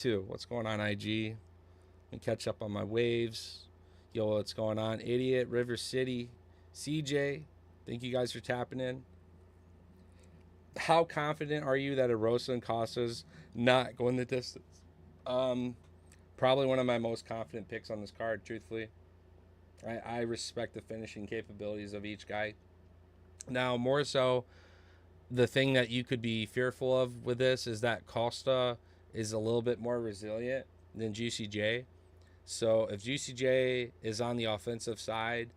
Too. What's going on, IG? Let me catch up on my waves. Yo, what's going on? Idiot, River City, CJ. Thank you guys for tapping in. How confident are you that Erosa and Costa's not going the distance? Probably one of my most confident picks on this card, truthfully. I respect the finishing capabilities of each guy. Now, more so, the thing that you could be fearful of with this is that Costa is a little bit more resilient than GCJ. So if GCJ is on the offensive side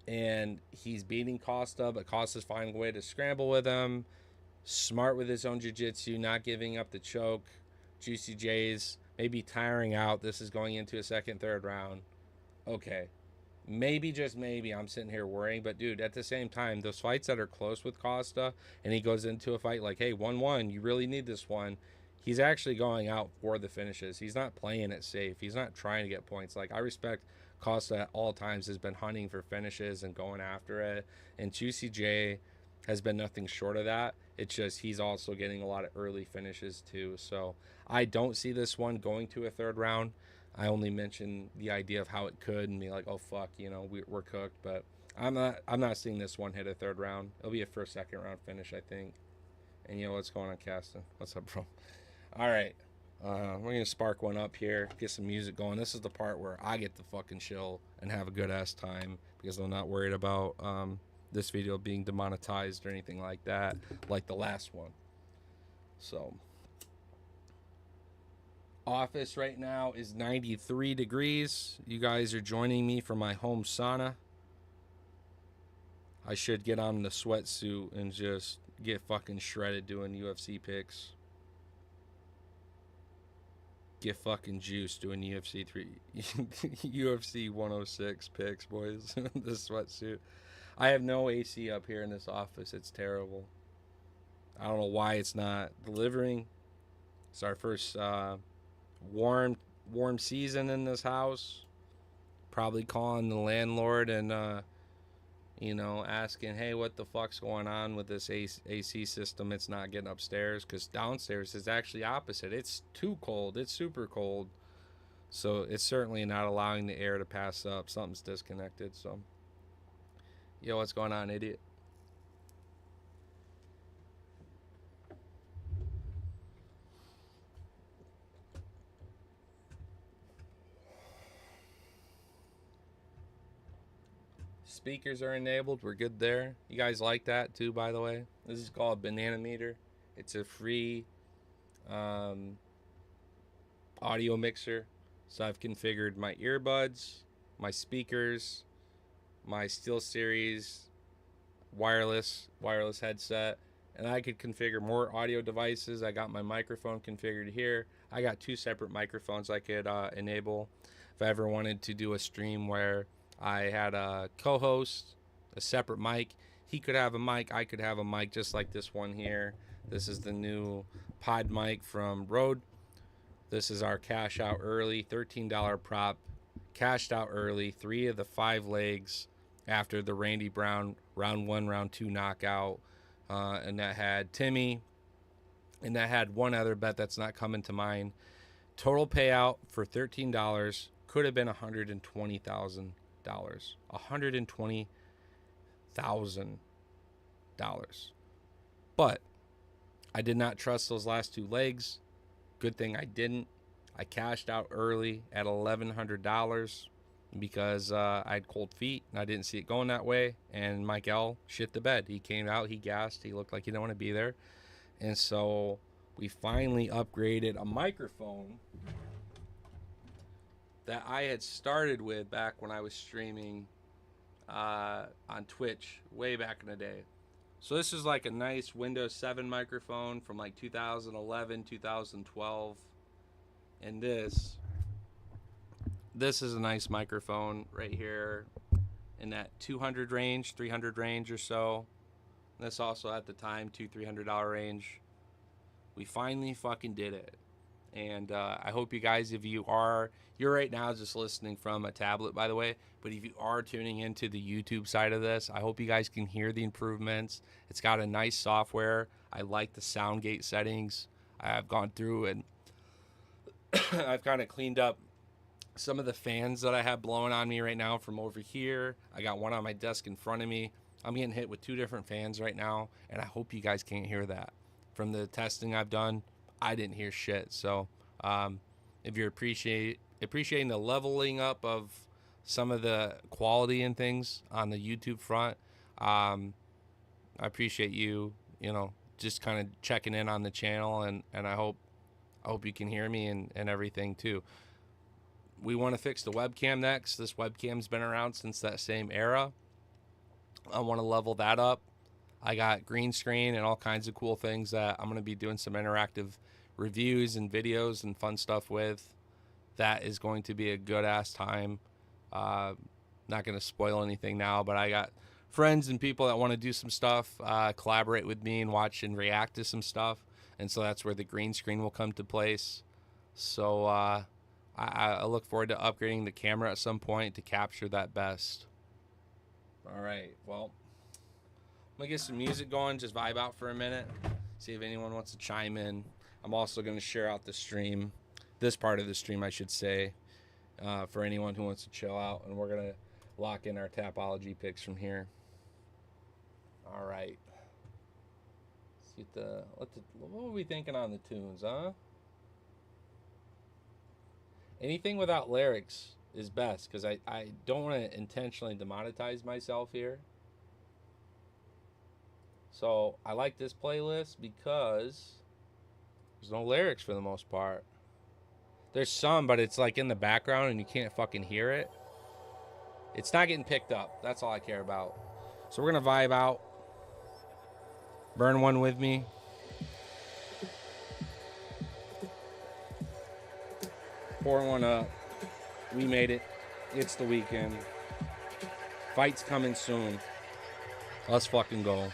and he's beating Costa, but Costa's finding a way to scramble with him, smart with his own jiu-jitsu, not giving up the choke, GCJ's maybe tiring out. This is going into a second, third round. Okay. Maybe, just maybe, I'm sitting here worrying. But, dude, at the same time, those fights that are close with Costa and he goes into a fight like, hey, 1-1, you really need this one. He's actually going out for the finishes. He's not playing it safe. He's not trying to get points. Like, I respect Costa at all times has been hunting for finishes and going after it. And Juicy J has been nothing short of that. It's just he's also getting a lot of early finishes too. So I don't see this one going to a third round. I only mentioned the idea of how it could and be like, oh fuck, we're cooked. But I'm not seeing this one hit a third round. It'll be a first, second round finish, I think. And what's going on, Caston? What's up, bro? All right. We're gonna spark one up here, get some music going. This is the part where I get to fucking chill and have a good ass time because I'm not worried about this video being demonetized or anything like that, like the last one. So, office right now is 93 degrees. You guys are joining me from my home sauna. I should get on the sweatsuit and just get fucking shredded doing UFC picks. Get fucking juiced doing UFC 106 picks, boys. The sweatsuit. I have no AC up here in this office. It's terrible. I don't know why it's not delivering. It's our first warm season in this house. Probably calling the landlord and asking, hey, what the fuck's going on with this AC system? It's not getting upstairs, because downstairs is actually opposite. It's too cold. It's super cold. So it's certainly not allowing the air to pass up. Something's disconnected. So, yo, what's going on, idiot? Speakers are enabled. We're good there. You guys like that too, by the way. This is called Banana Meter. It's a free audio mixer. So I've configured my earbuds, my speakers, my SteelSeries wireless headset, and I could configure more audio devices. I got my microphone configured here. I got two separate microphones I could enable if I ever wanted to do a stream where I had a co-host, a separate mic. He could have a mic, I could have a mic, just like this one here. This is the new pod mic from Rode. This is our cash out early, $13 prop. Cashed out early, 3 of the 5 legs after the Randy Brown round 1, round 2 knockout. And that had Timmy, and that had one other bet that's not coming to mind. Total payout for $13 could have been $120,000. $120,000. But I did not trust those last 2 legs. Good thing I didn't. I cashed out early at $1,100 because I had cold feet and I didn't see it going that way. And Mike L shit the bed. He came out, he gassed, he looked like he didn't want to be there. And so we finally upgraded a microphone that I had started with back when I was streaming on Twitch way back in the day. So this is like a nice Windows 7 microphone from like 2011, 2012. And this is a nice microphone right here in that 200 range, 300 range or so. And this also at the time, $200-$300 range. We finally fucking did it. And I hope you guys, if you're right now just listening from a tablet, by the way, but if you are tuning into the YouTube side of this, I hope you guys can hear the improvements. It's got a nice software. I like the sound gate settings. I have gone through and I've kind of cleaned up some of the fans that I have blowing on me right now from over here. I got one on my desk in front of me. I'm getting hit with 2 different fans right now, and I hope you guys can't hear that. From the testing I've done, I didn't hear shit. So if you're appreciating the leveling up of some of the quality and things on the YouTube front, I appreciate you, just kind of checking in on the channel, and I hope you can hear me and everything too. We want to fix the webcam next. This webcam's been around since that same era. I want to level that up. I got green screen and all kinds of cool things that I'm going to be doing some interactive reviews and videos and fun stuff with. That is going to be a good ass time. Not going to spoil anything now, but I got friends and people that want to do some stuff, collaborate with me and watch and react to some stuff. And so that's where the green screen will come to place. So I look forward to upgrading the camera at some point to capture that best. All right, well, I'm going to get some music going, just vibe out for a minute, see if anyone wants to chime in. I'm also going to share out the stream, this part of the stream, I should say, for anyone who wants to chill out, and we're going to lock in our Tapology picks from here. All right. Let's get what were we thinking on the tunes, huh? Anything without lyrics is best, because I don't want to intentionally demonetize myself here. So I like this playlist because there's no lyrics for the most part. There's some, but it's like in the background and you can't fucking hear it. It's not getting picked up. That's all I care about. So we're going to vibe out. Burn one with me. Pour one up. We made it. It's the weekend. Fight's coming soon. Let's fucking go.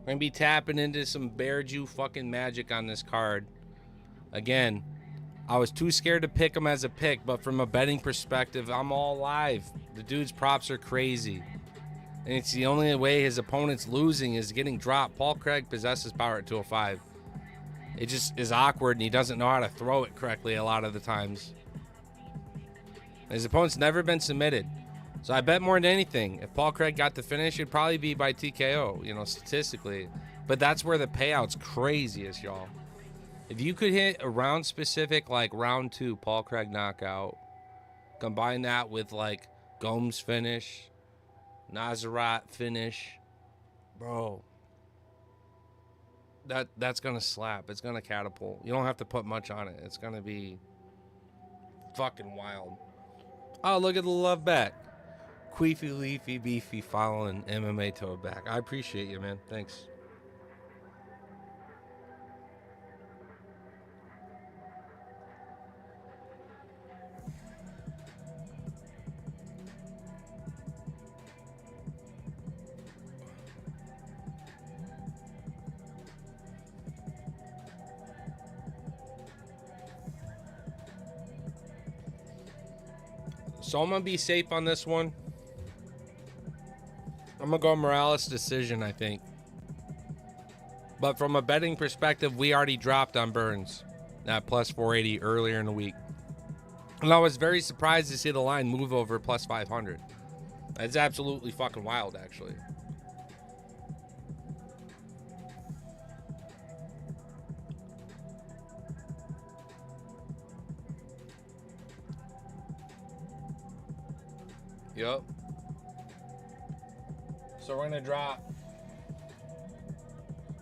We're going to be tapping into some Bear Jew fucking magic on this card. Again, I was too scared to pick him as a pick, but from a betting perspective, I'm all live. The dude's props are crazy. And it's the only way his opponent's losing is getting dropped. Paul Craig possesses power at 205. It just is awkward, and he doesn't know how to throw it correctly a lot of the times. His opponent's never been submitted. So I bet more than anything, if Paul Craig got the finish, it'd probably be by TKO, you know, statistically. But that's where the payout's craziest, y'all. If you could hit a round specific, like round 2, Paul Craig knockout, combine that with like Gomes finish, Nazarat finish, bro, that's gonna slap. It's gonna catapult. You don't have to put much on it. It's gonna be fucking wild. Oh, look at the love back. Queefy, leafy, beefy, following MMA toe back. I appreciate you, man. Thanks. So I'm going to be safe on this one. I'm going to go Morales decision, I think. But from a betting perspective, we already dropped on Burns at plus 480 earlier in the week. And I was very surprised to see the line move over plus 500. That's absolutely fucking wild, actually. Yep. So we're going to drop.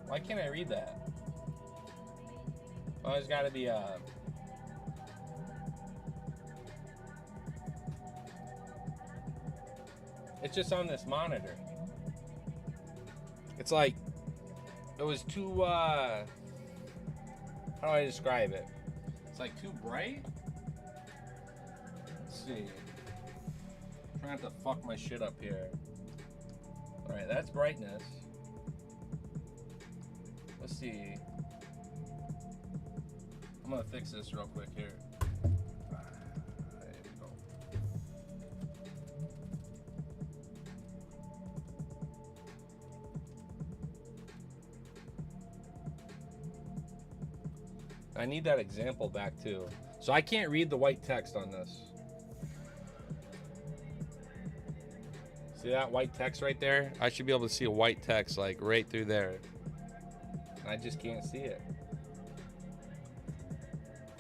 Why can't I read that? Oh, there's got to be a... It's just on this monitor. It's like... It was too, how do I describe it? It's like too bright? Let's see. I'm trying to fuck my shit up here. Alright, that's brightness. Let's see. I'm gonna fix this real quick here. There we go. I need that example back too. So I can't read the white text on this. See that white text right there? I should be able to see a white text like right through there. I just can't see it.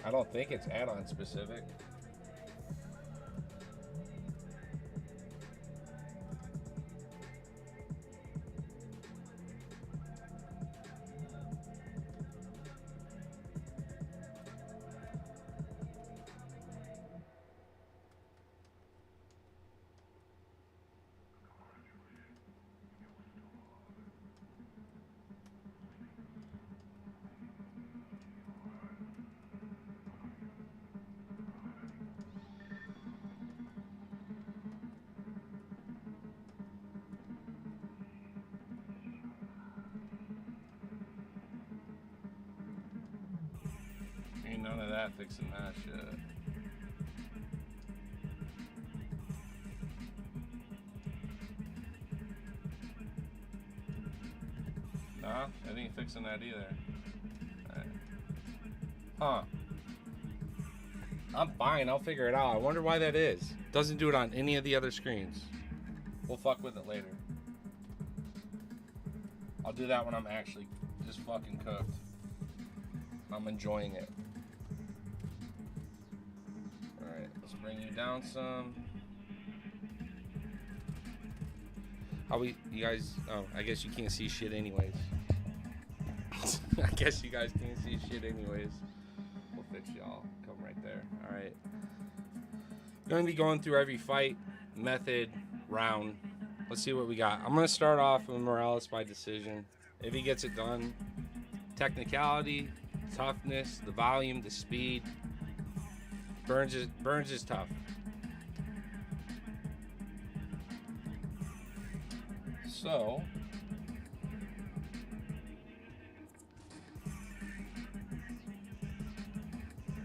I don't think it's add-on specific. Ain't none of that fixing that shit. Nah, it ain't fixing that either. Right. Huh. I'm fine, I'll figure it out. I wonder why that is. Doesn't do it on any of the other screens. We'll fuck with it later. I'll do that when I'm actually just fucking cooked. I'm enjoying it. Alright, let's bring you down some. You guys, oh, I guess you can't see shit anyways. I guess you guys can't see shit anyways. We'll fix y'all. Come right there. Alright. Going to be going through every fight, method, round. Let's see what we got. I'm going to start off with Morales by decision. If he gets it done, technicality, toughness, the volume, the speed. Burns is tough. So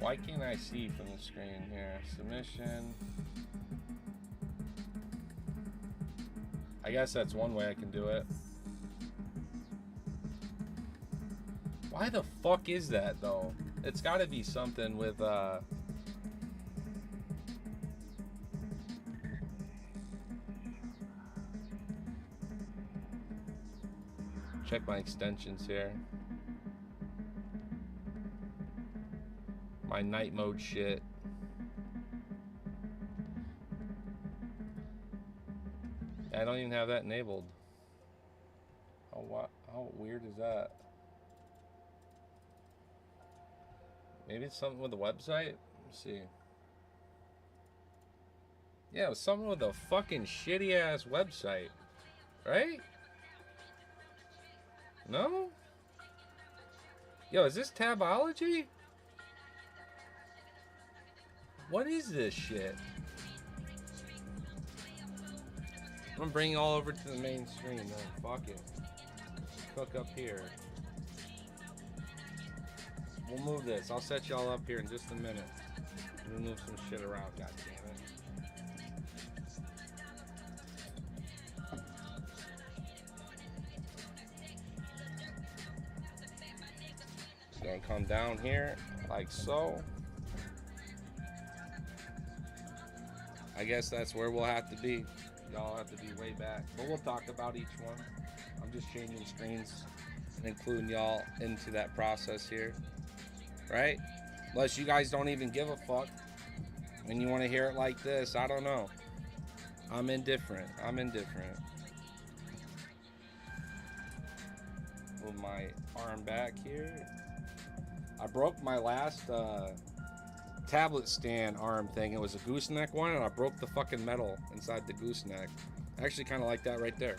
Why can't I see from the screen here? Submission. I guess that's one way I can do it. Why the fuck is that though? It's got to be something with check my extensions here. My night mode shit. I don't even have that enabled. Oh, what? How weird is that? Maybe it's something with the website? Let's see. Yeah, it was something with a fucking shitty ass website. Right? No? Yo, is this Tabology? What is this shit? I'm gonna bring you all over to the main screen then. Fuck it. Cook up here. We'll move this. I'll set y'all up here in just a minute. We'll move some shit around, god damn it. It's gonna come down here like so. I guess that's where we'll have to be. Y'all have to be way back. But we'll talk about each one. I'm just changing screens and including y'all into that process here. Right? Unless you guys don't even give a fuck and you want to hear it like this. I don't know. I'm indifferent. Move my arm back here. I broke my last tablet stand arm thing. It was a gooseneck one, and I broke the fucking metal inside the gooseneck. I actually kind of like that right there.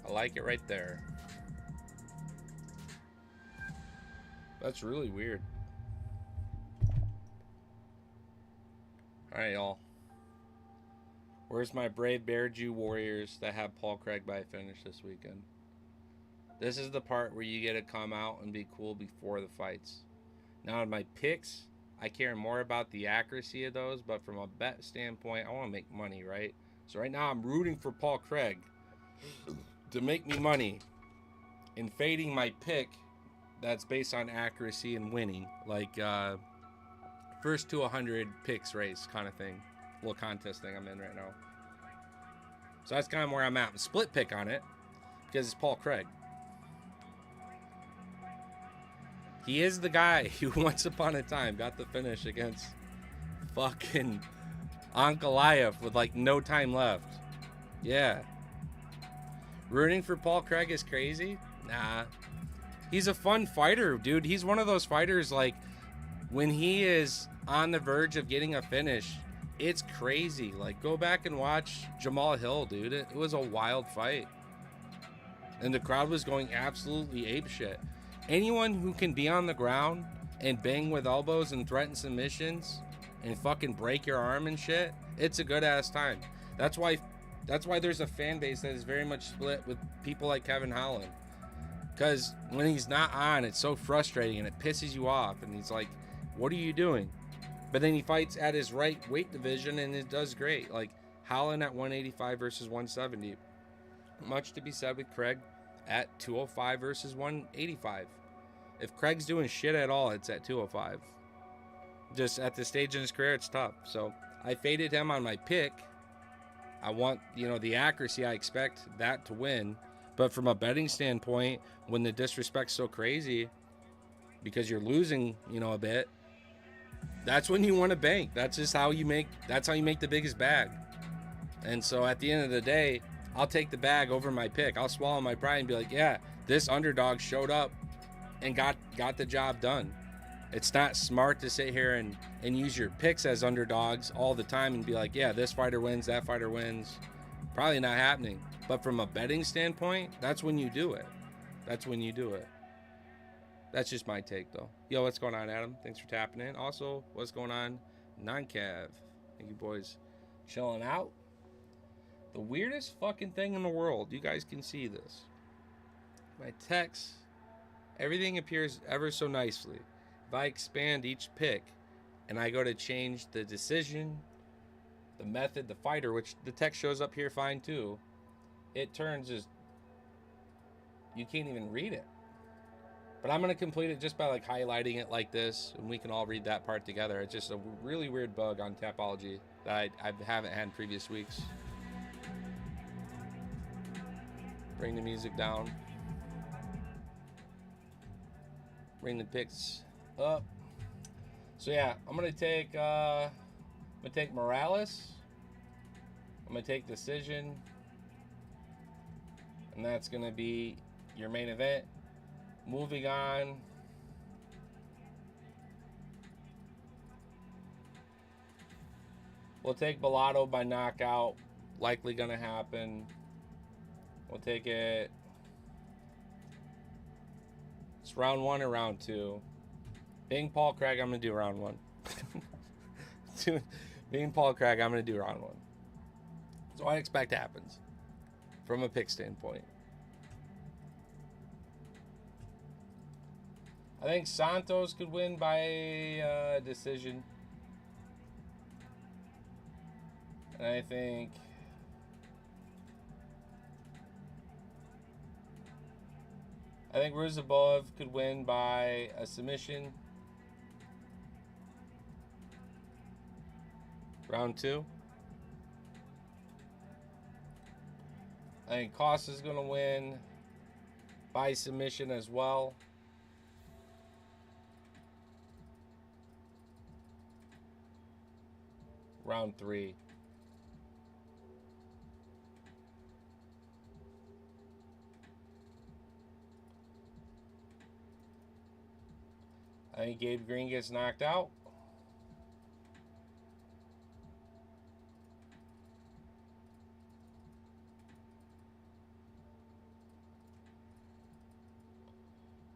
I like it right there. That's really weird. Alright, y'all. Where's my brave Bear Jew warriors that have Paul Craig by finish this weekend? This is the part where you get to come out and be cool before the fights. Now, in my picks, I care more about the accuracy of those, but from a bet standpoint, I want to make money, right? So right now, I'm rooting for Paul Craig to make me money and fading my pick that's based on accuracy and winning, like first to 100 picks race kind of thing. Little contest thing I'm in right now. So that's kind of where I'm at. Split pick on it because it's Paul Craig. He is the guy who once upon a time got the finish against fucking Ankalaev with like no time left. Yeah. Rooting for Paul Craig is crazy? Nah. He's a fun fighter, dude. He's one of those fighters, like, when he is on the verge of getting a finish, it's crazy. Like, go back and watch Jamal Hill, dude. It was a wild fight. And the crowd was going absolutely apeshit. Anyone who can be on the ground and bang with elbows and threaten submissions and fucking break your arm and shit, it's a good-ass time. That's why there's a fan base that is very much split with people like Kevin Holland. Because when he's not on, it's so frustrating and it pisses you off. And he's like, what are you doing? But then he fights at his right weight division and it does great. Like Holland at 185 versus 170. Much to be said with Craig at 205 versus 185. If Craig's doing shit at all, it's at 205. Just at this stage in his career, it's tough. So I faded him on my pick. I want, the accuracy. I expect that to win. But from a betting standpoint, when the disrespect's so crazy because you're losing, a bit, that's when you want to bank. That's just how you make the biggest bag. And so at the end of the day, I'll take the bag over my pick. I'll swallow my pride and be like, yeah, this underdog showed up and got the job done. It's not smart to sit here and use your picks as underdogs all the time and be like, yeah, this fighter wins, that fighter wins. Probably not happening. But from a betting standpoint, that's when you do it. That's just my take, though. Yo, what's going on, Adam? Thanks for tapping in. Also, what's going on, Non-Cav? Thank you, boys. Chilling out. The weirdest fucking thing in the world. You guys can see this. My text, everything appears ever so nicely. If I expand each pick and I go to change the decision, the method, the fighter, which the text shows up here fine too, it turns just, you can't even read it. But I'm going to complete it just by like highlighting it like this, and we can all read that part together. It's just a really weird bug on Tapology that I haven't had in previous weeks. Bring the music down. Bring the picks up. So yeah, I'm gonna take Morales. I'm gonna take Decision, and that's gonna be your main event. Moving on. We'll take Bellato by knockout. Likely gonna happen. We'll take it. It's round 1 or round 2. Being Paul Craig, I'm gonna do round 1. Being Paul Craig, I'm gonna do round 1. That's what I expect happens from a pick standpoint. I think Santos could win by decision. And I think Ruzabov could win by a submission. Round 2. I think Costa's going to win by submission as well. Round 3. I think Gabe Green gets knocked out.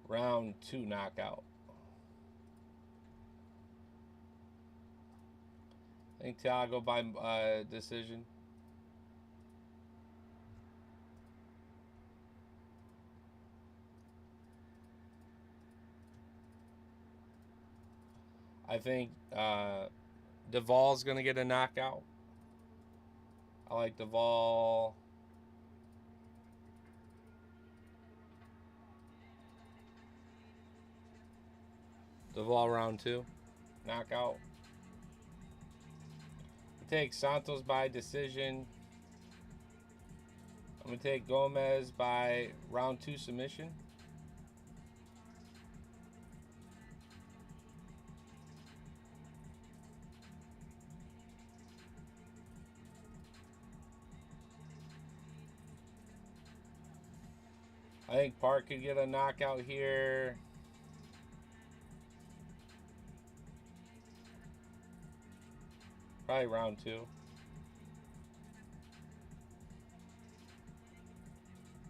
Round 2 knockout. I think Thiago by decision. I think Duvall's going to get a knockout. I like Duvall. Duvall round 2. Knockout. I take Santos by decision. I'm going to take Gomez by round 2 submission. I think Park could get a knockout here. Probably round 2.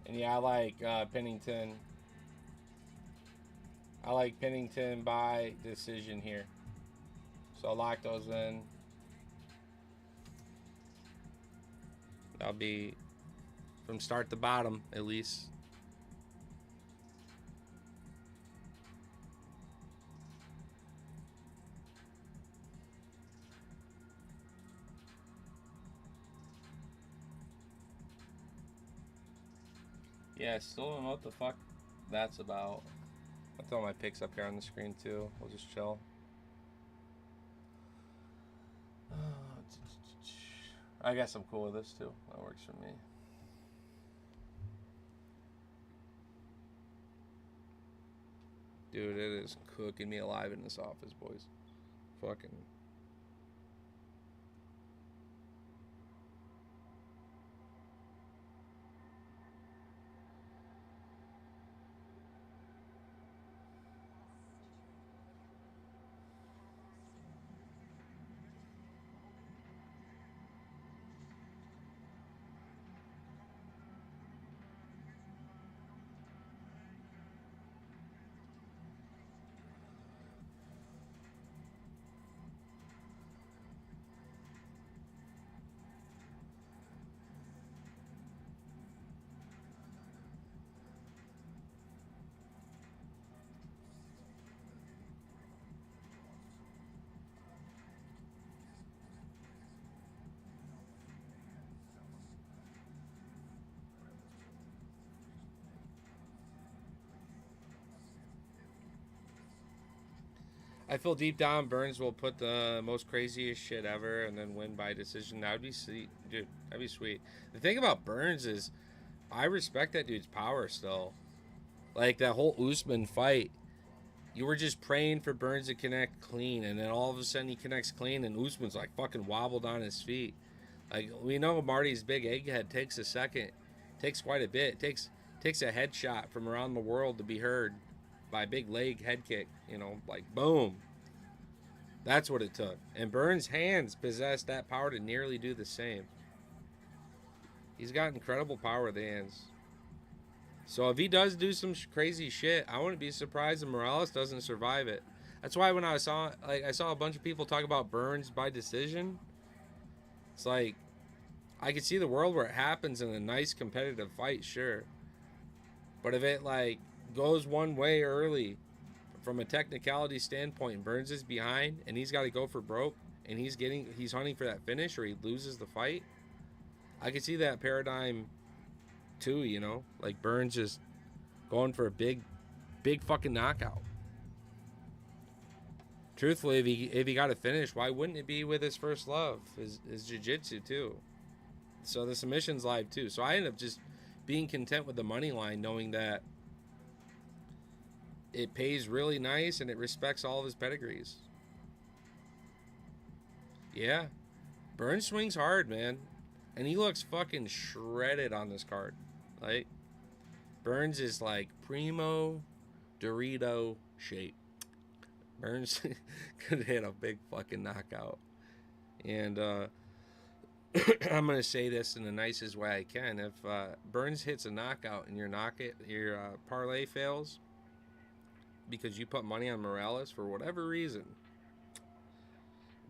And yeah, I like Pennington. I like Pennington by decision here. So I'll lock those in. That'll be from start to bottom, at least. Yeah, I still don't know what the fuck that's about. I'll throw my picks up here on the screen too. We'll just chill. I guess I'm cool with this too. That works for me. Dude, it is cooking me alive in this office, boys. Fucking. I feel deep down Burns will put the most craziest shit ever and then win by decision. That would be sweet, dude. That'd be sweet. The thing about Burns is, I respect that dude's power still. Like that whole Usman fight, you were just praying for Burns to connect clean, and then all of a sudden he connects clean, and Usman's like fucking wobbled on his feet. Like we know Marty's big egghead takes a second, takes quite a bit. Takes a headshot from around the world to be heard by a big leg head kick. You know, like boom. That's what it took. And Burns' hands possess that power to nearly do the same. He's got incredible power with the hands. So if he does do some crazy shit, I wouldn't be surprised if Morales doesn't survive it. That's why when I saw a bunch of people talk about Burns by decision, it's like I could see the world where it happens in a nice competitive fight, sure. But if it like goes one way early from a technicality standpoint, Burns is behind and he's got to go for broke and he's hunting for that finish or he loses the fight, I could see that paradigm too, you know, like Burns just going for a big fucking knockout. Truthfully, if he got a finish, why wouldn't it be with his first love, his jiu-jitsu too? So the submission's live too. So I end up just being content with the money line, knowing that it pays really nice and it respects all of his pedigrees. Yeah, Burns swings hard, man, and he looks fucking shredded on this card. Like Burns is like primo Dorito shape. Burns could hit a big fucking knockout, and I'm gonna say this in the nicest way I can. If Burns hits a knockout and your parlay fails because you put money on Morales for whatever reason,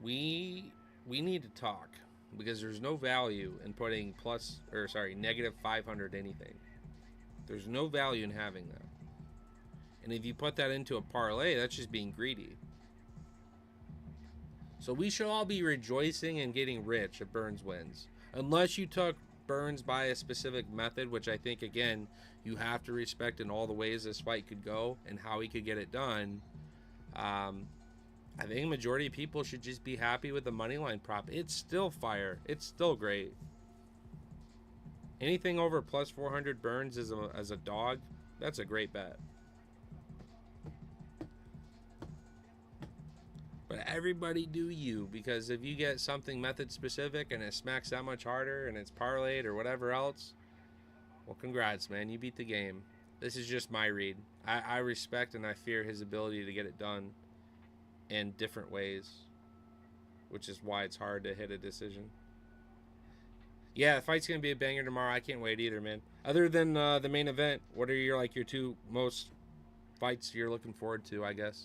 we need to talk, because there's no value in putting negative 500 anything. There's no value in having that. And if you put that into a parlay, that's just being greedy. So we should all be rejoicing and getting rich if Burns wins. Unless you took Burns by a specific method, which I think, again, you have to respect in all the ways this fight could go and how he could get it done. I think the majority of people should just be happy with the moneyline prop. It's still fire. It's still great. Anything over plus 400 Burns as a dog, that's a great bet. But everybody do you, because if you get something method specific and it smacks that much harder and it's parlayed or whatever else, well, congrats, man. You beat the game. This is just my read. I respect and I fear his ability to get it done in different ways, which is why it's hard to hit a decision. Yeah, the fight's going to be a banger tomorrow. I can't wait either, man. Other than the main event, what are your two most fights you're looking forward to, I guess?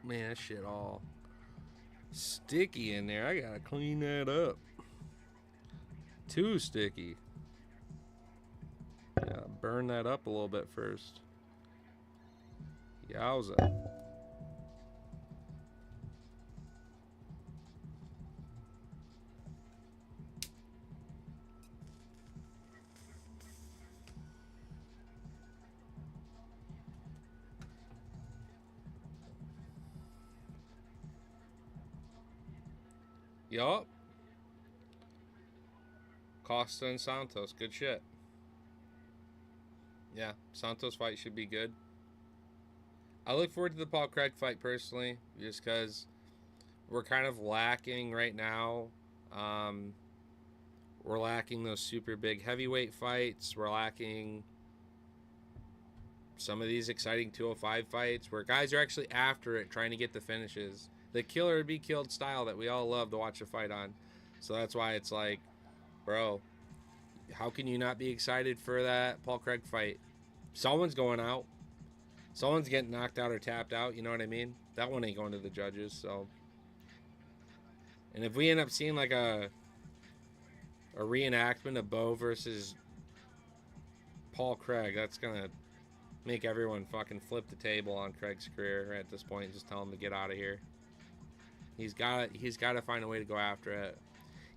Man, that shit all sticky in there. I gotta clean that up. Too sticky. Yeah, burn that up a little bit first. Yowza. Yup. Costa and Santos. Good shit. Yeah, Santos fight should be good. I look forward to the Paul Craig fight personally, just because we're kind of lacking right now. We're lacking those super big heavyweight fights. We're lacking some of these exciting 205 fights where guys are actually after it, trying to get the finishes. The killer be killed style that we all love to watch a fight on. So that's why it's like, bro, how can you not be excited for that Paul Craig fight? Someone's going out. Someone's getting knocked out or tapped out, you know what I mean? That one ain't going to the judges, so. And if we end up seeing like a reenactment of Bo versus Paul Craig, that's going to make everyone fucking flip the table on Craig's career at this point and just tell him to get out of here. He's got to find a way to go after it.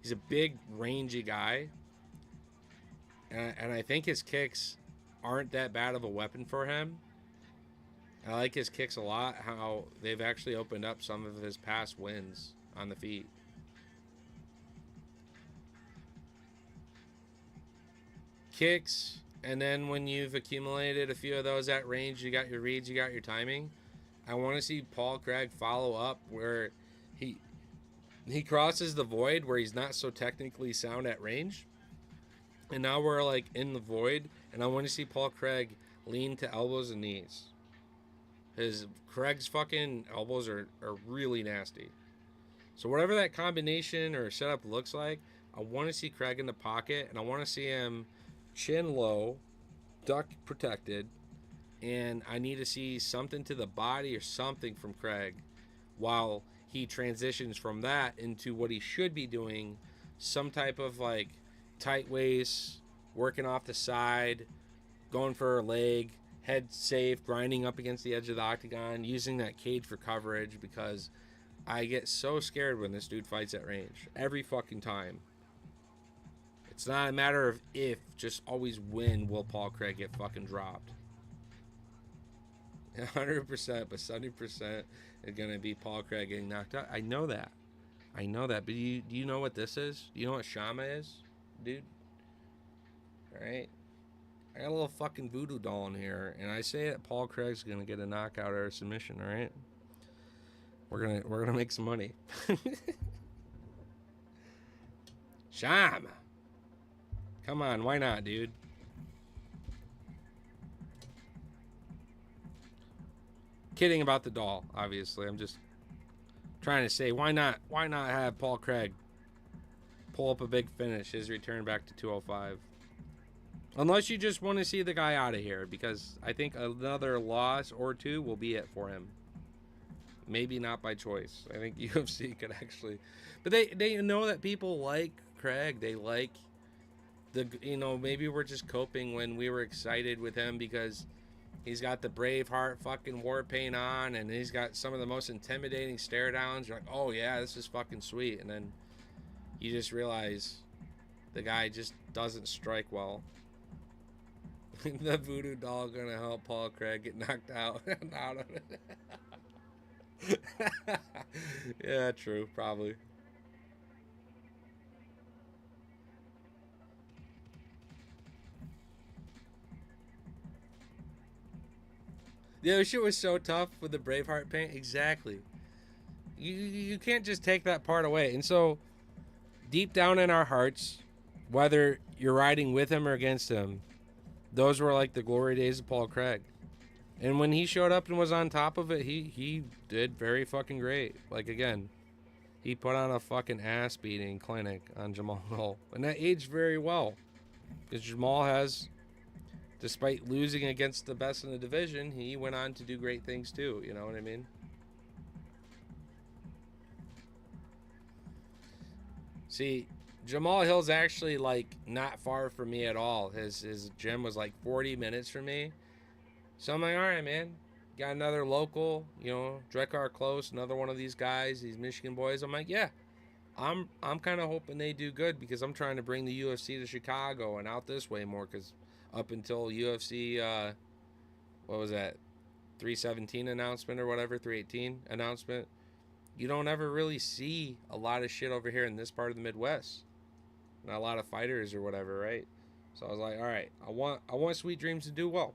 He's a big, rangy guy, and I think his kicks aren't that bad of a weapon for him. I like his kicks a lot, how they've actually opened up some of his past wins on the feet. Kicks, and then when you've accumulated a few of those at range, you got your reads, you got your timing. I want to see Paul Craig follow up where he he crosses the void where he's not so technically sound at range. And now we're like in the void, and I want to see Paul Craig lean to elbows and knees. His Craig's fucking elbows are really nasty. So whatever that combination or setup looks like, I want to see Craig in the pocket, and I want to see him chin low, duck protected, and I need to see something to the body or something from Craig while he transitions from that into what he should be doing, some type of like tight waist, working off the side, going for a leg, head safe, grinding up against the edge of the octagon, using that cage for coverage, because I get so scared when this dude fights at range. Every fucking time. It's not a matter of if, just always when will Paul Craig get fucking dropped. 100%, but 70% is going to be Paul Craig getting knocked out. I know that. But do you know what this is? Do you know what Shama is, dude? Alright? I got a little fucking voodoo doll in here, and I say that Paul Craig's going to get a knockout or a submission, alright? We're gonna make some money. Shama! Come on, why not, dude? Kidding about the doll, obviously. I'm just trying to say, why not have Paul Craig pull up a big finish, his return back to 205? Unless you just want to see the guy out of here, because I think another loss or two will be it for him. Maybe not by choice. I think UFC could actually, but they know that people like Craig. They like maybe we're just coping when we were excited with him because he's got the Braveheart fucking war paint on, and he's got some of the most intimidating stare downs. You're like, oh yeah, this is fucking sweet, and then you just realize the guy just doesn't strike well. The voodoo doll gonna help Paul Craig get knocked out out of it. Yeah, true, probably. The other shit was so tough with the Braveheart paint. Exactly. You can't just take that part away. And so, deep down in our hearts, whether you're riding with him or against him, those were like the glory days of Paul Craig. And when he showed up and was on top of it, he did very fucking great. Like, again, he put on a fucking ass beating clinic on Jamal Hill. And that aged very well. Because Jamal has, despite losing against the best in the division, he went on to do great things too. You know what I mean? See, Jamal Hill's actually like not far from me at all. His gym was like 40 minutes from me. So I'm like, all right, man. Got another local, Drekar Close, another one of these guys, these Michigan boys. I'm like, yeah, I'm kind of hoping they do good because I'm trying to bring the UFC to Chicago and out this way more. Because up until UFC, what was that, 317 announcement or whatever, 318 announcement, you don't ever really see a lot of shit over here in this part of the Midwest. Not a lot of fighters or whatever, right? So I was like, all right, I want Sweet Dreams to do well.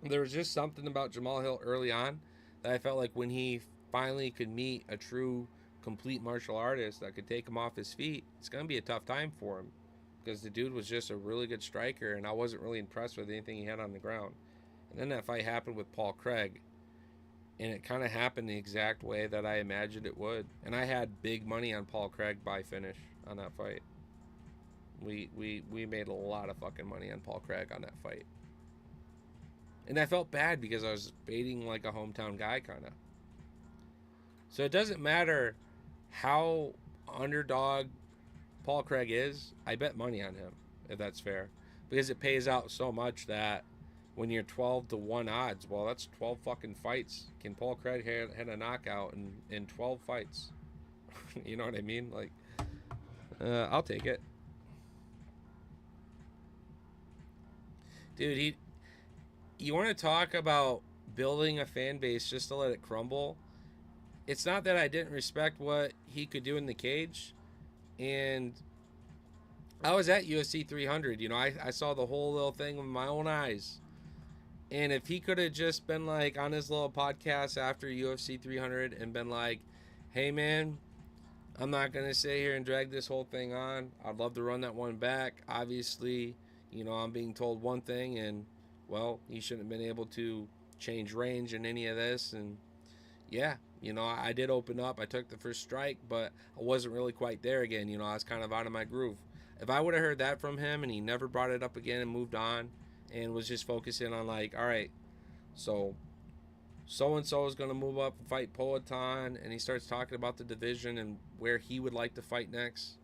There was just something about Jamal Hill early on that I felt like when he finally could meet a true, complete martial artist that could take him off his feet, it's going to be a tough time for him because the dude was just a really good striker, and I wasn't really impressed with anything he had on the ground. And then that fight happened with Paul Craig, and it kind of happened the exact way that I imagined it would. And I had big money on Paul Craig by finish on that fight. We made a lot of fucking money on Paul Craig on that fight. And I felt bad because I was baiting like a hometown guy kind of. So it doesn't matter how underdog Paul Craig is. I bet money on him, if that's fair. Because it pays out so much that when you're 12 to 1 odds, well, that's 12 fucking fights. Can Paul Craig hit a knockout in 12 fights? You know what I mean? Like, I'll take it. Dude, you want to talk about building a fan base just to let it crumble? It's not that I didn't respect what he could do in the cage. And I was at UFC 300. You know, I saw the whole little thing with my own eyes. And if he could have just been like on his little podcast after UFC 300 and been like, hey, man, I'm not going to sit here and drag this whole thing on. I'd love to run that one back. Obviously, you know, I'm being told one thing, and, well, he shouldn't have been able to change range in any of this. And, yeah, you know, I did open up. I took the first strike, but I wasn't really quite there again. You know, I was kind of out of my groove. If I would have heard that from him and he never brought it up again and moved on and was just focusing on, like, all right, so and so is going to move up and fight Poatan, and he starts talking about the division and where he would like to fight next.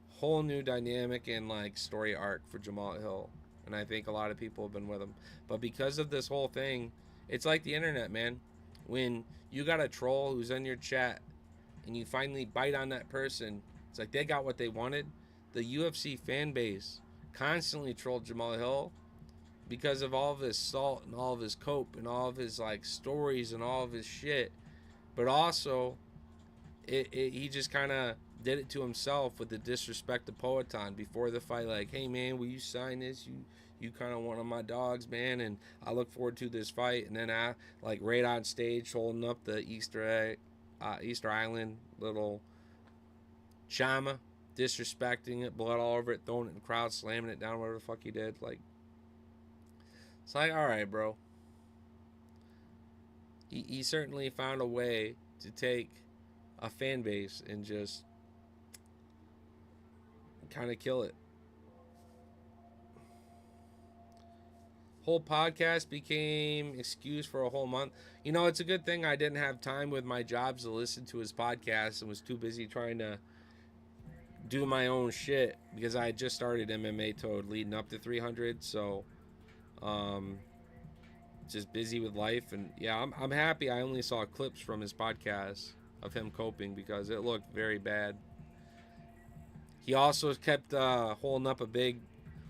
Whole new dynamic and like story arc for Jamal Hill, and I think a lot of people have been with him. But because of this whole thing, it's like the internet, man. When you got a troll who's in your chat and you finally bite on that person, it's like they got what they wanted. The UFC fan base constantly trolled Jamal Hill because of all of his salt and all of his cope and all of his like stories and all of his shit. But also, he just kind of did it to himself with the disrespect to Poatan before the fight. Like, hey man, will you sign this? You kind of one of my dogs, man, and I look forward to this fight. And then I like right on stage holding up the Easter Island little chama, disrespecting it, blood all over it, throwing it in the crowd, slamming it down, whatever the fuck he did. Like, it's like, all right, bro. He certainly found a way to take a fan base and just kind of kill it. Whole podcast became excuse for a whole month. You know, it's a good thing I didn't have time with my jobs to listen to his podcast and was too busy trying to do my own shit because I had just started MMA Toad leading up to 300. So, just busy with life. And yeah, I'm happy I only saw clips from his podcast of him coping because it looked very bad. He also kept holding up a big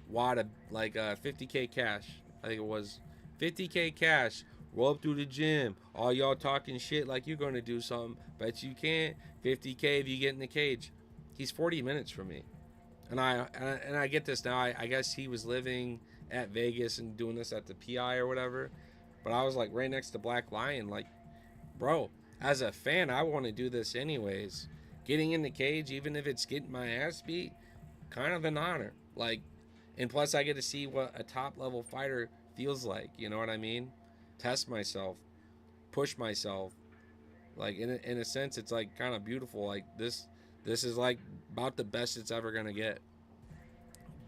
wad of like 50K cash. I think it was 50K cash. Roll up to the gym. All y'all talking shit like you're going to do something. Bet you can't. 50K if you get in the cage. He's 40 minutes from me. And I get this now. I guess he was living at Vegas and doing this at the PI or whatever. But I was like right next to Black Lion. Like, bro, as a fan, I want to do this anyways. Getting in the cage, even if it's getting my ass beat, kind of an honor. Like, and plus I get to see what a top level fighter feels like. You know what I mean? Test myself, push myself. Like in a sense, it's like kind of beautiful. Like this is like about the best it's ever gonna get.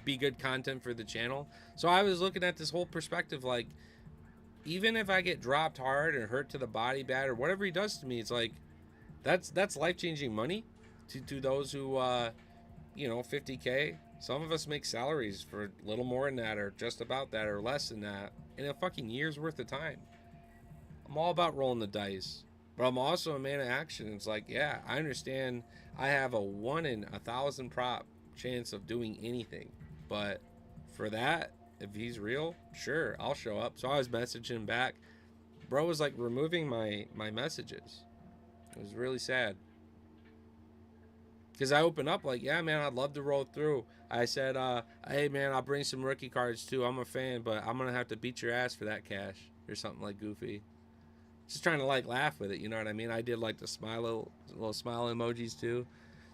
Be good content for the channel. So I was looking at this whole perspective, like even if I get dropped hard and hurt to the body bad or whatever he does to me, it's like that's life-changing money to those who 50K. Some of us make salaries for a little more than that or just about that or less than that in a fucking year's worth of time. I'm all about rolling the dice, but I'm also a man of action. It's like, yeah, I understand I have a 1 in 1,000 prop chance of doing anything, but for that, if he's real, sure, I'll show up. So I was messaging him back. Bro was like removing my messages. It was really sad. Because I opened up like, yeah, man, I'd love to roll through. I said, hey, man, I'll bring some rookie cards too. I'm a fan, but I'm going to have to beat your ass for that cash or something like goofy. Just trying to like laugh with it, you know what I mean? I did like the smile, little smile emojis too.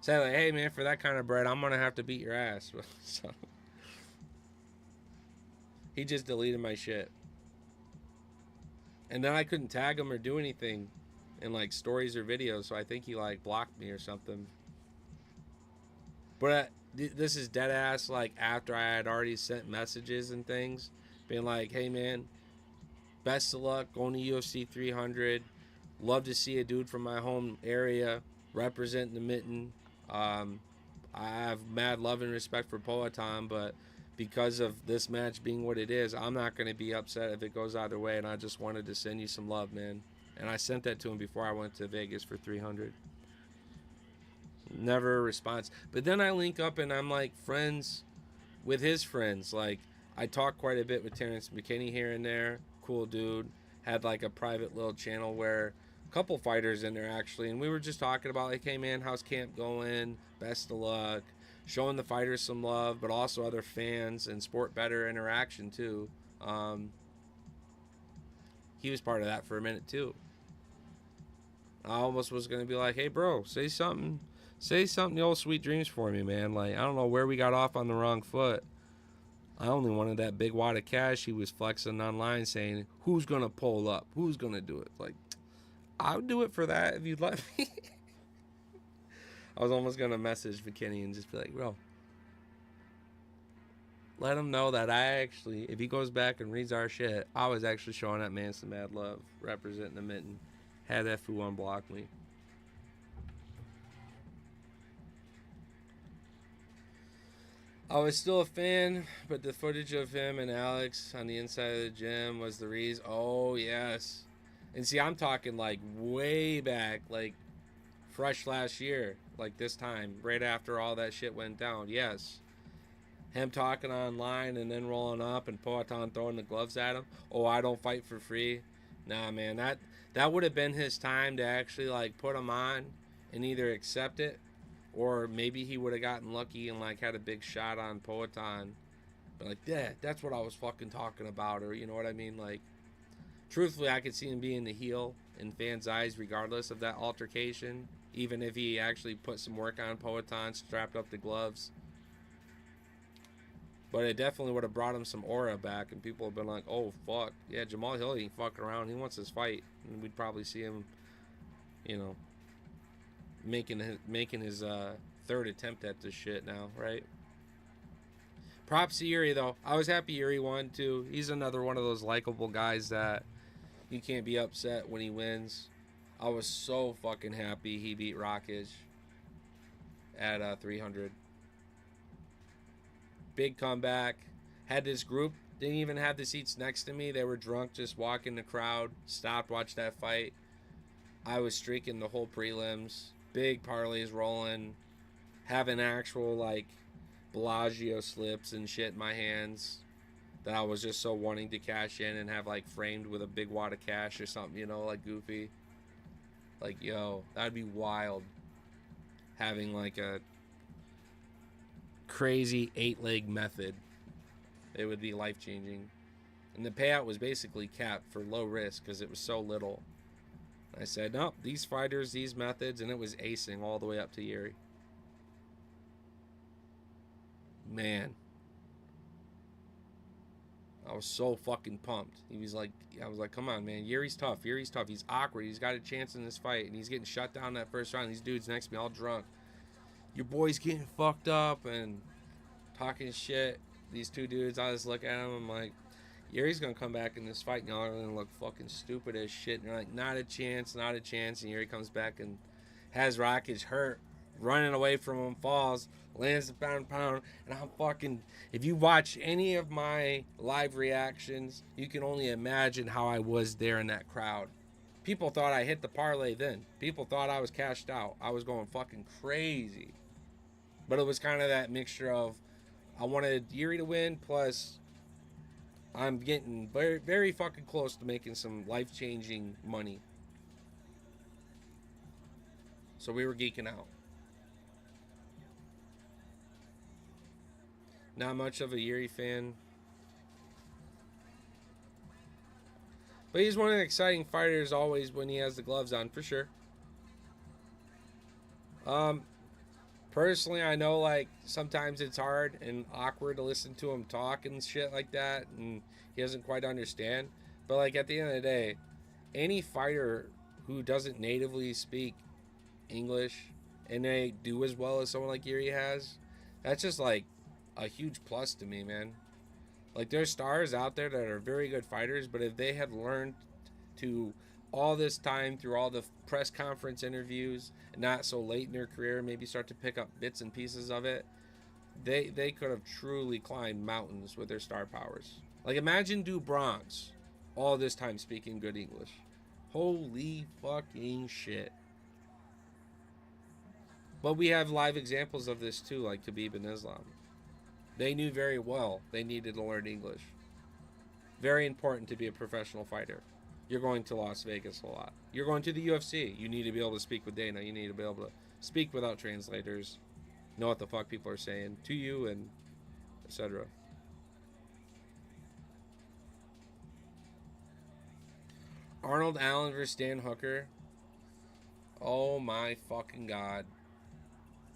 Say like, hey, man, for that kind of bread, I'm going to have to beat your ass. So he just deleted my shit. And then I couldn't tag him or do anything in like stories or videos, so I think he like blocked me or something. But this is dead ass like after I had already sent messages and things, being like, hey man, best of luck going to UFC 300. Love to see a dude from my home area representing the mitten. I have mad love and respect for Poatan, but because of this match being what it is, I'm not going to be upset if it goes either way, and I just wanted to send you some love, man. And I sent that to him before I went to Vegas for 300. Never a response. But then I link up and I'm like friends with his friends. Like I talk quite a bit with Terrence McKinney here and there. Cool dude. Had like a private little channel where a couple fighters in there actually, and we were just talking about like, hey man, how's camp going? Best of luck. Showing the fighters some love, but also other fans and sport better interaction too. Um, he was part of that for a minute too. I almost was gonna be like, hey bro, say something. Say something, the old sweet dreams for me, man. Like, I don't know where we got off on the wrong foot. I only wanted that big wad of cash. He was flexing online saying, who's going to pull up? Who's going to do it? Like, I'll do it for that if you'd let me. I was almost going to message McKinney and just be like, bro, let him know that I actually, if he goes back and reads our shit, I was actually showing that man some mad love, representing the mitten. Had that fool unblock me. I was still a fan, but the footage of him and Alex on the inside of the gym was the reason. Oh, yes. And see, I'm talking like way back, like fresh last year, like this time, right after all that shit went down. Yes. Him talking online and then rolling up and Poatan throwing the gloves at him. Oh, I don't fight for free. Nah, man, that would have been his time to actually like put him on and either accept it or maybe he would have gotten lucky and like had a big shot on Poatan. But like, yeah, that's what I was fucking talking about, or you know what I mean? Like, truthfully, I could see him being the heel in fans' eyes, regardless of that altercation. Even if he actually put some work on Poatan, strapped up the gloves. But it definitely would have brought him some aura back, and people have been like, "Oh fuck, yeah, Jamal Hill ain't fucking around. He wants his fight." And we'd probably see him, you know, making his third attempt at this shit now, right? Props to Yuri though. I was happy Yuri won too. He's another one of those likable guys that you can't be upset when he wins. I was so fucking happy he beat Rakic at 300. Big comeback. Had this group. Didn't even have the seats next to me. They were drunk, just walking the crowd. Stopped, watched that fight. I was streaking the whole prelims. Big parlays rolling. Having actual like Bellagio slips and shit in my hands that I was just so wanting to cash in and have like framed with a big wad of cash or something, you know, like goofy. Like, yo, that'd be wild. Having like a crazy 8-leg method. It would be life changing. And the payout was basically capped for low risk because it was so little. I said, nope, these fighters, these methods, and it was acing all the way up to Yuri. Man. I was so fucking pumped. He was like, I was like, come on, man. Yuri's tough. Yuri's tough. He's awkward. He's got a chance in this fight. And he's getting shut down that first round. These dudes next to me all drunk. Your boy's getting fucked up and talking shit. These two dudes, I just look at him. I'm like, Yuri's going to come back in this fight. And y'all are going to look fucking stupid as shit. And they're like, not a chance, not a chance. And Yuri comes back and has Rakic hurt. Running away from him, falls, lands the pound, and I'm fucking. If you watch any of my live reactions, you can only imagine how I was there in that crowd. People thought I hit the parlay then. People thought I was cashed out. I was going fucking crazy. But it was kind of that mixture of I wanted Yuri to win, plus I'm getting very, very fucking close to making some life-changing money. So we were geeking out. Not much of a Yuri fan. But he's one of the exciting fighters always when he has the gloves on, for sure. Personally, I know like sometimes it's hard and awkward to listen to him talk and shit like that, and he doesn't quite understand. But like at the end of the day, any fighter who doesn't natively speak English and they do as well as someone like Yuri has, that's just like a huge plus to me, man. Like there's stars out there that are very good fighters, but if they had learned to all this time through all the press conference interviews, and not so late in their career, maybe start to pick up bits and pieces of it, they could have truly climbed mountains with their star powers. Like imagine Do Bronx all this time speaking good English. Holy fucking shit. But we have live examples of this too, like Khabib and Islam. They knew very well they needed to learn English. Very important to be a professional fighter. You're going to Las Vegas a lot. You're going to the UFC. You need to be able to speak with Dana. You need to be able to speak without translators, know what the fuck people are saying to you, and etc. Arnold Allen versus Dan Hooker. Oh my fucking god.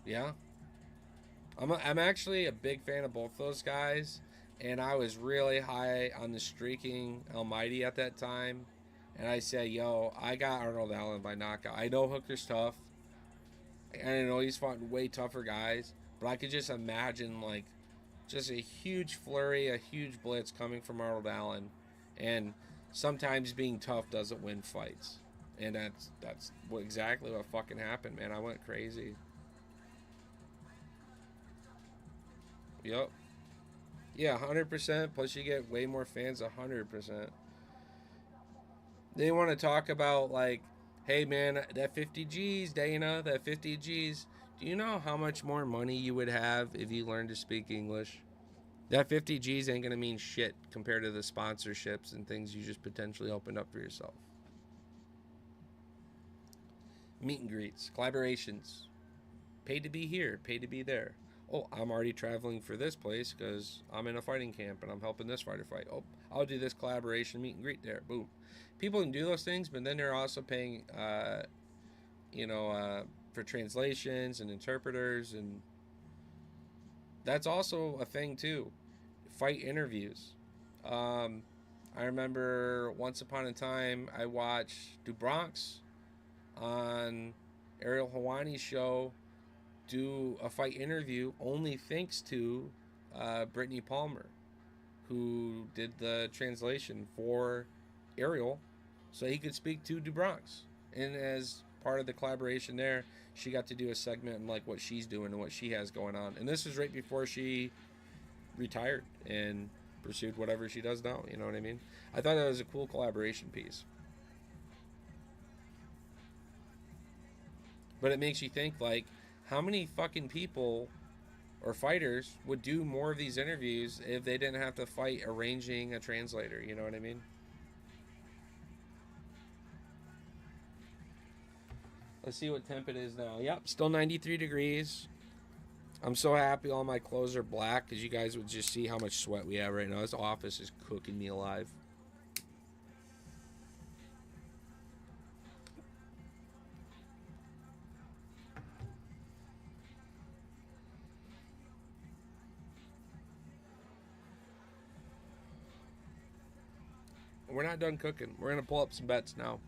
Yeah. I'm actually a big fan of both those guys, and I was really high on the streaking Almighty at that time. And I said, yo, I got Arnold Allen by knockout. I know Hooker's tough. And I know he's fought way tougher guys, but I could just imagine like just a huge flurry, a huge blitz coming from Arnold Allen, and sometimes being tough doesn't win fights, and that's exactly what fucking happened, man. I went crazy. Yep. Yeah, 100%. Plus, you get way more fans. 100%. They want to talk about like, hey man, that 50 G's, Dana, that 50 G's. Do you know how much more money you would have if you learned to speak English? That 50 G's ain't gonna mean shit compared to the sponsorships and things you just potentially opened up for yourself. Meet and greets, collaborations, paid to be here, paid to be there. Oh, I'm already traveling for this place because I'm in a fighting camp and I'm helping this fighter fight. Oh, I'll do this collaboration meet and greet there. Boom. People can do those things, but then they're also paying, for translations and interpreters, and that's also a thing too. Fight interviews. Um, I remember once upon a time I watched DuBronx on Ariel Hawani's show do a fight interview only thanks to Brittany Palmer, who did the translation for Ariel so he could speak to DuBronx. And as part of the collaboration there, she got to do a segment on like what she's doing and what she has going on. And this was right before she retired and pursued whatever she does now. You know what I mean? I thought that was a cool collaboration piece. But it makes you think like, how many fucking people or fighters would do more of these interviews if they didn't have to fight arranging a translator? You know what I mean? Let's see what temp it is now. Yep, still 93 degrees. I'm so happy all my clothes are black because you guys would just see how much sweat we have right now. This office is cooking me alive. We're not done cooking. We're going to pull up some bets now.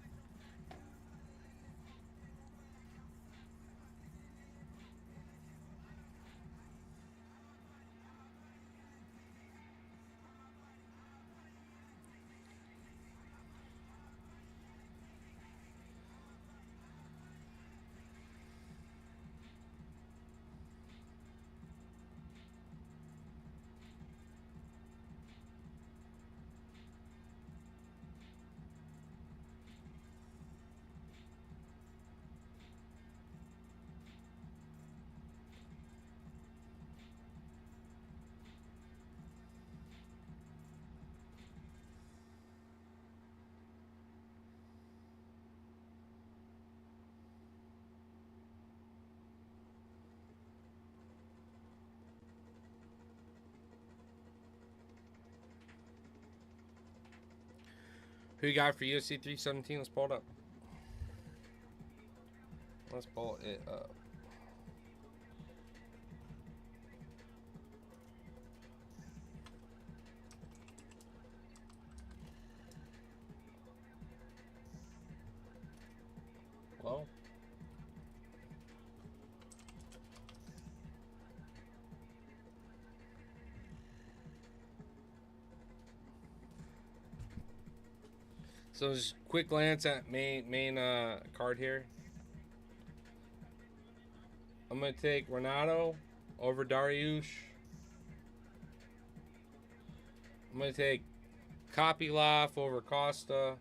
Who you got for UFC 317? Let's pull it up. Let's pull it up. Well, so just quick glance at main card here. I'm gonna take Renato over Dariush. I'm gonna take Kopylov over Costa.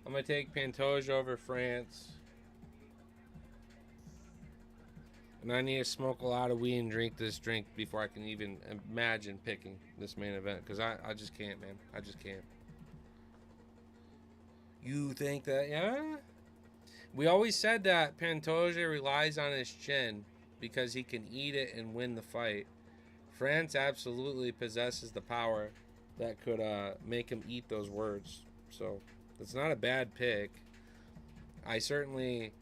I'm gonna take Pantoja over France. And I need to smoke a lot of weed and drink this drink before I can even imagine picking this main event. Because I just can't, man. I just can't. You think that, yeah? We always said that Pantoja relies on his chin because he can eat it and win the fight. France absolutely possesses the power that could make him eat those words. So it's not a bad pick. I certainly,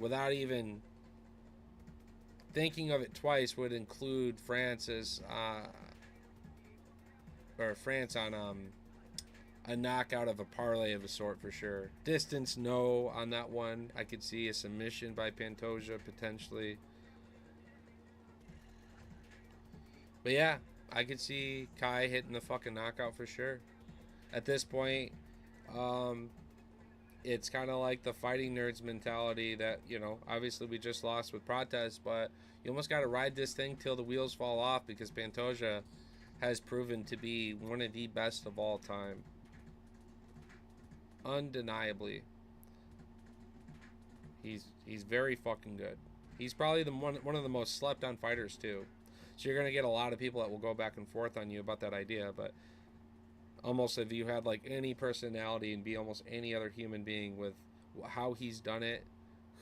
without even thinking of it twice, would include France on a knockout of a parlay of a sort for sure. Distance, no on that one. I could see a submission by Pantoja potentially. But yeah, I could see Kai hitting the fucking knockout for sure. At this point, um, it's kind of like the fighting nerds mentality that, obviously we just lost with Protest, but you almost got to ride this thing till the wheels fall off because Pantoja has proven to be one of the best of all time. Undeniably. He's very fucking good. He's probably one of the most slept on fighters too. So you're gonna get a lot of people that will go back and forth on you about that idea, but almost if you had like any personality and be almost any other human being with how he's done it,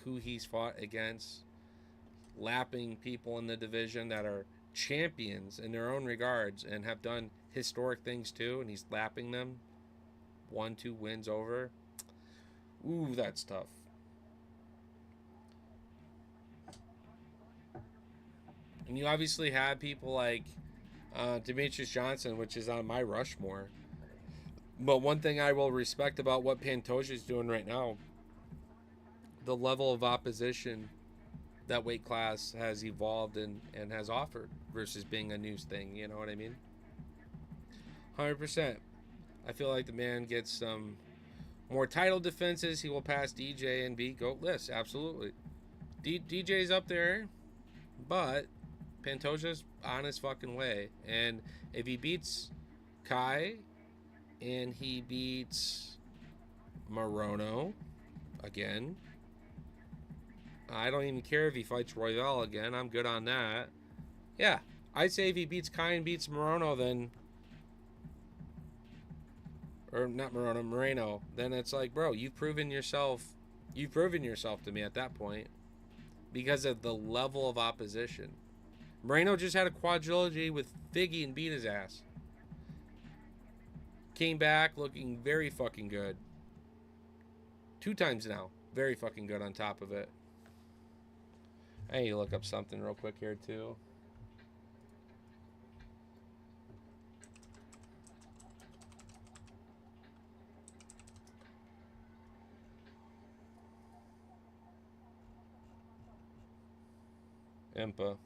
who he's fought against, lapping people in the division that are champions in their own regards and have done historic things too, and he's lapping them, 1-2 wins over. Ooh, that's tough. And you obviously have people like Demetrius Johnson, which is on my Rushmore. But one thing I will respect about what Pantoja is doing right now, the level of opposition that weight class has evolved and has offered versus being a news thing. You know what I mean? 100%. I feel like the man gets some more title defenses. He will pass DJ and be GOAT list. Absolutely. DJ's up there, but Pantoja's on his fucking way. And if he beats Kai and he beats Morono again, I don't even care if he fights Royval again. I'm good on that. Yeah, I'd say if he beats Kai and beats Morono, then, or not Morono, Moreno, then it's like, bro, you've proven yourself. You've proven yourself to me at that point because of the level of opposition. Moreno just had a quadrilogy with Figgy and beat his ass. Came back looking very fucking good. 2 times now. Very fucking good on top of it. I need to look up something real quick here too. Impa.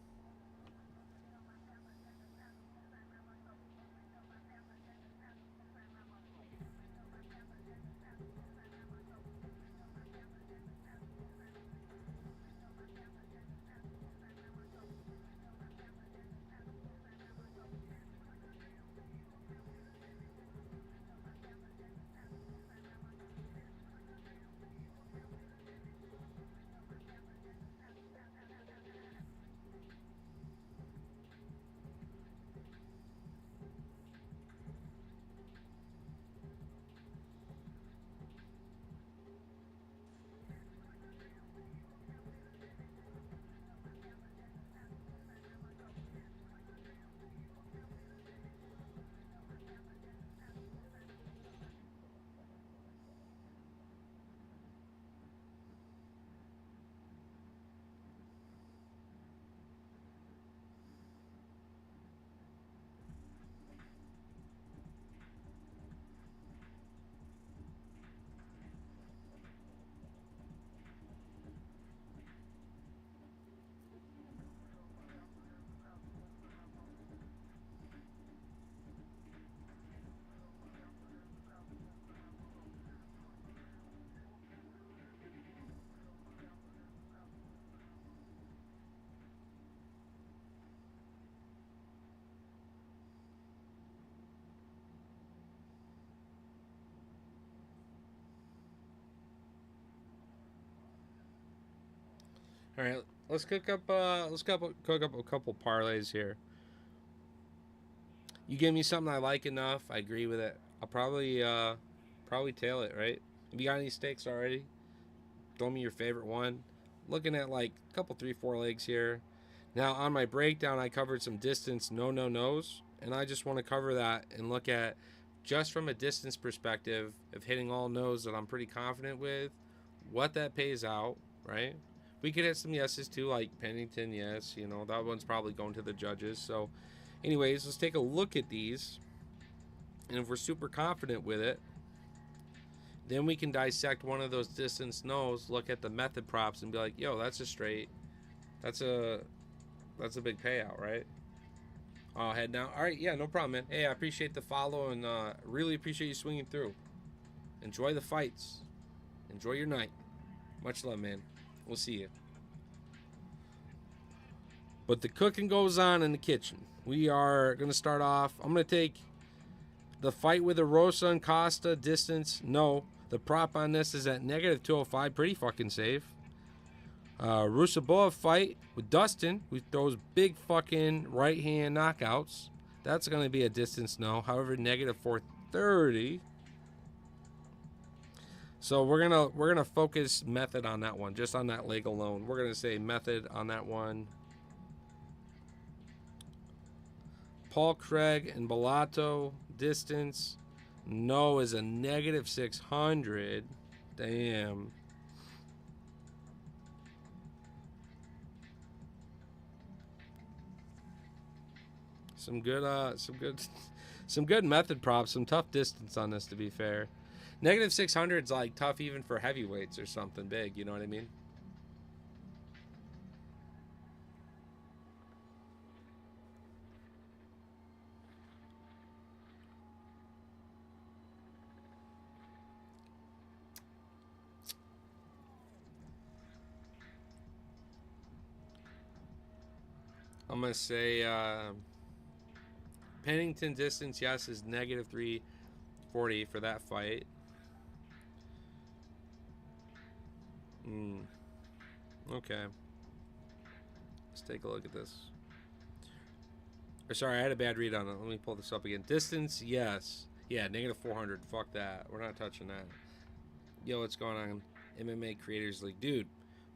All right, Let's cook up a couple parlays here. You give me something I like enough, I agree with it. I'll probably tail it, right? Have you got any stakes already? Throw me your favorite one. Looking at like a couple, three, four legs here. Now on my breakdown, I covered some distance no-nos, and I just want to cover that and look at just from a distance perspective of hitting all no's that I'm pretty confident with, what that pays out, right? We could hit some yeses too, like Pennington, yes, that one's probably going to the judges. So, anyways, let's take a look at these, and if we're super confident with it, then we can dissect one of those distance no's, look at the method props, and be like, yo, that's a straight, that's a that's a big payout, right? I'll head down. All right, yeah, no problem, man. Hey, I appreciate the follow and really appreciate you swinging through. Enjoy the fights. Enjoy your night. Much love, man. We'll see you. But the cooking goes on in the kitchen. We are going to start off. I'm going to take the fight with Rosa and Costa. Distance, no. The prop on this is at negative 205. Pretty fucking safe. Rusaboa fight with Dustin, who throws big fucking right hand knockouts. That's going to be a distance no. However, negative 430. So we're gonna focus method on that one, just on that leg alone. We're gonna say method on that one. Paul Craig and Bellato distance no is a negative 600. Damn. Some good some good method props, some tough distance on this to be fair. Negative 600 is like tough even for heavyweights or something big, you know what I mean? I'm gonna say Pennington distance, yes, is negative 340 for that fight. Okay. Let's take a look at this. Or sorry, I had a bad read on it. Let me pull this up again. Distance, yes. Yeah, negative 400. Fuck that. We're not touching that. Yo, what's going on? MMA Creators League. Dude,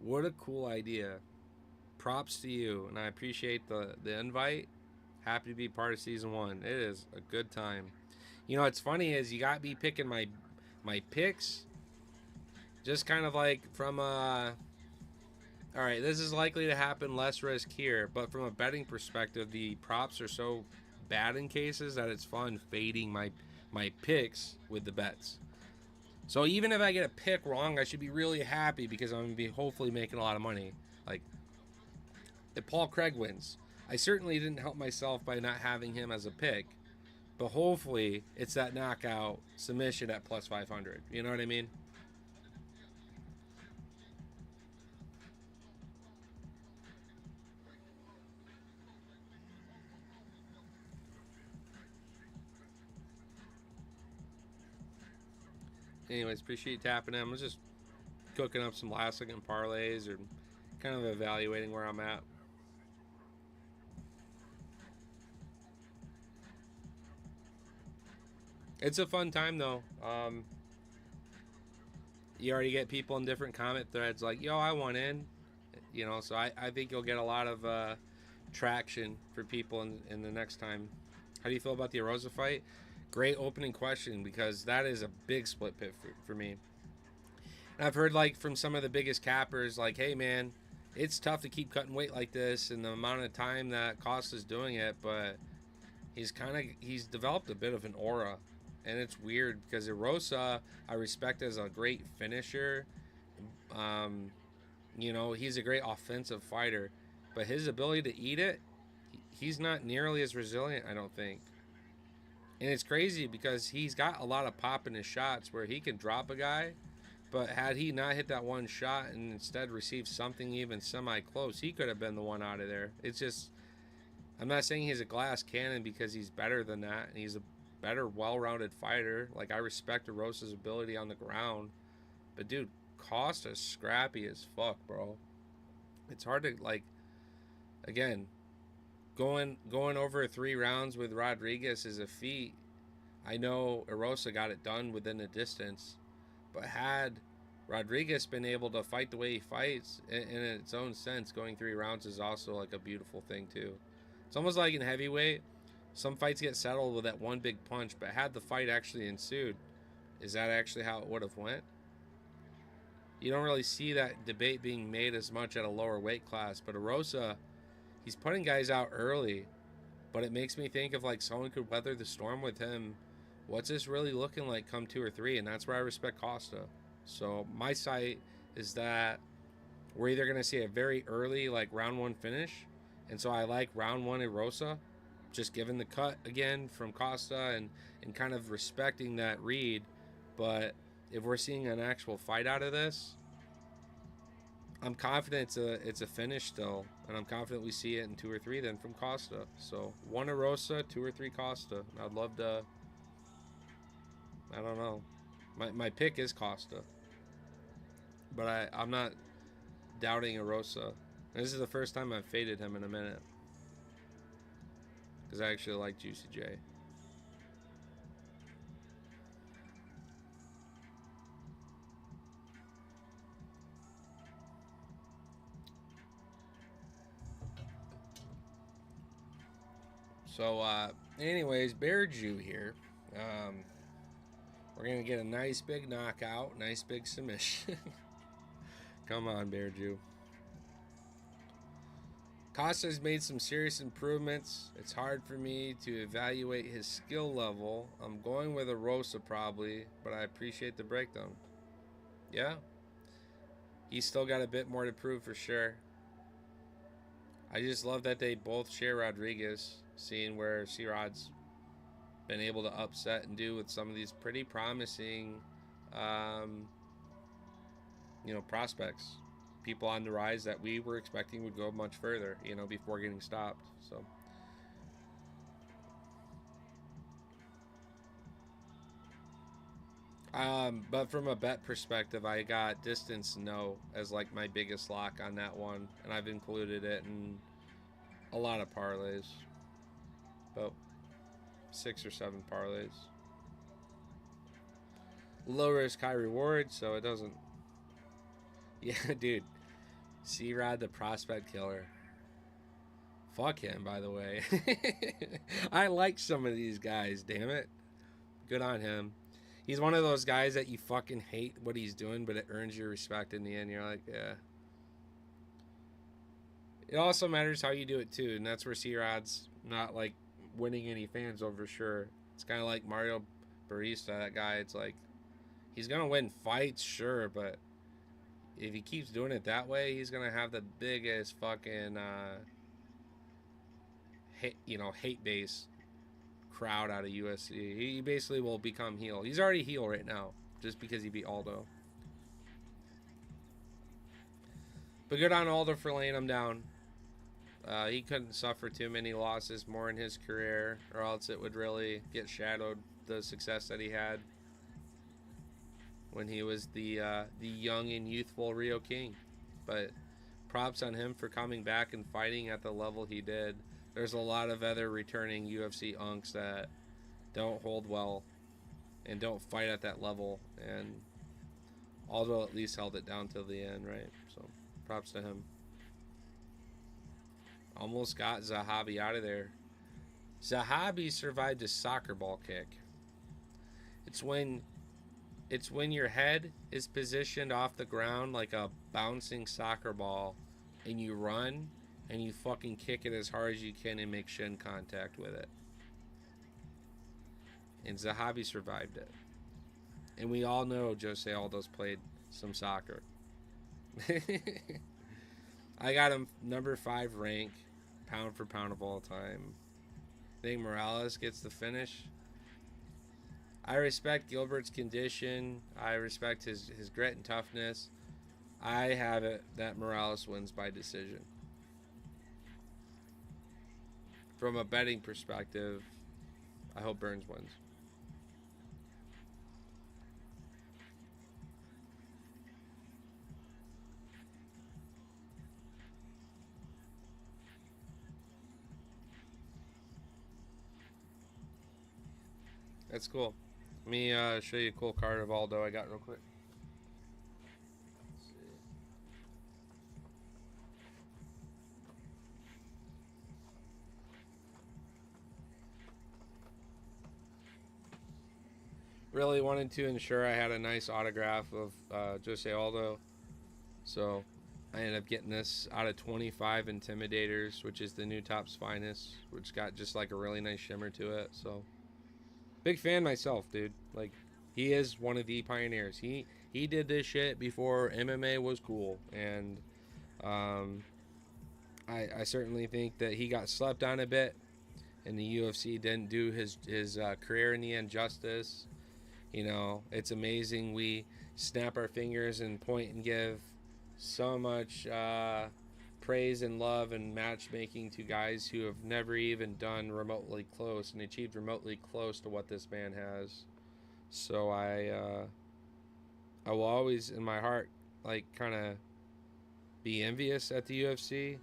what a cool idea. Props to you. And I appreciate the invite. Happy to be part of season one. It is a good time. What's funny is you got me picking my picks just kind of like from all right, this is likely to happen, less risk here, but from a betting perspective, the props are so bad in cases that it's fun fading my picks with the bets. So even if I get a pick wrong, I should be really happy because I'm gonna be hopefully making a lot of money. Like if Paul Craig wins, I certainly didn't help myself by not having him as a pick, but hopefully it's that knockout submission at plus 500. You know what I mean? Anyways, appreciate you tapping in. I'm just cooking up some last second parlays or kind of evaluating where I'm at. It's a fun time though. You already get people in different comment threads like, "Yo, I want in," So I think you'll get a lot of traction for people in the next time. How do you feel about the Arosa fight? Great opening question because that is a big split pit for me. And I've heard like from some of the biggest cappers, like, "Hey man, it's tough to keep cutting weight like this and the amount of time that Costa's doing it, but he's developed a bit of an aura, and it's weird because Erosa I respect as a great finisher. Um, he's a great offensive fighter, but his ability to eat it, he's not nearly as resilient, I don't think. And it's crazy because he's got a lot of pop in his shots where he can drop a guy, but had he not hit that one shot and instead received something even semi close, he could have been the one out of there. It's just I'm not saying he's a glass cannon because he's better than that, and he's a better, well-rounded fighter. Like I respect Rosa's ability on the ground, but dude, Costa's scrappy as fuck, bro. It's hard to like again going over 3 rounds with Rodriguez is a feat. I know Erosa got it done within a distance, but had Rodriguez been able to fight the way he fights in its own sense, going 3 rounds is also like a beautiful thing too. It's almost like in heavyweight, some fights get settled with that one big punch, but had the fight actually ensued, is that actually how it would have went? You don't really see that debate being made as much at a lower weight class, but Erosa, he's putting guys out early, but it makes me think of like someone could weather the storm with him. What's this really looking like come 2 or 3? And that's where I respect Costa. So my sight is that we're either going to see a very early like round 1 finish, and so I like round 1 Erosa, just given the cut again from Costa and kind of respecting that read. But if we're seeing an actual fight out of this, I'm confident it's a finish still, and I'm confident we see it in 2 or 3 then from Costa. So 1 Erosa, 2 or 3 Costa. I'd love to. I don't know. My pick is Costa, but I'm not doubting Erosa. And this is the first time I've faded him in a minute because I actually like Juicy J. So, anyways, Bear Jew here. We're going to get a nice big knockout, nice big submission. Come on, Bear Jew. Costa's made some serious improvements. It's hard for me to evaluate his skill level. I'm going with Erosa probably, but I appreciate the breakdown. Yeah. He's still got a bit more to prove for sure. I just love that they both share Rodriguez, seeing where C-Rod's been able to upset and do with some of these pretty promising, prospects. People on the rise that we were expecting would go much further, before getting stopped. So, but from a bet perspective, I got distance no as like my biggest lock on that one, and I've included it in a lot of parlays, about 6 or 7 parlays. Low risk, high reward, so it doesn't. Yeah, dude. C-Rod, the prospect killer. Fuck him, by the way. I like some of these guys, damn it. Good on him. He's one of those guys that you fucking hate what he's doing, but it earns your respect in the end. You're like, yeah. It also matters how you do it, too, and that's where C-Rod's not, like, winning any fans over, sure. It's kind of like Mario Barista, that guy. It's like, he's going to win fights, sure, but if he keeps doing it that way, he's going to have the biggest fucking, hate base crowd out of UFC. He basically will become heel. He's already heel right now, just because he beat Aldo. But good on Aldo for laying him down. He couldn't suffer too many losses more in his career, or else it would really get shadowed the success that he had when he was the young and youthful Rio King. But props on him for coming back and fighting at the level he did. There's a lot of other returning UFC unks that don't hold well and don't fight at that level, and Aldo at least held it down till the end, right? So props to him. Almost got Zahabi out of there. Zahabi survived a soccer ball kick. It's when your head is positioned off the ground like a bouncing soccer ball, and you run and you fucking kick it as hard as you can and make shin contact with it. And Zahabi survived it. And we all know Jose Aldo's played some soccer. I got him number 5 rank, pound for pound of all time. I think Morales gets the finish. I respect Gilbert's condition. I respect his grit and toughness. I have it that Morales wins by decision. From a betting perspective, I hope Burns wins. That's cool. Let me show you a cool card of Aldo I got real quick. Really wanted to ensure I had a nice autograph of Jose Aldo. So I ended up getting this out of 25 Intimidators, which is the new Topps Finest, which got just like a really nice shimmer to it. So big fan myself, dude. Like, he is one of the pioneers. He did this shit before MMA was cool, and um, I certainly think that he got slept on a bit, and the UFC didn't do his career in the end justice. You know, it's amazing we snap our fingers and point and give so much praise and love and matchmaking to guys who have never even done remotely close and achieved remotely close to what this man has. So I will always in my heart like kind of be envious at the UFC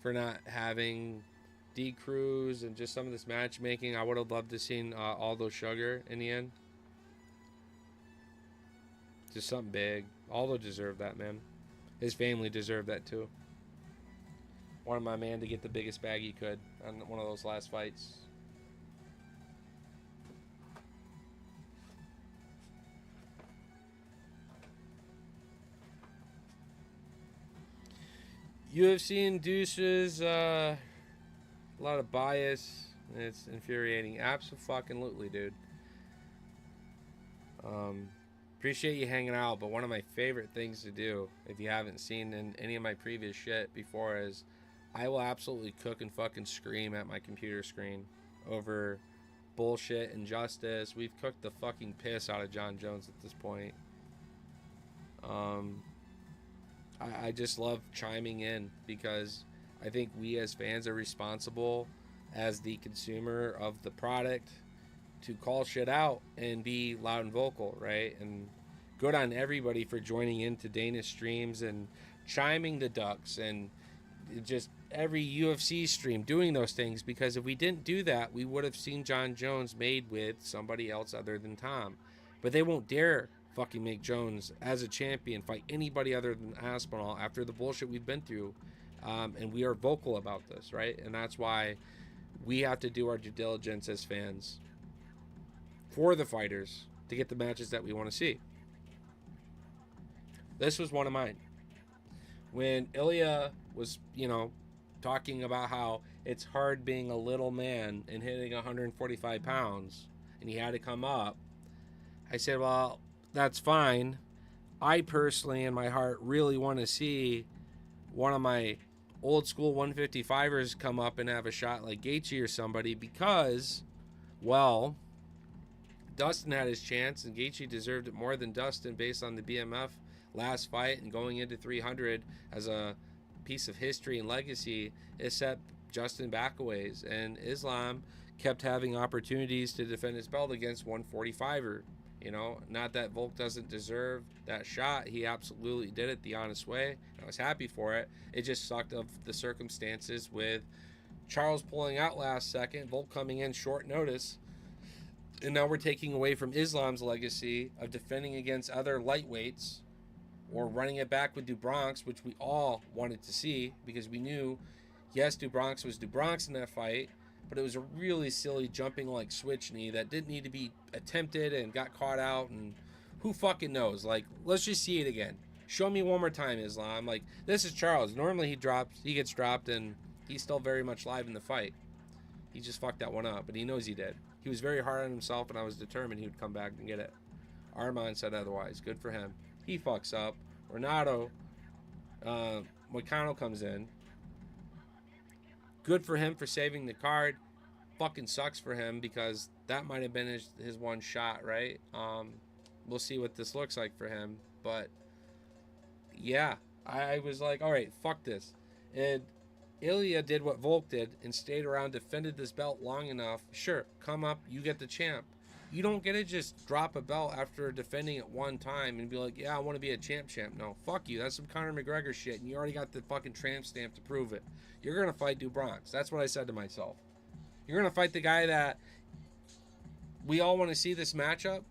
for not having D Cruz and just some of this matchmaking. I would have loved to seen Aldo Sugar in the end. Just something big. Aldo deserved that, man. His family deserved that too. Wanted my man to get the biggest bag he could on one of those last fights. UFC induces a lot of bias, and it's infuriating. Absolutely, dude. Appreciate you hanging out, but one of my favorite things to do, if you haven't seen in any of my previous shit before, is I will absolutely cook and fucking scream at my computer screen over bullshit, injustice. We've cooked the fucking piss out of John Jones at this point. I just love chiming in because I think we as fans are responsible as the consumer of the product to call shit out and be loud and vocal, right? And good on everybody for joining into Dana's streams and chiming the ducks and just every UFC stream doing those things, because if we didn't do that, we would have seen John Jones made with somebody else other than Tom. But they won't dare fucking make Jones as a champion fight anybody other than Aspinall after the bullshit we've been through. And we are vocal about this, right? And that's why we have to do our due diligence as fans for the fighters to get the matches that we want to see. This was one of mine. When Ilya was, talking about how it's hard being a little man and hitting 145 pounds and he had to come up, I said, well, that's fine. I personally, in my heart, really want to see one of my old school 155ers come up and have a shot like Gaethje or somebody because, well, Dustin had his chance and Gaethje deserved it more than Dustin based on the BMF last fight and going into 300 as a piece of history and legacy, except Justin backaways, and Islam kept having opportunities to defend his belt against 145er. Not that Volk doesn't deserve that shot. He absolutely did it the honest way. I was happy for it. It just sucked of the circumstances with Charles pulling out last second, Volk coming in short notice, and now we're taking away from Islam's legacy of defending against other lightweights or running it back with DuBronx, which we all wanted to see because we knew, yes, DuBronx was DuBronx in that fight, but it was a really silly jumping like switch knee that didn't need to be attempted and got caught out, and who fucking knows? Like, let's just see it again. Show me one more time, Islam. Like, this is Charles. Normally he gets dropped, and he's still very much live in the fight. He just fucked that one up, but he knows he did. He was very hard on himself, and I was determined he would come back and get it. Armand said otherwise. Good for him. He fucks up. Renato Moicano comes in. Good for him for saving the card. Fucking sucks for him because that might have been his one shot, right? We'll see what this looks like for him. But, yeah, I was like, all right, fuck this. And Ilya did what Volk did and stayed around, defended this belt long enough. Sure, come up, you get the champ. You don't get to just drop a belt after defending it one time and be like, yeah, I want to be a champ. No, fuck you. That's some Conor McGregor shit, and you already got the fucking tramp stamp to prove it. You're going to fight DuBronx. That's what I said to myself. You're going to fight the guy that we all want to see this matchup.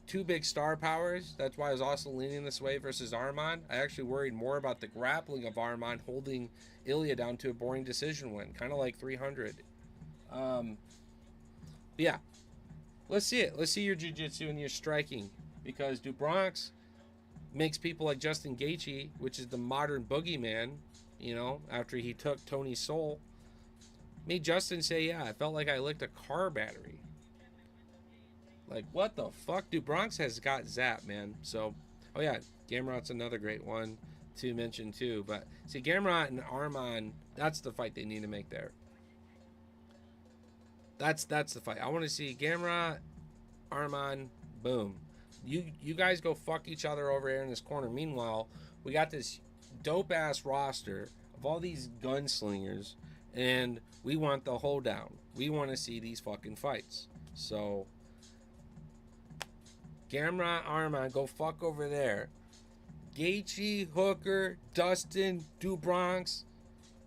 Two big star powers. That's why I was also leaning this way versus Arman. I actually worried more about the grappling of Arman holding Ilya down to a boring decision win, kind of like 300. Yeah, let's see it. Let's see your jiu-jitsu and your striking, because Dubronx makes people like Justin Gaethje, which is the modern boogeyman, you know, after he took Tony's soul, made Justin say, yeah, I felt like I licked a car battery. Like, what the fuck? Dude, Bronx has got zapped, man. So, oh yeah, Gamrot's another great one to mention too. But see, Gamrot and Arman, that's the fight they need to make there. That's the fight. I want to see Gamrot, Arman, boom. You guys go fuck each other over here in this corner. Meanwhile, we got this dope ass roster of all these gunslingers, and we want the hoedown. We want to see these fucking fights. So Gamrot, Arman, go fuck over there. Gaethje, Hooker, Dustin, Dubronx,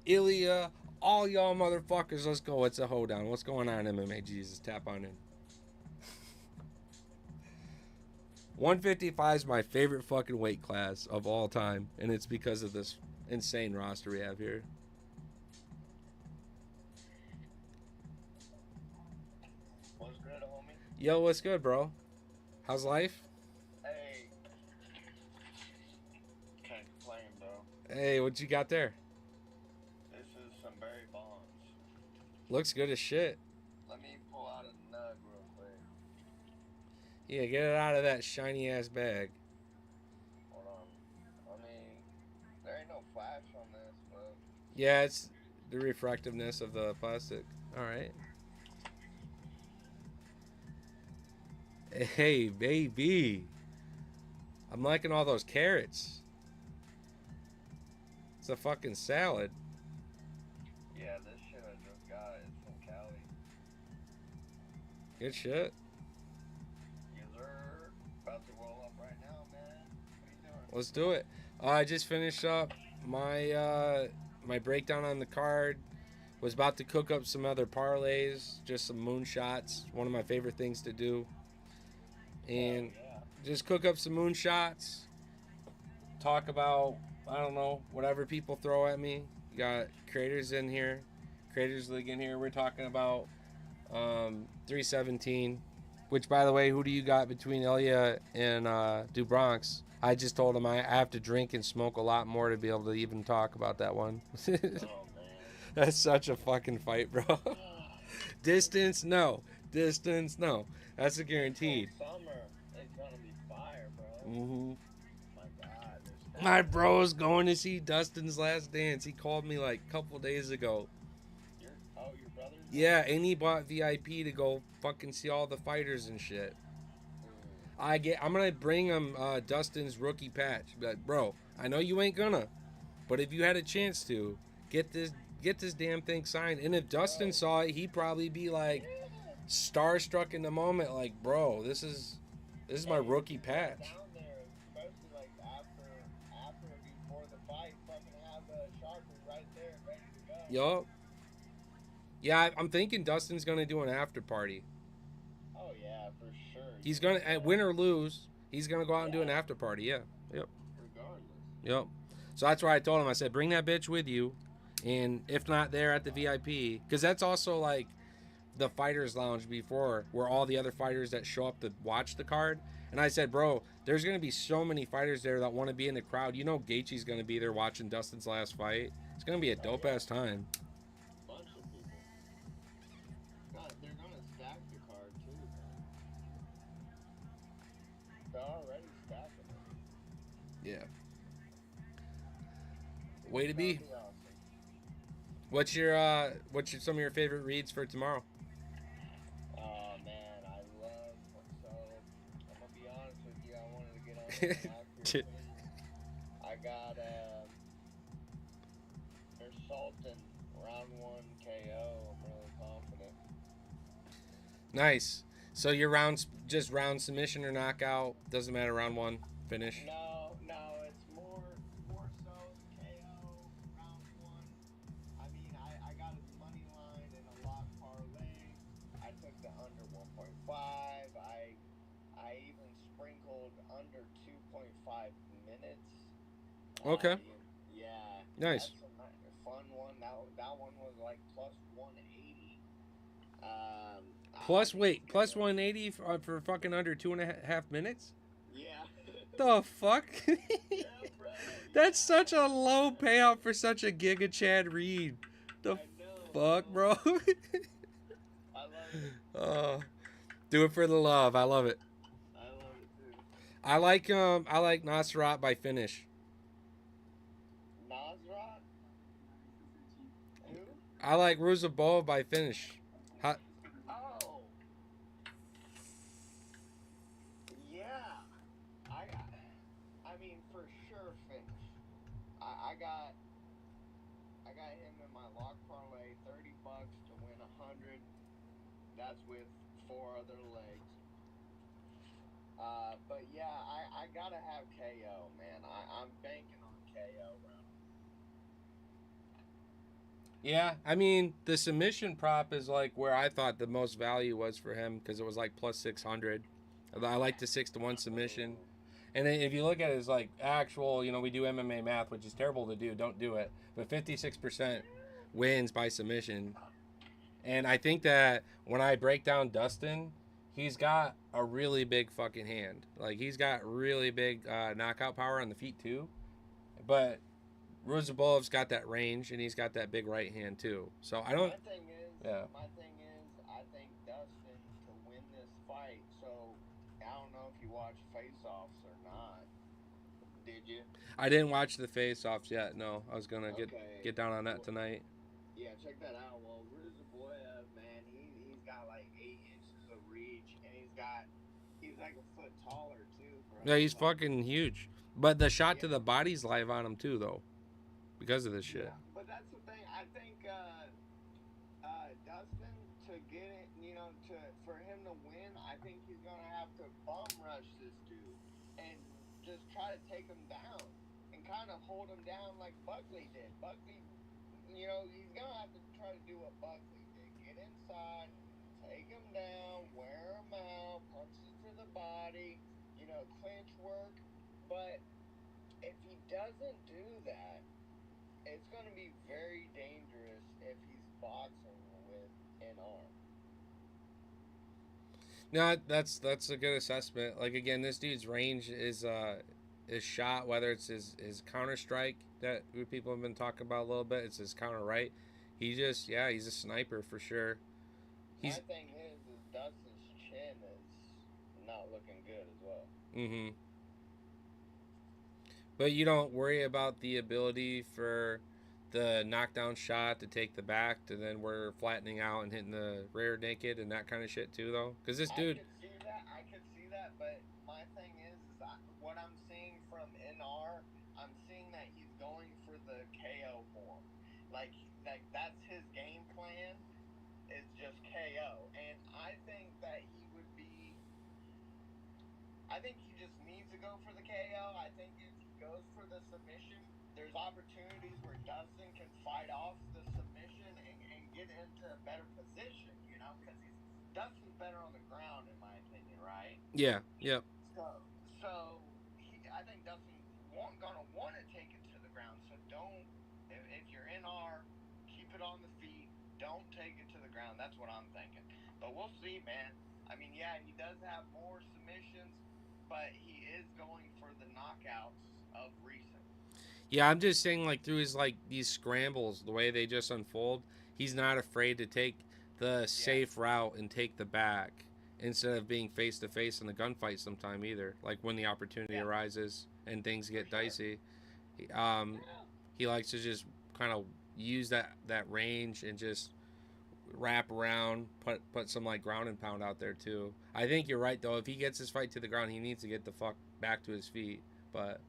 Ilya, all y'all motherfuckers, let's go. It's a hoedown. What's going on, MMA Jesus? Tap on in. 155 is my favorite fucking weight class of all time, and it's because of this insane roster we have here. What's good, homie? Yo, what's good, bro? How's life? Hey. Can't complain, bro. Hey, what you got there? This is some berry bonds. Looks good as shit. Let me pull out a nug real quick. Yeah, get it out of that shiny ass bag. Hold on. I mean, there ain't no flash on this, but... Yeah, it's the refractiveness of the plastic. Alright. Hey, baby. I'm liking all those carrots. It's a fucking salad. Yeah, this shit I just got is from Cali. Good shit. Yes, sir. About to roll up right now, man. What are you doing? Let's do it. I just finished up my my breakdown on the card. Was about to cook up some other parlays, just some moonshots. One of my favorite things to do. And just cook up some moonshots. Talk about, I don't know, whatever people throw at me. You got creators in here, creators league in here. We're talking about 317. Which, by the way, who do you got between Ilya and Dubronx? I just told him I have to drink and smoke a lot more to be able to even talk about that one. Oh, man. That's such a fucking fight, bro. Distance, no. Distance, no. That's a guaranteed. Summer, it's gonna be fire, bro. Mm-hmm. My God. My bro's going to see Dustin's Last Dance. He called me like a couple days ago. Your brother? Yeah, and he bought VIP to go fucking see all the fighters and shit. I'm gonna bring him Dustin's rookie patch. Be like, bro, I know you ain't gonna, but if you had a chance to, get this damn thing signed. And if Dustin saw it, he'd probably be like starstruck in the moment, like, bro, this is my rookie patch. Down there, especially like after before the fight, fucking have the Sharpie right there, ready to go. Yup. Yeah, I'm thinking Dustin's gonna do an after party. Oh yeah, for sure. He's gonna, win or lose, he's gonna go out and do an after party. Yeah. Yep. Regardless. Yep. So that's why I told him. I said, bring that bitch with you, and if not there at the VIP, because that's also like the fighters lounge before, where all the other fighters that show up to watch the card. And I said, bro, there's gonna be so many fighters there that want to be in the crowd. You know, Gaethje's gonna be there watching Dustin's last fight. It's gonna be a dope ass time. Bunch of people. God, they're gonna stack the card too, man. They're already stacking it. Yeah. Way to be. That'd awesome. What's some of your favorite reads for tomorrow? Oh man, I love. So I'm gonna be honest with you. I wanted to get on it after. I got there's Sultan round 1 KO. I'm really confident. Nice. So your just round submission or knockout, doesn't matter, round 1 finish. No, it's more so KO round 1. I mean, I got his money line and a lock parlay. I took the under 1.5. 1.5. I even sprinkled under 2.5 minutes. Okay. Yeah, Nice. that's a fun one. That one was like plus 180. I Plus, think he's wait, plus gonna. 180 for fucking under 2.5 minutes? Yeah. The fuck? Yeah, bro. That's Yeah. such a low payout for such a Giga Chad Reed. The I know, fuck, bro. bro? I love it. Oh, do it for the love. I love it. I love it too. I like Nasrat by finish. Nasrat? Who? I like Ruzabov by finish. Hot. Oh, yeah. I got. I mean, for sure, finish. I, I got. I got him in my lock parlay. $30 to win 100. That's with four other legs. But yeah, I gotta have KO, man. I'm banking on KO, bro. Yeah, I mean the submission prop is like where I thought the most value was for him because it was like plus 600. I like the 6-1 submission. Oh, And then if you look at it as like actual, we do MMA math, which is terrible to do. Don't do it. But 56% wins by submission. And I think that when I break down Dustin, he's got a really big fucking hand. Like he's got really big knockout power on the feet too. But Rosabolov's got that range and he's got that big right hand too. So I don't. my thing is, Yeah. I think Dustin to win this fight. So I don't know if you watch face-offs or not. Did you? I didn't watch the face-offs yet. No, I was gonna Okay. get down on that Well, tonight. yeah, check that out. Well, Ruzaboyev, man, he's got like 8 inches of reach, and he's like a foot taller too for Yeah, him to he's fight. fucking huge. But the shot to Yeah, the body's live on him too, though, because of this shit. yeah, but that's the thing. I think Dustin to get it, to for him to win, I think he's gonna have to bum rush this dude and just try to take him down and kind of hold him down like Buckley did. Buckley, he's gonna have to try to do what Buckley did: get inside, take him down, wear him out, punches to the body, clinch work. But if he doesn't do that, it's going to be very dangerous if he's boxing with an arm. No, that's a good assessment. Like again, this dude's range is shot. Whether it's his counter strike that people have been talking about a little bit, it's his counter right. He's a sniper for sure. My He's thing is Dustin's chin is not looking good as well. mm-hmm. But you don't worry about the ability for the knockdown shot to take the back to then we're flattening out and hitting the rear naked and that kind of shit too, though. Because this dude, I could see that, but my thing is what I'm seeing from NR. I'm seeing that he's going for the KO form, like that's his game plan is just KO, and I think that he would be. I think he just needs to go for the KO. I think if he goes for the submission, there's opportunities where Dustin can fight off the submission and get into a better position, because Dustin's better on the ground, in my opinion, right? yeah, yep. I think Dustin's gonna want to take it to the ground. So don't, if you're in R, keep it on the feet. Don't take it to the ground. That's what I'm thinking. But we'll see, man. I mean, yeah, he does have more submissions, but he is going for the knockouts of recent. Yeah, I'm just saying, like, through his, like, these scrambles, the way they just unfold, he's not afraid to take the Yeah, safe route and take the back instead of being face to face in the gunfight sometime either. Like, when the opportunity yeah, arises and things for get sure. dicey. Um, Yeah, he likes to just kind of use that range and just wrap around, put some like ground and pound out there too. I think you're right though. If he gets his fight to the ground, he needs to get the fuck back to his feet. But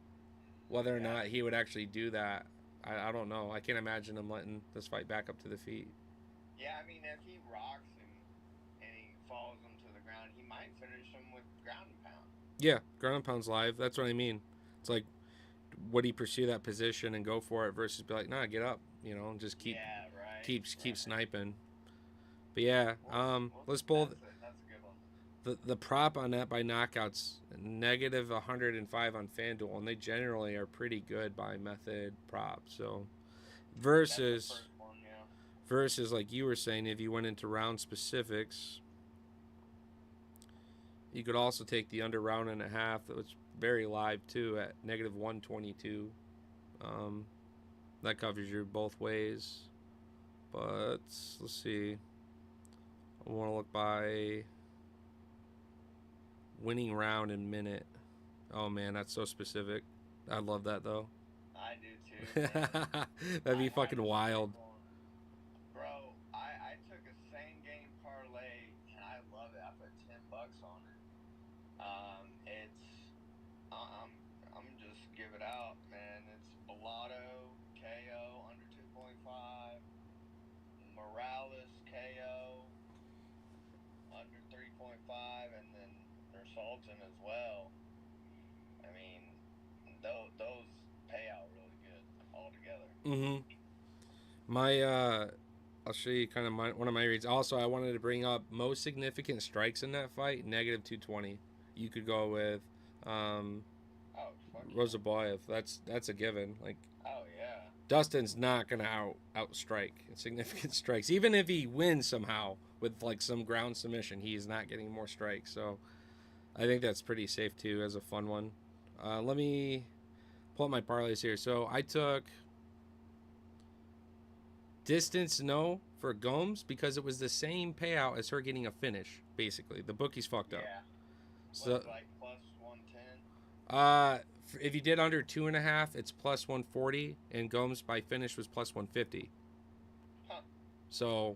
whether or yeah, not he would actually do that, I don't know. I can't imagine him letting this fight back up to the feet. yeah. I mean, if he rocks and he follows him to the ground, he might finish him with ground and pound. Yeah, ground and pound's live. That's what I mean. It's like, would he pursue that position and go for it versus be like, nah, get up, and just Yeah, right, keep right. sniping. But yeah, Well, let's pull. that's a good one. The prop on that by knockouts negative 105 on FanDuel, and they generally are pretty good by method prop. So versus One, yeah. versus like you were saying, if you went into round specifics, you could also take the under round and a half. That was very live too at negative 122. That covers you both ways. But let's see. I want to look by winning round and minute. Oh man, that's so specific. I love that though. I do too. That'd be fucking wild. Bro, I took a same game parlay and I love it. I put $10 on it. I'm just give it out, man. It's Bellotto KO under 2.5, Morales KO under 3.5, and then there's Sultan as well. I mean, those pay out really good altogether. I'll show you kind of one of my reads. Also, I wanted to bring up most significant strikes in that fight, negative 220. You could go with Rozabayev. That's a given. Like, oh yeah, Dustin's not gonna outstrike significant strikes. Even if he wins somehow with like some ground submission, he is not getting more strikes. So I think that's pretty safe too as a fun one. Let me pull up my parlays here. So I took distance no for Gomes because it was the same payout as her getting a finish. Basically, the bookies fucked up. So like plus 110. If you did under 2.5, it's plus 140, and Gomes by finish was plus 150. Huh. So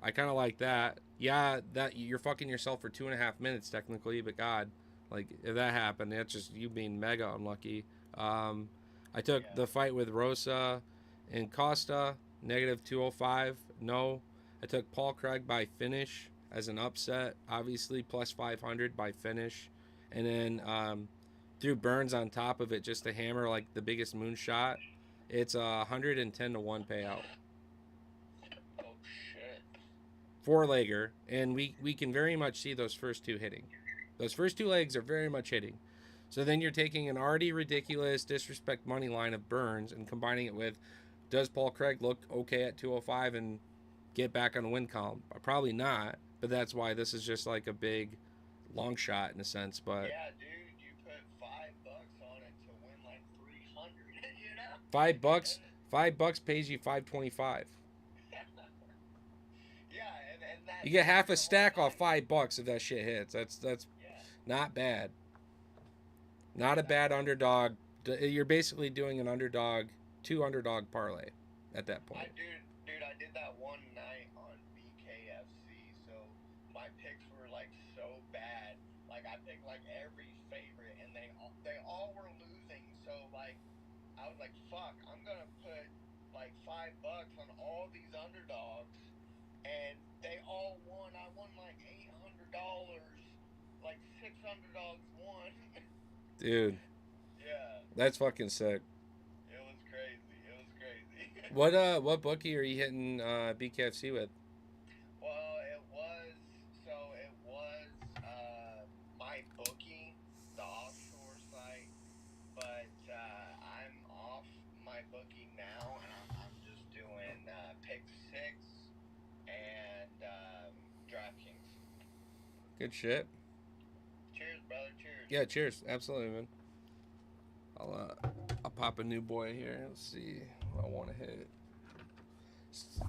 I kind of like that. Yeah, that you're fucking yourself for 2.5 minutes technically, but God, like if that happened, that's just you being mega unlucky. I took the fight with Rosa and Costa, negative 205. No. I took Paul Craig by finish as an upset, obviously plus 500 by finish. And then threw Burns on top of it just to hammer like the biggest moonshot. It's 110 to 1 payout. Oh shit. 4-legger, and we can very much see those first two hitting. Those first two legs are very much hitting. So then you're taking an already ridiculous disrespect money line of Burns and combining it with, does Paul Craig look okay at 205 and get back on the win column? Probably not, but that's why this is just like a big long shot in a sense. But yeah, dude, you put $5 on it to win like 300. You know, $5 pays you 525. Yeah, and that you get half a stack off $5 if that shit hits. That's not bad. Not a bad underdog. You're basically doing an underdog, 2 underdog parlay at that point. Dude, I did that one night on BKFC, so my picks were like so bad. Like I picked like every favorite, and they all were losing. So like I was like, fuck, I'm gonna put like $5 on all these underdogs, and they all won. I won like $800. Like 6 underdogs won. Dude. Yeah. That's fucking sick. It was crazy. What bookie are you hitting BKFC with? Well, it was my bookie, the offshore site, but I'm off my bookie now, and I'm just doing Pick 6 and DraftKings. Good shit. Cheers, brother. Cheers. Yeah, cheers. Absolutely, man. I'll pop a new boy here. Let's see what I want to hit.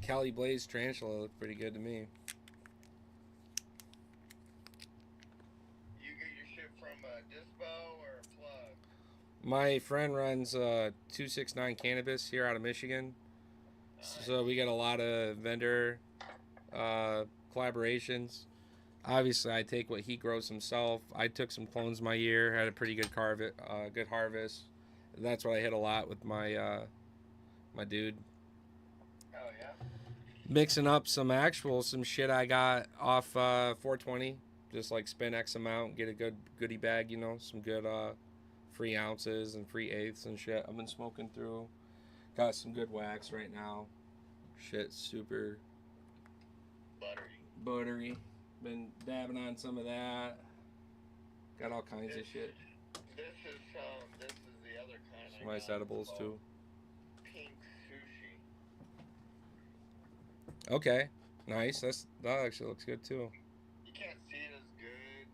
Cali Blaze Tarantula looked pretty good to me. You get your shit from Dispo or Plug? My friend runs 269 Cannabis here out of Michigan. Nice. So we got a lot of vendor collaborations. Obviously, I take what he grows himself. I took some clones my year, had a pretty good good harvest. That's what I hit a lot with my my dude. Oh yeah. Mixing up some shit I got off 420. Just like spend X amount, get a good goodie bag, you know, some good free ounces and free eighths and shit. I've been smoking through. Got some good wax right now. Shit, super buttery. Been dabbing on some of that. Got all kinds of shit. This is the other kind. Some nice edibles too. Pink sushi. Okay, nice. That actually looks good too. You can't see it as good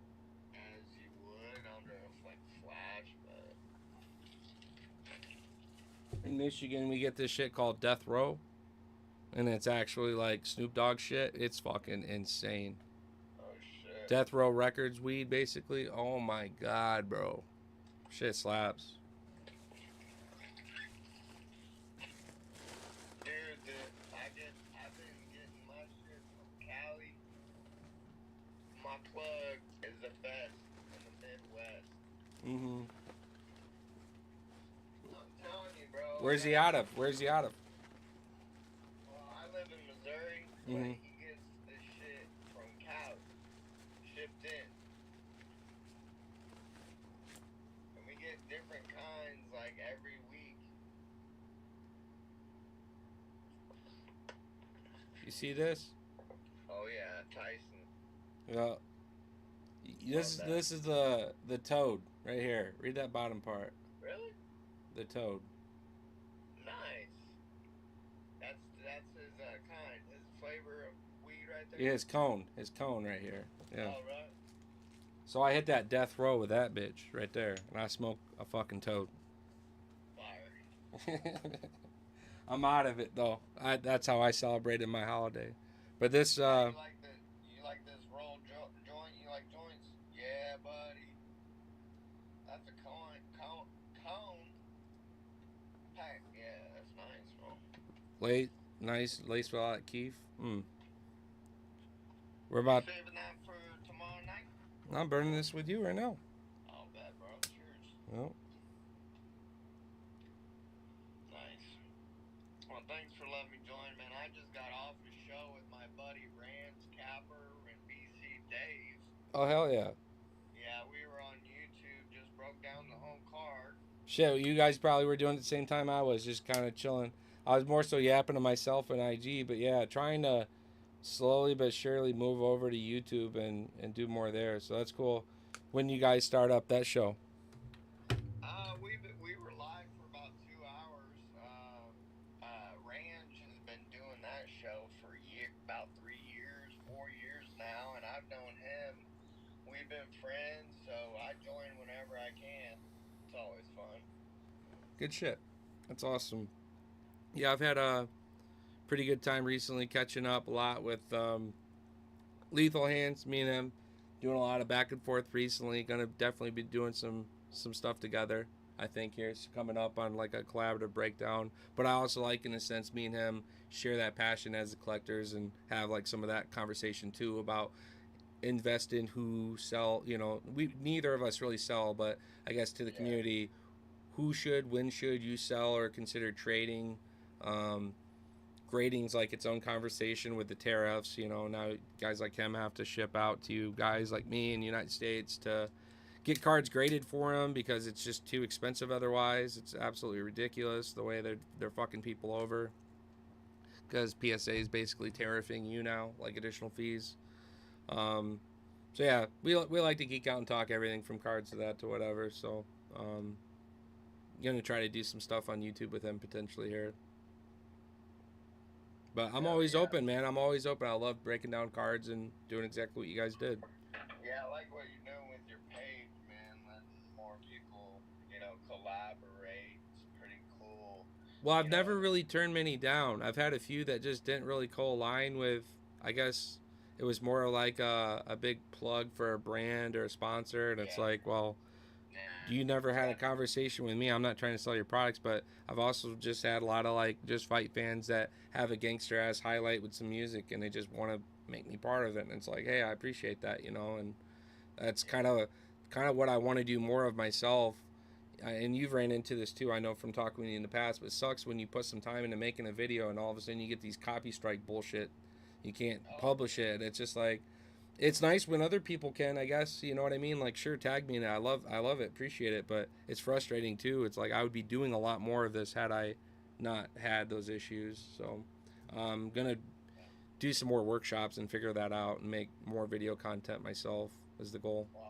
as you would under like flash, but In Michigan, we get this shit called Death Row, and it's actually like Snoop Dogg shit. It's fucking insane. oh shit. Death Row Records weed, basically. Oh my god, bro. Shit slaps. Dude, I've been getting my shit from Cali. My plug is the best in the Midwest. Mm-hmm. I'm telling you, bro. Where's he out of? Where's he out of? Well, I live in Missouri, but Mhm. he gets this shit from Cali, shipped in. And we get different kinds like every week. You see this? Oh yeah, Tyson. Yeah. This is the toad right here. Read that bottom part. Really? The toad. Nice. That's his kind, his flavor of weed right there. Yeah, his cone right here. Yeah. All right. So I hit that death row with that bitch right there, and I smoke a fucking toad. Fire. I'm out of it though. That's how I celebrated my holiday. But this You like this roll joint? You like joints? Yeah, buddy. That's a cone. Pack. Yeah, that's nice, bro. nice Laceville at Keith. We're about. Saving that for tomorrow night. I'm burning this with you right now. I'll bet, bro. Cheers. Well, Nice. Well, thanks for letting me join, man. I just got off the show with my buddy Rance Capper and BC Dave. oh hell yeah. Yeah, we were on YouTube, just broke down the whole card. Shit, you guys probably were doing it at the same time I was, just kind of chilling. I was more so yapping to myself and IG, but yeah, trying to slowly but surely move over to YouTube and do more there. So that's cool. When you guys start up that show? We were live for about 2 hours. Range has been doing that show for about 3 years, 4 years now, and I've known him. We've been friends, so I join whenever I can. It's always fun. Good shit. That's awesome. Yeah, I've had a pretty good time recently catching up a lot with Lethal Hands. Me and him doing a lot of back and forth recently. Gonna definitely be doing some stuff together. I think here's coming up on like a collaborative breakdown. But I also like, in a sense, me and him share that passion as the collectors and have like some of that conversation too about invest in who sell. You know, we neither of us really sell, but I guess to the community, who should, when should you sell or consider trading? Grading's like its own conversation with the tariffs. You know, now guys like him have to ship out to guys like me in the United States to get cards graded for them because it's just too expensive otherwise. It's absolutely ridiculous the way they're fucking people over, because PSA is basically tariffing you now, like additional fees. So yeah, we like to geek out and talk everything from cards to that to whatever. So gonna try to do some stuff on YouTube with him potentially here. But I'm always open, man. I'm always open. I love breaking down cards and doing exactly what you guys did. Yeah, I like what you're doing with your page, man. Letting more people, collaborate. It's pretty cool. Well, I've never really turned many down. I've had a few that just didn't really co-align with, I guess it was more like a big plug for a brand or a sponsor. And it's like, well, you never had a conversation with me. I'm not trying to sell your products, but I've also just had a lot of like just fight fans that have a gangster ass highlight with some music and they just want to make me part of it. And it's like, hey, I appreciate that, and that's kind of what I want to do more of myself. And you've ran into this too, I know, from talking with you in the past, but it sucks when you put some time into making a video and all of a sudden you get these copy strike bullshit. You can't publish it. It's just like, it's nice when other people can, I guess, you know what I mean? Like, sure, tag me in it. I love it, appreciate it, but it's frustrating too. It's like I would be doing a lot more of this had I not had those issues. So I'm gonna do some more workshops and figure that out and make more video content myself is the goal. Wow.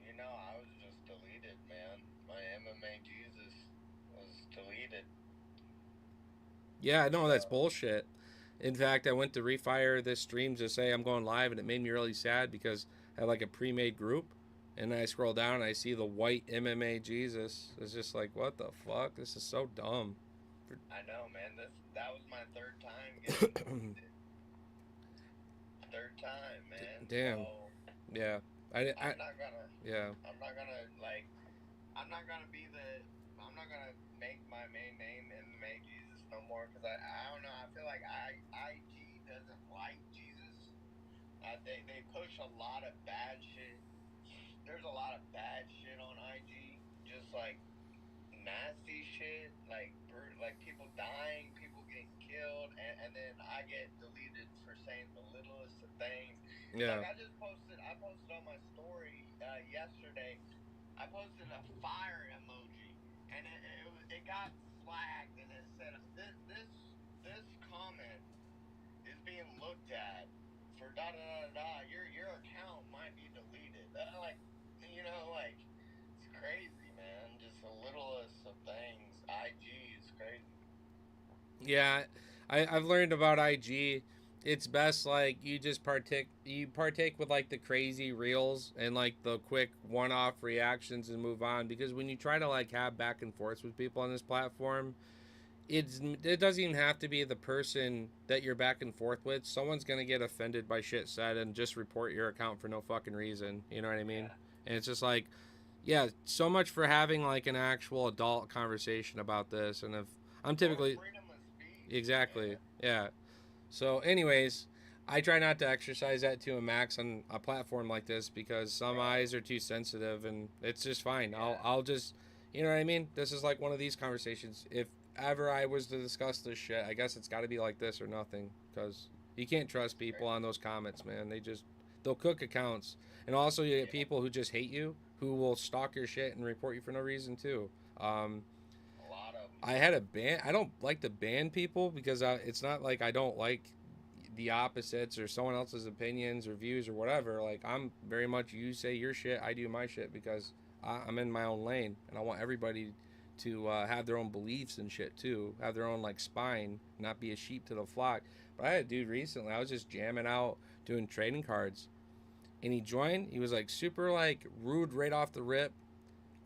I was just deleted, man. My MMA Jesus was deleted. Yeah, no, that's So, bullshit. In fact, I went to refire this stream to say I'm going live, and it made me really sad because I had like a pre-made group, and then I scroll down and I see the white MMA Jesus. It's just like, what the fuck? This is so dumb. I know, man. That was my third time getting deleted. Third time, man. Damn. So Yeah. I I'm not gonna. yeah. I'm not gonna like. I'm not gonna be the. I'm not gonna make my main name in the main Jesus no more because I don't know. I feel like IG doesn't like Jesus. They push a lot of bad shit. There's a lot of bad shit on IG. Just like nasty shit, like people dying, people getting killed, and then I get deleted for saying the littlest of things. Yeah. Like I posted on my story yesterday. I posted a fire emoji, and it got flagged, and it said this comment is being looked at for da da da da. Your account might be deleted. Like it's crazy, man. Just the littlest of things. IG is crazy. Yeah, I've learned about IG. It's best like you partake with like the crazy reels and like the quick one off reactions and move on, because when you try to like have back and forth with people on this platform, it doesn't even have to be the person that you're back and forth with. Someone's gonna get offended by shit said and just report your account for no fucking reason. You know what I mean? Yeah. And it's just like, yeah, so much for having like an actual adult conversation about this. And if I'm Or typically freedom of speech, exactly, man. yeah. So, anyways, I try not to exercise that to a max on a platform like this because some Right. eyes are too sensitive, and it's just fine. I'll Yeah. I'll just, you know what I mean. This is like one of these conversations. If ever I was to discuss this shit, I guess it's got to be like this or nothing, because you can't trust It's people on crazy. those comments, man. They'll cook accounts, and also you get Yeah. people who just hate you, who will stalk your shit and report you for no reason too. A lot of them. I had a ban. I don't like to ban people because it's not like I don't like the opposites or someone else's opinions or views or whatever. Like, I'm very much, you say your shit, I do my shit, because I'm in my own lane and I want everybody to have their own beliefs and shit too, have their own like spine, not be a sheep to the flock. But I had a dude recently. I was just jamming out doing trading cards, and he joined. He was like super like rude right off the rip.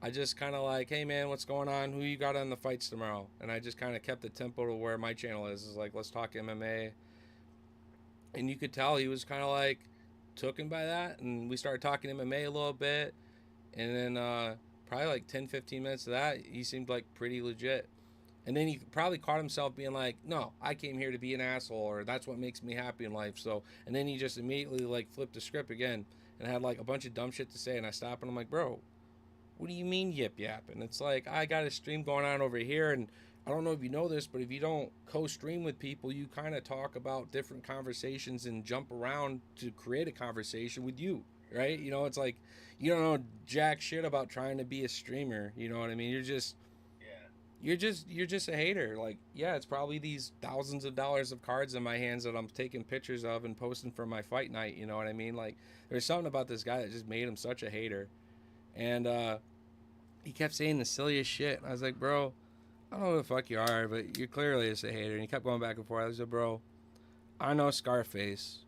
I just kind of like, hey man, what's going on? Who you got on the fights tomorrow? And I just kind of kept the tempo to where my channel is like, let's talk MMA. And you could tell he was kind of like taken by that. And we started talking MMA a little bit. And then probably like 10, 15 minutes of that, he seemed like pretty legit. And then he probably caught himself being like, no, I came here to be an asshole, or that's what makes me happy in life. So, and then he just immediately like flipped the script again and had like a bunch of dumb shit to say. And I stopped and I'm like, bro, what do you mean yip yap? And it's like, I got a stream going on over here, and I don't know if you know this, but if you don't co-stream with people, you kind of talk about different conversations and jump around to create a conversation with you, right? You know, it's like you don't know jack shit about trying to be a streamer. You know what I mean? Yeah. You're just a hater. Like, yeah, it's probably these thousands of dollars of cards in my hands that I'm taking pictures of and posting for my fight night. You know what I mean? Like, there's something about this guy that just made him such a hater. And he kept saying the silliest shit. And I was like, bro, I don't know who the fuck you are, but you're clearly just a hater. And he kept going back and forth. I said, bro, I know Scarface.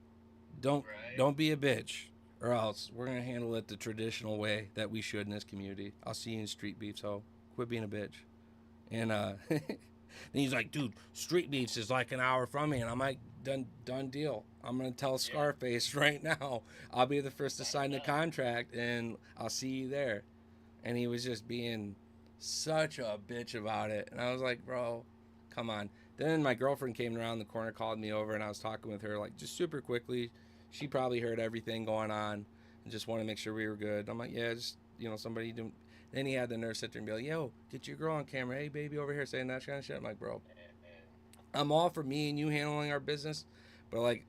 Don't Right. don't be a bitch, or else we're gonna handle it the traditional way that we should in this community. I'll see you in street beef, so quit being a bitch. And then he's like, dude, street beefs is like an hour from me, and I'm like, done deal. I'm gonna tell Yeah. Scarface right now. I'll be the first to Sign sign the up. contract, and I'll see you there. And he was just being such a bitch about it. And I was like, bro, come on. Then my girlfriend came around the corner, called me over, and I was talking with her like just super quickly. She probably heard everything going on and just wanted to make sure we were good. I'm like, yeah, just somebody didn't. Then he had the nerve sit there and be like, yo, get your girl on camera. Hey, baby, over here saying that kind of shit. I'm like, bro, And I'm all for me and you handling our business, but like,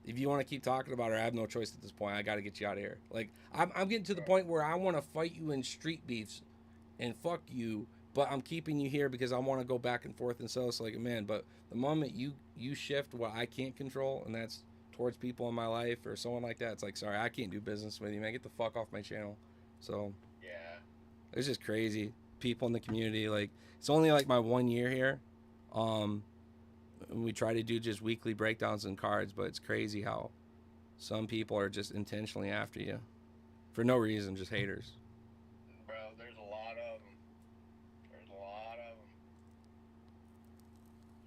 if you want to keep talking about her, I have no choice at this point. I got to get you out of here. Like, I'm getting to the right. point where I want to fight you in street beefs and fuck you but I'm keeping you here because I want to go back and forth and sell this like a man. But the moment you shift what I can't control, and that's towards people in my life or someone like that, it's like, sorry, I can't do business with you, man. Get the fuck off my channel. So Yeah. it's just crazy. People in the community, like, it's only like my 1 year here. Um, we try to do just weekly breakdowns and cards, but it's crazy how some people are just intentionally after you for no reason, just haters. Bro, there's a lot of them. There's a lot of them.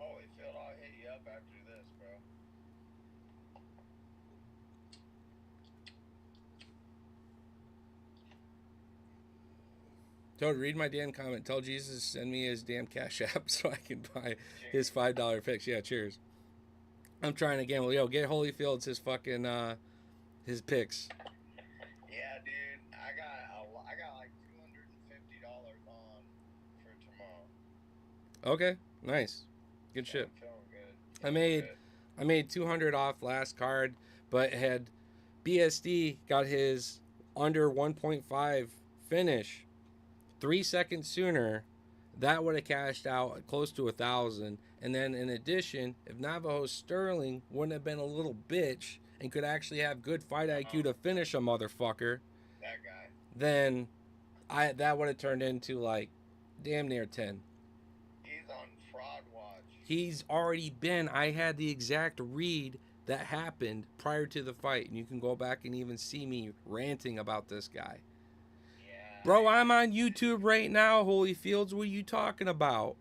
Holyfield, I'll hit you up after this, bro. Toad, read my damn comment. Tell Jesus to send me his damn cash app so I can buy his $5 picks. Yeah, cheers. I'm trying to gamble. Yo, get Holyfield's his fucking his picks. Yeah, dude. I got like $250 on for tomorrow. Okay, nice, good So shit. I'm feeling good. I Feeling made good. I made 200 off last card, but had BSD got his under 1.5 finish 3 seconds sooner, that would have cashed out close to 1,000. And then in addition, if Navajo Sterling wouldn't have been a little bitch and could actually have good fight IQ to finish a motherfucker, That guy. then that would have turned into like damn near 10. He's on fraud watch. He's already been. I had the exact read that happened prior to the fight, and you can go back and even see me ranting about this guy. Yeah. Bro, I'm on YouTube right now, Holyfields. What are you talking about?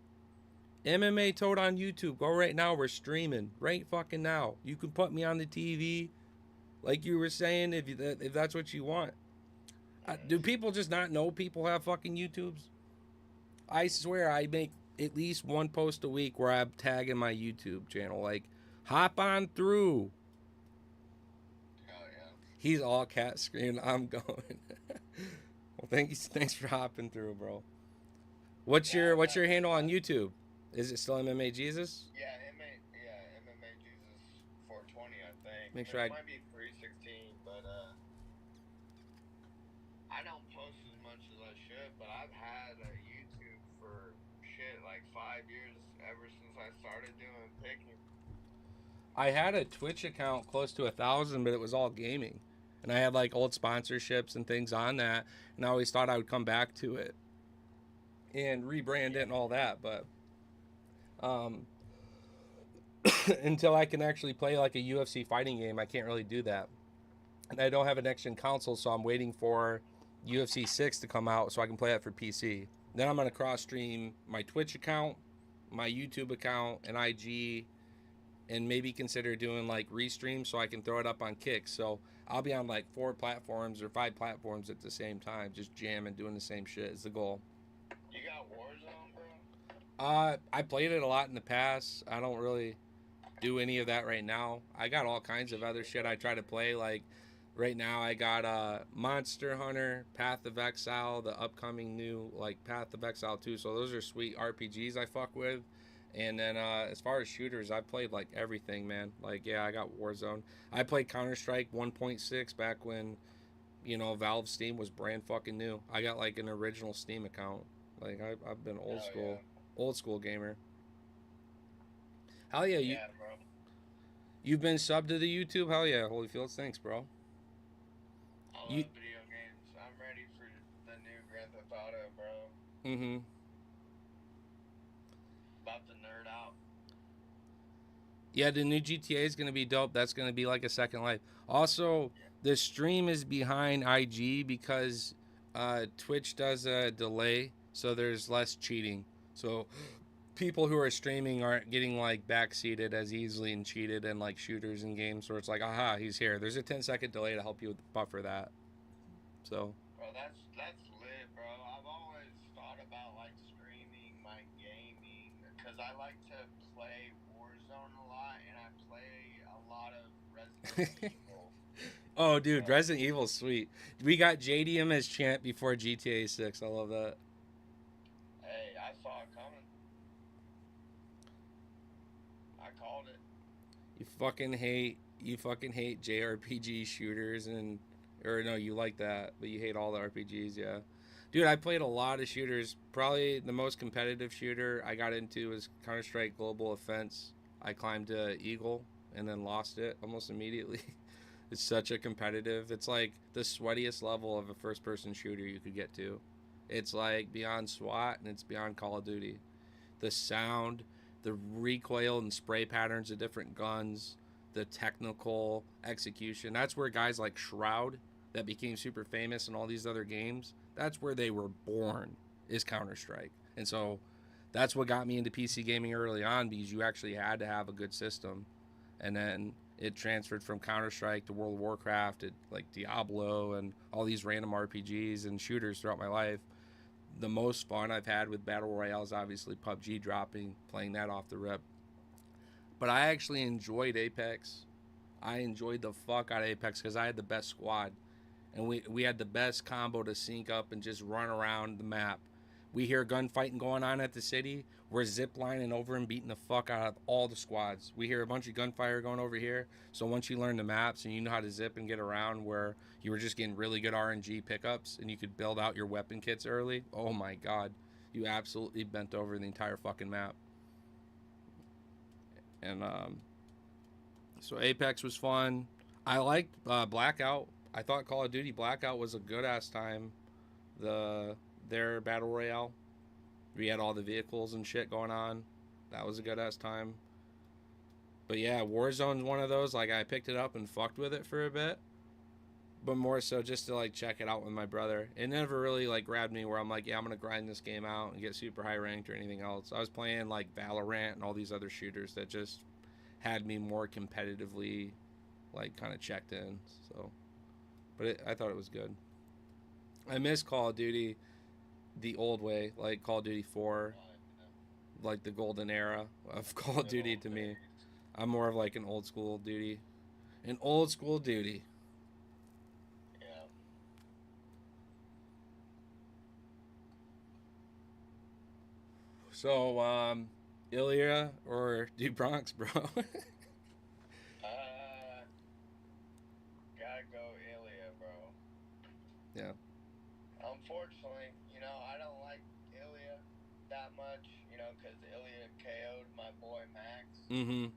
MMA Toad on YouTube. Go right now. We're streaming right fucking now. You can put me on the TV, like you were saying, if that's what you want. Do people just not know people have fucking YouTubes? I swear I make at least one post a week where I'm tagging my YouTube channel. Like, hop on through. Oh, yeah. He's all cat screen. I'm going. Well, thanks for hopping through, bro. What's your handle on YouTube? Is it still MMA Jesus? Yeah, MMA Jesus 420, I think. Make sure it might be 316, but I don't post as much as I should. But I've had a YouTube for shit like 5 years ever since I started doing picking. I had a Twitch account close to 1,000, but it was all gaming, and I had like old sponsorships and things on that, and I always thought I would come back to it and rebrand it and all that, but until I can actually play like a UFC fighting game, I can't really do that. And I don't have a next gen console, so I'm waiting for UFC 6 to come out so I can play it for PC. Then I'm going to cross stream my Twitch account, my YouTube account, and IG, and maybe consider doing like restream so I can throw it up on Kick. So I'll be on like 4 platforms or 5 platforms at the same time, just jamming, doing the same shit is the goal. You got Warzone, bro? I played it a lot in the past. I don't really do any of that right now. I got all kinds of other shit I try to play. Like right now, I got Monster Hunter, Path of Exile, the upcoming new like Path of Exile 2. So those are sweet RPGs I fuck with. And then as far as shooters, I've played like everything, man. Like yeah, I got Warzone. I played Counter Strike 1.6 back when Valve Steam was brand fucking new. I got like an original Steam account. Like I've been old school gamer. Hell yeah, Yeah, bro. you've been subbed to the YouTube. Hell yeah, Holyfields, thanks, bro. I love video games. I'm ready for the new Grand Theft Auto, bro. Mm-hmm. About to nerd out. Yeah, the new GTA is gonna be dope. That's gonna be like a second life. Also, the stream is behind IG because Twitch does a delay, so there's less cheating. So people who are streaming aren't getting like backseated as easily and cheated and like shooters in games where it's like, aha, he's here. There's a 10-second delay to help you buffer that. So. Bro, that's lit, bro. I've always thought about like streaming my gaming because I like to play Warzone a lot and I play a lot of Resident Evil. Oh, dude, Resident Evil's sweet. We got JDM as champ before GTA 6. I love that. Hey, I saw it coming. I called it. You fucking hate JRPG shooters or no, you like that, but you hate all the RPGs, yeah. Dude, I played a lot of shooters. Probably the most competitive shooter I got into was Counter Strike Global Offense. I climbed to Eagle and then lost it almost immediately. It's such a competitive. It's like the sweatiest level of a first person shooter you could get to. It's like beyond SWAT and it's beyond Call of Duty. The sound, the recoil and spray patterns of different guns, the technical execution. That's where guys like Shroud that became super famous in all these other games, that's where they were born, is Counter Strike. And so that's what got me into PC gaming early on, because you actually had to have a good system. And then it transferred from Counter Strike to World of Warcraft, to like Diablo and all these random RPGs and shooters throughout my life. The most fun I've had with Battle Royale is obviously PUBG dropping, playing that off the rip. But I actually enjoyed Apex. I enjoyed the fuck out of Apex because I had the best squad. And we had the best combo to sync up and just run around the map. We hear gunfighting going on at the city. We're ziplining over and beating the fuck out of all the squads. We hear a bunch of gunfire going over here. So once you learn the maps and you know how to zip and get around, where you were just getting really good RNG pickups and you could build out your weapon kits early, oh my god. You absolutely bent over the entire fucking map. And so Apex was fun. I liked Blackout. I thought Call of Duty Blackout was a good ass time. Their battle royale, we had all the vehicles and shit going on. That was a good ass time. But yeah, Warzone's one of those. Like, I picked it up and fucked with it for a bit, but more so just to like check it out with my brother. It never really like grabbed me where I'm like, yeah, I'm gonna grind this game out and get super high ranked or anything else. I was playing like Valorant and all these other shooters that just had me more competitively like kind of checked in. So, but I thought it was good. I miss Call of Duty the old way, like Call of Duty 4, like the golden era of Call of Duty to me. I'm more of like an old school duty. An old school duty. Yeah. So, Ilya or Dude Bronx, bro? Gotta go Ilya, bro. Yeah. Unfortunately, I don't like Ilya that much, because Ilya KO'd my boy Max. Mm-hmm.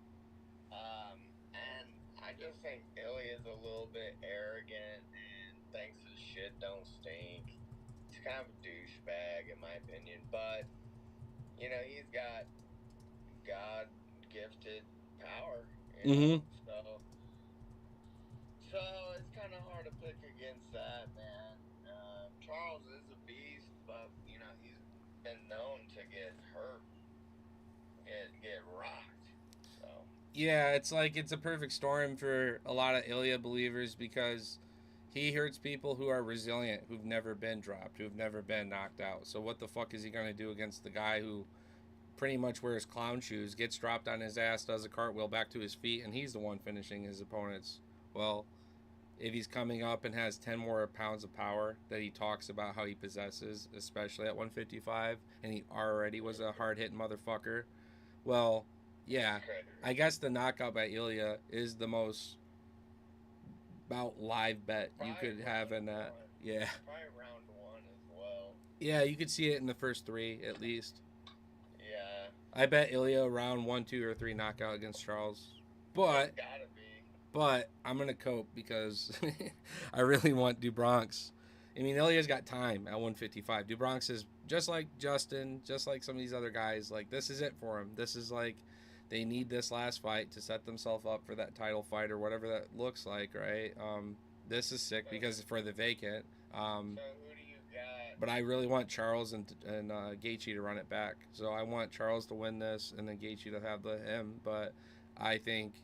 And I just think Ilya's a little bit arrogant and thinks his shit don't stink. He's kind of a douchebag, in my opinion, but, he's got God gifted power, Mm-hmm. So it's kind of hard to pick against that, man. Charles is a beast, but he's been known to get hurt, get rocked. So Yeah, it's like it's a perfect storm for a lot of Ilya believers, because he hurts people who are resilient, who've never been dropped, who've never been knocked out. So what the fuck is he gonna do against the guy who pretty much wears clown shoes, gets dropped on his ass, does a cartwheel back to his feet, and he's the one finishing his opponents? Well, if he's coming up and has 10 more pounds of power that he talks about how he possesses, especially at 155, and he already was a hard hitting motherfucker, well, yeah, I guess the knockout by Ilya is the most about live bet you could have in that. Yeah. Probably round one as well. Yeah, you could see it in the first three at least. Yeah. I bet Ilya round 1, 2, or 3 knockout against Charles. But gotta be. But I'm gonna cope because I really want Dubronx. I mean, Ilya's got time at 155. Dubronx is just like Justin, just like some of these other guys. Like, this is it for him. This is like, they need this last fight to set themselves up for that title fight or whatever that looks like, right? This is sick because for the vacant. So who do you got? But I really want Charles and Gaethje to run it back. So I want Charles to win this and then Gaethje to have him. But I think,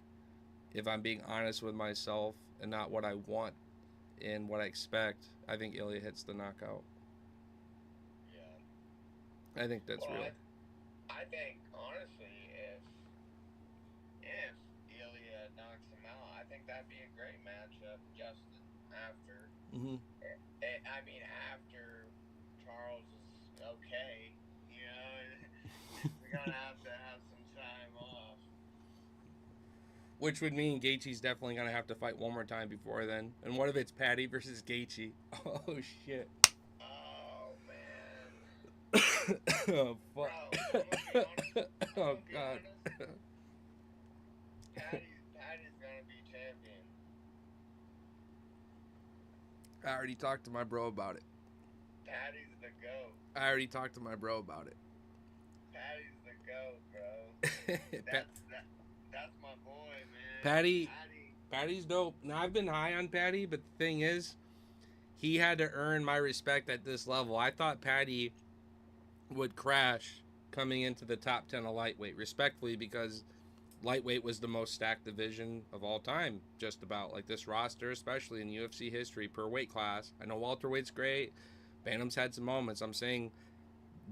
if I'm being honest with myself and not what I want and what I expect, I think Ilya hits the knockout. Yeah. I think that's real. I think, honestly, if Ilya knocks him out, I think that'd be a great matchup, Justin, after. Mm-hmm. I mean, after Charles is okay, we're going to have some time off. Which would mean Gaethje's definitely going to have to fight one more time before then. And what if it's Patty versus Gaethje? Oh, shit. Oh, Oh fuck. Bro, I'm gonna be honest. Oh god. Patty's gonna be champion. I already talked to my bro about it. Patty's the GOAT. I already talked to my bro about it. Patty's the GOAT, bro. That's my boy, man. Patty's dope. Now I've been high on Patty, but the thing is, he had to earn my respect at this level. I thought Patty would crash coming into the top 10 of lightweight, respectfully, because lightweight was the most stacked division of all time, just about. Like this roster, especially in UFC history, per weight class. I know welterweight's great. Bantam's had some moments. I'm saying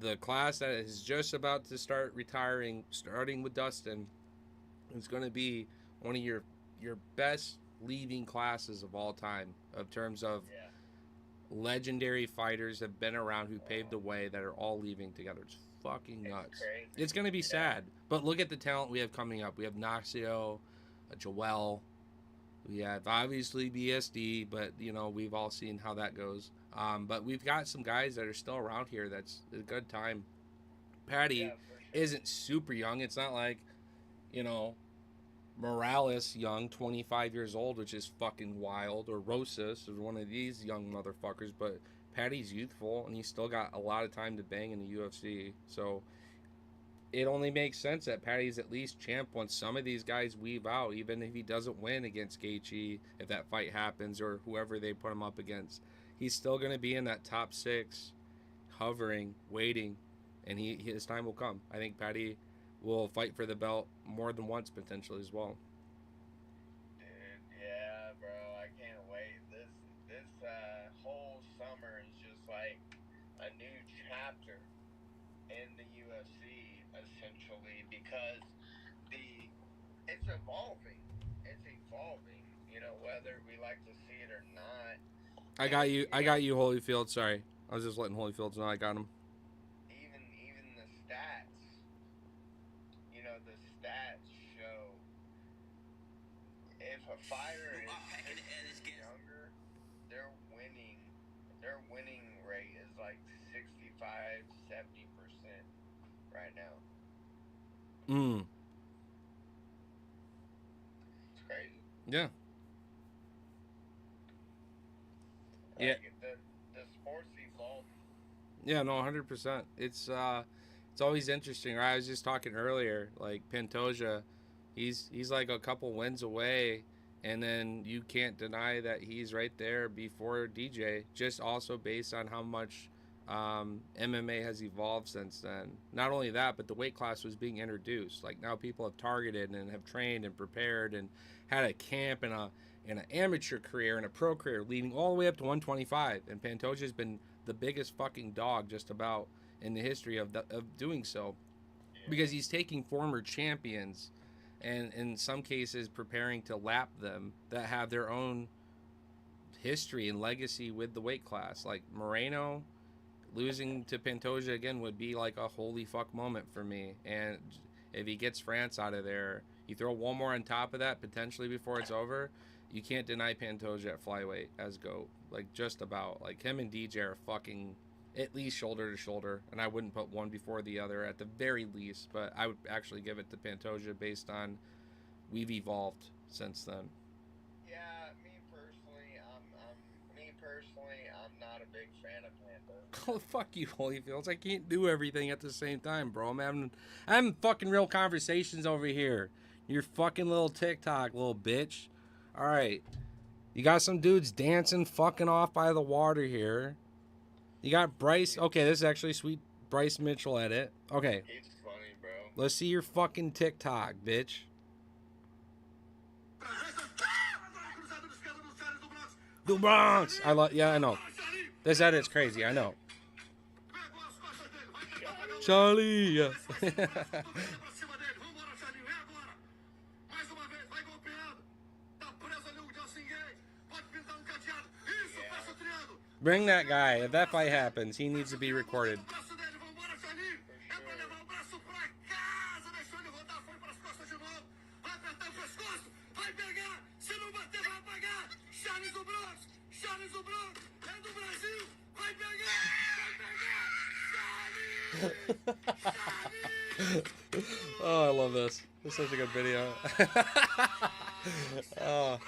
the class that is just about to start retiring, starting with Dustin, is going to be one of your best leaving classes of all time, of terms of legendary fighters have been around who paved the way that are all leaving together. It's fucking nuts. It's going to be sad. But look at the talent we have coming up. We have Noxio, Joel. We have obviously BSD, but you know, we've all seen how that goes. But we've got some guys that are still around here. That's a good time. Patty isn't super young. It's not like, you know, Morales young, 25 years old, which is fucking wild, or Rosas, or one of these young motherfuckers. But Patty's youthful, and he's still got a lot of time to bang in the UFC. So it only makes sense that Patty's at least champ once some of these guys weave out, even if he doesn't win against Gaethje, if that fight happens, or whoever they put him up against. He's still going to be in that top 6, hovering, waiting, and his time will come. I think Patty will fight for the belt more than once, potentially, as well. Dude, yeah, bro, I can't wait. This whole summer is just like a new chapter in the UFC, essentially, because it's evolving. It's evolving, you know, whether we like to see it or not. I got you, Holyfield. Sorry. I was just letting Holyfield know I got him. Even the stats, you know, the stats show if a fighter is younger, their winning rate is like 65-70% right now. It's crazy. Yeah. Like, the sport's evolving. Yeah, no, 100%. It's always interesting. Right? I was just talking earlier, like Pantoja, he's like a couple wins away, and then you can't deny that he's right there before DJ. Just also based on how much MMA has evolved since then. Not only that, but the weight class was being introduced. Like now, people have targeted and have trained and prepared and had a camp and an amateur career and a pro career leading all the way up to 125. And Pantoja's been the biggest fucking dog just about in the history of doing so, because he's taking former champions and in some cases preparing to lap them that have their own history and legacy with the weight class. Like Moreno losing to Pantoja again would be like a holy fuck moment for me. And if he gets France out of there, you throw one more on top of that potentially before it's over, you can't deny Pantoja at flyweight as GOAT. Like just about. Like him and DJ are fucking at least shoulder to shoulder, and I wouldn't put one before the other at the very least, but I would actually give it to Pantoja based on we've evolved since then. Yeah, me personally, I'm not a big fan of Pantoja. Oh, fuck you, Holyfields. I can't do everything at the same time, bro. I'm having fucking real conversations over here. You're fucking little TikTok, little bitch. All right. You got some dudes dancing, fucking off by the water here. You got Bryce. Okay, this is actually sweet Bryce Mitchell edit. Okay. He's funny, bro. Let's see your fucking TikTok, bitch. The Bronx. Yeah, I know. This edit's crazy, I know. Charlie. Yeah. Bring that guy. If that fight happens, he needs to be recorded. Oh, I love this. It's such a good video. Oh,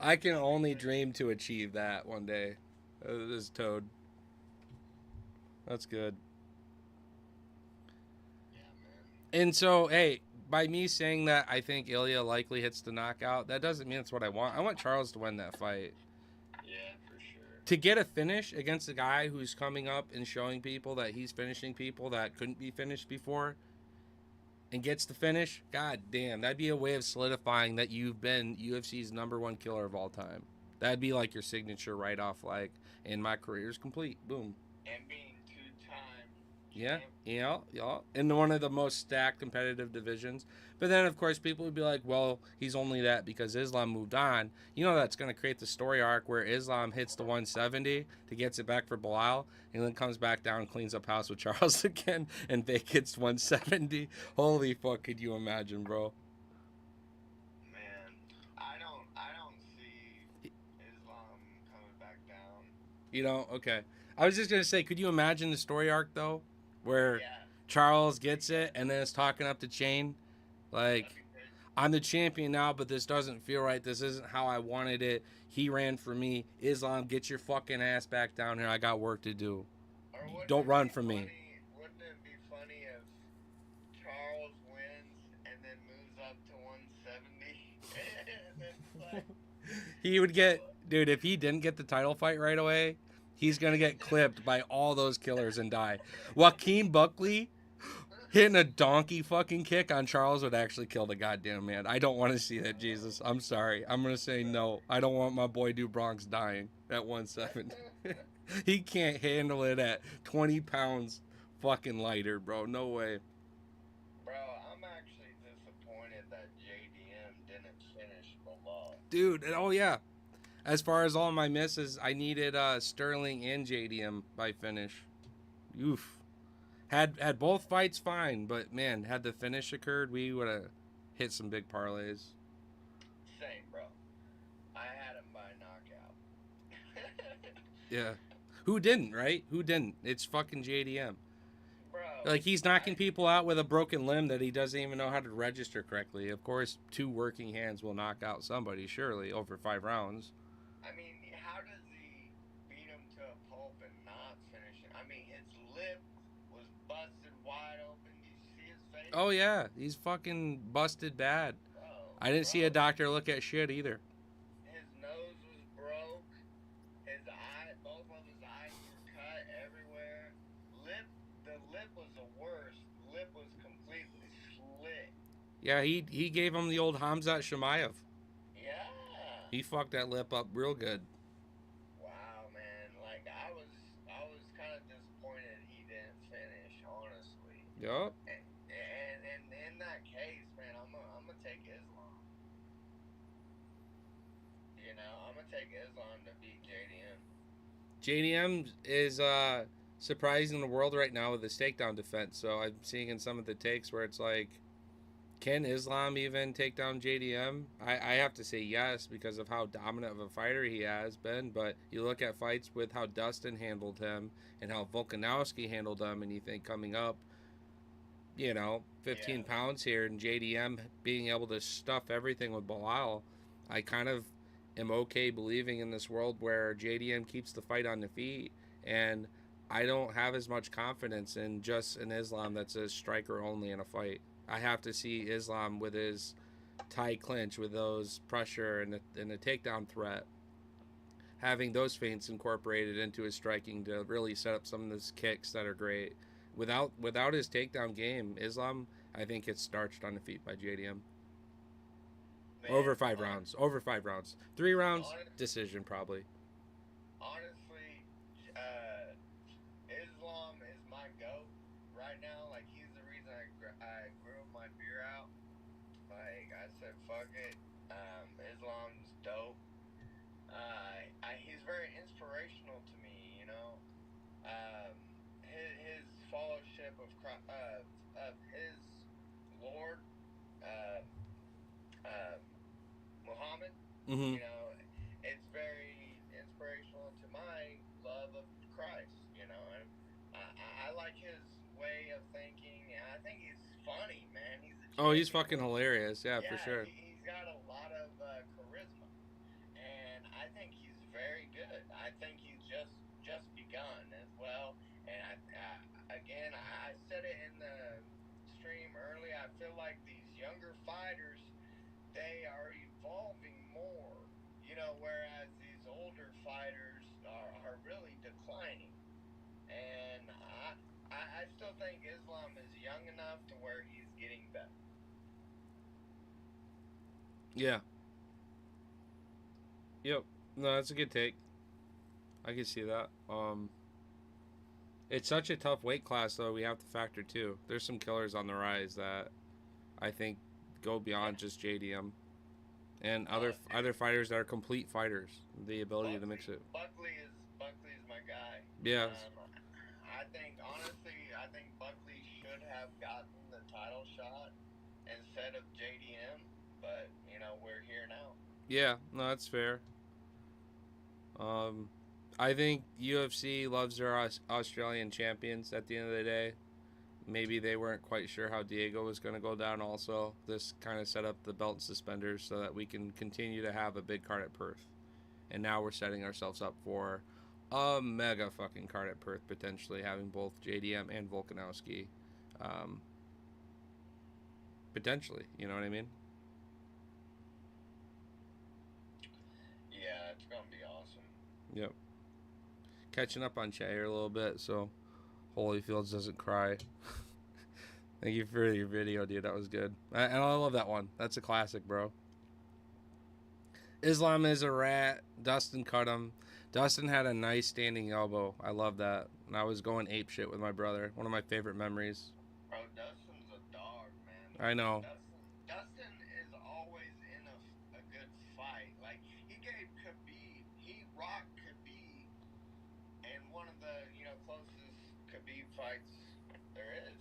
I can only dream to achieve that one day. This Toad. That's good. Yeah, man. And so, hey, by me saying that I think Ilya likely hits the knockout, that doesn't mean it's what I want. I want Charles to win that fight. Yeah, for sure. To get a finish against a guy who's coming up and showing people that he's finishing people that couldn't be finished before and gets the finish, god damn, that'd be a way of solidifying that you've been UFC's #1 killer of all time. That'd be like your signature right off, like, and my career's complete. Boom. And being two-time Yeah, champ. yeah, in one of the most stacked competitive divisions. But then, of course, people would be like, well, he's only that because Islam moved on. You know, that's going to create the story arc where Islam hits the 170 to gets it back for Bilal, and then comes back down, cleans up house with Charles again, and Vic hits 170. Holy fuck, could you imagine, bro? Man, I don't see Islam coming back down. You know, okay. I was just going to say, could you imagine the story arc, though, where Yeah, Charles gets it and then it's talking up to Chain? Like, that'd be crazy. I'm the champion now, but this doesn't feel right. This isn't how I wanted it. He ran for me. Islam, get your fucking ass back down here. I got work to do. Or wouldn't Don't it run be from me. funny? Wouldn't it be funny if Charles wins and then moves up to 170, and then it's like, He would get, dude, if he didn't get the title fight right away, he's going to get clipped by all those killers and die. Joaquin Buckley hitting a donkey fucking kick on Charles would actually kill the goddamn man. I don't want to see that, Jesus. I'm sorry. I'm going to say no. I don't want my boy Du Bronx dying at 170. He can't handle it at 20 pounds fucking lighter, bro. No way. bro, I'm actually disappointed that JDM didn't finish Bilal. Dude, oh yeah. As far as all my misses, I needed Sterling and JDM by finish. Oof. Had both fights fine, but man, had the finish occurred, we would have hit some big parlays. Same, bro. I had him by knockout. Yeah. Who didn't, right? Who didn't? It's fucking JDM. Bro, Like, he's knocking people out with a broken limb that he doesn't even know how to register correctly. Of course, 2 working hands will knock out somebody, surely, over 5 rounds. I mean, how does he beat him to a pulp and not finish it? I mean, his lip was busted wide open. Did you see his face? Oh, yeah. He's fucking busted bad. Bro, I didn't see a doctor look at shit either. His nose was broke. His eye, both of his eyes were cut everywhere. The lip was the worst. Lip was completely slit. Yeah, he gave him the old Hamzat Shemaev. Yeah. He fucked that lip up real good. Wow, man. Like I was kind of disappointed he didn't finish, honestly. Yup. And in that case, man, I'm gonna take Islam. You know, I'm gonna take Islam to beat JDM. JDM is surprising the world right now with his takedown defense. So I'm seeing in some of the takes where it's like, can Islam even take down JDM? I have to say yes because of how dominant of a fighter he has been. But you look at fights with how Dustin handled him and how Volkanovski handled him, and you think coming up, 15 pounds here, and JDM being able to stuff everything with Bilal, I kind of am okay believing in this world where JDM keeps the fight on the feet, and I don't have as much confidence in just an Islam that's a striker only in a fight. I have to see Islam with his tight clinch, with those pressure and the takedown threat, having those feints incorporated into his striking to really set up some of those kicks that are great. Without his takedown game, Islam, I think, gets starched on the feet by JDM. Man, Over 5 rounds. Over 5 rounds. 3 rounds, honest- decision probably. honestly, Islam is my goat right now. Like he's the reason I grew my beer out. Like I said, fuck it. Islam's dope. He's very inspirational to me. You know, his fellowship of his Lord, Muhammad. Mm-hmm. You know, it's very inspirational to my love of Christ. You know, and like his way of thinking. And I think he's funny, man. He's a Oh, he's champion. fucking hilarious. Yeah, for Yeah, sure. he's got a lot of charisma, and I think he's very good. I think he's just begun as well. And again, I said it in the stream early. I feel like these younger fighters, they are evolving more, whereas these older fighters are really declining. And I still think Islam is young enough to where he's getting better. Yeah. Yep. No, that's a good take. I can see that. It's such a tough weight class, though. We have to factor too. There's some killers on the rise that I think go beyond Yeah. just JDM, and Dude, other fighters that are complete fighters. The ability to mix it. Buckley is my guy. Yeah. I think Buckley should have gotten the title shot instead of JDM, but we're here now. Yeah. No, that's fair. I think UFC loves their Australian champions. At the end of the day, maybe they weren't quite sure how Diego was going to go down. Also, this kind of set up the belt and suspenders so that we can continue to have a big card at Perth. And now we're setting ourselves up for a mega fucking card at Perth, potentially having both JDM and Volkanovski. Potentially, you know what I mean? Yeah, it's gonna be awesome. Yep. Catching up on chat here a little bit so Holyfields doesn't cry. Thank you for your video, dude. That was good. And I love that one. That's a classic, bro. Islam is a rat. Dustin cut him. Dustin had a nice standing elbow. I love that. And I was going ape shit with my brother. One of my favorite memories. Bro, Dustin's a dog, man. I know. Dustin is always in a good fight. Like, he rocked Khabib in one of the, closest Khabib fights there is.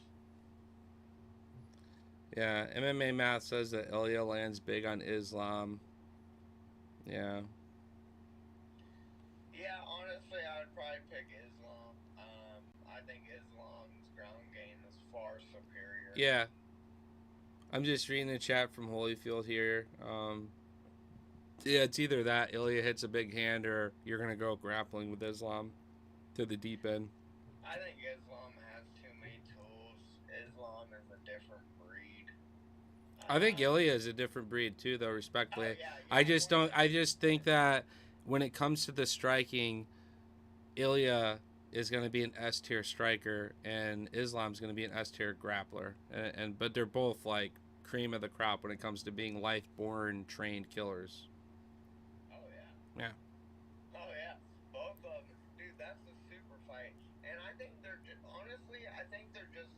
Yeah, MMA Math says that Ilya lands big on Islam. Yeah. Yeah, honestly, I would probably pick Islam. I think Islam's ground game is far superior. Yeah. I'm just reading the chat from Holyfield here. Yeah, it's either that Ilya hits a big hand or you're going to go grappling with Islam to the deep end. I think Islam has too many tools. Islam is a different breed. I think Ilya is a different breed too, though. Respectfully, yeah, I just don't. I just think that when it comes to the striking, Ilya is going to be an S tier striker, and Islam's going to be an S tier grappler. And but they're both like cream of the crop when it comes to being life-born trained killers. Oh yeah. Yeah. Oh yeah. Both of them, dude. That's a super fight, and I think honestly, I think they're just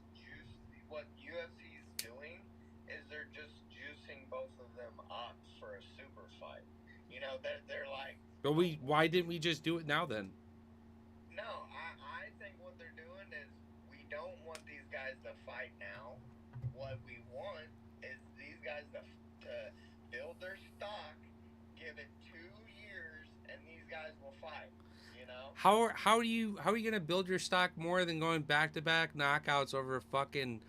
what UFC's doing is they're just juicing both of them up for a super fight. They're like. But why didn't we just do it now then? No, I think what they're doing is we don't want these guys to fight now. What we want is these guys to build their stock, give it 2 years, and these guys will fight. How are you gonna build your stock more than going back to back knockouts over fucking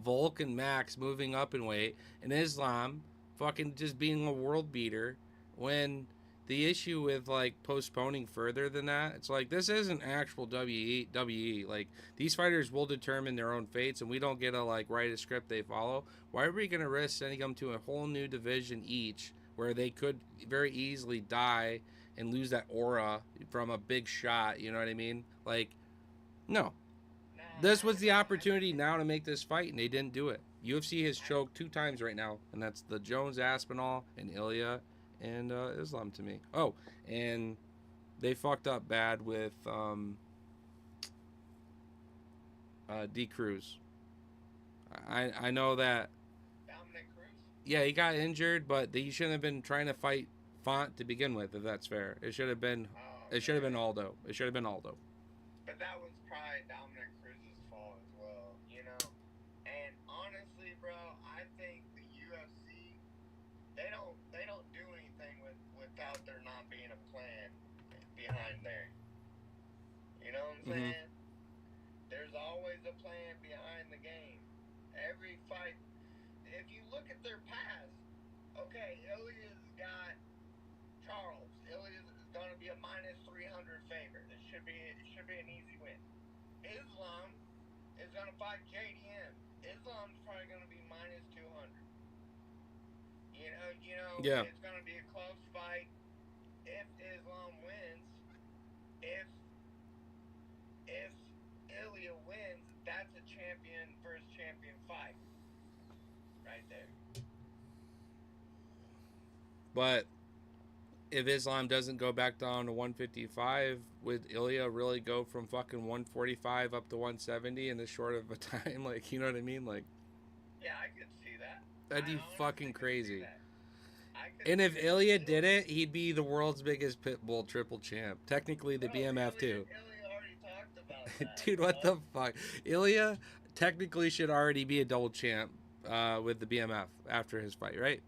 Volk and Max moving up in weight and Islam fucking just being a world beater when the issue with like postponing further than that, it's like this isn't actual WE. Like these fighters will determine their own fates and we don't get to like write a script they follow. Why are we gonna risk sending them to a whole new division each where they could very easily die and lose that aura from a big shot, you know what I mean? Like, no. This was the opportunity now to make this fight, and they didn't do it. UFC has choked 2 times right now, and that's the Jones Aspinall and Ilya and Islam to me. Oh, and they fucked up bad with D. Cruz. I know that. Dominic Cruz? Yeah, he got injured, but he shouldn't have been trying to fight Font to begin with, if that's fair. It should have been. It should have been Aldo. It should have been Aldo. But that was probably Dominic Cruz's fault as well, And honestly, bro, I think the UFC they don't do anything without there not being a plan behind there. You know what I'm saying? There's always a playing behind the game. Every fight, if you look at their past, okay, Ilya's got Charles. Ilya's going to be a minus 300 favorite. It should be an easy win. Islam is going to fight JDM. Islam's probably going to be minus 200. Yeah. It's going to be a close fight. If Islam wins, if Ilya wins, that's a champion versus champion fight, right there. But if Islam doesn't go back down to 155, would Ilya really go from fucking 145 up to 170 in this short of a time? Like, you know what I mean? Like, yeah, I could see that. That'd be fucking crazy. And if Ilya did it, he'd be the world's biggest pitbull triple champ. Technically, the BMF too. Ilya already talked about that. Dude, what the fuck? Ilya technically should already be a double champ with the BMF after his fight, right?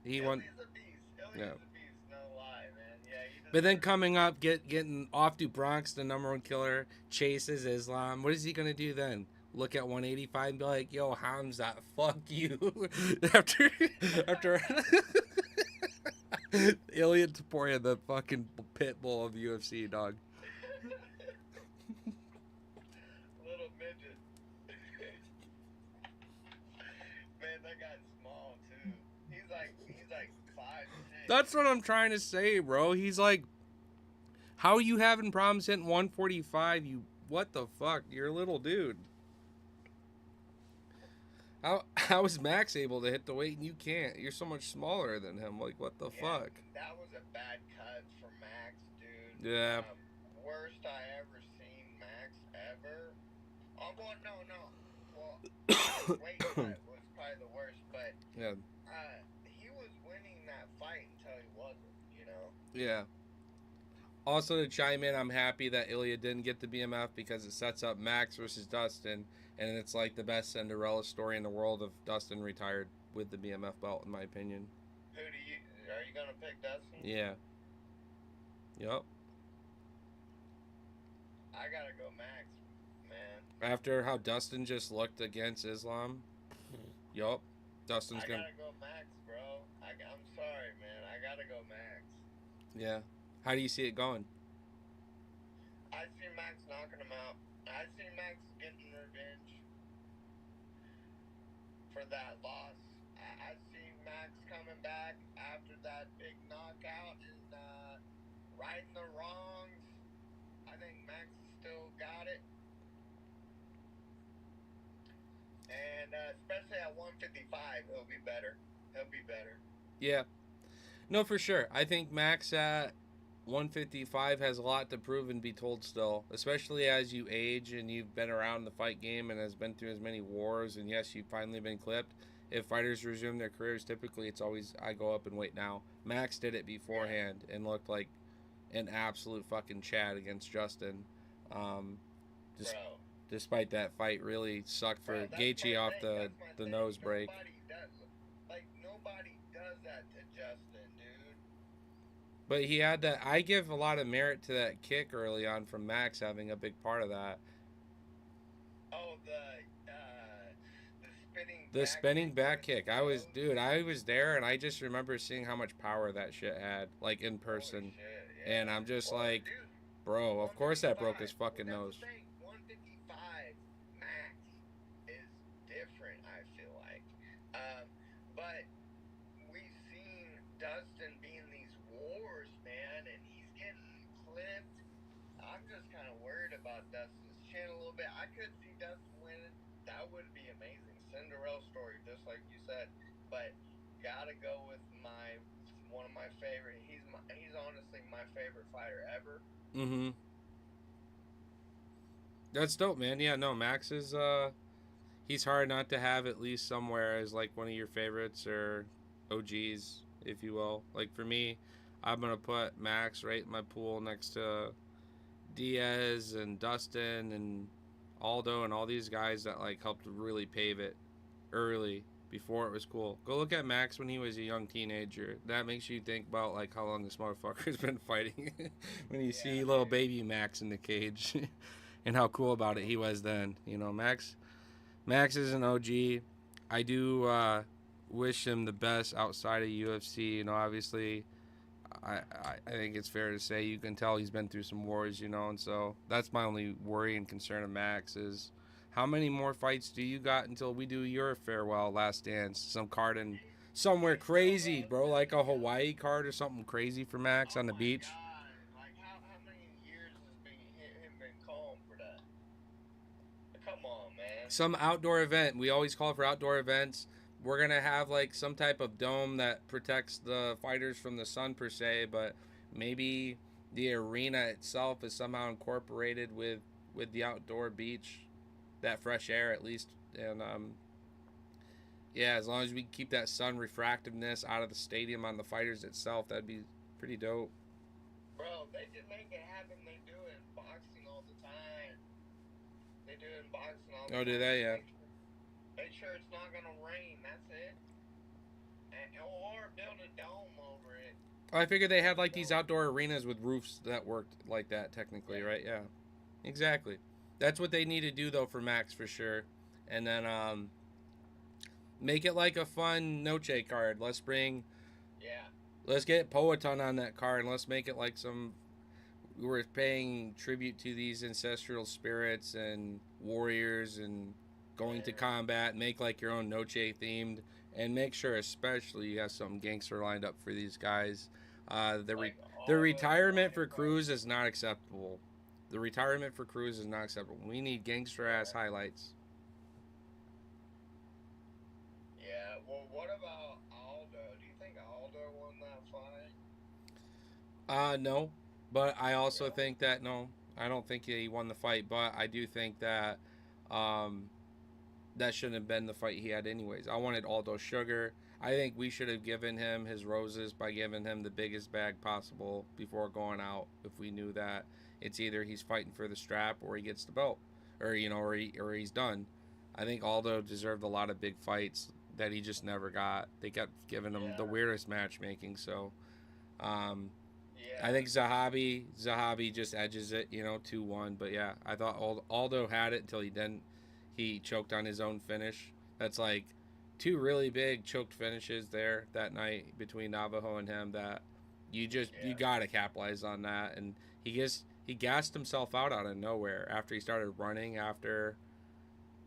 He won. Ilya's a beast. Ilya's a beast, no lie, man. Yeah. But then coming up, getting off to Bronx, the number one killer, chases Islam. What is he gonna do then? Look at 185 and be like, "Yo, Hamza, fuck you." after Ilya Taporia, the fucking pit bull of the UFC, dog. Little midget. Man, that guy's small too. He's like 5'6". That's what I'm trying to say, bro. He's like, how are you having problems hitting 145? You, what the fuck? You're a little dude. How is Max able to hit the weight and you can't? You're so much smaller than him. Like, what the fuck? That was a bad cut for Max, dude. Yeah. Worst I ever seen Max ever. Oh, well, no. Well, weight cut was probably the worst, but yeah. He was winning that fight until he wasn't, Yeah. Also, to chime in, I'm happy that Ilya didn't get the BMF because it sets up Max versus Dustin. And it's like the best Cinderella story in the world of Dustin retired with the BMF belt, in my opinion. Are you going to pick Dustin? Yeah. Yep. I got to go Max, man. After how Dustin just looked against Islam. Yup. Dustin's going to... I got to go Max, bro. I'm sorry, man. I got to go Max. Yeah. How do you see it going? I see Max knocking him out. I see Max getting revenge for that loss. I see Max coming back after that big knockout and righting the wrongs. I think Max still got it. And especially at 155, he'll be better. Yeah. No, for sure. I think Max at 155 has a lot to prove and be told still, especially as you age and you've been around the fight game and has been through as many wars, and yes, you've finally been clipped. If fighters resume their careers, typically it's always, I go up and wait now. Max did it beforehand and looked like an absolute fucking Chad against Justin. Despite that fight really sucked for Gaethje off the nose break. Nobody does that to Justin, dude. But he had that. I give a lot of merit to that kick early on from Max having a big part of that. Oh, the spinning back kick. I was there, and I just remember seeing how much power that shit had, like in person. Shit, yeah. And I'm just like, bro, of course that broke his fucking nose. 155 Max is different, I feel like. But we've seen Dustin be in these wars, man, and he's getting clipped. I'm just kind of worried about Dustin's chin a little bit. I could see Dustin winning. That would be amazing. Cinderella story, just like you said. But gotta go with one of my favorite. He's honestly my favorite fighter ever. Mm-hmm. That's dope, man. Yeah, no, Max is he's hard not to have at least somewhere as like one of your favorites or OGs, if you will. Like for me, I'm gonna put Max right in my pool next to Diaz and Dustin and Aldo and all these guys that like helped really pave it early before it was cool. Go look at Max when he was a young teenager. That makes you think about like how long this motherfucker's been fighting when you see little baby Max in the cage. and how cool about it he was then. You know, Max is an OG. I do wish him the best outside of UFC. You know, obviously, I think it's fair to say you can tell he's been through some wars. You know, and so that's my only worry and concern of Max is how many more fights do you got until we do your farewell last dance? Some card in somewhere crazy, bro, like a Hawaii card or something crazy for Max Oh on the my beach. God! Like how many years has him been calling for that? Come on, man. Some outdoor event. We always call for outdoor events. We're gonna have like some type of dome that protects the fighters from the sun per se, but maybe the arena itself is somehow incorporated with the outdoor beach, that fresh air at least, and yeah, as long as we keep that sun refractiveness out of the stadium on the fighters itself, that'd be pretty dope. Bro, they just make it happen. They do it in boxing all the time. They do it in boxing all the Oh, do time. they? Just Yeah. make sure it's not gonna rain. That's it. Or build a dome over it. I figured they had like these outdoor arenas with roofs that worked like that technically, right? Yeah. Exactly. That's what they need to do though for Max for sure. And then make it like a fun Noche card. Yeah. Let's get Poeton on that card and let's make it like some we're paying tribute to these ancestral spirits and warriors and going to combat. Make like your own Noche themed and make sure especially you have some gangster lined up for these guys. The retirement for Cruz is not acceptable. The retirement for Cruz is not acceptable. We need gangster ass highlights. Yeah. Well, what about Aldo? Do you think Aldo won that fight? No, but I also Really? think that no, I don't think he won the fight. But I do think that um, that shouldn't have been the fight he had anyways. I wanted Aldo Sugar. I think we should have given him his roses by giving him the biggest bag possible before going out. If we knew that it's either he's fighting for the strap or he gets the belt, or or he's done. I think Aldo deserved a lot of big fights that he just never got. They kept giving him the Yeah. weirdest matchmaking. So um, I Yeah. think Zahabi just edges it, 2-1. But yeah, I thought Aldo had it until he didn't. He choked on his own finish. That's like two really big choked finishes there that night between Navajo and him that you Yeah. gotta capitalize on that. And he gassed himself out of nowhere after he started running after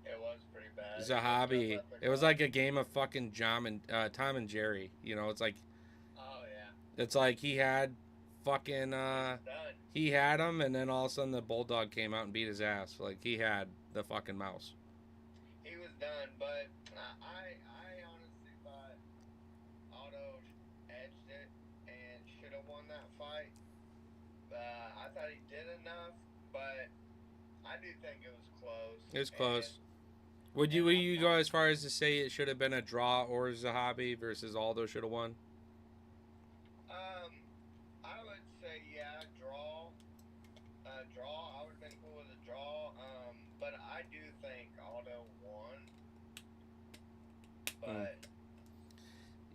It was pretty bad. He looked up Zahabi. at the It was clock. like a game of fucking Tom and Jerry. Oh yeah. It's like he had fucking He was done. he had him, and then all of a sudden the bulldog came out and beat his ass. Like he had the fucking mouse. He was done. But I honestly thought Aldo edged it and should have won that fight. I thought he did enough, but I do think it was close. It was And close. Would you go as far as to say it should have been a draw or Zahabi versus Aldo should have won? um, I would say yeah, draw. Draw. I would have been cool with a draw. But I do think Aldo won. But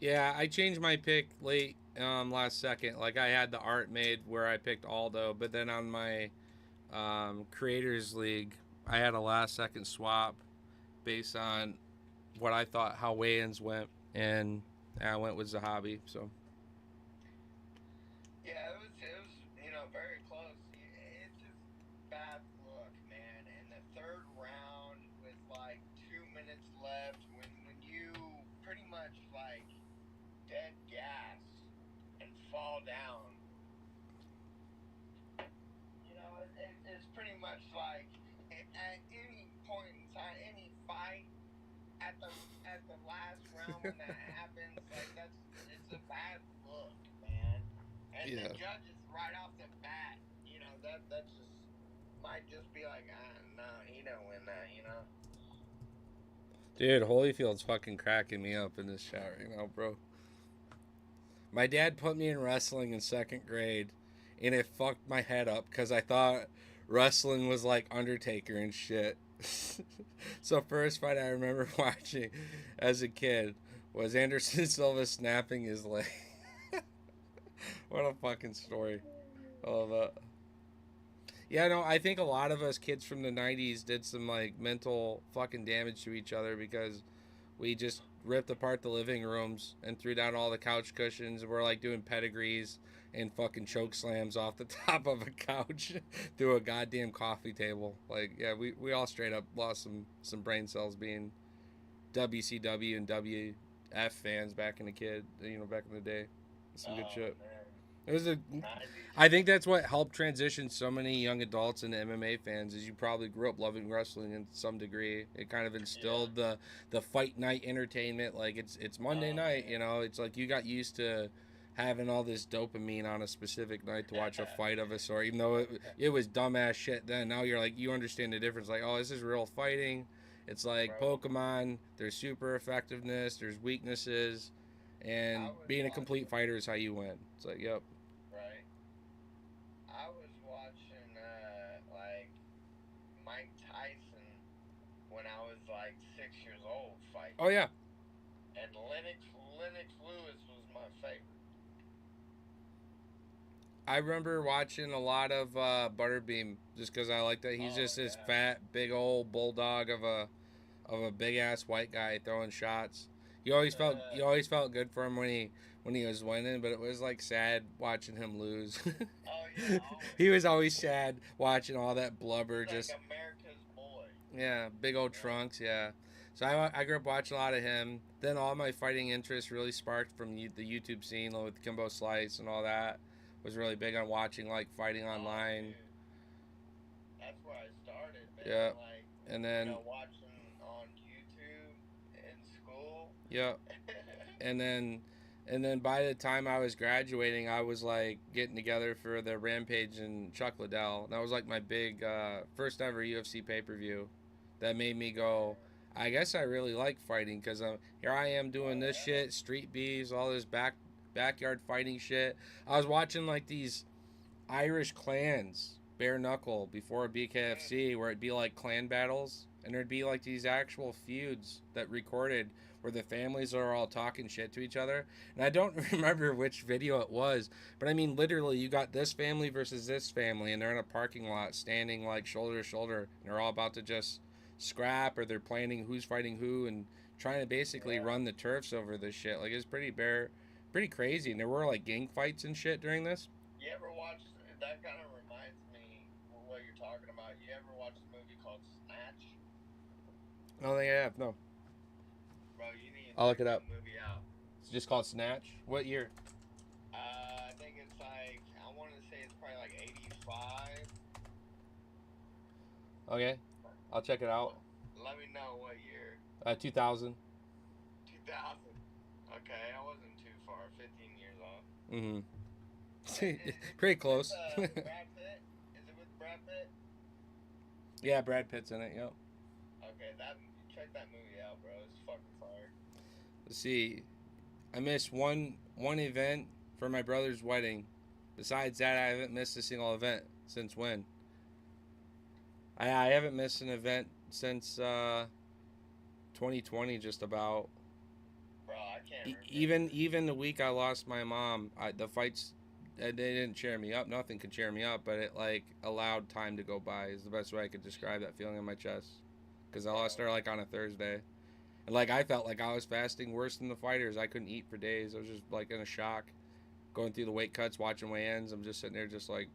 Yeah, I changed my pick late last second. Like I had the art made where I picked Aldo, but then on my creators league, I had a last second swap based on what I thought how weigh-ins went, and I went with Zahabi. So yeah, it was very close. It's just bad luck, man. And the third round with like 2 minutes left, when you pretty much like dead gas and fall down, it's pretty much like at any point in time, any fight at the last round when that happens, like it's a bad look, man. And the yeah, judges right off the bat, that just might just be like, no, he don't win that. dude, Holyfield's fucking cracking me up in this chat right now, bro. My dad put me in wrestling in second grade, and it fucked my head up because I thought wrestling was like Undertaker and shit. So first fight I remember watching as a kid was Anderson Silva snapping his leg. What a fucking story! I love that. Yeah, no, I think a lot of us kids from the 90s did some like mental fucking damage to each other because we just ripped apart the living rooms and threw down all the couch cushions. We're like doing pedigrees and fucking choke slams off the top of a couch through a goddamn coffee table. Like, yeah, we all straight up lost some brain cells being WCW and WF fans back in the back in the day. Some good Oh shit. man, It was a. 90s. I think that's what helped transition so many young adults into MMA fans. Is you probably grew up loving wrestling in some degree. It kind of Yeah. instilled the fight night entertainment. Like it's Monday Oh night. man. It's like you got used to having all this dopamine on a specific night to watch a fight of a sort. Even though it was dumbass shit then. Now you're like you understand the difference. Like oh this is real fighting. It's like Bro, Pokemon. There's super effectiveness. There's weaknesses. I And was being a complete watching, fighter is how you win. It's like, yep. right? I was watching like Mike Tyson when I was like 6 years old fight, Oh yeah, and Lennox Lewis was my favorite. I remember watching a lot of Butterbeam just because I like that. He's Oh just this yeah. fat, big old bulldog of a big ass white guy throwing shots. You always felt good for him when he was winning, but it was like sad watching him lose. Oh yeah, He always. was always sad watching all that blubber He's like just America's boy, yeah, big old you know. trunks, yeah. So I grew up watching a lot of him. Then all my fighting interests really sparked from the YouTube scene with Kimbo Slice and all that. Was really big on watching like fighting Oh online. dude, that's where I started, man. Yeah, Like, and then watching on YouTube in school. yeah, and then and then by the time I was graduating, I was like getting together for the Rampage and Chuck Liddell. That was like my big first ever UFC pay per view. That made me go. I guess I really like fighting because here I am doing Oh this yeah. shit, street beefs, all this backyard fighting shit. I was watching like these Irish clans bare knuckle before Mm. BKFC where it'd be like clan battles and there'd be like these actual feuds that recorded where the families are all talking shit to each other. And I don't remember which video it was, but I mean literally you got this family versus this family and they're in a parking lot standing like shoulder to shoulder and they're all about to just scrap or they're planning who's fighting who and trying to basically Yeah. run the turfs over this shit. Like it's pretty crazy. And there were like gang fights and shit during this. You ever watch? That kind of reminds me what you're talking about. You ever watch a movie called Snatch? I don't think I have. No. Bro, you need to I'll look check it that up. movie out. It's just called Snatch. What year? I think it's like I want to say it's probably like 85. Okay, I'll check it out. Let me know what year. 2000. 2000. Okay, I wasn't too far. 15 years off. Mm-hmm. Pretty Is it with close. Brad Pitt? Is it with Brad Pitt? Yeah, Brad Pitt's in it. Yep. Okay, that check that movie out, bro. It's fucking fire. Let's see. I missed one event for my brother's wedding. Besides that, I haven't missed a single event since when? I haven't missed an event since 2020, just about. Bro, I can't Even the week I lost my mom, the fights they didn't cheer me up. Nothing could cheer me up, but it like allowed time to go by. Is the best way I could describe that feeling in my chest. Because I lost her like on a Thursday, and like I felt like I was fasting worse than the fighters. I couldn't eat for days. I was just like in a shock, going through the weight cuts, watching weigh-ins. I'm just sitting there, just like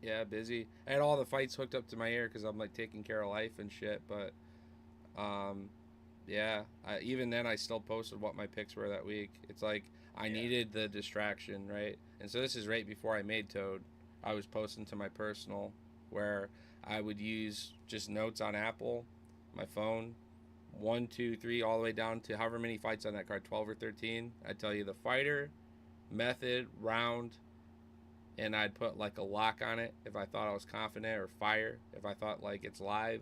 yeah, busy. I had all the fights hooked up to my ear because I'm like taking care of life and shit. But um, yeah, even then, I still posted what my picks were that week. It's like I Yeah. needed the distraction, right? And so this is right before I made Toad. I was posting to my personal where I would use just notes on Apple, my phone, 1, 2, 3, all the way down to however many fights on that card, 12 or 13. I tell you the fighter, method, round, and I'd put like a lock on it if I thought I was confident, or fire if I thought like it's live,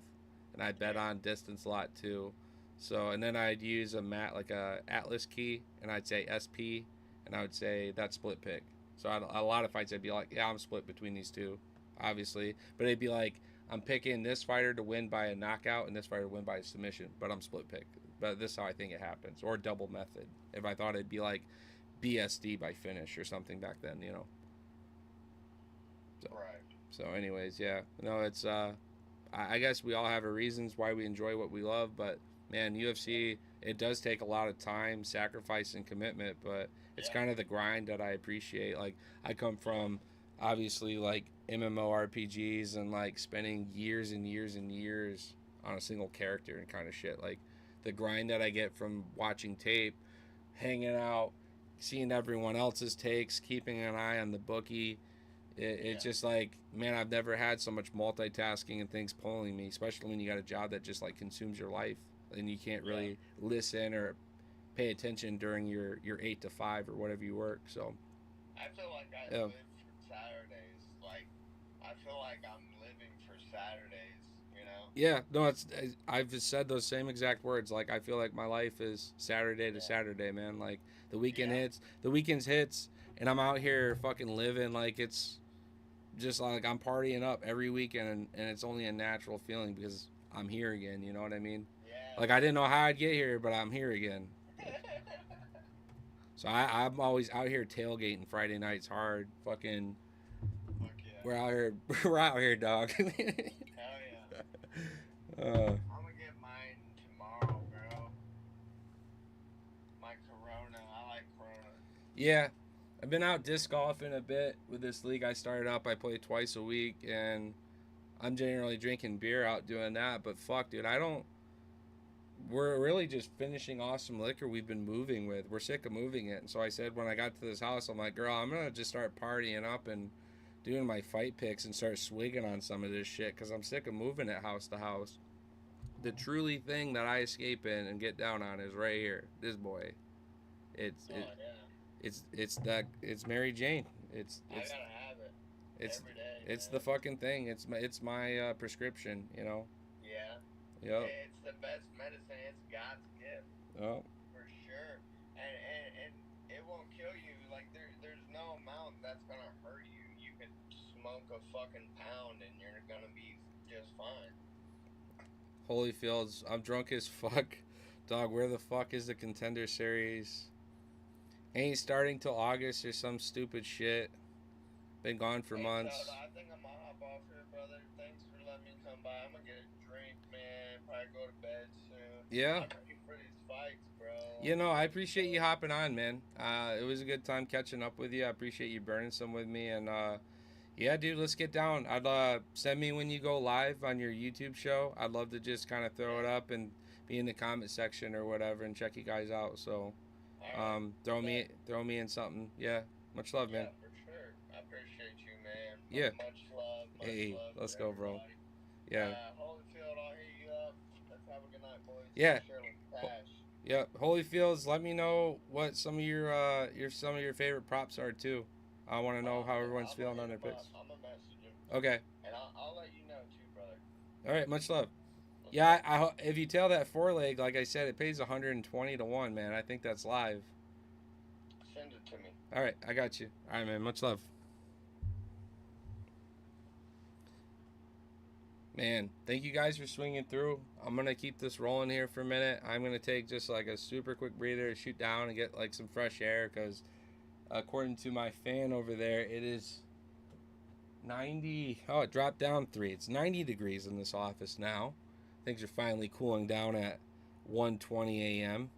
and I bet Yeah. on distance a lot too. So and then I'd use a like a Atlas key, and I'd say SP, and I would say that split pick. So a lot of fights I'd be like, yeah, I'm split between these two, obviously, but it'd be like I'm picking this fighter to win by a knockout and this fighter to win by a submission, but I'm split pick. But this is how I think it happens, or double method. If I thought it'd be like BSD by finish or something back then. So Right. So, anyways, yeah, no, it's I guess we all have our reasons why we enjoy what we love, but man, UFC, it does take a lot of time, sacrifice, and commitment, but it's Yeah. kind of the grind that I appreciate. Like, I come from obviously like MMORPGs and like spending years and years and years on a single character and kind of shit. Like, the grind that I get from watching tape, hanging out, seeing everyone else's takes, keeping an eye on the bookie, it's just like, man, I've never had so much multitasking and things pulling me, especially when you got a job that just like consumes your life and you can't really listen or pay attention during your 8 to 5 or whatever you work. So I feel like I live for Saturdays. Like, I feel like I'm living for Saturdays, you know? yeah, no, I've said those same exact words. Like, I feel like my life is Saturday to Saturday, man. Like, the weekend hits, the weekends hits, and I'm out here fucking living like it's just like I'm partying up every weekend, and it's only a natural feeling because I'm here again. You know what I mean? Yeah. Like, I didn't know how I'd get here, but I'm here again. So I'm always out here tailgating Friday nights hard. Fucking, Fuck yeah. we're out here, we're out here, dog. Hell yeah. I'm gonna get mine tomorrow, bro. My Corona. I like Corona. Yeah, I've been out disc golfing a bit with this league I started up. I play twice a week, and I'm generally drinking beer out doing that. But fuck, dude, I don't. We're really just finishing off some liquor we've been moving with. We're sick of moving it. And so I said when I got to this house, I'm like, girl, I'm going to just start partying up and doing my fight picks and start swigging on some of this shit because I'm sick of moving it house to house. The truly thing that I escape in and get down on is right here. This boy. It's Mary Jane. I gotta have it. It's every day. it's the fucking thing. It's my prescription, you know. Yeah. Yep. It's the best medicine. It's God's gift. Oh. For sure. And it won't kill you. Like there's no amount that's gonna hurt you. You could smoke a fucking pound and you're gonna be just fine. Holyfields, I'm drunk as fuck. Dog, where the fuck is the Contender Series? Ain't starting till August or some stupid shit. Been gone for months. So I think I'm gonna hop off here, brother. Thanks for letting me come by. I'm gonna get a drink, man. Probably go to bed soon. Yeah. I'm ready for these fights, bro. You know, I appreciate you hopping on, man. It was a good time catching up with you. I appreciate you burning some with me. And yeah, dude, let's get down. I'd send me when you go live on your YouTube show. I'd love to just kind of throw it up and be in the comment section or whatever and check you guys out. So throw me in something. Yeah. Much love, man. Yeah, for sure. I appreciate you, man. Yeah. Much love. Hey, love let's go, bro. everybody. Yeah. Holyfield, I'll hit you up. Let's have a good night, boys. Yeah. Sure, let's cash. Yeah. Holyfields, let me know what some of your favorite props are too. I want to know how everyone's feeling on their picks. I'm gonna message him. Okay. And I'll let you know too, brother. All right. Much love. Yeah, I if you tail that 4-leg, like I said, it pays 120 to 1, man. I think that's live. Send it to me. All right, I got you. All right, man. Much love. Man, thank you guys for swinging through. I'm going to keep this rolling here for a minute. I'm going to take just like a super quick breather, shoot down and get like some fresh air because according to my fan over there, it is 90. Oh, it dropped down 3. It's 90 degrees in this office now. Things are finally cooling down at 1:20 a.m.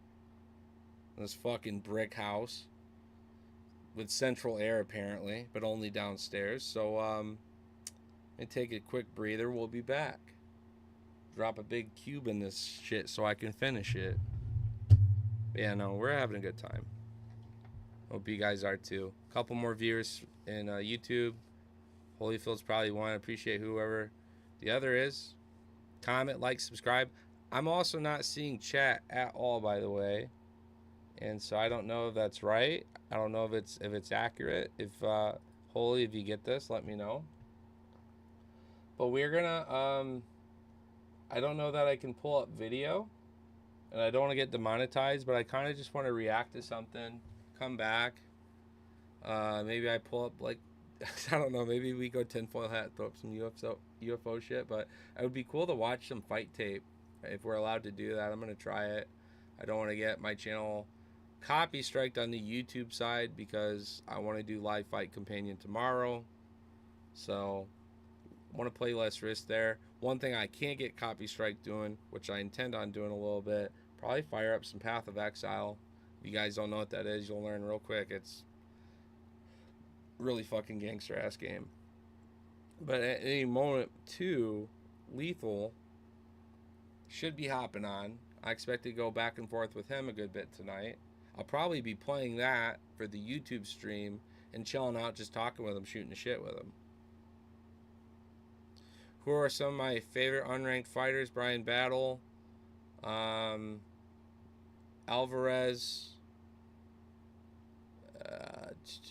This fucking brick house with central air apparently, but only downstairs. So and take a quick breather. We'll be back. Drop a big cube in this shit so I can finish it. But yeah, no, we're having a good time. Hope you guys are too. Couple more viewers in YouTube. Holyfield's probably one. I appreciate whoever the other is. Comment, like, subscribe. I'm also not seeing chat at all, by the way, and so I don't know if that's right. I don't know if it's accurate. If Holy, if you get this, let me know. But we're gonna I don't know that I can pull up video, and I don't want to get demonetized, but I kind of just want to react to something, come back. Maybe I pull up like I don't know. Maybe we go tinfoil hat, throw up some UFO shit. But it would be cool to watch some fight tape if we're allowed to do that. I'm gonna try it. I don't want to get my channel copy striked on the YouTube side because I want to do live fight companion tomorrow. So want to play less risk there. One thing I can't get Copy Strike doing, which I intend on doing a little bit, probably fire up some Path of Exile. If you guys don't know what that is, you'll learn real quick. It's really fucking gangster ass game. But at any moment, too, Lethal should be hopping on. I expect to go back and forth with him a good bit tonight. I'll probably be playing that for the YouTube stream and chilling out, just talking with him, shooting the shit with him. Who are some of my favorite unranked fighters? Brian Battle, Alvarez.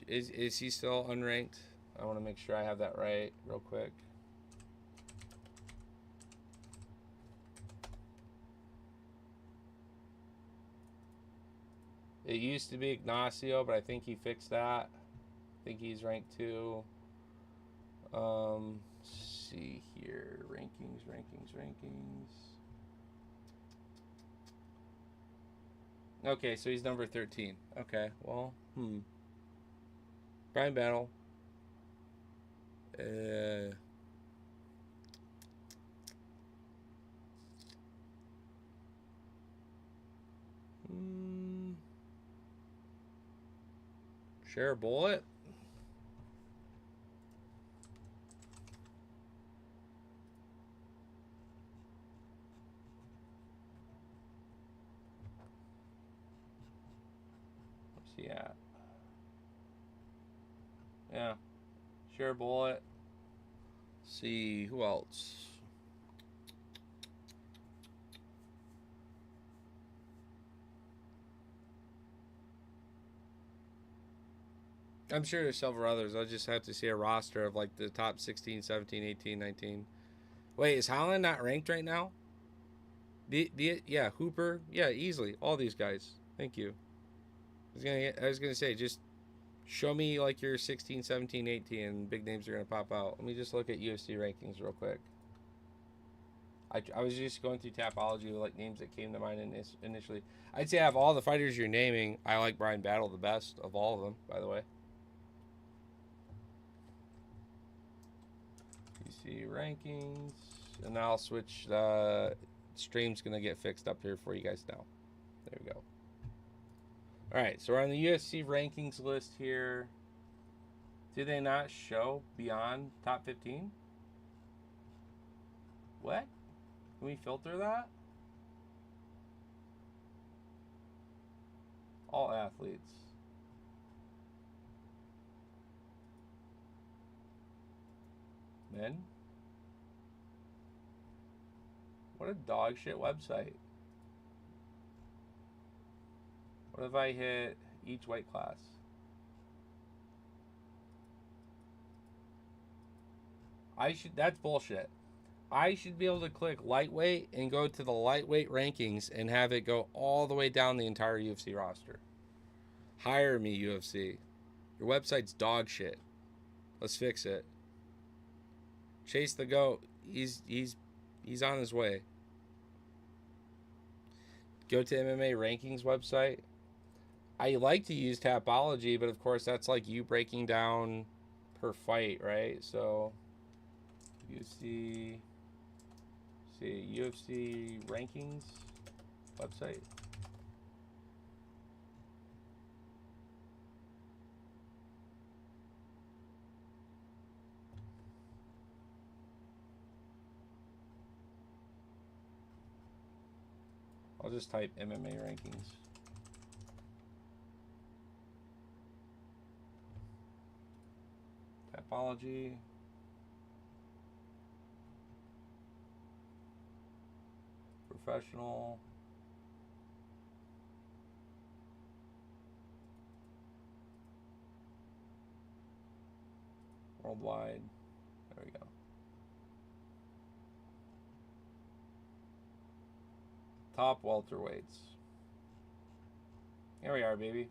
Is he still unranked? I want to make sure I have that right real quick. It used to be Ignacio, but I think he fixed that. I think he's ranked 2. Let's see here. Rankings. Okay, so he's number 13. Okay, well, Brian Battle. Share a bullet. Where's he at? Yeah. Share a bullet. Let's see who else. I'm sure there's several others. I just have to see a roster of like the top 16, 17, 18, 19. Wait, is Holland not ranked right now? Yeah, Hooper. Yeah, easily. All these guys. Thank you. I was gonna say, just show me like your 16, 17, 18, and big names are gonna pop out. Let me just look at UFC rankings real quick. I was just going through Tapology with like names that came to mind initially. I'd say out of all the fighters you're naming, I like Brian Battle the best of all of them, by the way. UFC rankings. And now I'll switch. Stream's going to get fixed up here for you guys now. There we go. Alright, so we're on the UFC rankings list here. Did they not show beyond top 15? What? Can we filter that? All athletes. Men? What a dog shit website. What if I hit each weight class? That's bullshit. I should be able to click lightweight and go to the lightweight rankings and have it go all the way down the entire UFC roster. Hire me, UFC. Your website's dog shit. Let's fix it. Chase the goat. He's on his way. Go to MMA rankings website. I like to use Tapology, but of course that's like you breaking down per fight, right? So UFC rankings website. I'll just type MMA rankings. Tapology. Professional. Worldwide. There we go. Top welterweights. Here we are, baby.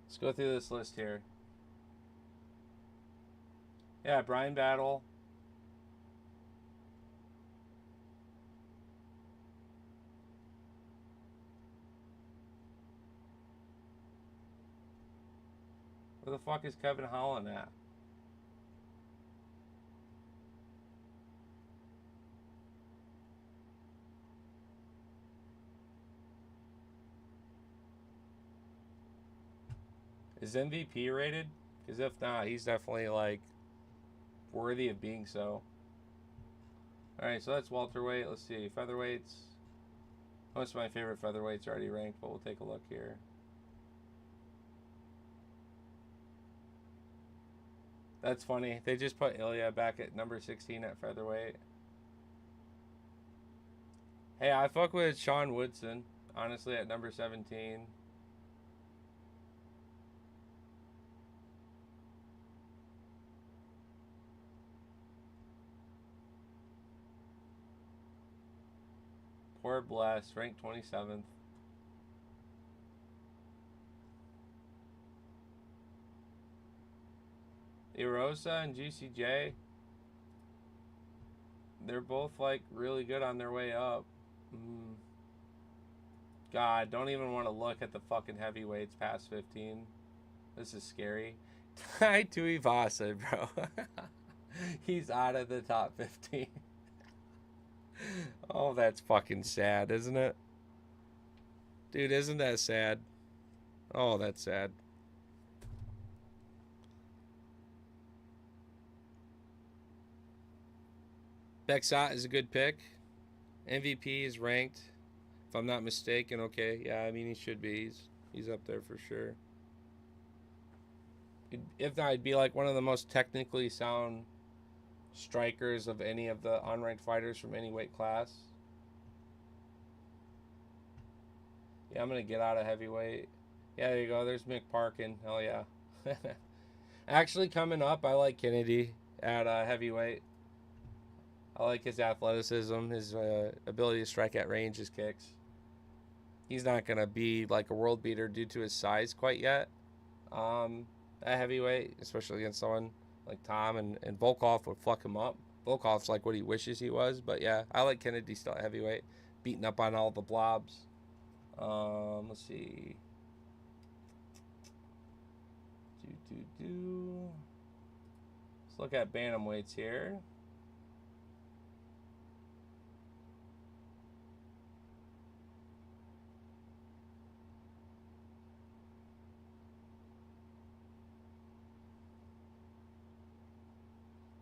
Let's go through this list here. Yeah, Brian Battle. Where the fuck is Kevin Holland at? Is MVP rated? Because if not, he's definitely like worthy of being so. All right, so that's welterweight. Let's see, featherweights. Most of my favorite featherweights are already ranked, but we'll take a look here. That's funny. They just put Ilya back at number 16 at featherweight. Hey, I fuck with Sean Woodson, honestly, at number 17. Poor Bless, ranked 27th. Erosa and GCJ, they're both like really good on their way up. God, don't even want to look at the fucking heavyweights past 15. This is scary. Tai Tuivasa, bro. He's out of the top 15. Oh, that's fucking sad, isn't it? Dude, isn't that sad? Oh, that's sad. Bexat is a good pick. MVP is ranked, if I'm not mistaken. Okay, yeah, I mean he should be. He's up there for sure. If not, he'd be like one of the most technically sound strikers of any of the unranked fighters from any weight class. Yeah, I'm gonna get out of heavyweight. Yeah, there you go. There's Mick Parkin. Hell yeah. Actually, coming up, I like Kennedy at heavyweight. I like his athleticism, his ability to strike at range, his kicks. He's not gonna be like a world beater due to his size quite yet. At heavyweight, especially against someone like Tom and Volkov would fuck him up. Volkov's like what he wishes he was, but yeah, I like Kennedy still at heavyweight, beating up on all the blobs. Let's see. Let's look at bantamweights here.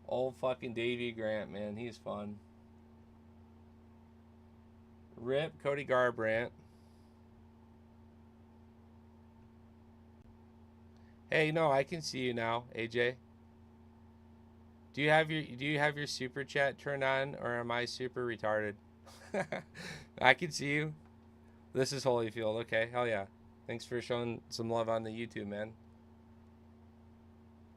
Old fucking Davy Grant, man, he's fun. Rip Cody Garbrandt. Hey, no, I can see you now, AJ. Do you have your super chat turned on, or am I super retarded? I can see you. This is Holyfield. Okay, hell yeah. Thanks for showing some love on the YouTube, man.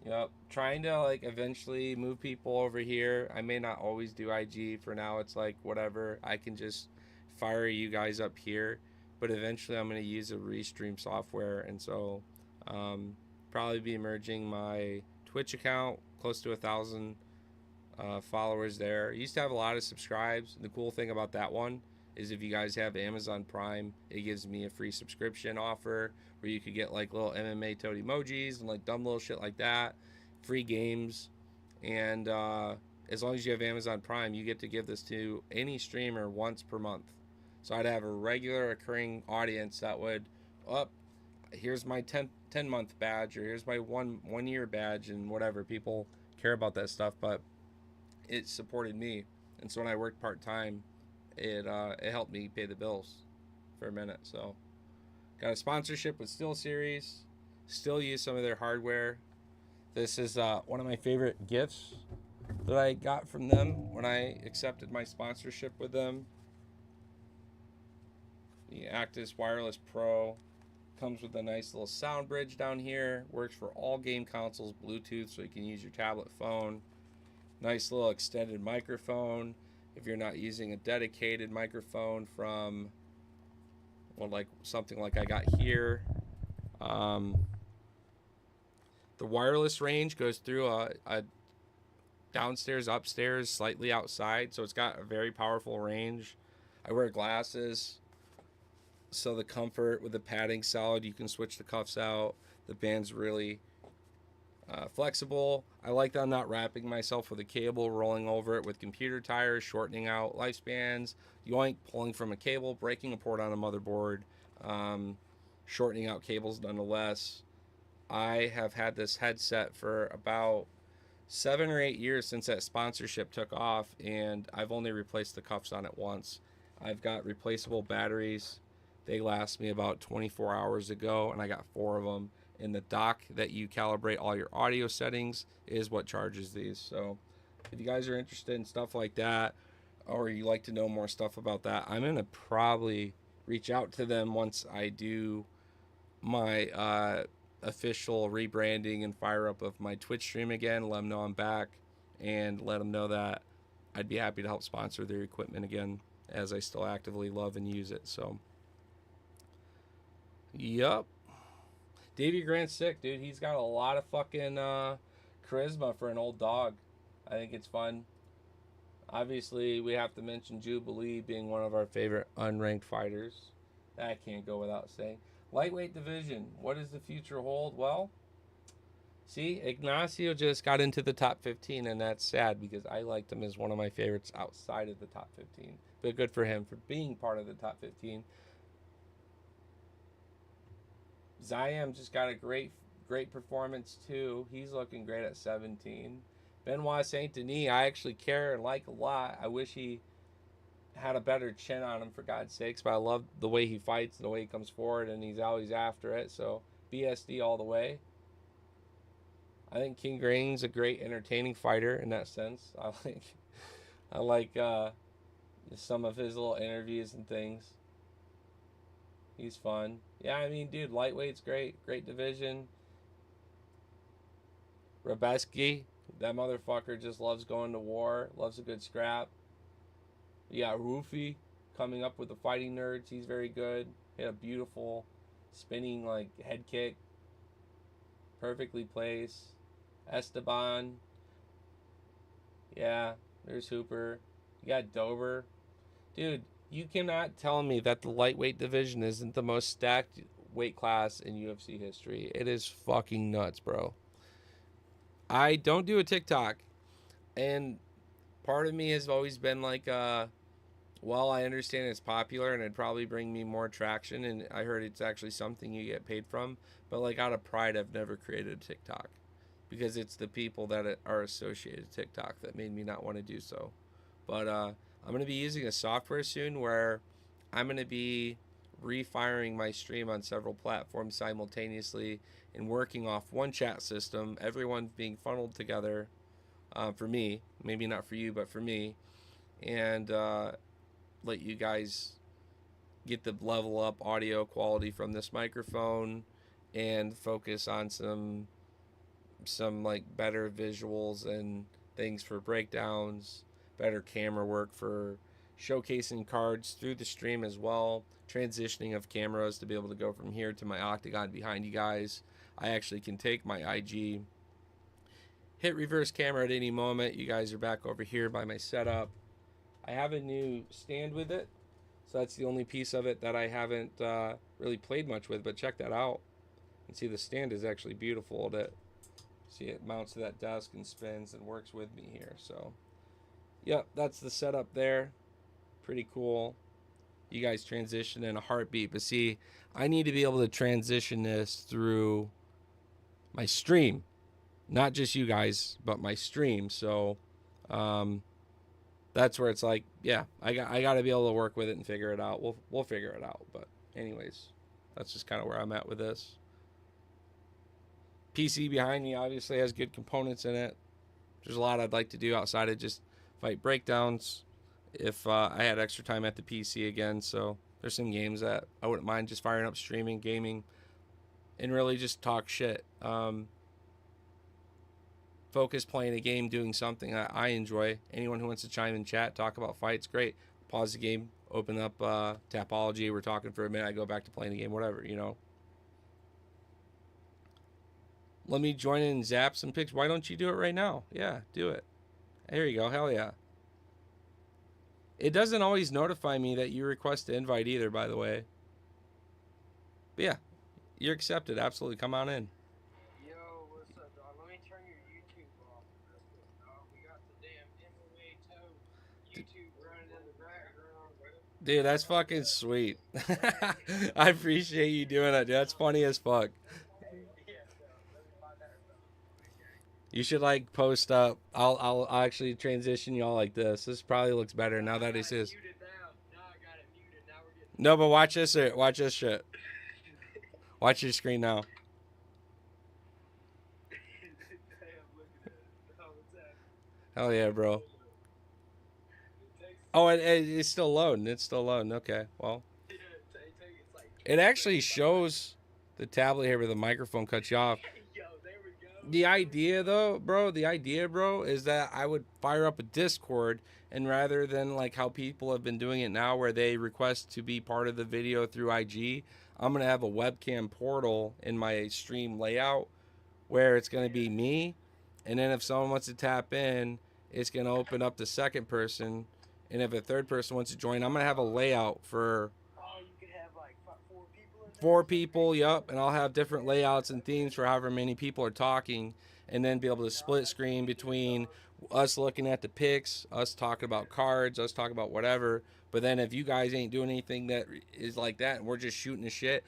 Yep. Trying to like eventually move people over here. I may not always do IG. For now, it's like whatever. I can just fire you guys up here. But eventually, I'm going to use a restream software. And so, probably be merging my Twitch account, close to 1,000 followers there. I used to have a lot of subscribes. The cool thing about that one is if you guys have Amazon Prime, it gives me a free subscription offer where you could get like little MMA toad emojis and like dumb little shit like that, free games, and as long as you have Amazon Prime, you get to give this to any streamer once per month. So I'd have a regular occurring audience that would, up, here's my 10 month badge, or here's my one year badge, and whatever. People care about that stuff, but it supported me. And so when I worked part time, it helped me pay the bills for a minute. So got a sponsorship with SteelSeries. Still use some of their hardware. This is one of my favorite gifts that I got from them when I accepted my sponsorship with them. The Actis Wireless Pro comes with a nice little sound bridge down here. Works for all game consoles, Bluetooth, so you can use your tablet phone. Nice little extended microphone. If you're not using a dedicated microphone from, well, like something like I got here. The wireless range goes through a downstairs, upstairs, slightly outside, so it's got a very powerful range. I wear glasses, so the comfort with the padding solid, you can switch the cuffs out. The band's really flexible. I like that I'm not wrapping myself with a cable, rolling over it with computer tires, shortening out lifespans, yoink, pulling from a cable, breaking a port on a motherboard, shortening out cables nonetheless. I have had this headset for about 7 or 8 years since that sponsorship took off, and I've only replaced the cuffs on it once. I've got replaceable batteries. They last me about 24 hours ago, and I got four of them. And the dock that you calibrate all your audio settings is what charges these. So if you guys are interested in stuff like that, or you like to know more stuff about that, I'm going to probably reach out to them once I do my official rebranding and fire up of my Twitch stream again. Let them know I'm back, and let them know that I'd be happy to help sponsor their equipment again, as I still actively love and use it. So, yup. Davey Grant's sick, dude. He's got a lot of fucking charisma for an old dog. I think it's fun. Obviously, we have to mention Jubilee being one of our favorite unranked fighters. That can't go without saying. Lightweight division. What does the future hold? Well, see, Ignacio just got into the top 15, and that's sad because I liked him as one of my favorites outside of the top 15. But good for him for being part of the top 15. Ziam just got a great performance too. He's looking great at 17. Benoit Saint Denis, I actually care and like a lot. I wish he had a better chin on him, for God's sakes, but I love the way he fights, the way he comes forward, and he's always after it. So BSD all the way. I think King Grain's a great entertaining fighter in that sense. I like some of his little interviews and things. He's fun. Yeah, I mean, dude, lightweight's great division. Rabeski, that motherfucker just loves going to war, loves a good scrap. You got Rufy coming up with the fighting nerds. He's very good. Hit a beautiful spinning like head kick, perfectly placed. Esteban, yeah. There's Hooper. You got Dover, dude. You cannot tell me that the lightweight division isn't the most stacked weight class in UFC history. It is fucking nuts, bro. I don't do a TikTok, and part of me has always been like, well, I understand it's popular and it'd probably bring me more traction, and I heard it's actually something you get paid from. But like out of pride, I've never created a TikTok because it's the people that are associated with TikTok that made me not want to do so. But I'm gonna be using a software soon where I'm gonna be refiring my stream on several platforms simultaneously and working off one chat system, everyone being funneled together, for me, maybe not for you, but for me, and let you guys get the level up audio quality from this microphone and focus on some like better visuals and things for breakdowns, better camera work for showcasing cards through the stream as well, transitioning of cameras to be able to go from here to my octagon behind you guys. I actually can take my IG, hit reverse camera at any moment. You guys are back over here by my setup. I have a new stand with it, so that's the only piece of it that I haven't really played much with, but check that out. And see, the stand is actually beautiful. See, it mounts to that desk and spins and works with me here. So, yep, that's the setup there. Pretty cool. You guys transition in a heartbeat, but see, I need to be able to transition this through my stream, not just you guys, but my stream. So, that's where it's like, yeah, I got to be able to work with it and figure it out. We'll figure it out. But anyways, that's just kind of where I'm at with this. PC behind me obviously has good components in it. There's a lot I'd like to do outside of just fight breakdowns if I had extra time at the PC again. So there's some games that I wouldn't mind just firing up, streaming, gaming, and really just talk shit. Focus playing a game, doing something I enjoy. Anyone who wants to chime in chat, talk about fights, great. Pause the game, open up Tapology. We're talking for a minute. I go back to playing the game, whatever, you know. Let me join in and zap some pics. Why don't you do it right now? Yeah, do it. There you go. Hell yeah. It doesn't always notify me that you request an invite either, by the way. But yeah, you're accepted. Absolutely. Come on in. Yo, what's up, dog? Let me turn your YouTube off real quick, dog. We got the damn MMA toe YouTube running in the background, bro. Dude, that's fucking sweet. I appreciate you doing that, dude. That's funny as fuck. Yeah, dog. You should like post up. I'll actually transition y'all like this. This probably looks better now that it is. Muted now. Now I got it muted. Now we're getting. No, but watch this. Watch this shit. Watch your screen now. Damn, look at that. Oh, what's that? Hell yeah, bro. It takes. Oh, it's still loading. It's still loading. Okay, well, Yeah, it's like. it actually shows the tablet here where the microphone cuts you off. Yo, there we go. The idea, though, bro, is that I would fire up a Discord, and rather than like how people have been doing it now, where they request to be part of the video through IG, I'm gonna have a webcam portal in my stream layout where it's gonna be me, and then if someone wants to tap in, it's gonna open up the second person, and if a third person wants to join, I'm gonna have a layout for Oh, you could have like 4 people in there. 4 people, yup, and I'll have different layouts and themes for however many people are talking, and then be able to split screen between us looking at the pics, us talking about cards, us talking about whatever. But then if you guys ain't doing anything that is like that and we're just shooting the shit,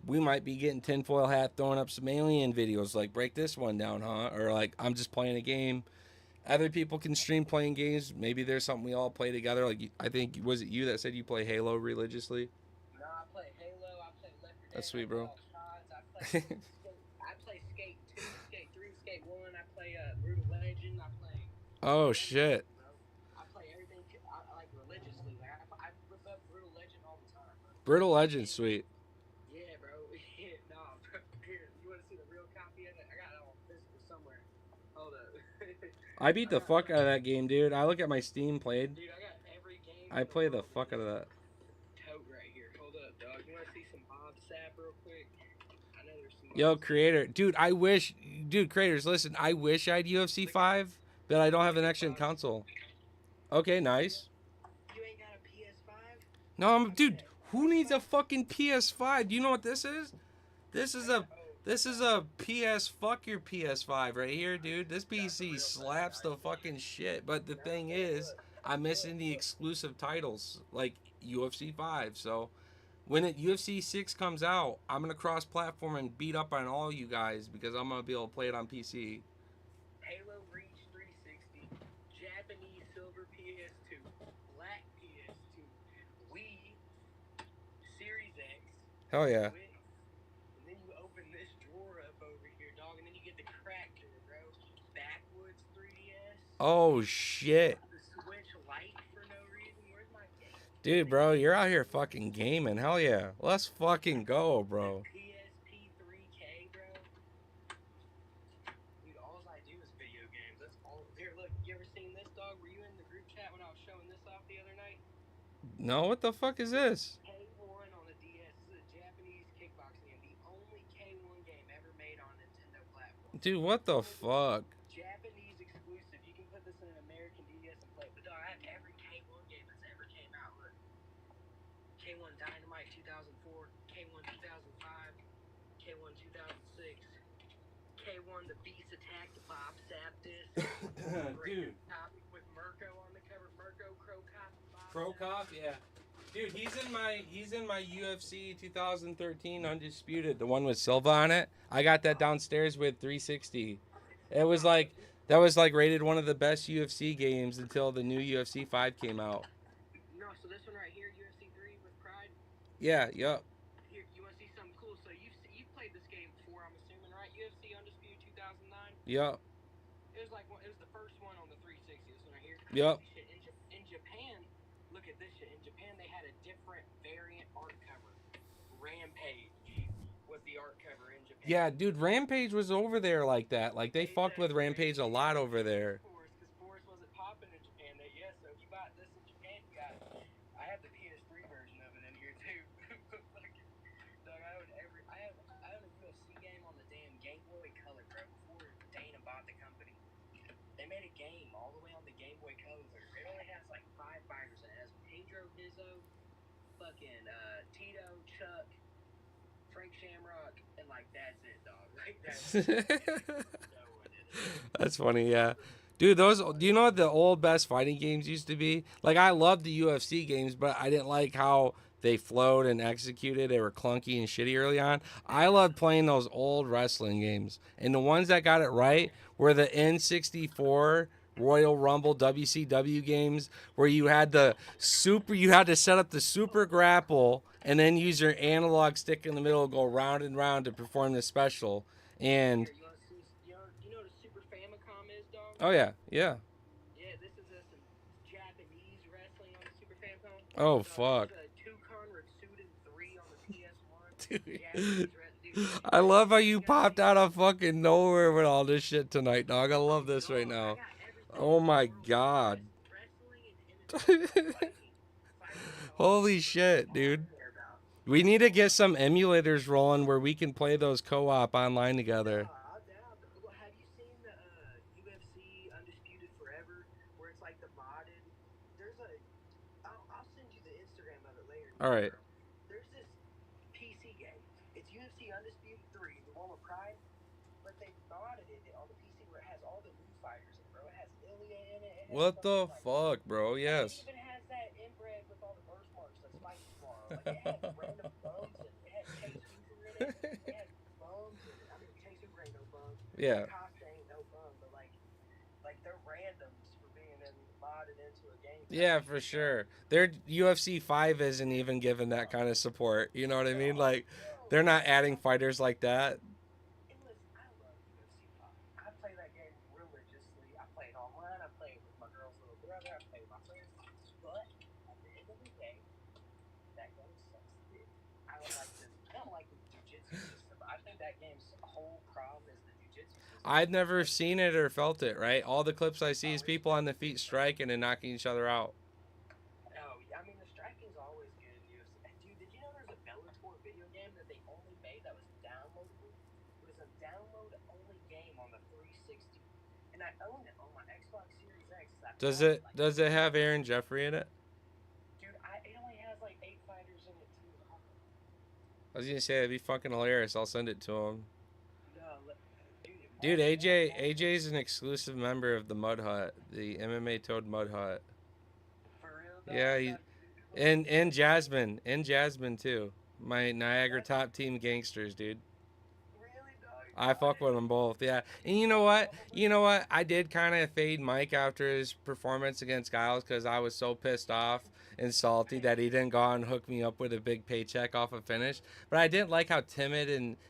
we might be getting tinfoil hat throwing up some alien videos like break this one down, huh? Or like I'm just playing a game. Other people can stream playing games. Maybe there's something we all play together. Like I think was it you that said you play Halo religiously? No, I play Halo. I play Left 4 Dead. That's sweet, bro. I play Skate 2, Skate 3, Skate 1. I play Brutal Legend. I play. Oh shit. I play everything like religiously. Like I flip up Brutal Legend all the time, bro. Brutal Legend, sweet. Yeah, bro. Nah, bro. Here, you want to see the real copy of it? I got it on physical somewhere. Hold up. I beat the fuck out of that game, dude. I look at my Steam played. Dude, I got every game. I play the fuck out of that. Tote right here. Hold up, dog. You want to see some Bob Sap real quick? I know there's some. Yo, creator, dude, creators, listen. I wish I had UFC 5, but I don't have the next gen console. Okay, nice. You ain't got a PS5? No, dude. Who needs a fucking PS5? Do you know what this is? This is a PS. Fuck your PS5 right here, dude. This PC slaps the fucking shit. But the thing is, I'm missing the exclusive titles like UFC 5. So when UFC 6 comes out, I'm gonna cross-platform and beat up on all you guys because I'm gonna be able to play it on PC. Halo Reach 360, Japanese Silver PS2, Black PS2, Wii, Series X. Hell yeah. And then you open this drawer up over here, dog, and then you get the cracked, bro. Backwoods 3DS. Oh shit. The Switch Lite for no reason. Where's my game? Dude, bro, you're out here fucking gaming. Hell yeah. Let's fucking go, bro. PSP 3K, bro. Dude, all I do is video games. That's all. Here, look. You ever seen this, dog? Were you in the group chat when I was showing this off the other night? No, what the fuck is this? K1 on the DS. This is a Japanese kickboxing game. The only K1 game ever made on Nintendo platform. Dude, what the fuck? Japanese exclusive. You can put this in an American DS and play it. But dog, I have every K1 game that's ever came out. Look. K1 Dynamite 2004, K1 2005, K1 2006, K1 The Beast Attack, the Bob Sap disc. Dude. Copy with Mirko on the cover. Mirko, Crow Cop, Bob Krokov, yeah. Dude, he's in my UFC 2013 Undisputed, the one with Silva on it. I got that downstairs with 360. It was like that was like rated one of the best UFC games until the new UFC 5 came out. No, so this one right here, UFC 3 with Pride. Yeah, yup. Here, you want to see something cool? So you've played this game before, I'm assuming, right? UFC Undisputed 2009. Yup. It was like it was the first one on the 360. This one right here. Yup. In Japan, look at this shit. In Japan, they had a different variant art cover. Rampage was the art cover in Japan. Yeah, dude, Rampage was over there like that. Like they fucked with Rampage a lot over there. Because Force wasn't popping in Japan. So if you bought this in Japan, you got it. I have the PS3 version of it in here too. Dog, I own a UFC game on the damn Game Boy Color, bro. Before Dana bought the company, they made a game all the way on the Game Boy Color. It only has like 5 fighters. It has Pedro Dizzo, fucking Tito, Chuck, Frank Shamrock, and like that's it, dog. Like that's That's funny, yeah. Dude, do you know what the old best fighting games used to be? Like, I loved the UFC games, but I didn't like how they flowed and executed. They were clunky and shitty early on. I loved playing those old wrestling games. And the ones that got it right were the N64 Royal Rumble WCW games where you had you had to set up the super grapple and then use your analog stick in the middle, go round and round to perform the special. And Here, you know what a Super Famicom is, dog? oh yeah, yeah. Yeah, this is some Japanese wrestling on the Super Famicom. Oh There's fuck. a Toucan Ratsuden 3 on the PS1. Dude. Japanese dude. I love how you popped out of fucking nowhere with all this shit tonight, dog. I love this right Dog, I now. got everything Oh in the my world. god. Wrestling and MMA. Fighting is all Holy shit, dude. I care about. We need to get some emulators rolling where we can play those co-op online together. Nah, well, have you seen the UFC Undisputed Forever, where it's like the modded? There's a. I'll send you the Instagram of it later. All right. There's this PC game. It's UFC Undisputed 3, the one with Pride, but they modded it on the PC where it has all the new fighters in it, bro. It has Ilya in it. What the fuck, bro? Yes. It even has that inbred with all the birthmarks that's fighting tomorrow. Like, it had random bums in it. It had Chase Hoover in it. It had bums in it. I mean, Chase Hoover ain't no bum. Yeah. Costa ain't no bum, but like they're randoms for being modded into a game. Yeah, for sure. Their UFC 5 isn't even given that kind of support. You know what I mean? Like, they're not adding fighters like that. And listen, I love UFC 5. I play that game religiously. I play it online. I play it with my girl's little brother. I play it with my friends. But at the end of the day, that game sucks dick. I don't like the jiu-jitsu system. I think that game's whole problem is the jiu-jitsu system. I've never seen it or felt it, right? All the clips I see is people on the feet striking and knocking each other out. No, I mean, the striking's always good in UFC. Dude, did you know there's a Bellator video game that they only made that was downloadable? It was a download-only game on the 360. And I own it on my Xbox Series X. Does it have Aaron Jeffrey in it? Dude, it only has like 8 fighters in it, too. I was gonna say it'd be fucking hilarious. I'll send it to him. No, Dude, AJ's an exclusive member of the Mud Hut, the MMA Toad Mud Hut. For real? Yeah, and Jasmine too. My Niagara top team gangsters, dude. Really, dog? I fuck with them both, yeah. And you know what? I did kind of fade Mike after his performance against Giles because I was so pissed off and salty that he didn't go out and hook me up with a big paycheck off a finish. But I didn't like how timid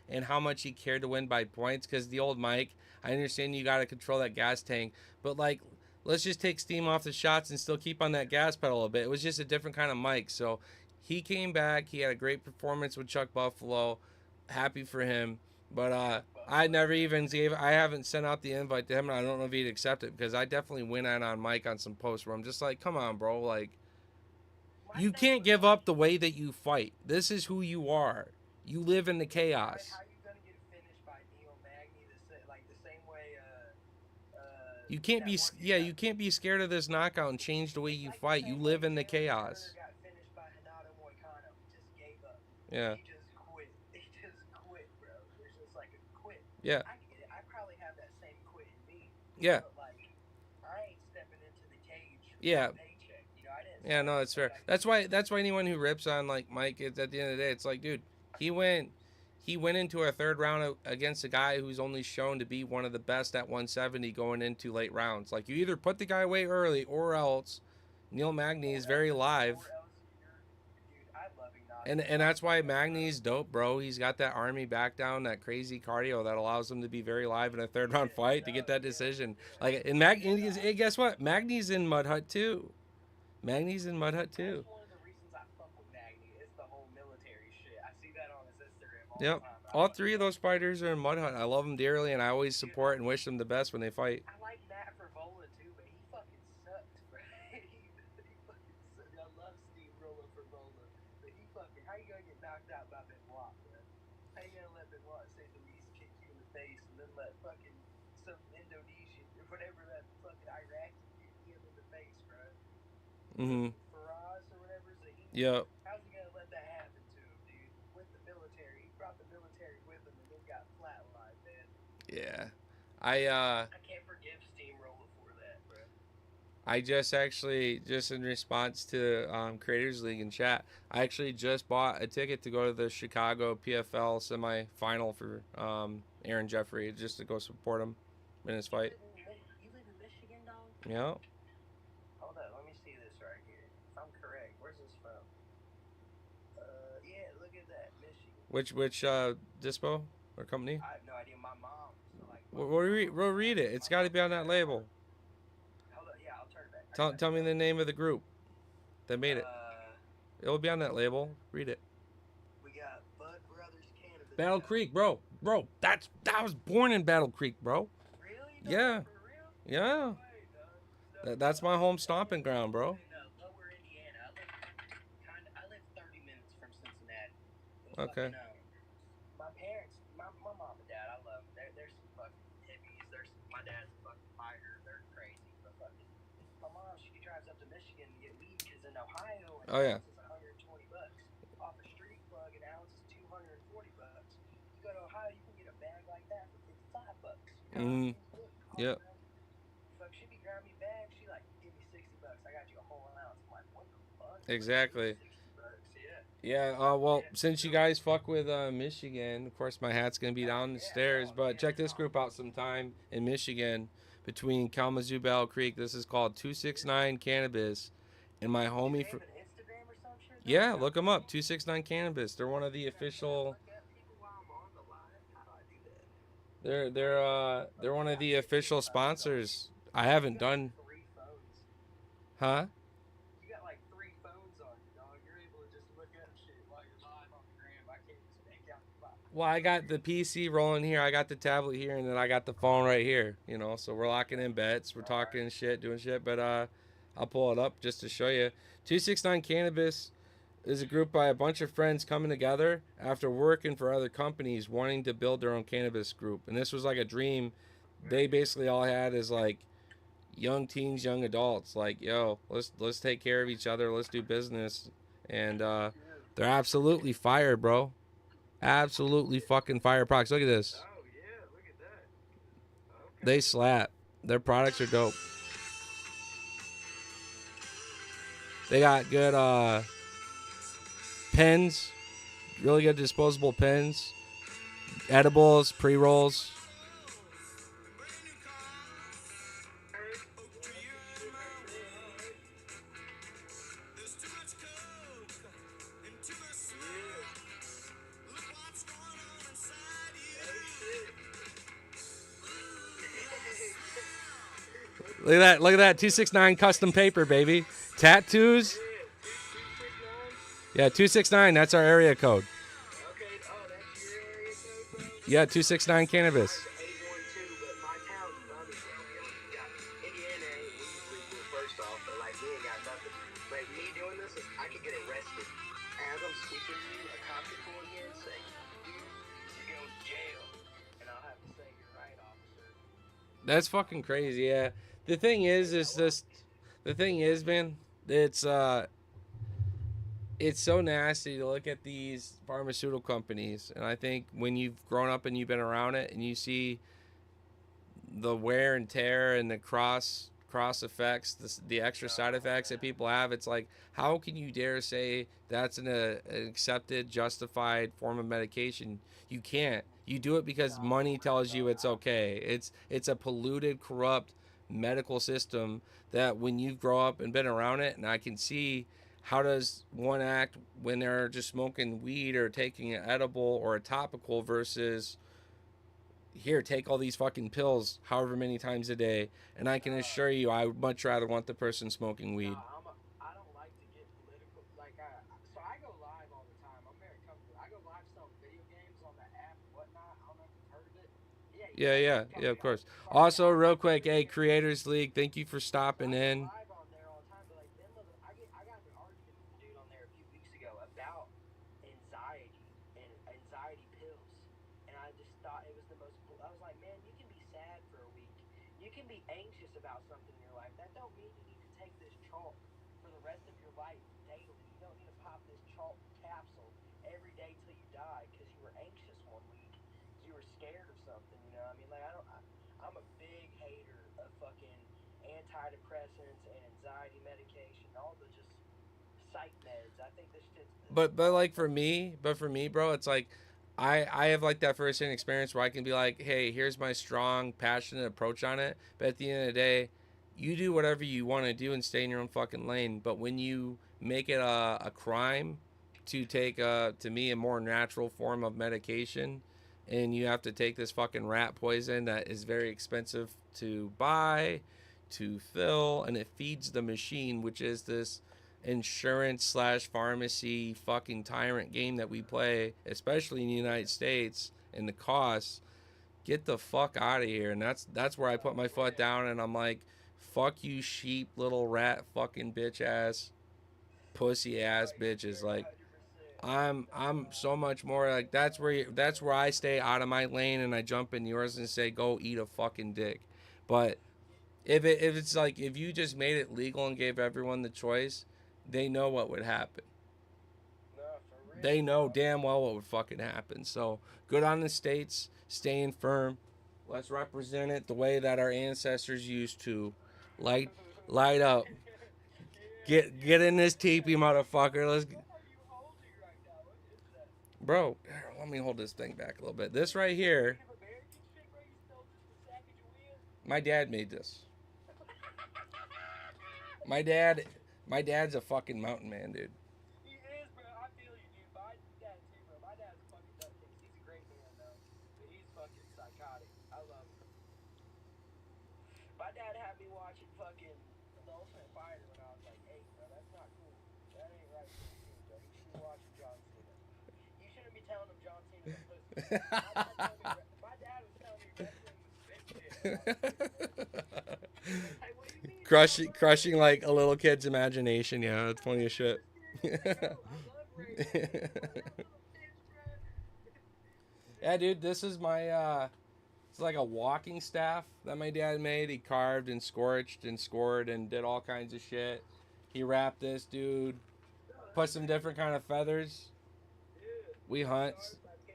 and how much he cared to win by points because the old Mike, I understand you got to control that gas tank, but like, let's just take steam off the shots and still keep on that gas pedal a bit. It was just a different kind of Mike. So he came back. He had a great performance with Chuck Buffalo. Happy for him. But I haven't sent out the invite to him, and I don't know if he'd accept it because I definitely went on Mike on some posts where I'm just like, come on, bro. Like, you can't give up the way that you fight. This is who you are. You live in the chaos. How are you going to get finished by Neil Magny the same way you can't be scared of this knockout and change the way you fight. You live in the chaos. got finished by Hanato Moicano. He just gave up. Yeah. He just quit. Bro. There's just like a quit. Yeah. I get it. I probably have that same quit in me. Yeah. But like, I ain't stepping into the cage. Yeah. Paycheck. You know, I didn't. Yeah, no, that's fair. That's why anyone who rips on like Mike, it's at the end of the day, it's like, dude, he went into a third round against a guy who's only shown to be one of the best at 170 going into late rounds. Like, you either put the guy away early or else Neil Magny is very live. And that's why Magny's dope, bro. He's got that army back down, that crazy cardio that allows him to be very live in a third round fight to get that decision. Like, and guess what? Magny's in Mud Hut too. Magny's in Mud Hut too. That's one of the reasons I fuck with Magny is the whole military shit. I see that on his Instagram all Yep. the time. All 3 of those fighters are in Mud Hut. I love them dearly, and I always support and wish them the best when they fight. I like Matt Favola too, but he fucking sucks, bro. he fucking sucks. I love Steamroller Favola, but he fucking. How you gonna get knocked out by Benoit, bro? How you gonna let Benoit say Luis kick you in the face and then let fucking some Indonesian or whatever that fucking Iraqi kick him in the face, bro? Faraz or whatever, Zahid. Yep. How's he gonna let that happen to him, dude? With the military, he brought the military with him and then got flatlined, man. Yeah. I can't forgive Steamroller for that, bro. I just actually, just in response to Creators League in chat, I actually just bought a ticket to go to the Chicago PFL semifinal for Aaron Jeffrey, just to go support him in his fight. You live in Michigan, dog? Yeah. Hold up, let me see this right here. If I'm correct, where's this from? Yeah, look at that, Michigan. Which dispo or company? I have no idea. My mom. So like, We'll read it. It's got to be on that label. Hold up, yeah, I'll turn it back. Tell me the name of the group that made it. It'll be on that label. Read it. We got Bud Brothers Cannabis. Battle Creek, bro. That was born in Battle Creek, bro. Really? Yeah. For real? Yeah. No way, dog. That's my home stomping ground, bro. In Lower Indiana. I live 30 minutes from Cincinnati. Okay. My parents, my mom and dad, I love them. They're some fucking hippies. My dad's a fucking fighter. They're crazy. But fucking, my mom, she drives up to Michigan to get weed because in Ohio, an ounce is $120 off a street plug. An ounce is $240. You go to Ohio, you can get a bag like that for $55. Yep. Fuck, she be grabbing me bags. She like, give me $60. I got you a whole ounce. I'm like, what the fuck? Exactly. $60. Yeah. Yeah, well, since you guys fuck with Michigan, of course my hat's going to be down the stairs, but check this group out sometime in Michigan between Kalamazoo, Battle Creek. This is called 269 Cannabis. And my homie... Instagram or some shit? Yeah, look them up. 269 Cannabis. They're one of the official... They're one of the official sponsors. I haven't done... Huh? You got like 3 phones on you, dog. You're able to just look up shit while you're live on the gram. I can't just make out the box. Well, I got the PC rolling here. I got the tablet here, and then I got the phone right here. You know, so we're locking in bets. We're talking shit, doing shit. But I'll pull it up just to show you. 269 Cannabis is a group by a bunch of friends coming together after working for other companies, wanting to build their own cannabis group. And this was like a dream. They basically all had is like young teens, young adults. Like, yo, let's take care of each other. Let's do business. And they're absolutely fire, bro. Absolutely fucking fire products. Look at this. Oh, yeah, look at that. Okay. They slap. Their products are dope. They got good pens. Really good disposable pens. Edibles, pre-rolls. Look at that. 269 custom paper, baby. Tattoos. Yeah, 269. That's our area code. Okay, oh, that's your area code, bro? Yeah, 269 Cannabis. 812, but my town, obviously, we got Indiana ain't legal first off, but like we ain't got nothing. But me doing this, I could get arrested. As I'm speaking to you, a cop could pull me in and say, you go to jail. And I'll have to say, you're right, officer. That's fucking crazy, yeah. The thing is man, it's so nasty to look at these pharmaceutical companies, and I think when you've grown up and you've been around it and you see the wear and tear and the cross effects, the extra side effects that people have, it's like, how can you dare say that's an accepted, justified form of medication? You can't. You do it because money tells you it's okay. It's a polluted, corrupt medical system that when you grow up and been around it, and I can see how does one act when they're just smoking weed or taking an edible or a topical versus here, take all these fucking pills however many times a day. And I can assure you, I would much rather want the person smoking weed. I don't like to get political. Like, so I go live all the time. I'm very comfortable. I go live selling video games on the app and whatnot. I don't know if you've heard of it. Yeah, of course. Also, real quick, hey, Creators League, thank you for stopping in. I go live on there all the time, but like, I got in an argument with a dude on there a few weeks ago about anxiety and anxiety pills. And I just thought it was the most. I was like, man, you can be sad for a week. You can be anxious about something in your life. That don't mean you need to take this chalk for the rest of your life daily. You don't need to pop this chalk capsule every day till you die because you were anxious one week, because you were scared of something. You know what I mean? Like, I'm a big hater of fucking antidepressants and anxiety medication, all the just psych meds. I think this shit's But all like for me, bro, it's like I have like that first hand experience where I can be like, hey, here's my strong, passionate approach on it. But at the end of the day, you do whatever you want to do and stay in your own fucking lane. But when you make it a crime to take to me a more natural form of medication, and you have to take this fucking rat poison that is very expensive to buy, to fill, and it feeds the machine, which is this insurance slash pharmacy fucking tyrant game that we play, especially in the United States, and the costs. Get the fuck out of here. And that's where I put my foot down and I'm like, fuck you, sheep, little rat, fucking bitch ass, pussy ass bitches. Like, I'm so much more like that's where I stay out of my lane and I jump in yours and say go eat a fucking dick. But if it's like if you just made it legal and gave everyone the choice, they know what would happen. No, for real. They know damn well what would fucking happen. So good on the states, staying firm. Let's represent it the way that our ancestors used to. Light light up. Yeah. Get in this teepee, motherfucker. Let's What are you holding right now? What is that? bro, let me hold this thing back a little bit. This right here, Native American shit, bro? You stole this from Sacagawea? my dad made this. My dad my dad's a fucking mountain man, dude. He is, bro. I feel you, dude. My dad too, bro. My dad's a fucking nutcase. He's a great man, though. But he's fucking psychotic. I love him. My dad had me watching fucking The Ultimate Fighter when I was like 8, bro. That's not cool. That ain't right for the kid, bro. You should be watching John Cena. You shouldn't be telling him John Cena's a pussy. My dad was telling me wrestling was bitch shit. Hey, what do you mean? Crushing like a little kid's imagination. Yeah, it's funny as shit. Yeah, dude, this is my it's like a walking staff that my dad made. He carved and scorched and scored and did all kinds of shit. He wrapped this, dude. Put some different kind of feathers. We hunt.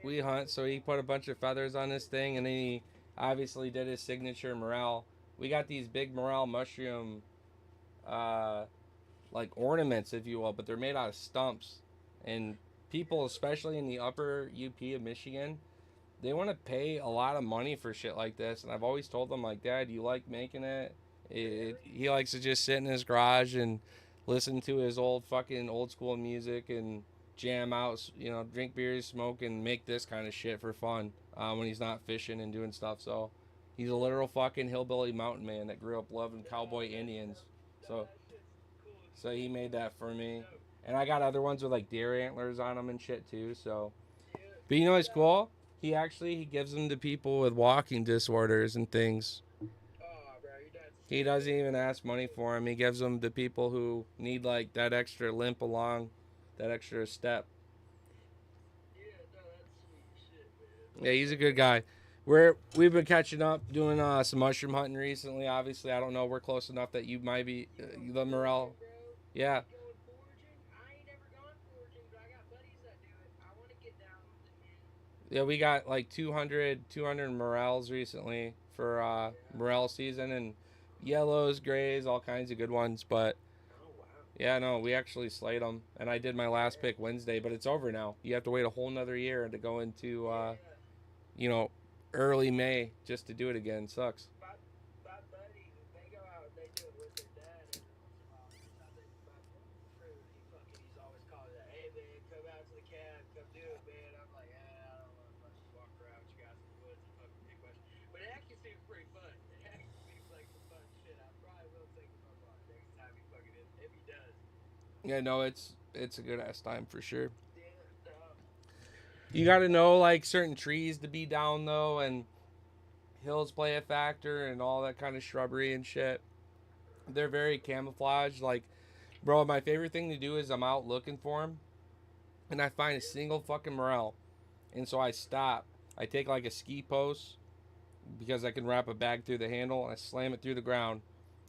We hunt, so he put a bunch of feathers on this thing, and then he obviously did his signature morel. We got these big morel mushroom, like ornaments, if you will, but they're made out of stumps. And people, especially in the upper UP of Michigan, they want to pay a lot of money for shit like this. And I've always told them, like, Dad, you like making it? He likes to just sit in his garage and listen to his old school music and jam out, drink beers, smoke, and make this kind of shit for fun when he's not fishing and doing stuff. So he's a literal fucking hillbilly mountain man that grew up loving cowboy Indians. So he made that for me. And I got other ones with like deer antlers on them and shit too. So, but you know what's cool? He gives them to people with walking disorders and things. He doesn't even ask money for them. He gives them to people who need like that extra limp along, that extra step. Yeah, he's a good guy. We've been catching up, doing some mushroom hunting recently. Obviously, I don't know. We're close enough that you might be the morel. Yeah. Yeah, we got like 200 morels recently for morel season and yellows, grays, all kinds of good ones. But yeah, no, we actually slayed them, and I did my last pick Wednesday, but it's over now. You have to wait a whole nother year to go into you know early May just to do it again. Sucks. Yeah, no, it's a good ass time for sure. You got to know like certain trees to be down though, and hills play a factor, and all that kind of shrubbery and shit. They're very camouflaged. Like, bro, my favorite thing to do is I'm out looking for them, and I find a single fucking morel, and so I stop. I take like a ski post because I can wrap a bag through the handle, and I slam it through the ground,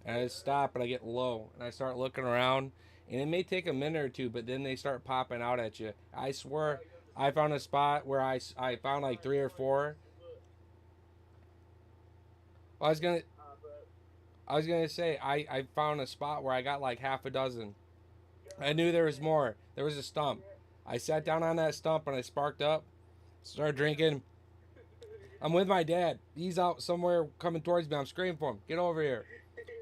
and I just stop and I get low, and I start looking around, and it may take a minute or two, but then they start popping out at you. I swear, I found a spot where I found like 3 or 4. I was gonna I was gonna say I found a spot where I got like half a dozen. I knew there was more. There was a stump. I sat down on that stump and I sparked up, started drinking. I'm with my dad. He's out somewhere coming towards me. I'm screaming for him. Get over here.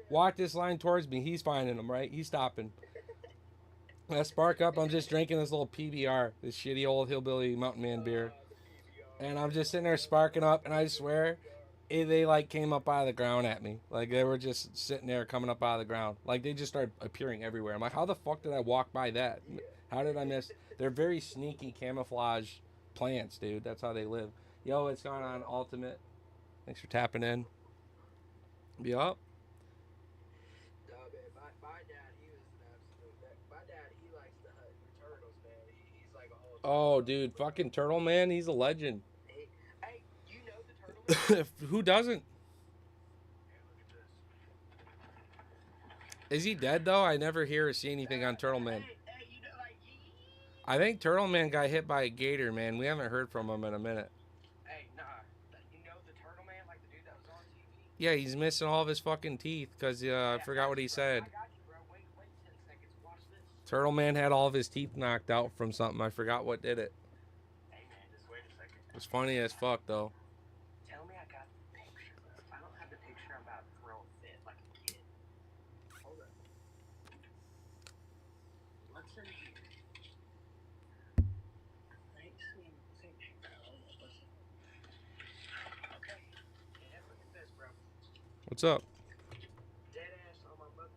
Walk this line towards me. He's finding them, right? He's stopping. I spark up. I'm just drinking this little PBR, this shitty old hillbilly mountain man beer. And I'm just sitting there sparking up. And I swear, they like came up out of the ground at me. Like they were just sitting there coming up out of the ground. Like they just started appearing everywhere. I'm like, how the fuck did I walk by that? How did I miss? They're very sneaky camouflage plants, dude. That's how they live. Yo, it's going on Ultimate. Thanks for tapping in. Yup. Nah, man, my dad, he was an absolute. My dad, he likes to hunt for turtles, man. He's like a whole turtle Oh, hunter, dude, bro. fucking Turtle Man, he's a legend. Hey, you know the turtle man? Who doesn't? Hey, look at this. Is he dead though? I never hear or see anything on Turtle Man. Hey, you know, like, I think Turtle Man got hit by a gator, man. We haven't heard from him in a minute. hey, nah, you know the turtle man, like the dude that was on TV? Yeah, he's missing all of his fucking teeth because I forgot what he said. I got you, bro. Wait 10 seconds. Watch this. Turtle Man had all of his teeth knocked out from something. I forgot what did it. Hey, man, just wait a second. It was funny as fuck though. Tell me I got the picture, bro. If I don't have the picture, I'm about to throw a fit like a kid. Hold up. What's in here? I ain't seen bro. Okay. Yeah, look at this, bro. What's up? Dead ass on my mother.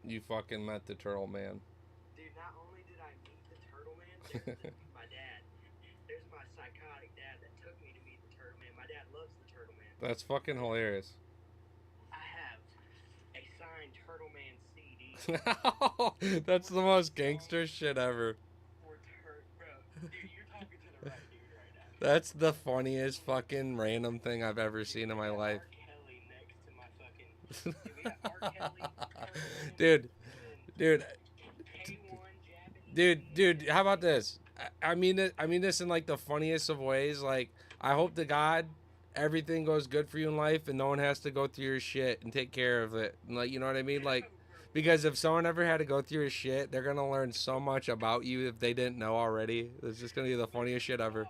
You fucking met the Turtle Man. Dude, not only did I meet the turtle man, there's my dad. There's my psychotic dad that took me to meet the turtle man. My dad loves the turtle man. That's fucking hilarious. I have a signed turtle man CD. That's the most gangster shit ever. Bro, dude, you're talking to the right dude right now. That's the funniest fucking random thing I've ever seen in my life. R. Kelly next to my fucking. Dude, we got R. Kelly, dude, dude, K1 Japanese. dude. How about this? I mean this in like the funniest of ways. Like, I hope to God everything goes good for you in life and no one has to go through your shit and take care of it. And like, you know what I mean? Like, because if someone ever had to go through your shit, they're gonna learn so much about you if they didn't know already. It's just gonna be the funniest shit ever.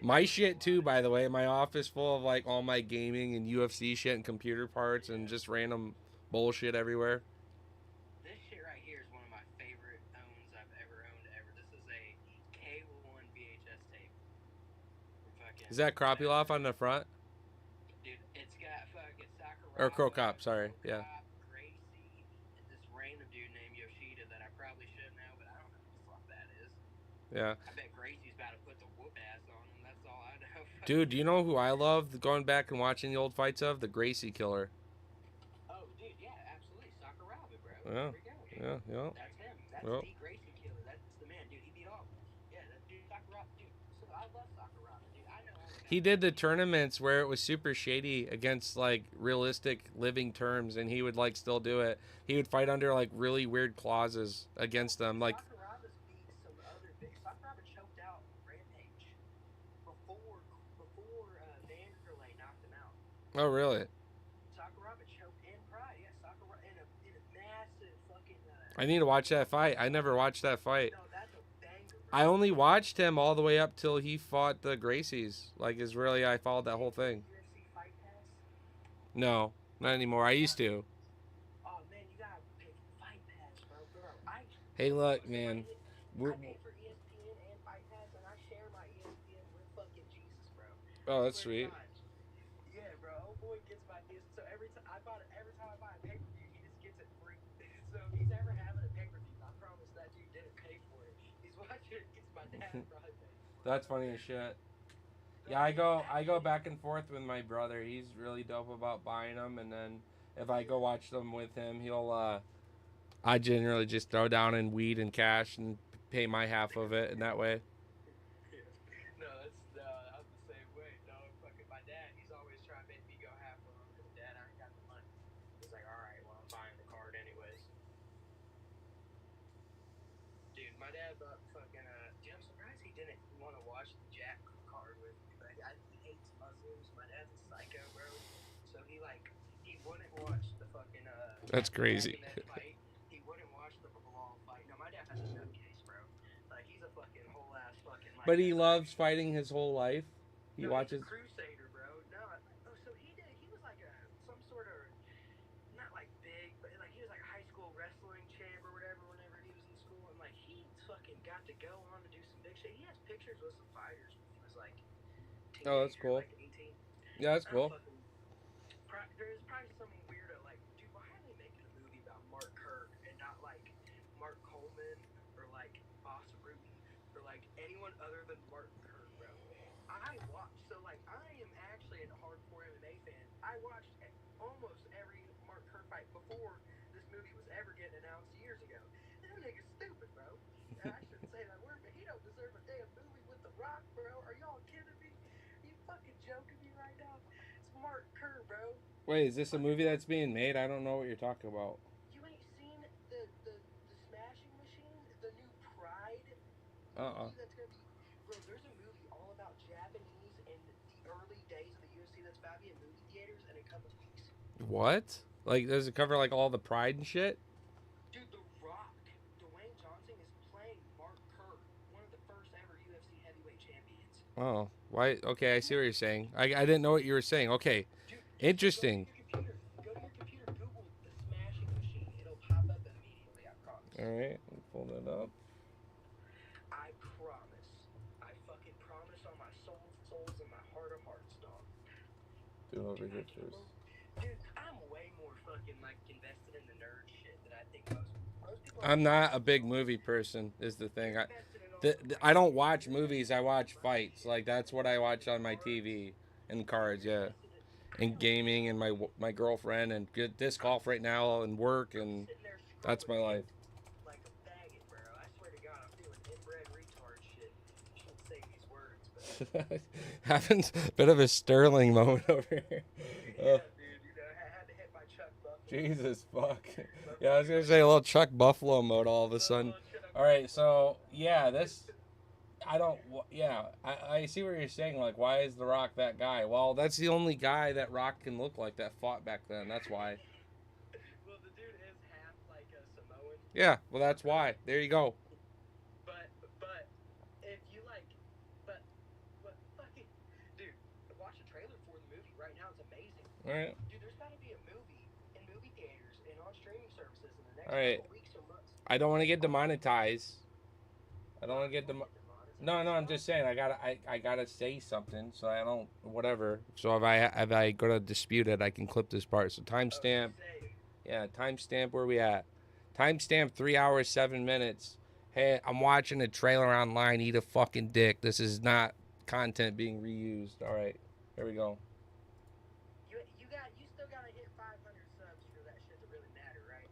My shit too, by the way. My office full of like all my gaming and UFC shit and computer parts and just random bullshit everywhere. This shit right here is one of my favorite owns I've ever owned ever. This is a K1 VHS tape. Is that Crappie Loft on the front? Dude, it's got fucking Sakuraba. Or Crow Cop, sorry. Yeah. Gracie, and this random dude named Yoshida that I probably should know, but I don't know who the fuck that is. Yeah. I bet Gracie's about to put the whoop ass on him. That's all I know. Dude, do you know who I love going back and watching the old fights of? The Gracie Killer. Oh, dude, yeah, absolutely. Sakuraba, bro. Yeah. There we go, dude. Yeah, yeah. That's him. That's Yep. the Gracie Killer. That's the man, dude. He beat all of us. Yeah, that dude, Sakuraba, dude. So I love Sakuraba, dude. I know. He did the tournaments where it was super shady against like realistic living terms, and he would like still do it. He would fight under like really weird clauses against them, like. Sakuraba's beat some other big. Sakuraba choked out Rampage before Vanderlei knocked him out. Oh really? Sakuraba choked in Pride. Yeah, Sakuraba in a massive fucking. I need to watch that fight. I never watched that fight. No, that's a banger. Bro. I only watched him all the way up till he fought the Gracies. Like, is really I followed that whole thing. UFC Fight Pass? No, not anymore. I used to. Oh man, you gotta pay for Fight Pass, bro. Hey, look, man. I pay for ESPN and Fight Pass, and I share my ESPN with fucking Jesus, bro. Oh, that's sweet. Yeah, bro. Oh boy gets my ESPN. So every time I buy a pay per view, he just gets it free. So if he's ever having a pay per view, I promise that dude didn't pay for it. He's watching it because my dad probably paid for it. That's funny as shit. Yeah, I go back and forth with my brother. He's really dope about buying them, and then if I go watch them with him, he'll I generally just throw down in weed and cash and pay my half of it, and that way. No, I'm the same way. No, fucking my dad, he's always trying to make me go half on him because dad, I ain't got the money. He's like, all right, well, I'm buying the card anyways. Dude, my dad bought fucking dude, I'm surprised he didn't want to watch the Jack card with me, but he hates Muslims. My dad's a psycho, bro. So he wouldn't watch the fucking That's crazy. Jack and that fight. He wouldn't watch the Bilal fight. No, my dad's a nutcase, bro. Like he's a fucking whole ass fucking like. But he loves fighting his whole life. He No, watches. he's a crusader, bro. No, so he was like some sort of not like big, but like he was like a high school wrestling champ or whatever whenever he was in school, and like he fucking got to go on to do some big shit. He has pictures with some fighters when he was like Oh, that's cool. like 18. Yeah, that's cool. There's probably some weirdo like, dude, why are they making a movie about Mark Kerr and not like Mark Coleman or like Boss Rutan or like anyone other than Mark Kerr, bro? I watched, so like I am actually a hardcore MMA fan. I watched almost every Mark Kerr fight before this movie was ever getting announced years ago. And that nigga's stupid, bro. And I shouldn't say that word, but he don't deserve a damn movie with The Rock, bro. Are y'all kidding me? Are you fucking joking me right now? It's Mark Kerr, bro. Wait, is this a movie that's being made? I don't know what you're talking about. You ain't seen the Smashing Machine, the new Pride Uh-uh. movie that's gonna be, bro? There's a movie all about Japanese in the early days of the UFC that's about to be in movie theaters in a couple weeks. What? Like, does it cover like all the Pride and shit? Dude, The Rock, Dwayne Johnson is playing Mark Kerr, one of the first ever UFC heavyweight champions. Oh, why? Okay, I see what you're saying. I didn't know what you were saying. Okay, Dude, interesting. Go to your computer, Google The Smashing Machine. It'll pop up immediately, I promise. All right, pull that up. I promise. I fucking promise on my souls and my heart of hearts, dog. Do it over here first. Dude, I'm way more fucking like invested in the nerd shit that I think most people. I'm not a big movie person. Is the thing. I don't watch movies. I watch fights. Like that's what I watch on my TV and cards. Yeah, and gaming and my girlfriend and good disc golf right now and work and that's my life. Like a faggot, bro. I swear to God, I'm doing inbred retard shit. I shouldn't say these words, but Happens a bit of a Sterling moment over here. yeah, dude. You know, I had to hit my Chuck Buffalo. Jesus fuck. Yeah, I was gonna say a little Chuck Buffalo mode all of a sudden. All right, so yeah, I see what you're saying. Like, why is The Rock that guy? Well, that's the only guy that Rock can look like that fought back then. That's why. Well, the dude is half like a Samoan. Yeah, well, that's why. There you go. But if you like, but fucking, dude, watch the trailer for the movie right now. It's amazing. All right. Dude, there's got to be a movie in movie theaters and on streaming services in the next All right. couple weeks or months. I don't want to get demonetized. I don't want to get No, I'm just saying I gotta say something so I don't whatever. So if I go to dispute it, I can clip this part. So timestamp. Yeah, timestamp where we at? Timestamp 3 hours 7 minutes. Hey, I'm watching a trailer online. Eat a fucking dick. This is not content being reused. All right, here we go. You still gotta hit 500 subs for that shit to really matter, right?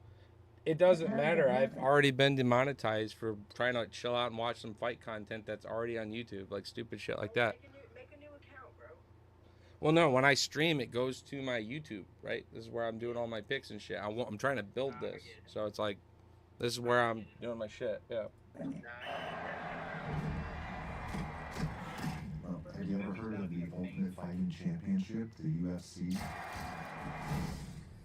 It doesn't matter. I've already been demonetized for trying to chill out and watch some fight content that's already on YouTube, like stupid shit like that. Make a new account, bro. Well, no, when I stream, it goes to my YouTube, right? This is where I'm doing all my picks and shit. I'm trying to build this, so it's like, this is where I'm doing my shit. Yeah. Have you ever heard of the Ultimate Fighting Championship, the UFC?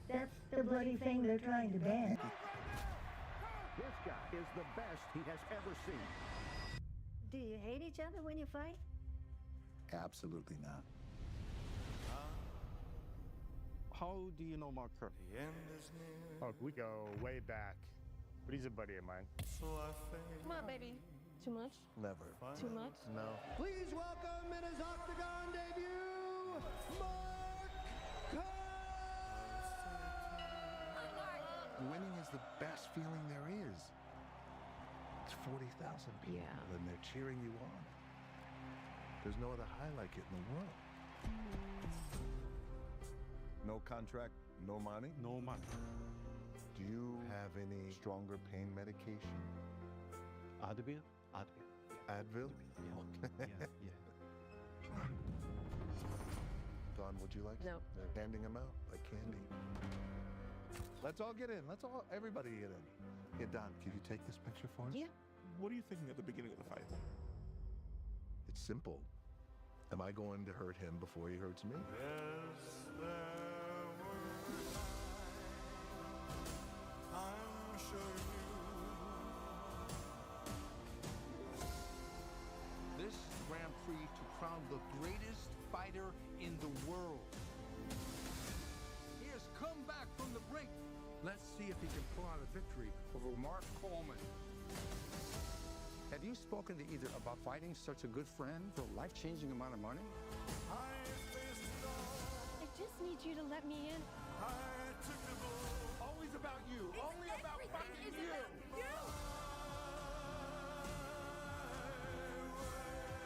That's the bloody thing they're trying to ban. This guy is the best he has ever seen. Do you hate each other when you fight? Absolutely not. How do you know Mark Kerr? Oh, we go way back, but he's a buddy of mine. Come on, baby. Too much? Never. Too much? No. Please welcome in his octagon debut, Mark Kerr! Winning is the best feeling there is. It's 40,000 people and they're cheering you on. There's no other high like it in the world. No contract, no money? No money. Do you have any stronger pain medication? Advil? Advil? Yeah. Don, would you like? No. They're handing them out like candy. Let's all get in. Everybody get in. Here, Don, can you take this picture for us? Yeah. What are you thinking at the beginning of the fight? It's simple. Am I going to hurt him before he hurts me? This Grand Prix to crown the greatest fighter in the world. He has come back from the brink. Let's see if he can pull out a victory over Mark Coleman. Have you spoken to either about fighting such a good friend for a life-changing amount of money? I just need you to let me in. Always about you. Only about fighting you.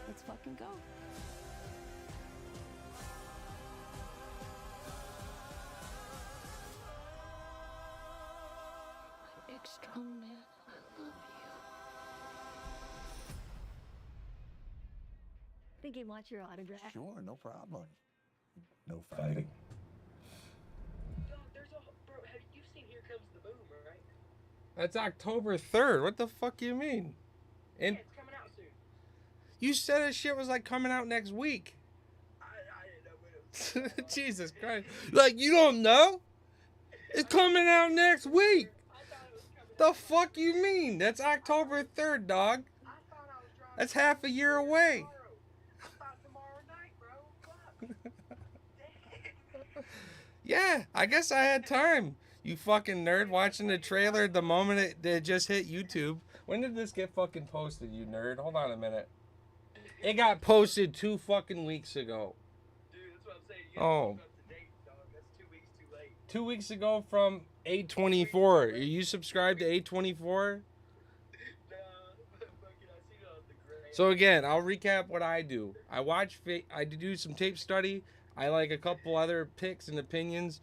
Let's fucking go. My big strong man, I love you. Think he wants your autograph. Sure, no problem. No fighting. Dog, there's a bro. Have you seen Here Comes the Boom, right? That's October 3rd. What the fuck you mean? And Yeah, it's coming out soon. you said that shit was like coming out next week. I didn't know when it was. Jesus Christ. Like, you don't know? It's coming out next week. I thought it was coming The out. fuck you mean? That's October 3rd, dog. I thought I was driving. That's half a year away. I thought tomorrow night, bro. Fuck. Yeah, I guess I had time. You fucking nerd watching the trailer the moment it just hit YouTube. When did this get fucking posted, you nerd? Hold on a minute. It got posted 2 fucking weeks ago. Dude, that's what I'm saying. You Oh. gotta keep up to date, dog. That's 2 weeks too late. 2 weeks ago from 824. Are you subscribed to 824? Nah, fucking, I seen it on the gray. So again, I'll recap what I do. I watch, I do some tape study. I like a couple other picks and opinions.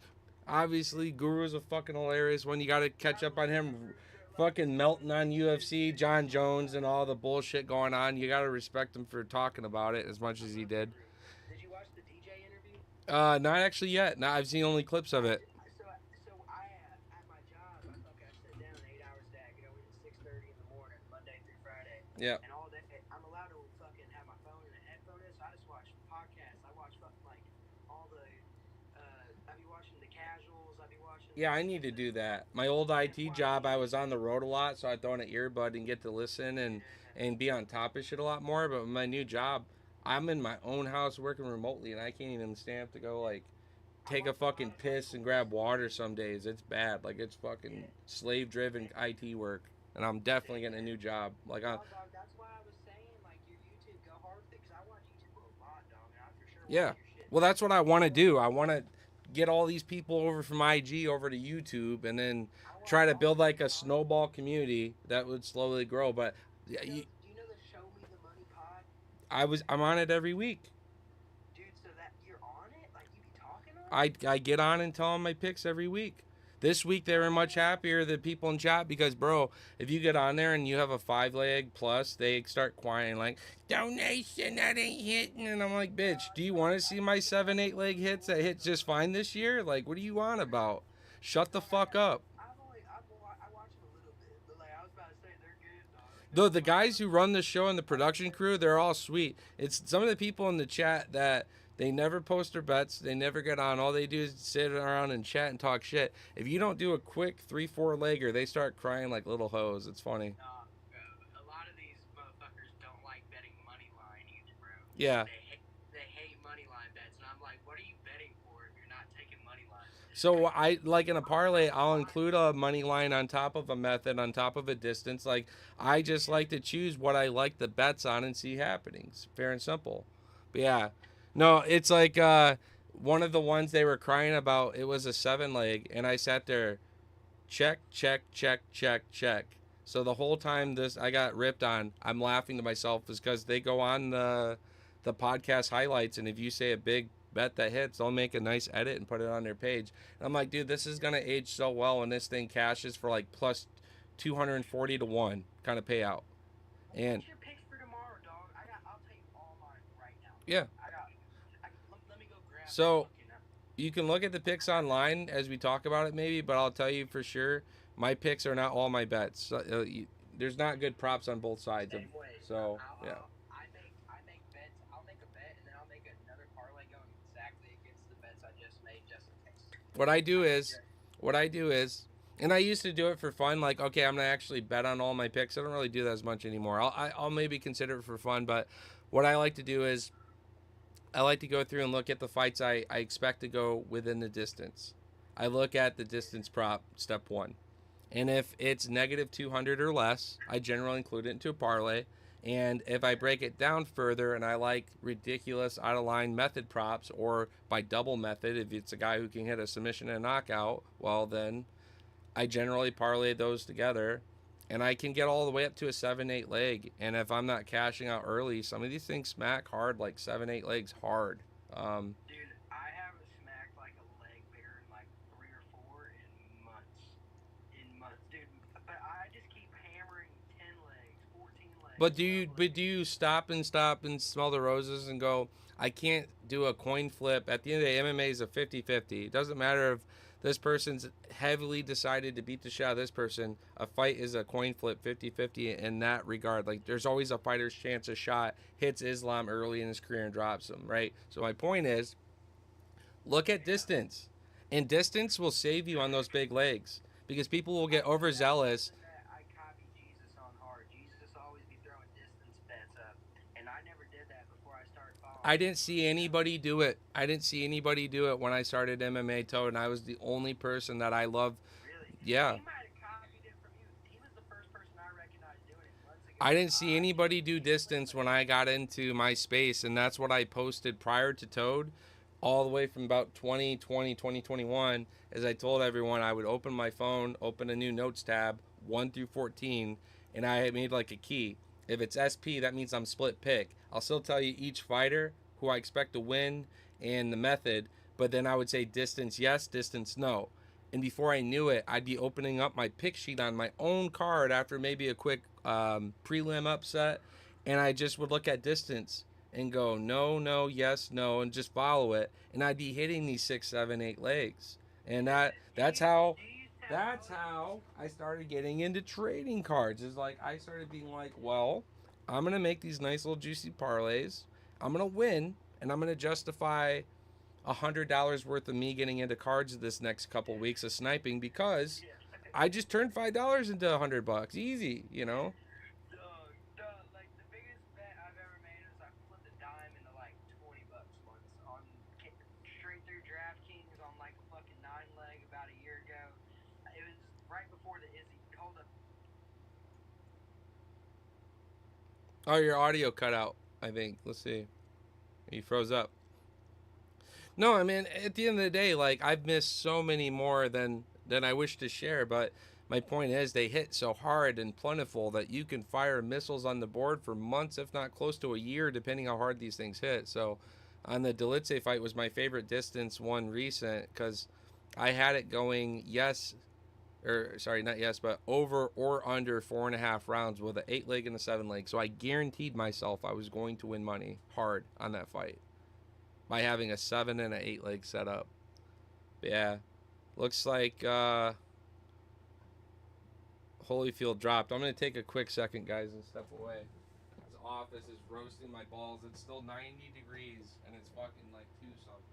Obviously, Guru's a fucking hilarious one. You got to catch up on him. Fucking melting on UFC, John Jones, and all the bullshit going on. You got to respect him for talking about it as much as he did. Did you watch the DJ interview? Not actually yet. No, I've seen only clips of it. So I at my job, I sit down 8 hours a day. I get over at 6:30 in the morning, Monday through Friday. Yeah. And all day, I'm allowed to fucking have my phone and a headphone in, so I just watch podcasts. I watch fucking like all the. I be watching the casuals. I be watching. Yeah, I need to do that. My old IT job, I was on the road a lot, so I throw in an earbud and get to listen and be on top of shit a lot more. But with my new job, I'm in my own house working remotely, and I can't even stand to go, like, take a fucking piss and grab water some days. It's bad. Like, it's fucking slave-driven IT work. And I'm definitely getting a new job. Like, Dog, that's why I was saying, like, your YouTube, go hard with it, because I watch YouTube a lot, dog, and I for sure watch yeah. your shit. Well, that's what I want to do. I want to get all these people over from IG over to YouTube and then try to build, like, a snowball community that would slowly grow. But yeah, Do you know the Show Me the Money pod? I'm on it every week. Dude, so that you're on it? Like, you be talking on it? I get on and tell them my picks every week. This week they were much happier than people in chat because, bro, if you get on there and you have a 5-leg plus, they start crying like, donation, that ain't hitting. And I'm like, bitch, do you want to see my 7-8 leg hits that hit just fine this year? Like, what are you on about? Shut the fuck up. I watch them a little bit, but like I was about to say, they're good, dog. Though the guys who run the show and the production crew, they're all sweet. It's some of the people in the chat that they never post their bets. They never get on. All they do is sit around and chat and talk shit. If you don't do a quick 3-4 legger, they start crying like little hoes. It's funny. A lot of these motherfuckers don't like betting money line either, bro. Yeah. They hate money line bets, and I'm like, what are you betting for if you're not taking money line? So I, like in a parlay, I'll include a money line on top of a method, on top of a distance. Like, I just like to choose what I like the bets on and see happenings. Fair and simple. But yeah. No, it's like one of the ones they were crying about, it was a 7-leg, and I sat there, check, check, check, check, check. So the whole time I got ripped on, I'm laughing to myself is because they go on the podcast highlights, and if you say a big bet that hits, they'll make a nice edit and put it on their page. And I'm like, dude, this is going to age so well when this thing cashes for like plus 240 to 1 kind of payout. And What's your picks for tomorrow, dog? I'll tell you all mine right now. yeah. Let me go grab So you can look at the picks online as we talk about it maybe, but I'll tell you for sure, my picks are not all my bets. there's not good props on both sides. Same way. So yeah. I make bets. I'll make a bet, and then I'll make another parlay going exactly against the bets I just made, just in case. What I do is, and I used to do it for fun. Like, okay, I'm gonna actually bet on all my picks. I don't really do that as much anymore. I'll maybe consider it for fun, but what I like to do is I like to go through and look at the fights I expect to go within the distance. I look at the distance prop, step one. And if it's negative 200 or less, I generally include it into a parlay. And if I break it down further and I like ridiculous out of line method props, or by double method, if it's a guy who can hit a submission and a knockout, well, then I generally parlay those together. And I can get all the way up to a 7-8 leg. And if I'm not cashing out early, some of these things smack hard, like 7-8 legs hard. Dude, I haven't smacked like a leg bigger in like 3 or 4 in months. Dude. But I just keep hammering 10 legs, 14 legs. But do you stop and smell the roses and go, I can't do a coin flip. At the end of the day, MMA is a 50-50. It doesn't matter if this person's heavily decided to beat the shit out of this person. A fight is a coin flip 50-50 in that regard. Like, there's always a fighter's chance a shot hits Islam early in his career and drops him, right? So my point is, look at distance. And distance will save you on those big legs. Because people will get overzealous. I copy Jesus on hard. Jesus always be throwing distance bets up, and I never did that before I started following. I didn't see anybody do it. I didn't see anybody do it when I started MMA, Toad, and I was the only person that I love. Really? Yeah. He might have copied it from you. He was the first person I recognized doing it months ago. I didn't see anybody do distance when I got into my space, and that's what I posted prior to Toad, all the way from about 2020, 2021, as I told everyone I would open my phone, open a new notes tab, 1 through 14, and I made like a key. If it's SP, that means I'm split pick. I'll still tell you each fighter, who I expect to win, and the method, but then I would say distance yes, distance no. And before I knew it, I'd be opening up my pick sheet on my own card after maybe a quick prelim upset, and I just would look at distance and go no, no, yes, no, and just follow it, and I'd be hitting these 6, 7, 8 legs, and that's how I started getting into trading cards. Is like I started being like, well, I'm gonna make these nice little juicy parlays. I'm gonna win, and I'm gonna justify $100 worth of me getting into cards this next couple weeks of sniping because I just turned $5 into $100, easy, you know. Like the biggest bet I've ever made is I flipped a dime into like $20 once on straight through DraftKings on like a fucking 9-leg about a year ago. It was right before the Izzy. Hold up. Oh, your audio cut out, I think. Let's see. You froze up. No, I mean, at the end of the day, like, I've missed so many more than I wish to share, but my point is they hit so hard and plentiful that you can fire missiles on the board for months, if not close to a year, depending how hard these things hit. So on the Delice fight was my favorite distance one recent because I had it going over or under 4.5 rounds with an 8 leg and a 7 leg. So I guaranteed myself I was going to win money hard on that fight by having a 7 and an 8 leg set up. But yeah, looks like Holyfield dropped. I'm going to take a quick second, guys, and step away. His office is roasting my balls. It's still 90 degrees, and it's fucking like 2 something.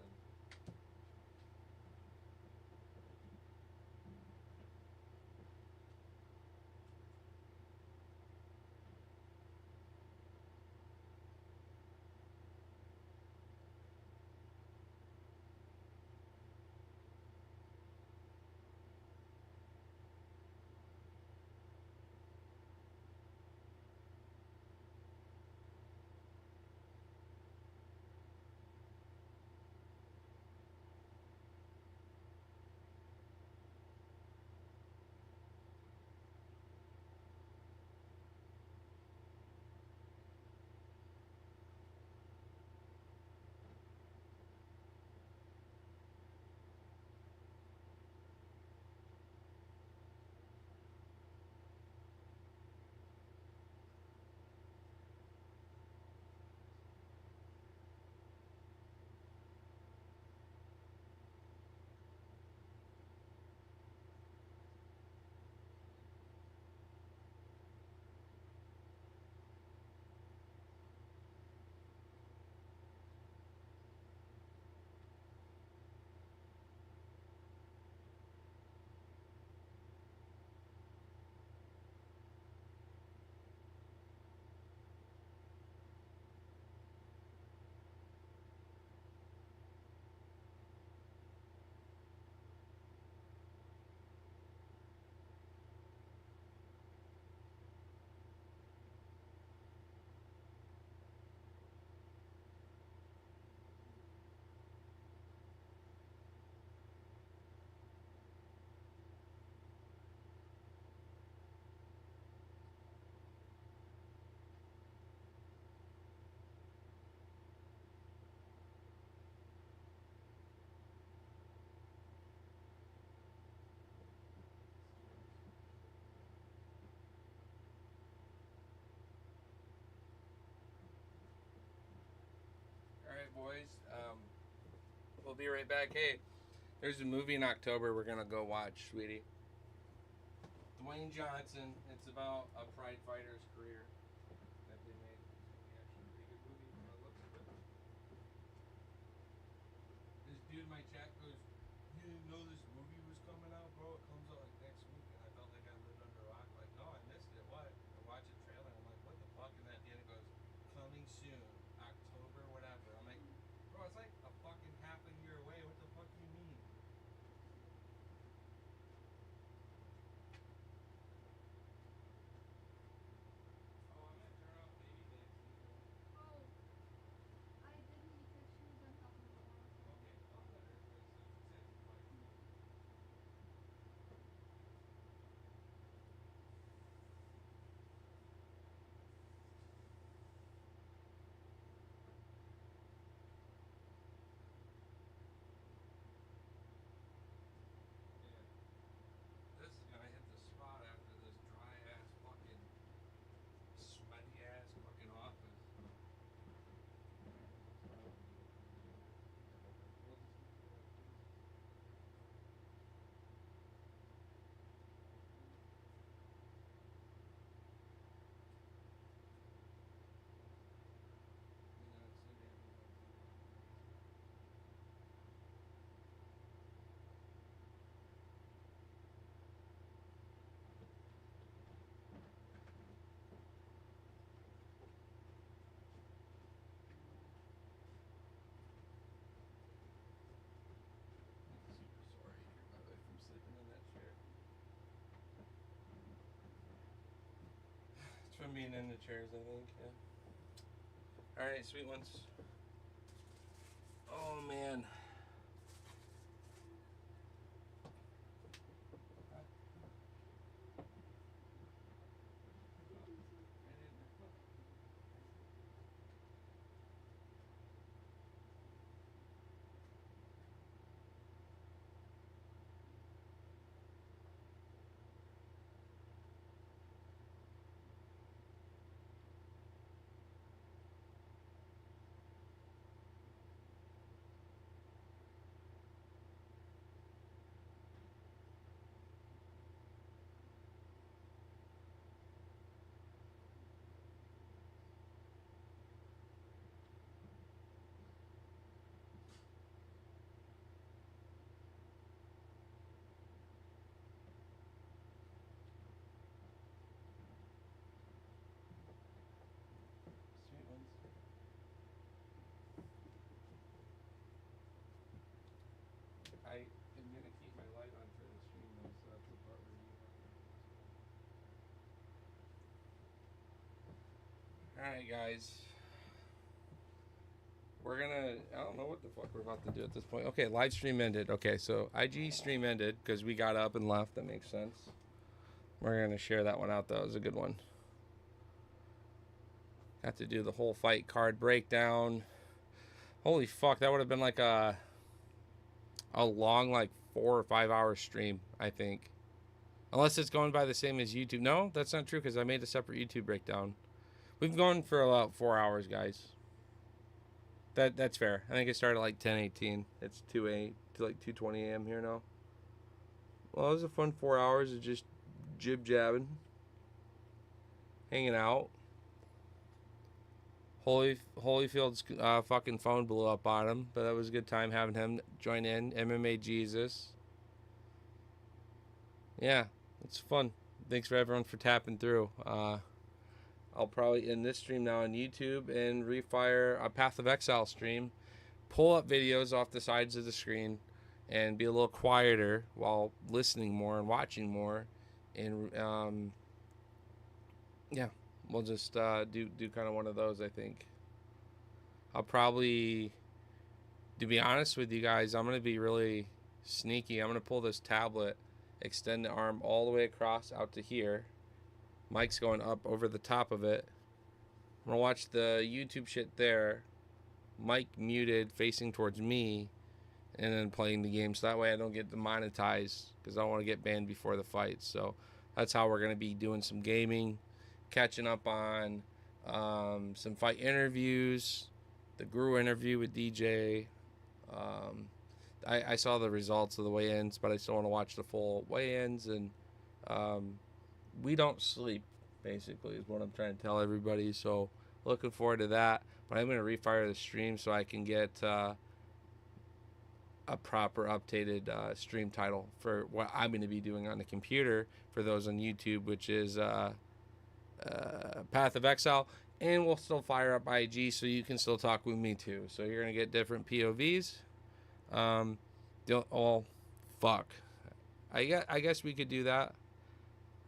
We'll be right back. Hey, there's a movie in October we're gonna go watch, sweetie. Dwayne Johnson. It's about a pride fighter's career that they made. It's gonna be actually a pretty good movie from the looks of it. This dude in my chat goes, "You didn't know this movie was coming out, bro? It comes out like next week." And I felt like I lived under a rock. Like, no, I missed it. What? I watched the trailer. I'm like, what the fuck? And at the end it goes, coming soon, October, whatever. I'm like, bro, it's like a fucking half a year away. What the fuck do you mean? Oh, I'm gonna turn off baby dance. Oh, I didn't because she was on top of the wall. Okay, I'll let her do it since it says it's like. This is gonna hit the spot after this dry ass fucking sweaty ass fucking office. Super sorry here, by the way, from sleeping in that chair. It's from being in the chairs, I think, yeah. Alright, sweet ones. Oh, man. Sweet ones. I am gonna keep my light on for the stream though, so that's the part where you have to. Alright, guys. We're gonna, I don't know what the fuck we're about to do at this point. Okay, live stream ended. Okay, so IG stream ended because we got up and left. That makes sense. We're gonna share that one out though. It was a good one. Got to do the whole fight card breakdown. Holy fuck, that would have been like a long, like 4 or 5 hour stream, I think. Unless it's going by the same as YouTube. No, that's not true because I made a separate YouTube breakdown. We've gone for about 4 hours, guys. That's fair. I think it started at like 10:18. It's 2:08 to like 2:20 a.m. here now. Well, it was a fun 4 hours of just jib jabbing, hanging out. Holyfield's fucking phone blew up on him, but that was a good time having him join in. MMA Jesus. Yeah, it's fun. Thanks for everyone for tapping through. I'll probably end this stream now on YouTube and refire a Path of Exile stream. Pull up videos off the sides of the screen and be a little quieter while listening more and watching more. And yeah, we'll just do kind of one of those, I think. I'll probably, to be honest with you guys, I'm going to be really sneaky. I'm going to pull this tablet, extend the arm all the way across out to here. Mike's going up over the top of it. I'm going to watch the YouTube shit there. Mike muted, facing towards me, and then playing the game. So that way I don't get demonetized because I don't want to get banned before the fight. So that's how we're going to be doing some gaming, catching up on some fight interviews, the Guru interview with DJ, I saw the results of the weigh-ins, but I still want to watch the full weigh-ins. And we don't sleep, basically, is what I'm trying to tell everybody. So looking forward to that. But I'm going to refire the stream so I can get a proper updated stream title for what I'm going to be doing on the computer for those on YouTube, which is Path of Exile. And we'll still fire up IG so you can still talk with me too. So you're going to get different POVs. Oh, fuck. I guess we could do that.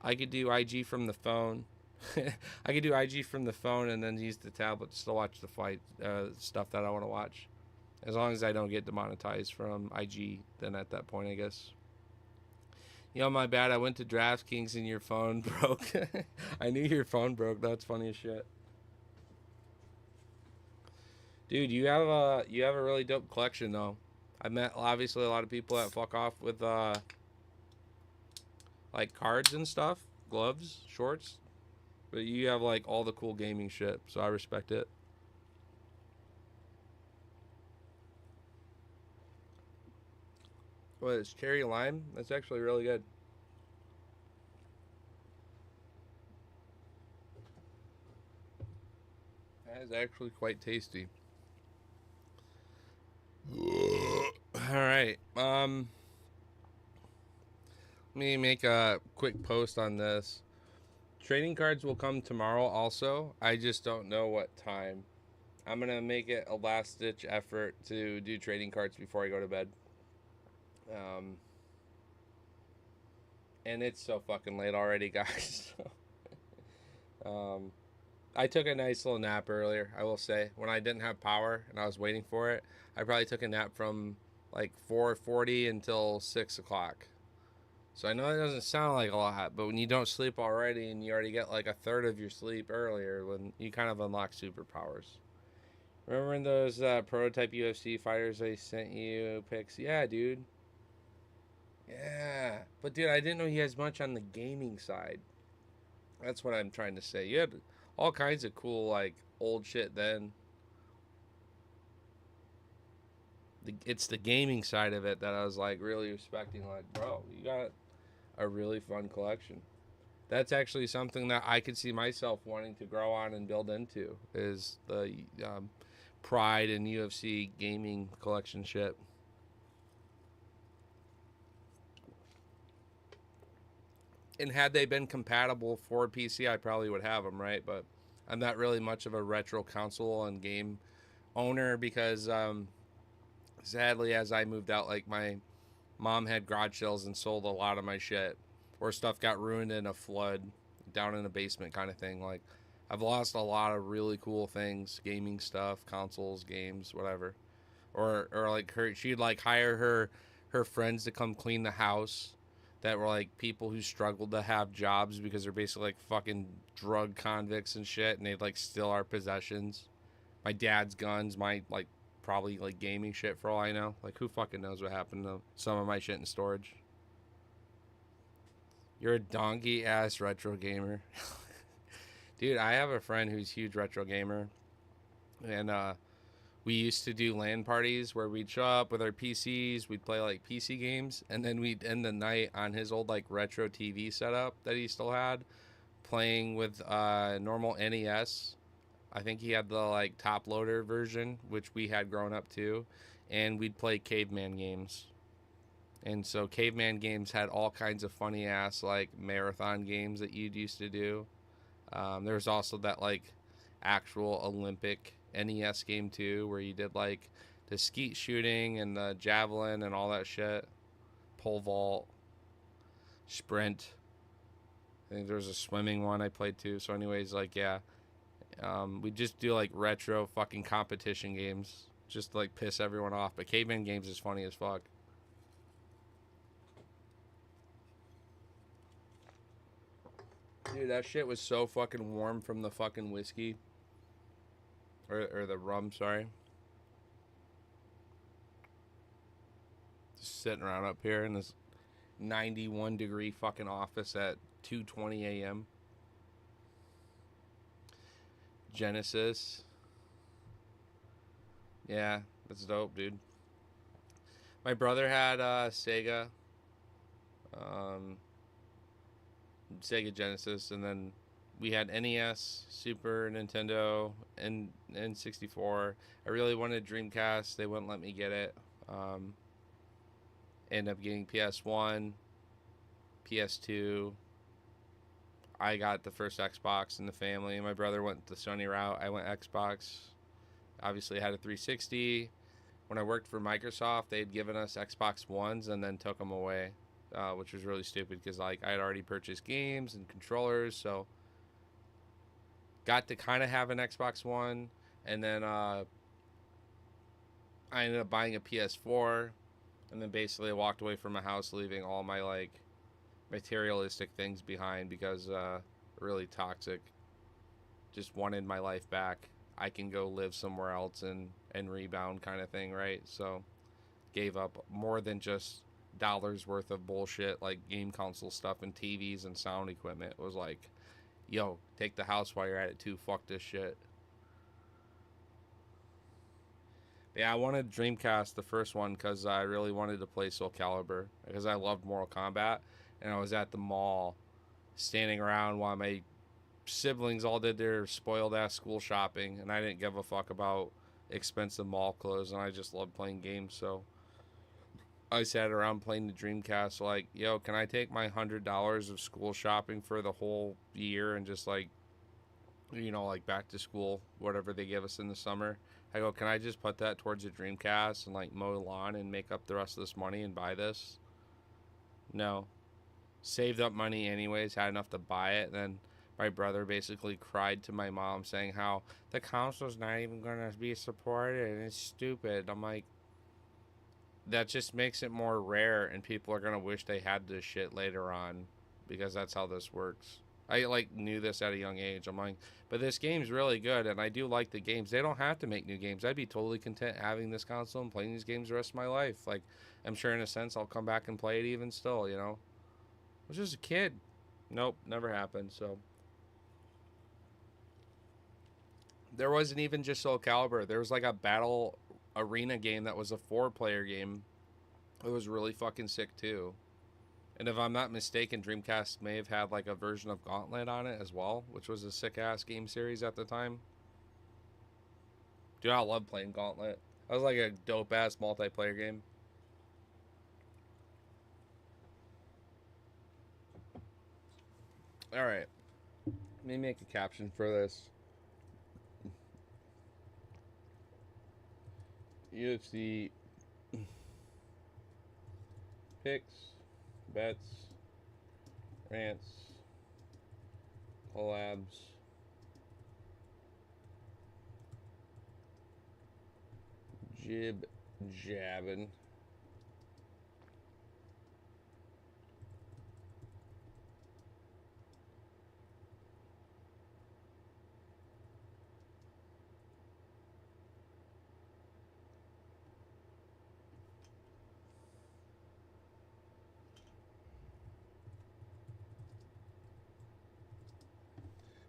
I could do IG from the phone. I could do IG from the phone and then use the tablet to still watch the fight stuff that I want to watch. As long as I don't get demonetized from IG, then at that point, I guess. You know, my bad. I went to DraftKings and your phone broke. I knew your phone broke. That's funny as shit. Dude, you have a really dope collection though. I met obviously a lot of people that fuck off with like cards and stuff, gloves, shorts, but you have like all the cool gaming shit, so I respect it. What is cherry lime? That's actually really good. That is actually quite tasty. All right. Let me make a quick post on this. Trading cards will come tomorrow also. I just don't know what time. I'm going to make it a last ditch effort to do trading cards before I go to bed. And it's so fucking late already, guys. I took a nice little nap earlier, I will say. When I didn't have power and I was waiting for it, I probably took a nap from like 4:40 until 6 o'clock. So I know it doesn't sound like a lot, but when you don't sleep already and you already get like a third of your sleep earlier, when you kind of unlock superpowers. Remember when those prototype UFC fighters I sent you pics? Yeah, dude. Yeah. But dude, I didn't know he has much on the gaming side. That's what I'm trying to say. You had all kinds of cool, like, old shit then. It's the gaming side of it that I was, like, really respecting. Like, bro, you got a really fun collection. That's actually something that I could see myself wanting to grow on and build into, is the pride in UFC gaming collection shit. And had they been compatible for PC, I probably would have them, right? But I'm not really much of a retro console and game owner because, sadly, as I moved out, like, my mom had garage sales and sold a lot of my shit, or stuff got ruined in a flood down in a basement kind of thing. Like, I've lost a lot of really cool things, gaming stuff, consoles, games, whatever. Or like she'd like hire her friends to come clean the house that were like people who struggled to have jobs because they're basically like fucking drug convicts and shit, and they'd like steal our possessions. My dad's guns, my like probably like gaming shit for all I know. Like, who fucking knows what happened to some of my shit in storage. You're a donkey ass retro gamer. Dude, I have a friend who's a huge retro gamer, and we used to do LAN parties where we'd show up with our PCs, we'd play like PC games, and then we'd end the night on his old like retro TV setup that he still had, playing with normal NES. I think he had the like top loader version, which we had grown up to, and we'd play caveman games. And so caveman games had all kinds of funny ass like marathon games that you'd used to do. There was also that like actual Olympic NES game too, where you did like the skeet shooting and the javelin and all that shit, pole vault, sprint. I think there was a swimming one I played too. So anyways, like, yeah, we just do like retro fucking competition games just to like piss everyone off. But caveman games is funny as fuck. Dude, that shit was so fucking warm from the fucking whiskey. Or the rum, sorry. Just sitting around up here in this 91 degree fucking office at 2:20 a.m. Genesis. Yeah, that's dope, dude. My brother had Sega, um, Sega Genesis, and then we had NES, Super Nintendo, and N64. I really wanted Dreamcast. They wouldn't let me get it. Um, Ended up getting PS1, PS2. I got the first Xbox in the family. My brother went the Sony route. I went Xbox. Obviously, I had a 360. When I worked for Microsoft, they had given us Xbox Ones and then took them away, which was really stupid because like I had already purchased games and controllers, so got to kind of have an Xbox One, and then I ended up buying a PS4, and then basically I walked away from my house, leaving all my like materialistic things behind because really toxic. Just wanted my life back. I can go live somewhere else and rebound kind of thing, right? So gave up more than just dollars worth of bullshit like game console stuff and TVs and sound equipment. It was like, yo, take the house while you're at it too. Fuck this shit. But yeah, I wanted Dreamcast, the first one, because I really wanted to play Soul Calibur because I loved Mortal Kombat, and I was at the mall standing around while my siblings all did their spoiled ass school shopping, and I didn't give a fuck about expensive mall clothes, and I just loved playing games. So I sat around playing the Dreamcast, like, yo, can I take my $100 of school shopping for the whole year and just like, you know, like back to school, whatever they give us in the summer? I go, can I just put that towards a Dreamcast and like mow the lawn and make up the rest of this money and buy this? No. Saved up money anyways, had enough to buy it. Then my brother basically cried to my mom saying how the console's not even going to be supported and it's stupid. I'm like, that just makes it more rare, and people are gonna wish they had this shit later on because that's how this works. I like knew this at a young age. I'm like, but this game's really good, and I do like the games. They don't have to make new games. I'd be totally content having this console and playing these games the rest of my life. Like, I'm sure in a sense I'll come back and play it even still. You know, I was just a kid. Nope, never happened. So there wasn't even just Soul Calibur. There was like a battle arena game that was a 4-player game. It was really fucking sick too. And if I'm not mistaken, Dreamcast may have had like a version of Gauntlet on it as well, which was a sick ass game series at the time. Dude, I love playing Gauntlet. That was like a dope ass multiplayer game. Alright. Let me make a caption for this. UFC picks, bets, rants, collabs, jib jabbing.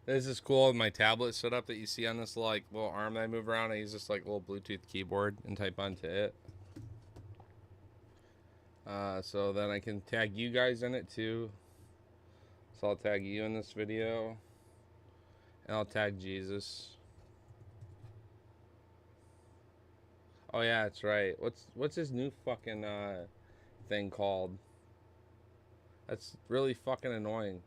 This is cool with my tablet setup that you see on this like little arm that I move around. I use this like little Bluetooth keyboard and type onto it. So then I can tag you guys in it too. So I'll tag you in this video. And I'll tag Jesus. Oh yeah, that's right. What's his new fucking thing called? That's really fucking annoying.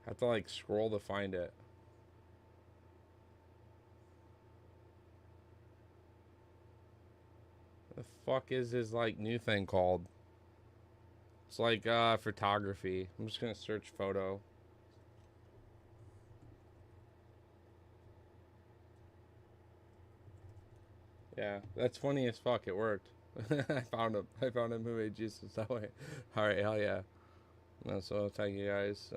I have to like scroll to find it. The fuck is his like new thing called? It's like photography. I'm just gonna search photo. Yeah, that's funny as fuck. It worked. I found him. I found him who made Jesus that way. All right, hell yeah. So I'll tag you guys.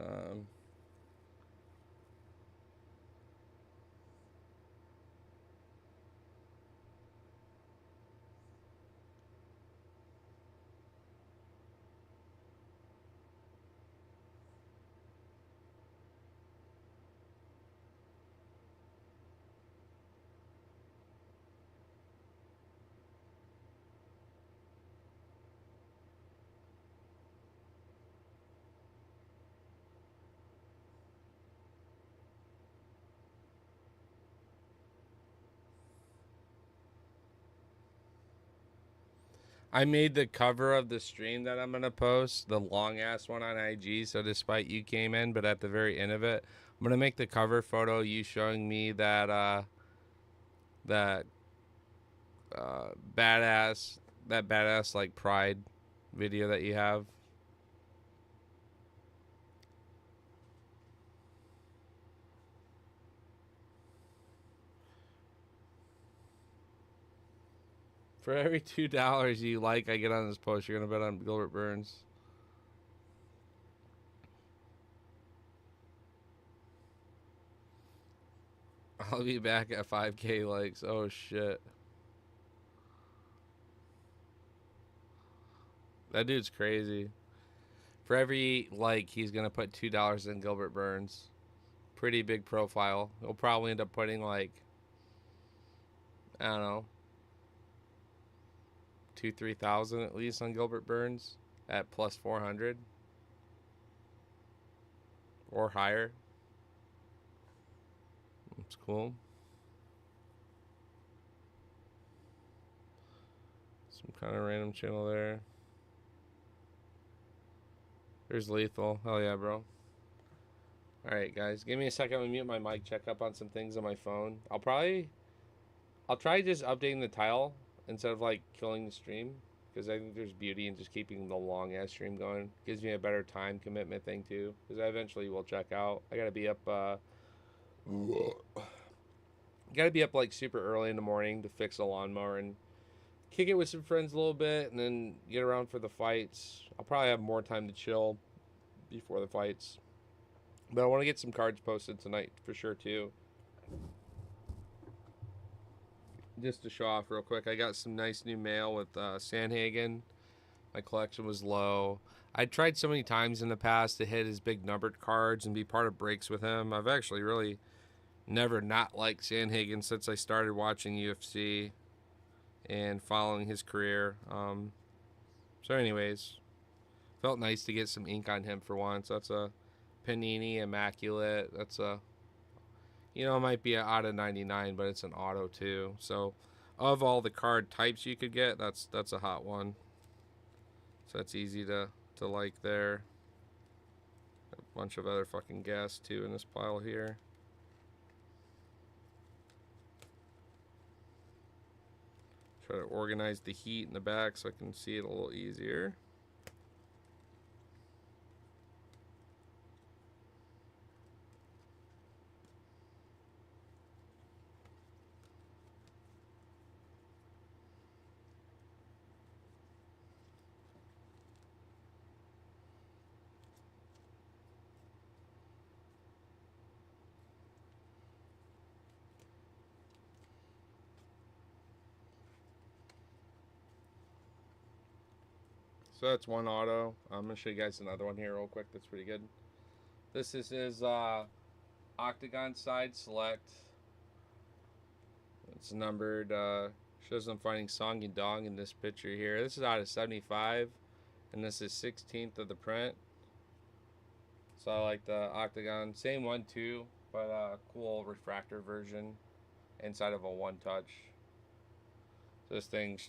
I made the cover of the stream that I'm gonna post, the long ass one on IG. So despite you came in, but at the very end of it, I'm gonna make the cover photo you showing me that uh, badass that badass like pride video that you have. For every $2 you like I get on this post, you're gonna bet on Gilbert Burns. I'll be back at 5K likes. Oh shit. That dude's crazy. For every like, he's gonna put $2 in Gilbert Burns. Pretty big profile. He'll probably end up putting like, I don't know, 2-3,000 at least on Gilbert Burns at plus 400 or higher. It's cool. Some kind of random channel there. There's Lethal. Hell yeah, bro. Alright, guys. Give me a second. I'm going to mute my mic, check up on some things on my phone. I'll try just updating the title instead of, like, killing the stream. Because I think there's beauty in just keeping the long-ass stream going. Gives me a better time commitment thing, too. Because I eventually will check out. I got to be up, like, super early in the morning to fix a lawnmower and kick it with some friends a little bit, and then get around for the fights. I'll probably have more time to chill before the fights. But I want to get some cards posted tonight for sure, too. Just to show off real quick, I got some nice new mail with Sandhagen. My collection was low. I tried so many times in the past to hit his big numbered cards and be part of breaks with him. I've actually really never not liked Sandhagen since I started watching UFC and following his career. So anyways, felt nice to get some ink on him for once. That's a Panini Immaculate. That's a, you know, it might be an out of 99, but it's an auto too. So of all the card types you could get, that's a hot one. So that's easy to like there. A bunch of other fucking gas too in this pile here. Try to organize the heat in the back so I can see it a little easier. So that's one auto. I'm going to show you guys another one here real quick that's pretty good. This is his Octagon side select. It's numbered, shows I'm finding Song Yadong in this picture here. This is out of 75, and this is 16th of the print. So I like the Octagon. Same one too, but cool refractor version inside of a one-touch. So this thing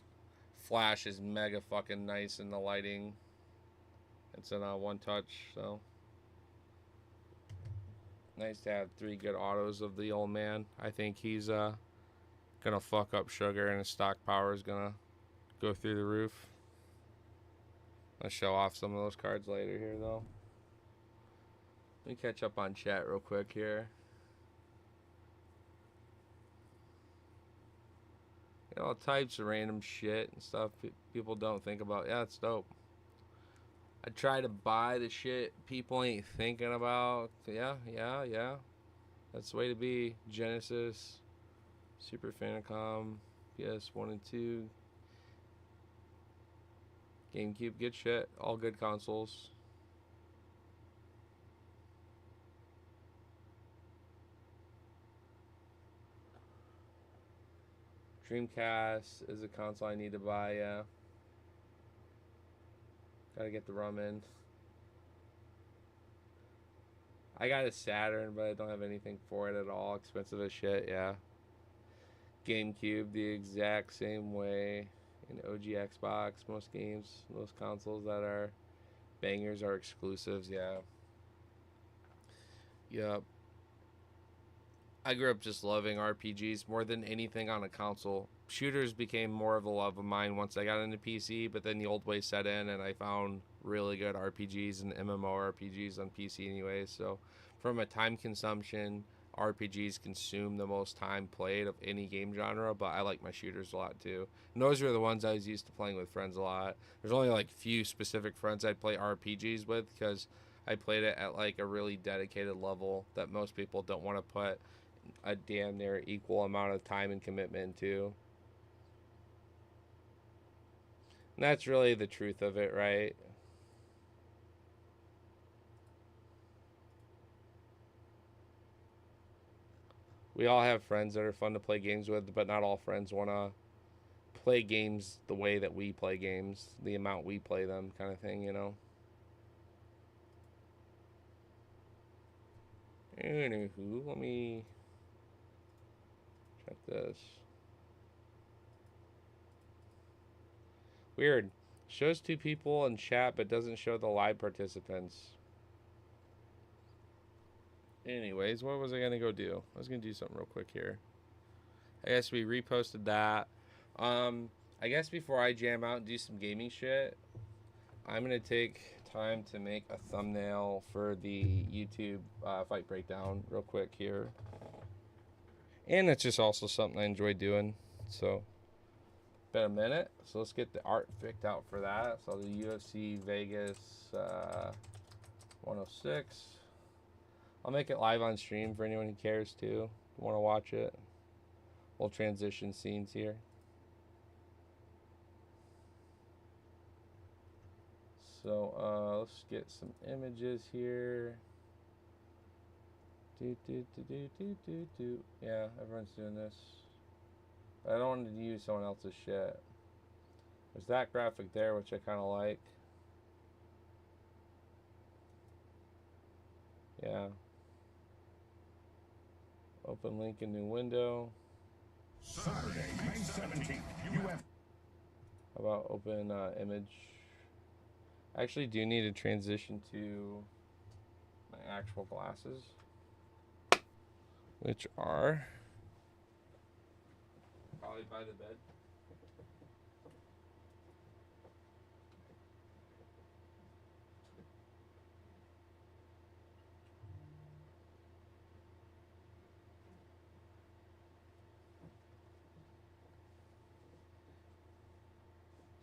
flashes mega fucking nice in the lighting. It's in a one-touch, so nice to have 3 good autos of the old man. I think he's gonna fuck up Sugar, and his stock power is gonna go through the roof. I'll show off some of those cards later here, though. Let me catch up on chat real quick here. You know, all types of random shit and stuff people don't think about. Yeah, it's dope. I try to buy the shit people ain't thinking about. Yeah. That's the way to be. Genesis, Super Famicom, PS1 and 2, GameCube, good shit. All good consoles. Dreamcast is a console I need to buy, yeah. Gotta get the ROM in. I got a Saturn, but I don't have anything for it at all. Expensive as shit, yeah. GameCube, the exact same way. And OG Xbox, most games, most consoles that are bangers are exclusives, yeah. Yep. I grew up just loving RPGs more than anything on a console. Shooters became more of a love of mine once I got into PC, but then the old way set in and I found really good RPGs and MMORPGs on PC anyway. So from a time consumption, RPGs consume the most time played of any game genre, but I like my shooters a lot too. And those are the ones I was used to playing with friends a lot. There's only like few specific friends I'd play RPGs with because I played it at like a really dedicated level that most people don't want to put a damn near equal amount of time and commitment to. And that's really the truth of it, right? We all have friends that are fun to play games with, but not all friends want to play games the way that we play games, the amount we play them, kind of thing, you know? Anywho, let me check this. Weird. Shows 2 people in chat, but doesn't show the live participants. Anyways, what was I going to go do? I was going to do something real quick here. I guess we reposted that. I guess before I jam out and do some gaming shit, I'm going to take time to make a thumbnail for the YouTube fight breakdown real quick here. And it's just also something I enjoy doing. So, been a minute. So let's get the art picked out for that. So I'll do UFC Vegas 106. I'll make it live on stream for anyone who cares to want to watch it. We'll transition scenes here. So let's get some images here. Yeah, everyone's doing this. But I don't want to use someone else's shit. There's that graphic there, which I kind of like. Yeah. Open link in new window. Saturday, May 17th, How about open image? I actually do need to transition to my actual glasses, which are probably by the bed.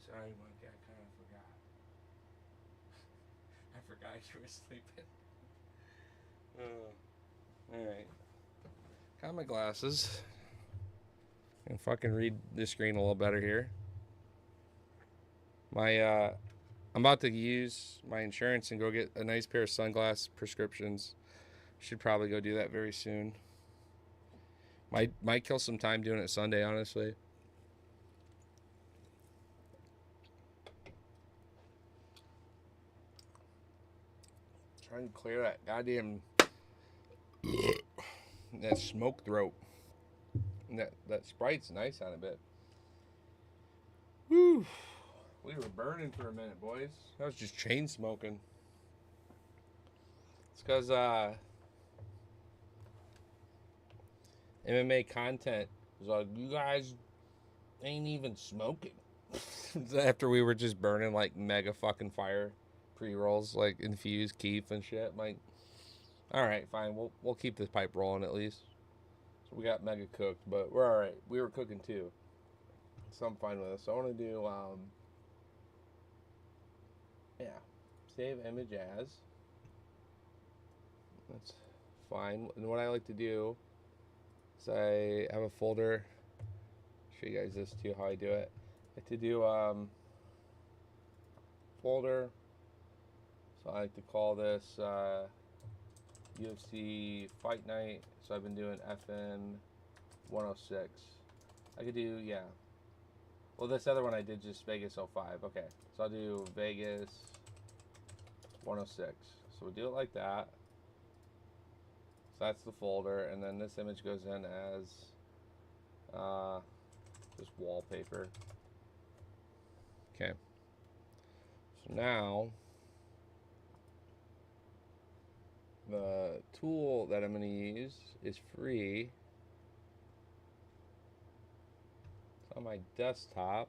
Sorry, Monkey, I kind of forgot. I forgot you were sleeping. Alright. Got my glasses. And fucking read the screen a little better here. I'm about to use my insurance and go get a nice pair of sunglass prescriptions. Should probably go do that very soon. Might kill some time doing it Sunday, honestly. Trying to clear that goddamn that smoke throat. And that Sprite's nice on a bit. Woo! We were burning for a minute, boys. I was just chain smoking. It's because MMA content was like, you guys ain't even smoking. After we were just burning like mega fucking fire pre-rolls, like infused keef and shit. I'm like, all right, fine, we'll keep this pipe rolling at least. So we got mega cooked, but we're all right. We were cooking too, so I'm fine with this. So I want to do yeah, save image as. That's fine. And what I like to do is I have a folder. Show you guys this too, how I do it. I like to do folder. So I like to call this UFC Fight Night. So I've been doing FN 106. I could do, yeah. Well, this other one I did just Vegas 05. Okay, so I'll do Vegas 106. So we'll do it like that. So that's the folder, and then this image goes in as just wallpaper. Okay. So now the tool that I'm going to use is free. It's on my desktop.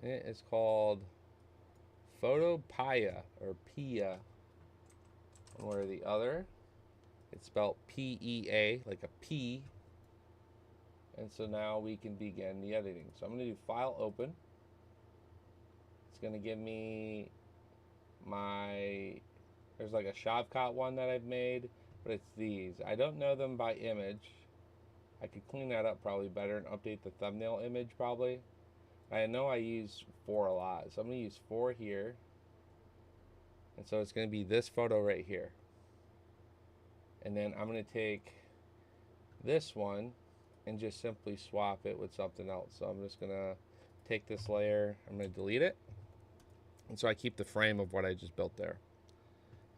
And it is called Photopia or Pia, one way or the other. It's spelled P-E-A, like a P. And so now we can begin the editing. So I'm going to do File Open. It's going to give me there's like a Shavkat one that I've made, but it's these. I don't know them by image. I could clean that up probably better and update the thumbnail image probably. I know I use 4 a lot, so I'm going to use 4 here. And so it's going to be this photo right here. And then I'm going to take this one and just simply swap it with something else. So I'm just going to take this layer, I'm going to delete it. And so I keep the frame of what I just built there.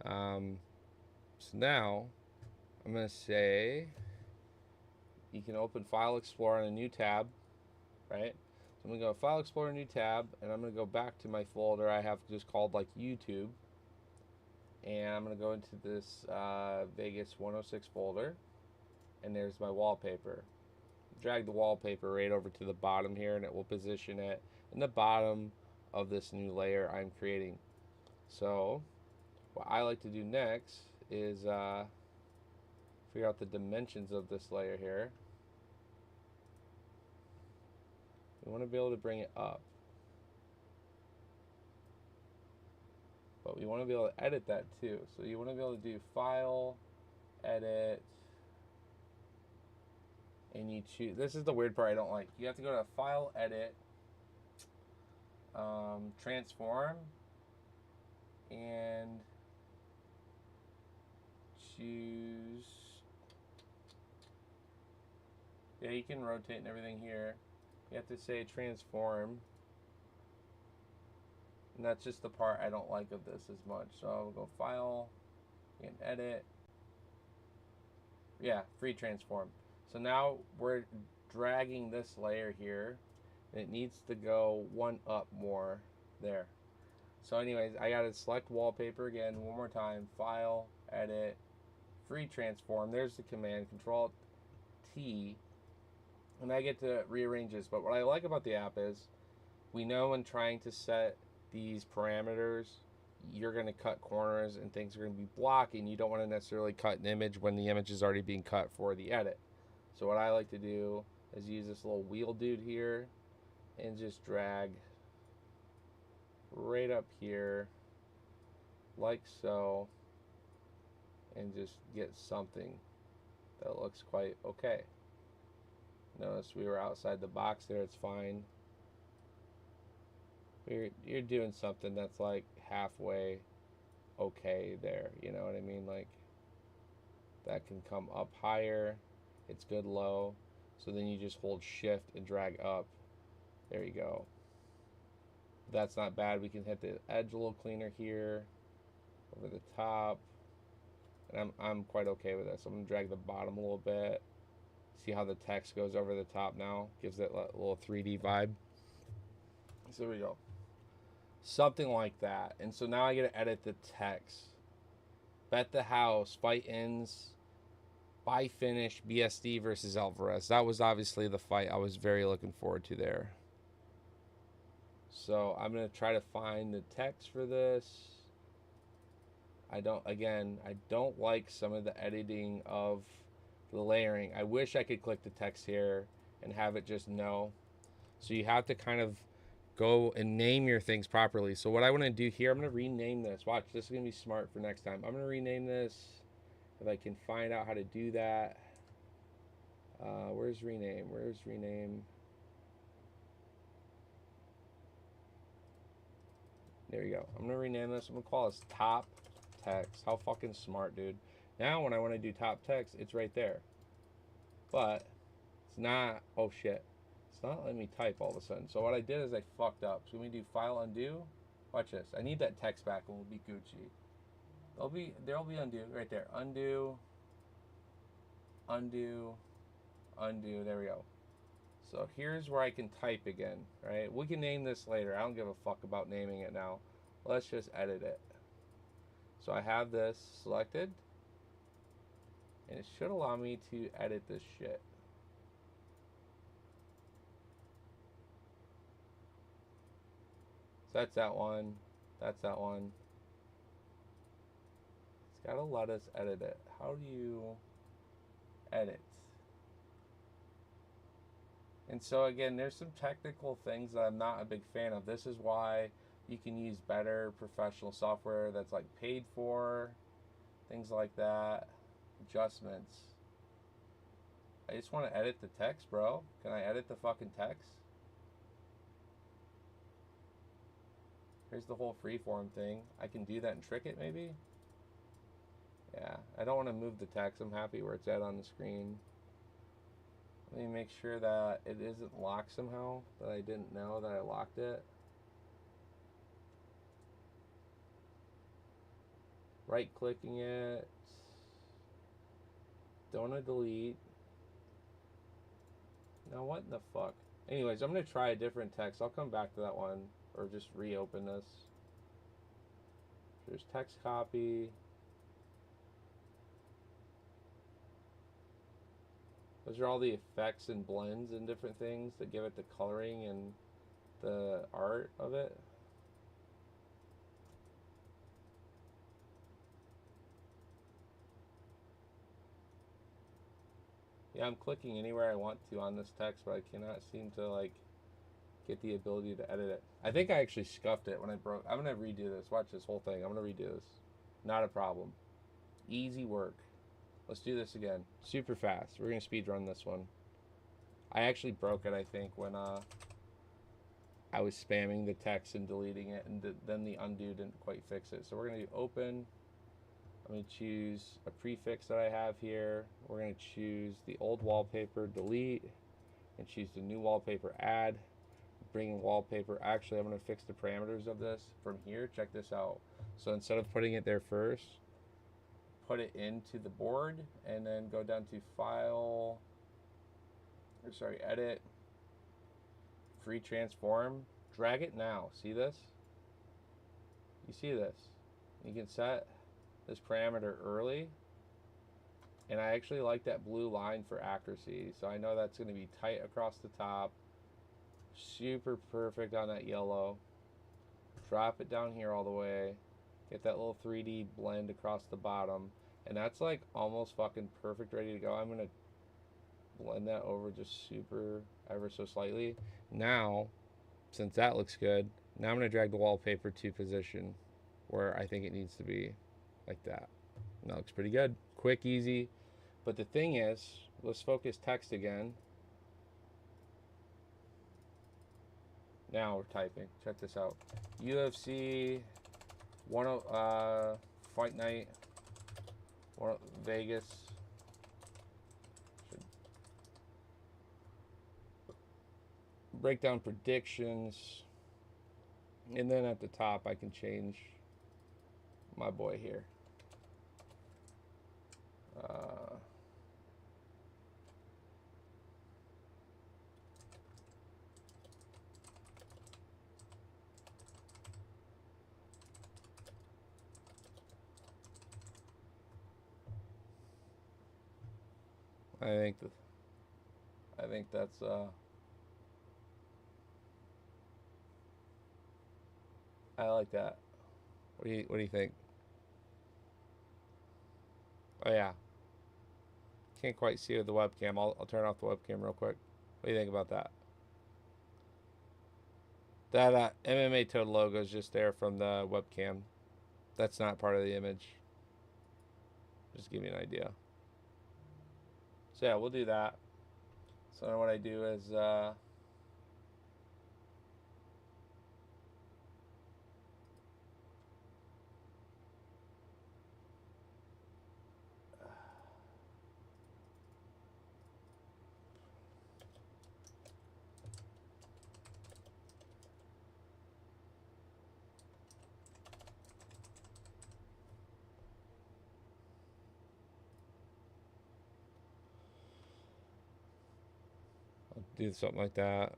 So now I'm going to say you can open File Explorer on a new tab, right? So I'm going to go File Explorer, new tab, and I'm going to go back to my folder I have just called like YouTube. And I'm going to go into this Vegas 106 folder, and there's my wallpaper. Drag the wallpaper right over to the bottom here, and it will position it in the bottom of this new layer I'm creating. So what I like to do next is figure out the dimensions of this layer here. We want to be able to bring it up, but we want to be able to edit that too. So you want to be able to do File, Edit, and you choose. This is the weird part I don't like. You have to go to File, Edit, Transform, and choose. Yeah, you can rotate and everything here. You have to say Transform. And that's just the part I don't like of this as much. So I'll go File and Edit. Yeah, Free Transform. So now we're dragging this layer here. And it needs to go one up more there. So anyways, I gotta select wallpaper again one more time. File, Edit, Free Transform. There's the command, Control T. And I get to rearrange this. But what I like about the app is we know when trying to set these parameters, you're going to cut corners and things are going to be blocking. You don't want to necessarily cut an image when the image is already being cut for the edit. So what I like to do is use this little wheel dude here and just drag right up here like so, and just get something that looks quite okay. Notice we were outside the box there, it's fine. You're doing something that's like halfway okay there, you know what I mean? Like that can come up higher, it's good low, so then you just hold shift and drag up. There you go. That's not bad. We can hit the edge a little cleaner here, over the top, and I'm quite okay with this. I'm gonna drag the bottom a little bit. See how the text goes over the top now? Gives it a little 3D vibe. So there we go. Something like that. And so now I get to edit the text. Bet the house, fight ends by finish, BSD versus Alvarez. That was obviously the fight I was very looking forward to there. So I'm going to try to find the text for this. I don't like some of the editing of the layering. I wish I could click the text here and have it just know. So you have to kind of go and name your things properly. So what I want to do here, I'm going to rename this. Watch, this is going to be smart for next time. I'm going to rename this if I can find out how to do that. Where's rename? Where's rename? There you go. I'm going to rename this. I'm going to call this top text. How fucking smart, dude. Now when I want to do top text, it's right there. But it's not, oh shit. It's not letting me type all of a sudden. So what I did is I fucked up. So when we do file undo, watch this. I need that text back and we'll be Gucci. There'll be undo right there. Undo, undo, undo. There we go. So here's where I can type again, right? We can name this later. I don't give a fuck about naming it now. Let's just edit it. So I have this selected, and it should allow me to edit this shit. So that's that one. That's that one. It's gotta let us edit it. How do you edit? And so again, there's some technical things that I'm not a big fan of. This is why you can use better professional software that's like paid for, things like that, adjustments. I just want to edit the text, bro. Can I edit the fucking text? Here's the whole freeform thing. I can do that and trick it maybe? Yeah, I don't want to move the text. I'm happy where it's at on the screen. Let me make sure that it isn't locked somehow, that I didn't know that I locked it. Right clicking it. Don't want to delete. Now what in the fuck? Anyways, I'm going to try a different text. I'll come back to that one or just reopen this. There's text copy. Those are all the effects and blends and different things that give it the coloring and the art of it. Yeah, I'm clicking anywhere I want to on this text, but I cannot seem to like get the ability to edit it. I think I actually scuffed it when I broke. I'm gonna redo this. Watch this whole thing. I'm gonna redo this. Not a problem. Easy work. Let's do this again. Super fast. We're gonna speed run this one. I actually broke it, I think, when I was spamming the text and deleting it, and then the undo didn't quite fix it. So we're gonna do open. I'm going to choose a prefix that I have here. We're going to choose the old wallpaper, delete, and choose the new wallpaper, add, bring in wallpaper. Actually, I'm going to fix the parameters of this from here. Check this out. So instead of putting it there first, put it into the board, and then go down to File, or sorry, Edit, Free Transform. Drag it now. See this? You see this? You can set this parameter early, and I actually like that blue line for accuracy, so I know that's going to be tight across the top, super perfect on that yellow. Drop it down here all the way, get that little 3D blend across the bottom, and that's like almost fucking perfect, ready to go. I'm going to blend that over just super ever so slightly. Now, since that looks good, now I'm going to drag the wallpaper to position where I think it needs to be. Like that. That looks pretty good. Quick, easy. But the thing is, let's focus text again. Now we're typing. Check this out. UFC Fight Night Vegas. Breakdown predictions. And then at the top I can change my boy here. I think that's I like that. What do you think? Oh yeah. Can't quite see with the webcam. I'll turn off the webcam real quick. What do you think about that? That MMA Toad logo is just there from the webcam. That's not part of the image. Just to give you an idea. So yeah, we'll do that. So then what I do is do something like that.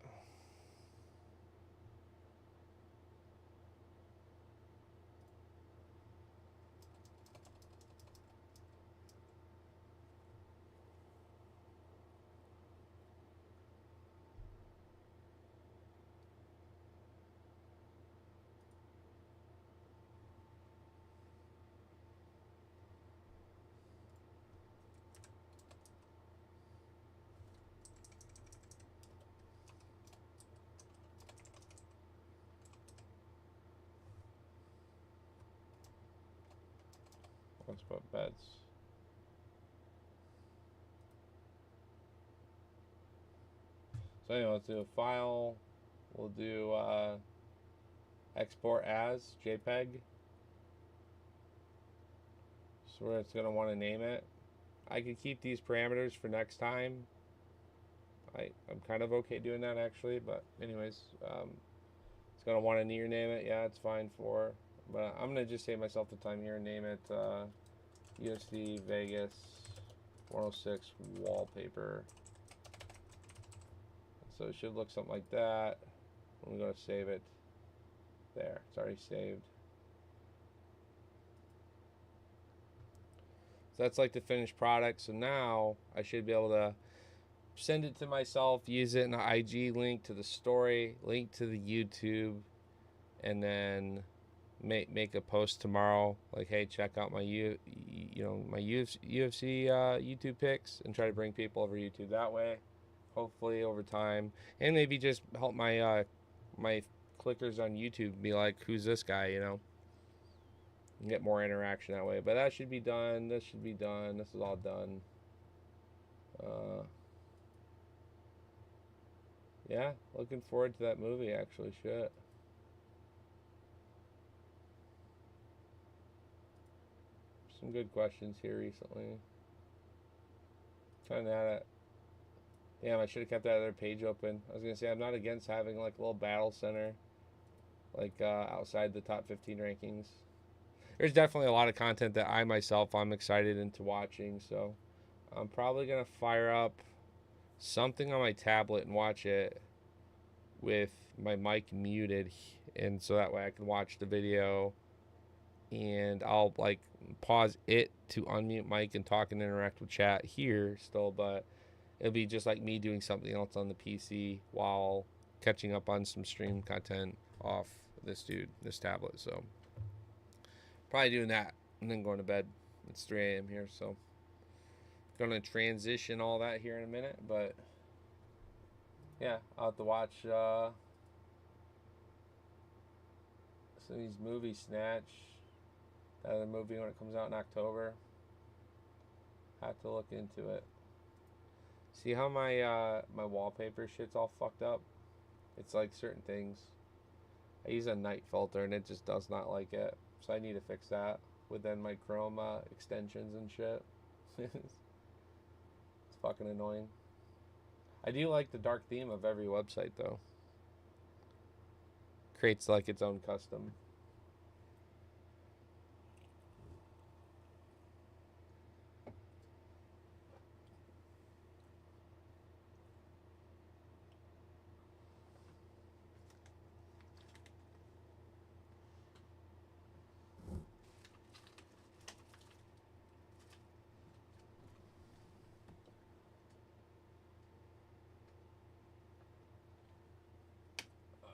Let's put bets. So anyway, let's do a file. We'll do export as JPEG. So where it's going to want to name it. I could keep these parameters for next time. I'm kind of okay doing that actually, but anyways, it's going to want to near name it. Yeah, it's fine for. But I'm going to just save myself the time here and name it UFC Vegas 106 wallpaper. So it should look something like that. I'm going to save it. There, it's already saved. So that's like the finished product. So now I should be able to send it to myself, use it in an IG, link to the story, link to the YouTube, and then make a post tomorrow like, hey, check out my my UFC YouTube picks, and try to bring people over YouTube that way, hopefully over time, and maybe just help my my clickers on YouTube be like, who's this guy, and get more interaction that way. But that should be done. This should be done. This is all done. Yeah, looking forward to that movie actually. Shit. Some good questions here recently. Trying that. Damn, I should have kept that other page open. I was gonna say I'm not against having like a little battle center, like outside the top 15 rankings. There's definitely a lot of content that I'm excited into watching. So I'm probably gonna fire up something on my tablet and watch it with my mic muted, and so that way I can watch the video, and I'll like pause it to unmute mic and talk and interact with chat here still, but it'll be just like me doing something else on the PC while catching up on some stream content off this tablet. So probably doing that and then going to bed. It's 3 a.m. here, so gonna transition all that here in a minute, but yeah, I'll have to watch some of these movies. Snatch, that other movie when it comes out in October. Have to look into it. See how my my wallpaper shit's all fucked up? It's like certain things. I use a night filter and it just does not like it. So I need to fix that within my Chrome extensions and shit. It's fucking annoying. I do like the dark theme of every website though. Creates like its own custom.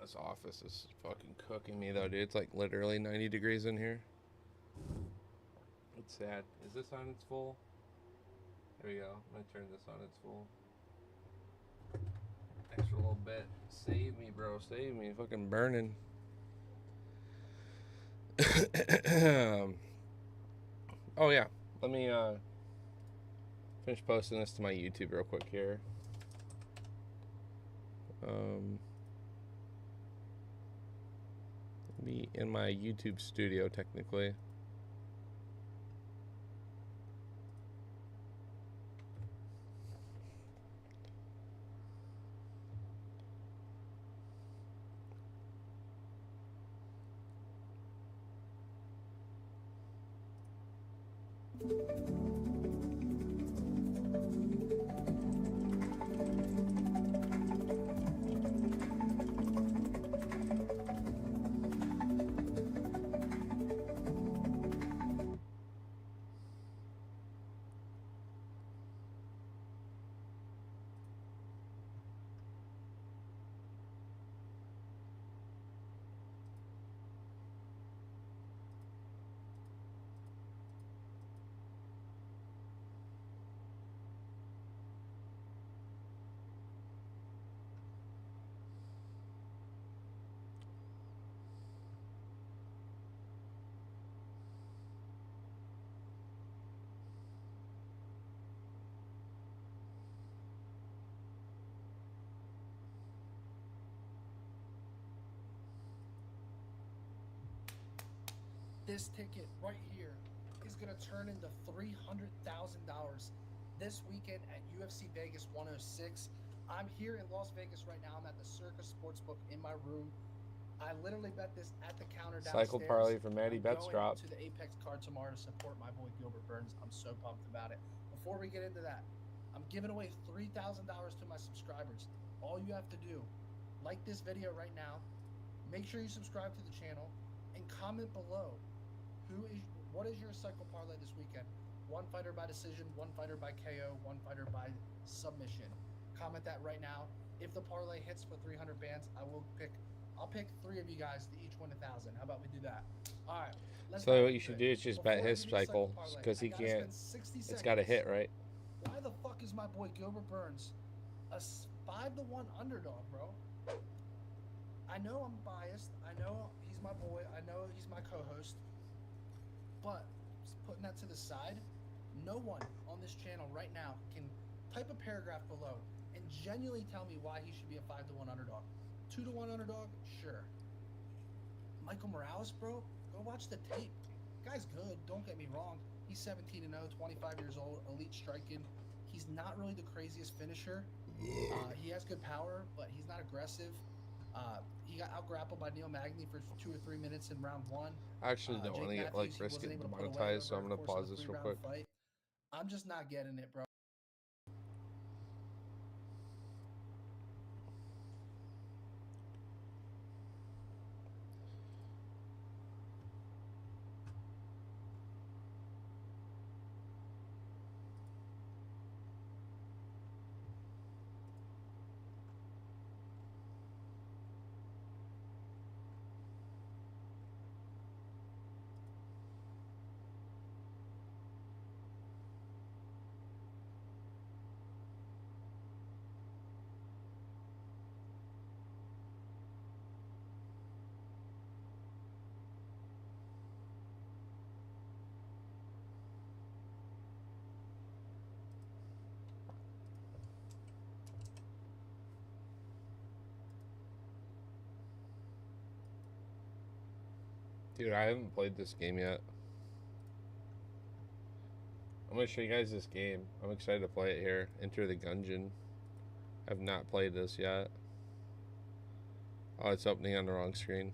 This office is fucking cooking me though, dude. It's like literally 90 degrees in here. It's sad. Is this on its full? There we go. I'm gonna turn this on its full. Extra little bit. Save me, bro. Save me. Fucking burning. Oh yeah. Let me finish posting this to my YouTube real quick here. Be in my YouTube studio technically. this ticket right here is going to turn into $300,000 this weekend at UFC Vegas 106. I'm here in Las Vegas right now. I'm at the Circus Sportsbook in my room. I literally bet this at the counter downstairs. Cycle parlay for Maddie Bets dropped. To the Apex card tomorrow to support my boy Gilbert Burns. I'm so pumped about it. Before we get into that, I'm giving away $3,000 to my subscribers. All you have to do, like this video right now, make sure you subscribe to the channel, and comment below what is your cycle parlay this weekend? One fighter by decision, one fighter by KO, one fighter by submission. Comment that right now. If the parlay hits for 300 bands, I'll pick 3 of you guys to each win 1,000. How about we do that? All right. So what you should do is just bet his cycle because he can't. It's got to hit, right? Why the fuck is my boy Gilbert Burns a 5-1 underdog, bro? I know I'm biased. I know he's my boy. I know he's my co-host. But putting that to the side, no one on this channel right now can type a paragraph below and genuinely tell me why he should be a 5-1 underdog. 2-1 underdog, sure. Michael Morales, bro, go watch the tape. Guy's good, don't get me wrong. He's 17-0, 25 years old, elite striking. He's not really the craziest finisher. He has good power, but he's not aggressive. He got out-grappled by Neil Magny for 2 or 3 minutes in round 1. I actually don't want to get like risk it demonetized, so I'm gonna pause this real quick. I'm just not getting it, bro. Dude, I haven't played this game yet. I'm going to show you guys this game. I'm excited to play it here. Enter the Gungeon. I've not played this yet. Oh, it's opening on the wrong screen.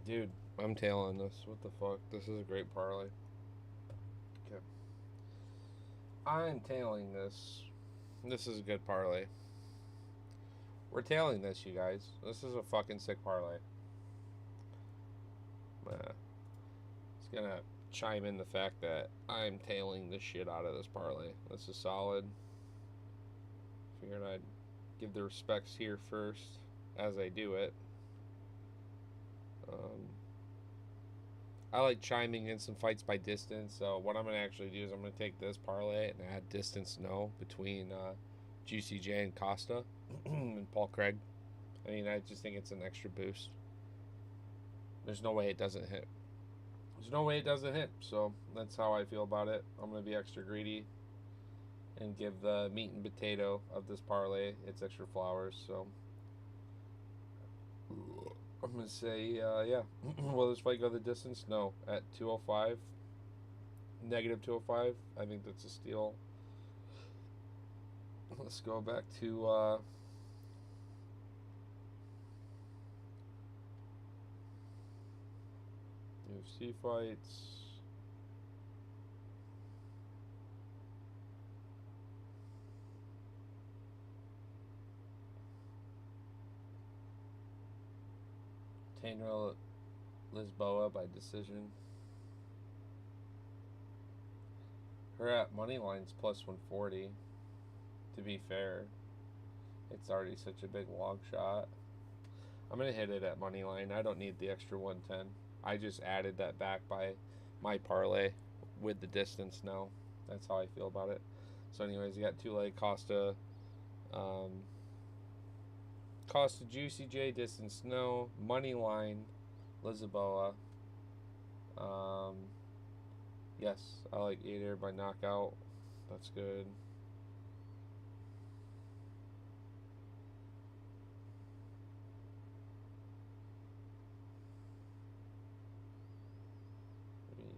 Dude, I'm tailing this. What the fuck? This is a great parlay. Okay. I'm tailing this. This is a good parlay. We're tailing this, you guys. This is a fucking sick parlay. It's gonna chime in the fact that I'm tailing the shit out of this parlay. This is solid. Figured I'd give the respects here first as I do it. I like chiming in some fights by distance, so what I'm going to actually do is I'm going to take this parlay and add distance no between Juicy J and Costa and Paul Craig. I mean, I just think it's an extra boost. There's no way it doesn't hit. There's no way it doesn't hit, so that's how I feel about it. I'm going to be extra greedy and give the meat and potato of this parlay its extra flowers, so I'm going to say, yeah. Will this fight go the distance? No. At 205, negative 205, I think that's a steal. Let's go back to UFC fights. Tainra Lisboa by decision. Her at money line's plus 140. To be fair, it's already such a big long shot. I'm gonna hit it at money line. I don't need the extra 110. I just added that back by my parlay with the distance now. That's how I feel about it. So, anyways, you got two leg Costa. Costa Juicy J, distance no. Money line, Lisboa. Yes, I like either by knockout. That's good.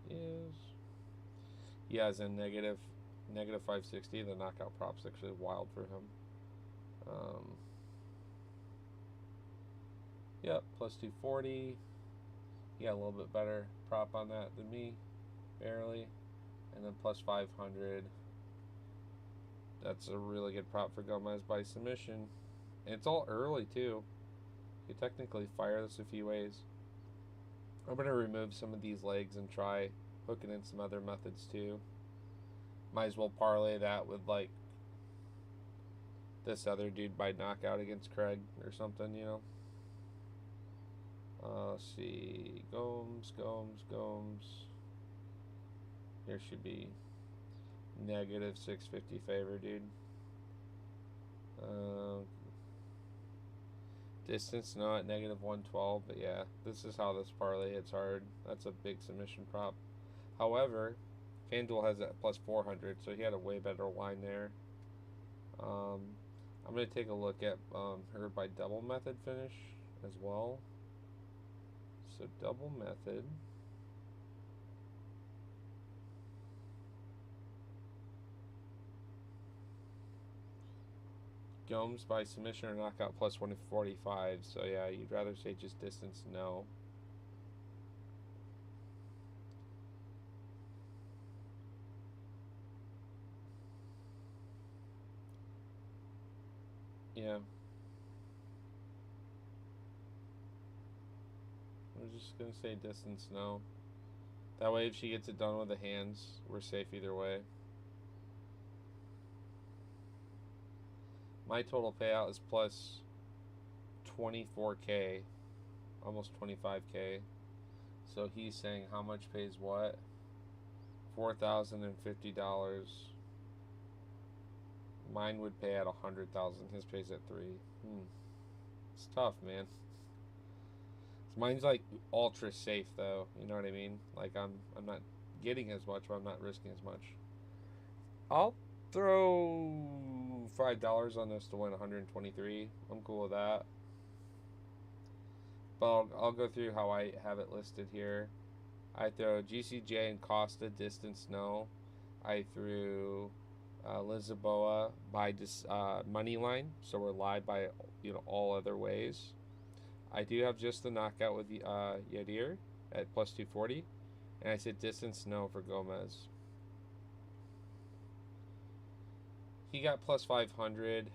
He is. He has a negative 560. The knockout prop's actually wild for him. Yep, plus 240. He got a little bit better prop on that than me, barely. And then plus 500. That's a really good prop for Gomez by submission. And it's all early, too. You technically fire this a few ways. I'm going to remove some of these legs and try hooking in some other methods, too. Might as well parlay that with, like, this other dude by knockout against Craig or something, you know. Let's see. Gomes. Here should be negative 650 favor, dude. Distance, no, at negative 112. But yeah, this is how this parlay hits hard. That's a big submission prop. However, FanDuel has it at plus 400, so he had a way better line there. I'm going to take a look at her by double method finish as well. So double method. Gomes by submission or knockout plus 145. So yeah, you'd rather say just distance no. Yeah. I'm just going to say distance no. That way if she gets it done with the hands, we're safe either way. My total payout is plus 24K, almost 25K. So he's saying how much pays what? $4,050. Mine would pay at 100,000. His pays at 3. It's tough, man. Mine's like ultra safe though. You know what I mean? Like I'm not getting as much, but I'm not risking as much. I'll throw $5 on this to win 123. I'm cool with that. But I'll go through how I have it listed here. I throw GCJ and Costa distance no. I threw Lisboa by money line, so we're live by all other ways. I do have just the knockout with Yadir at plus 240, and I said distance no for Gomez. he got plus 500.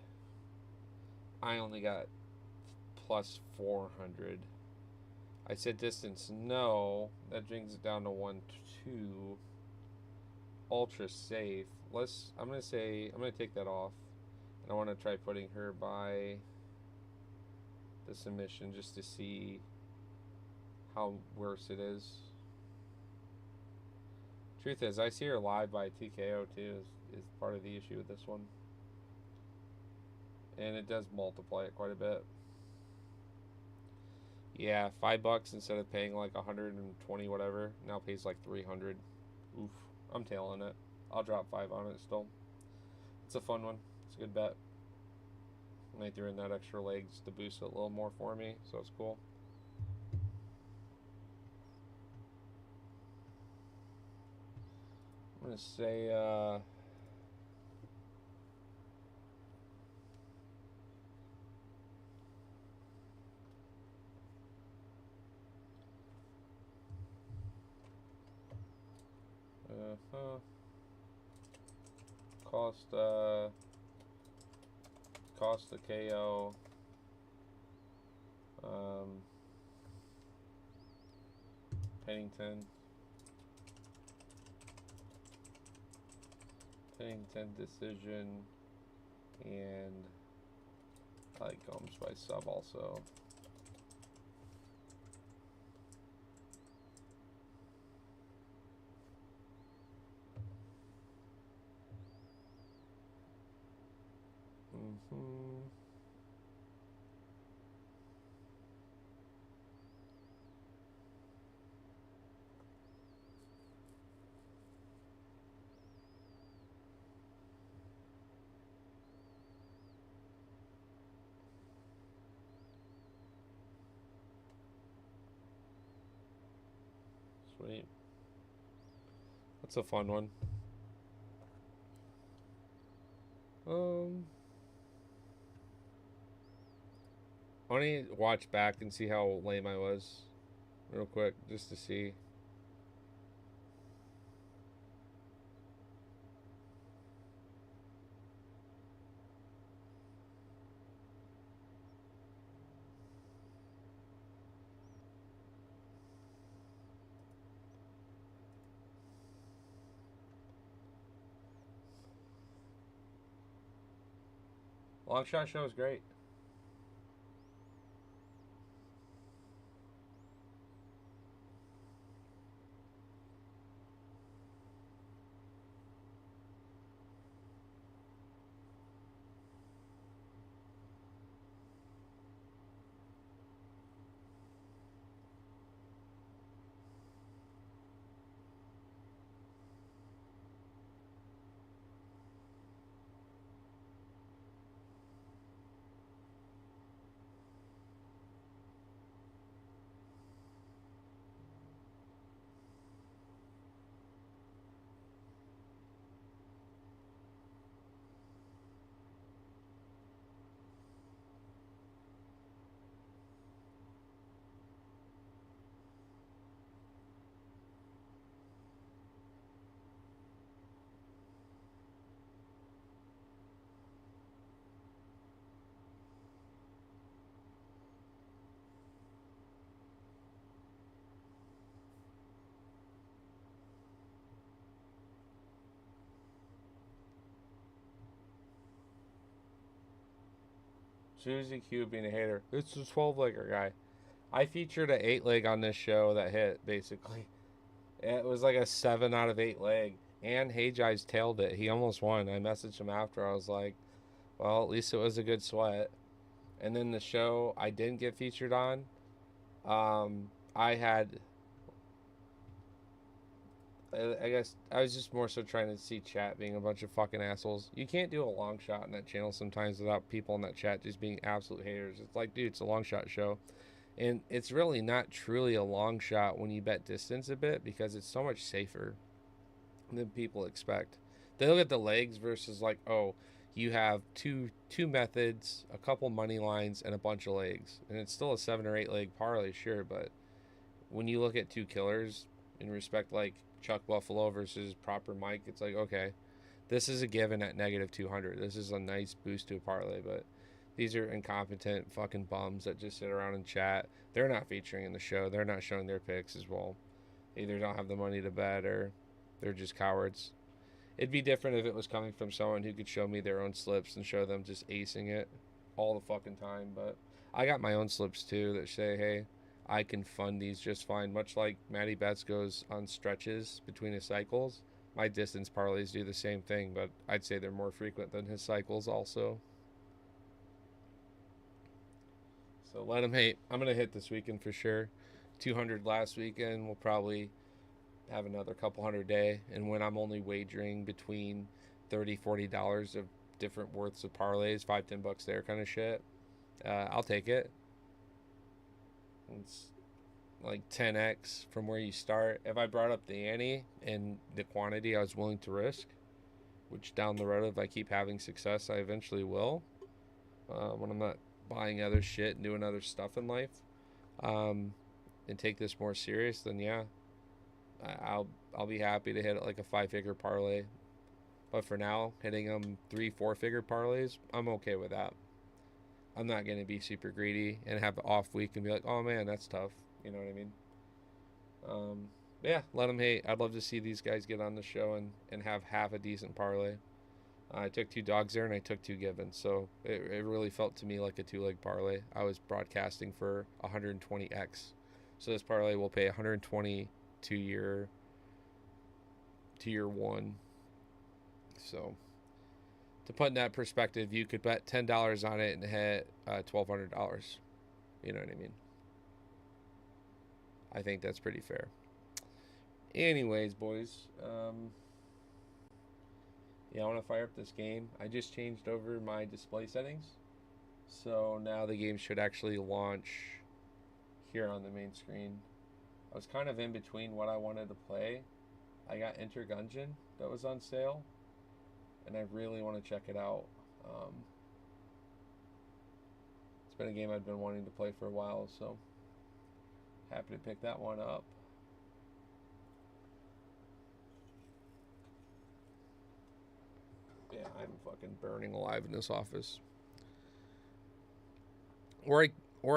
I only got plus 400. I said distance no. That brings it down to 1-2. Ultra safe. I'm gonna take that off. And I want to try putting her by the submission just to see how worse it is. Truth is, I see her live by TKO too is part of the issue with this one. And it does multiply it quite a bit. Yeah, $5 instead of paying like 120 whatever. Now pays like 300. Oof, I'm tailing it. I'll drop 5 on it still. It's a fun one. It's a good bet. And they threw in that extra legs to boost it a little more for me, so it's cool. I'm gonna say cost the KO. Pennington decision, and I like Gomes by sub also. Sweet. That's a fun one. I want to watch back and see how lame I was real quick, just to see. Long shot show is great. Susie Q being a hater. It's a 12-legger guy. I featured an 8-leg on this show that hit, basically. It was like a 7 out of 8 leg. And Hagei's tailed it. He almost won. I messaged him after. I was like, well, at least it was a good sweat. And then the show I didn't get featured on, I guess I was just more so trying to see chat being a bunch of fucking assholes. You can't do a long shot in that channel sometimes without people in that chat just being absolute haters. It's like, dude, it's a long shot show. And it's really not truly a long shot when you bet distance a bit, because it's so much safer than people expect. They look at the legs versus like, oh, you have two methods, a couple money lines, and a bunch of legs. And it's still a 7 or 8 leg parlay, sure, but when you look at two killers in respect like Chuck Buffalo versus Proper Mike, it's like, okay, This is a given at negative 200. This is a nice boost to a parlay, but these are incompetent fucking bums that just sit around and chat. They're not featuring in the show. They're not showing their picks as well. Either don't have the money to bet or they're just cowards. It'd be different if it was coming from someone who could show me their own slips and show them just acing it all the fucking time. But I got my own slips too that say, hey, I can fund these just fine. Much like Matty Betts goes on stretches between his cycles, my distance parlays do the same thing, but I'd say they're more frequent than his cycles also. So let him hate. I'm going to hit this weekend for sure. 200 last weekend. We'll probably have another couple hundred day. And when I'm only wagering between $30, $40 of different worths of parlays, $5, $10 there kind of shit, I'll take it. It's like 10x from where you start. If I brought up the ante and the quantity I was willing to risk, which down the road, if I keep having success, I eventually will, when I'm not buying other shit and doing other stuff in life, and take this more serious, then yeah, I'll be happy to hit it like a 5-figure parlay. But for now, hitting them 3-4-figure parlays, I'm okay with that. I'm not going to be super greedy and have an off week and be like, oh man, that's tough. You know what I mean? Yeah, let them hate. I'd love to see these guys get on the show and have half a decent parlay. I took 2 dogs there and I took 2 givens. So it really felt to me like a 2-leg parlay. I was broadcasting for 120x. So this parlay will pay 120 to year 1. So to put in that perspective, you could bet $10 on it and hit $1,200. You know what I mean? I think that's pretty fair. Anyways, boys, yeah, I want to fire up this game. I just changed over my display settings, so now the game should actually launch here on the main screen. I was kind of in between what I wanted to play. I got Enter Gungeon that was on sale, and I really want to check it out. It's been a game I've been wanting to play for a while, so happy to pick that one up. Yeah, I'm fucking burning alive in this office. Or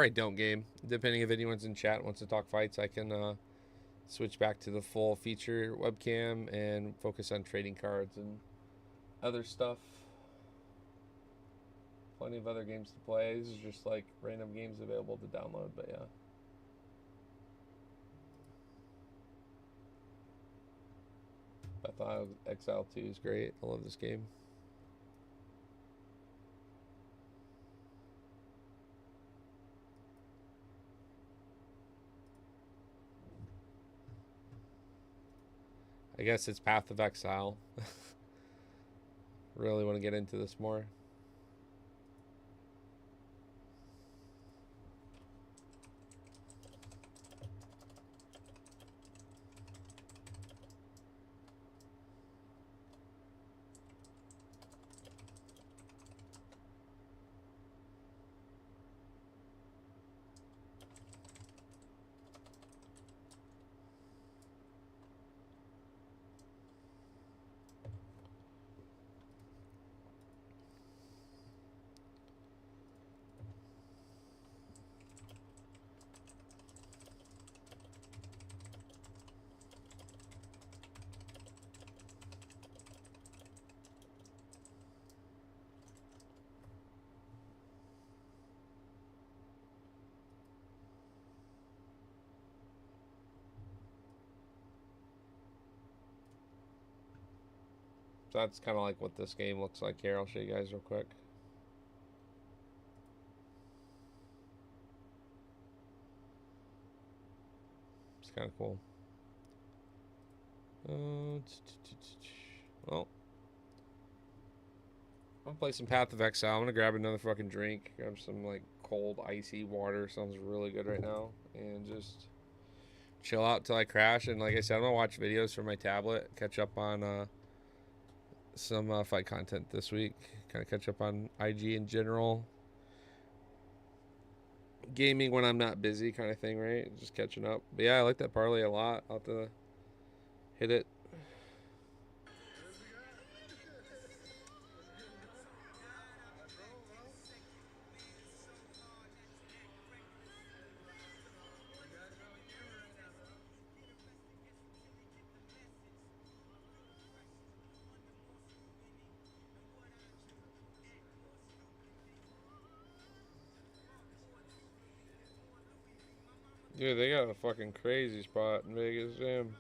I don't game. Depending if anyone's in chat and wants to talk fights, I can switch back to the full feature webcam and focus on trading cards and other stuff. Plenty of other games to play. This is just like random games available to download, but yeah. I thought Exile 2 is great. I love this game. I guess it's Path of Exile. Really want to get into this more. So that's kind of like what this game looks like here. I'll show you guys real quick. It's kind of cool. Well, I'm gonna play some Path of Exile. I'm gonna grab another fucking drink. Grab some like cold, icy water. Sounds really good right now. And just chill out till I crash. And like I said, I'm gonna watch videos from my tablet. Catch up on some fight content this week. Kind of catch up on IG in general. Gaming when I'm not busy kind of thing, right? Just catching up. But yeah, I like that parlay a lot. I'll have to hit it. Dude, they got a fucking crazy spot in Vegas, damn.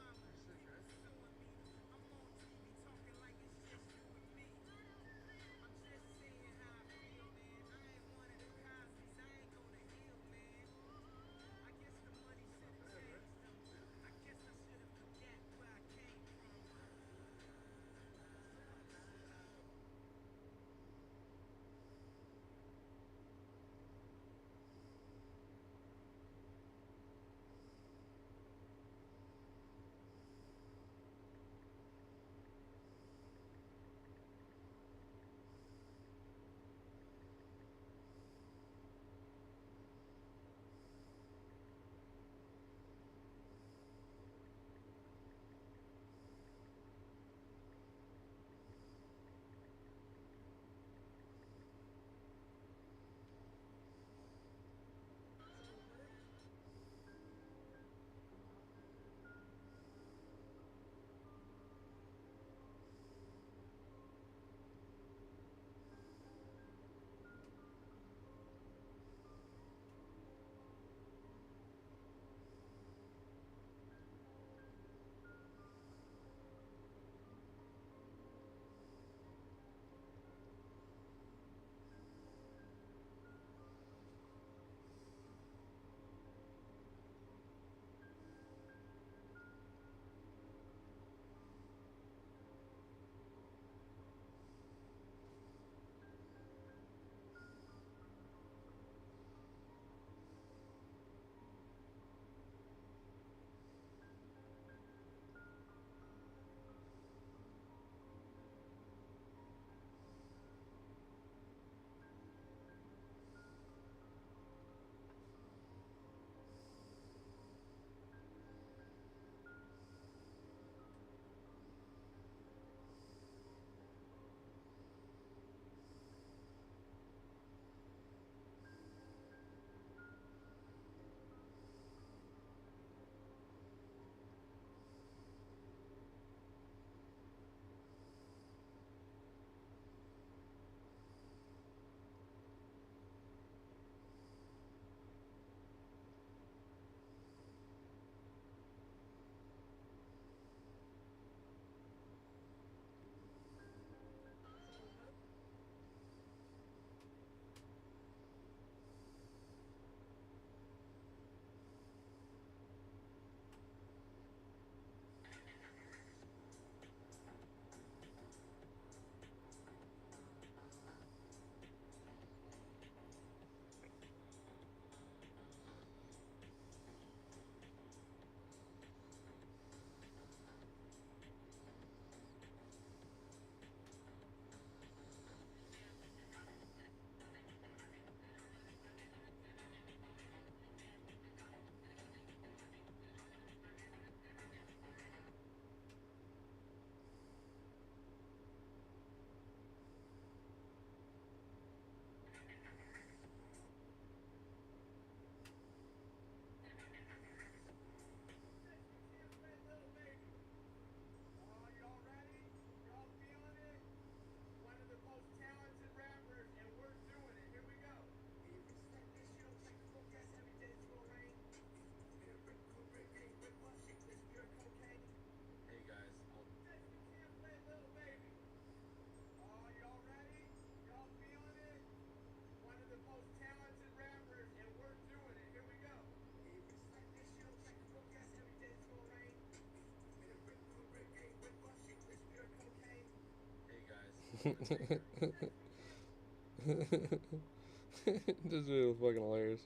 This video is fucking hilarious.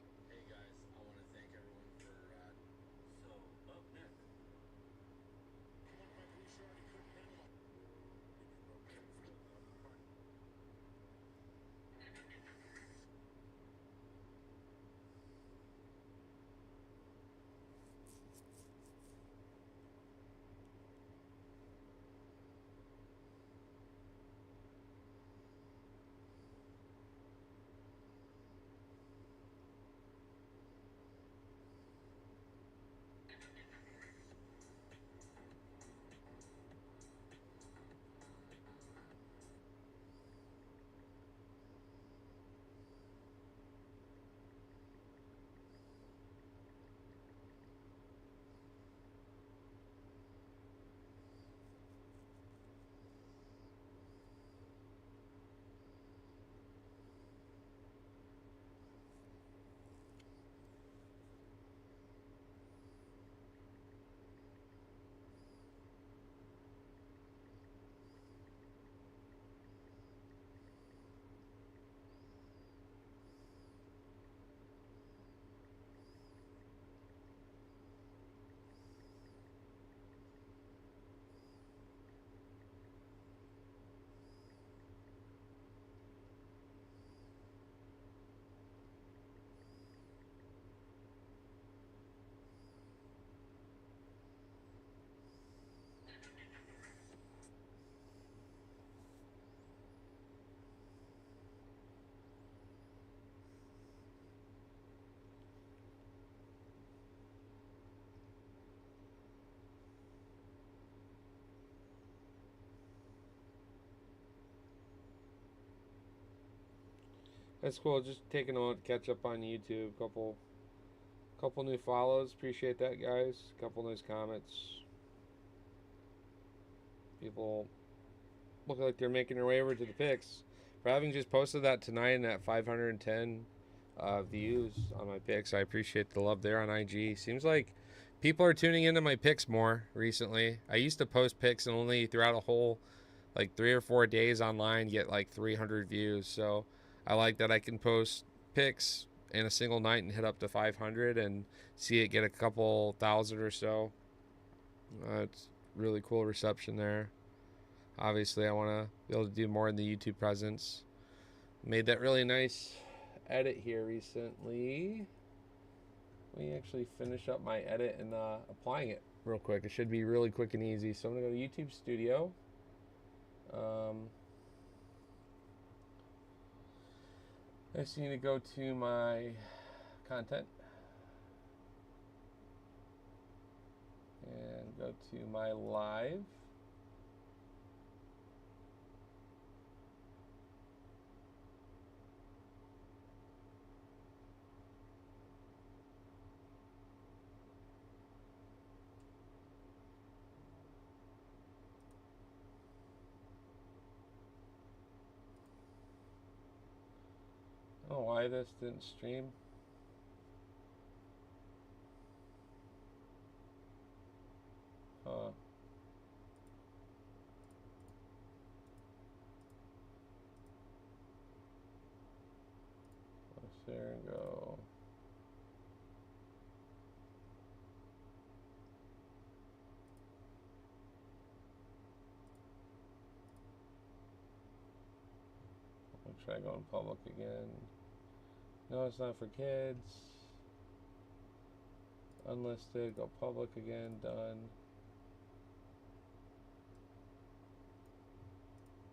That's cool. Just taking a moment to catch up on YouTube. Couple new follows. Appreciate that, guys. Couple nice comments. People look like they're making their way over to the picks. For having just posted that tonight and at 510 views on my picks, I appreciate the love there on IG. Seems like people are tuning into my picks more recently. I used to post picks and only throughout a whole like 3 or 4 days online get like 300 views. So I like that I can post picks in a single night and hit up to 500 and see it get a couple thousand or so. It's really cool reception there. Obviously, I want to be able to do more in the YouTube presence. Made that really nice edit here recently. Let me actually finish up my edit and applying it real quick. It should be really quick and easy. So I'm going to go to YouTube Studio. I just need to go to my content and go to my live. I don't know why this didn't stream. Huh. Let's there and go. I'll try going public again. No, it's not for kids. Unlisted, go public again, done.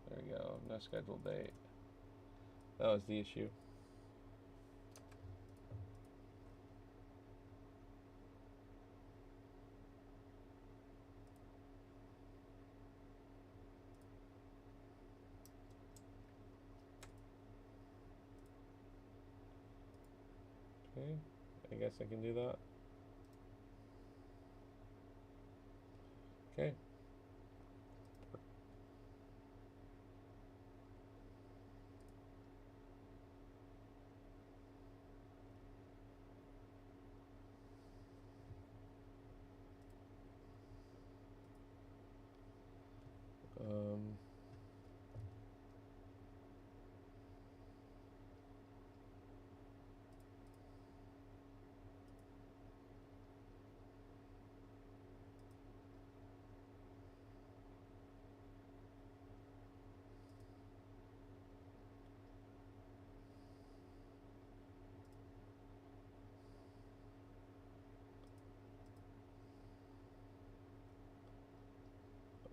There we go, no scheduled date. That was the issue. Okay, I guess I can do that. Okay.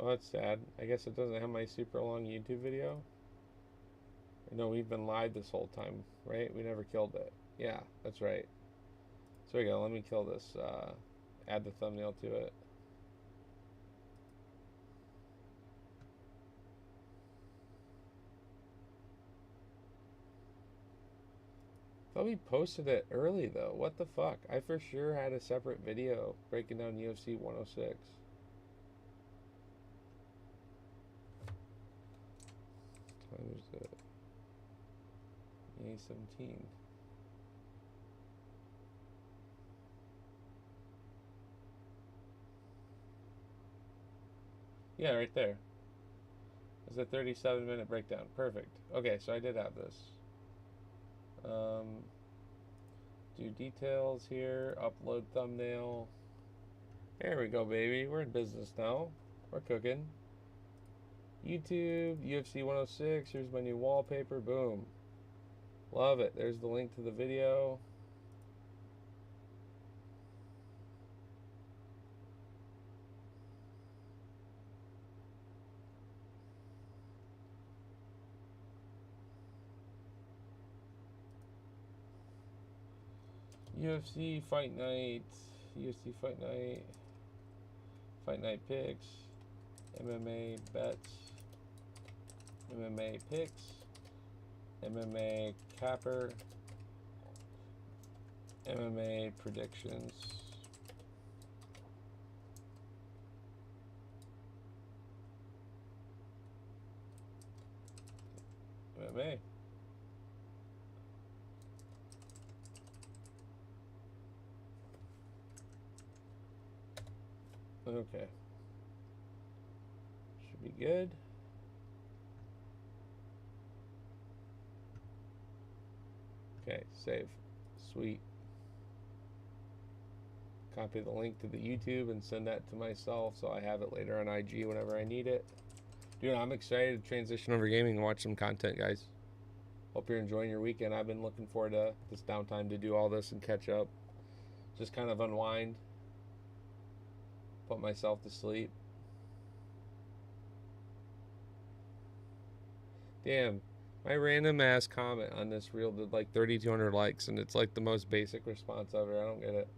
Oh, that's sad. I guess it doesn't have my super long YouTube video. No, we've been live this whole time, right? We never killed it. Yeah, that's right. So here we go. Let me kill this. Add the thumbnail to it. Thought we posted it early though. What the fuck? I for sure had a separate video breaking down UFC 106. What time is it? 8:17. Yeah, right there. It's a 37-minute breakdown. Perfect. Okay, so I did have this. Do details here, upload thumbnail. There we go, baby. We're in business now. We're cooking. YouTube, UFC 106. Here's my new wallpaper. Boom. Love it. There's the link to the video. UFC Fight Night, UFC Fight Night picks, MMA bets, MMA picks, MMA capper. MMA predictions. MMA. Okay. Should be good. Okay, save. Sweet. Copy the link to the YouTube and send that to myself so I have it later on IG whenever I need it. Dude, I'm excited to transition over gaming and watch some content, guys. Hope you're enjoying your weekend. I've been looking forward to this downtime to do all this and catch up. Just kind of unwind. Put myself to sleep. Damn, my random ass comment on this reel did like 3,200 likes, and it's like the most basic response ever. I don't get it.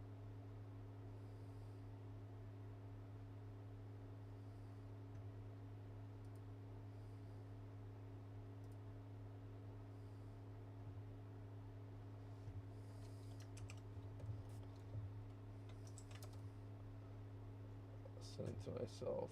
Send it to myself.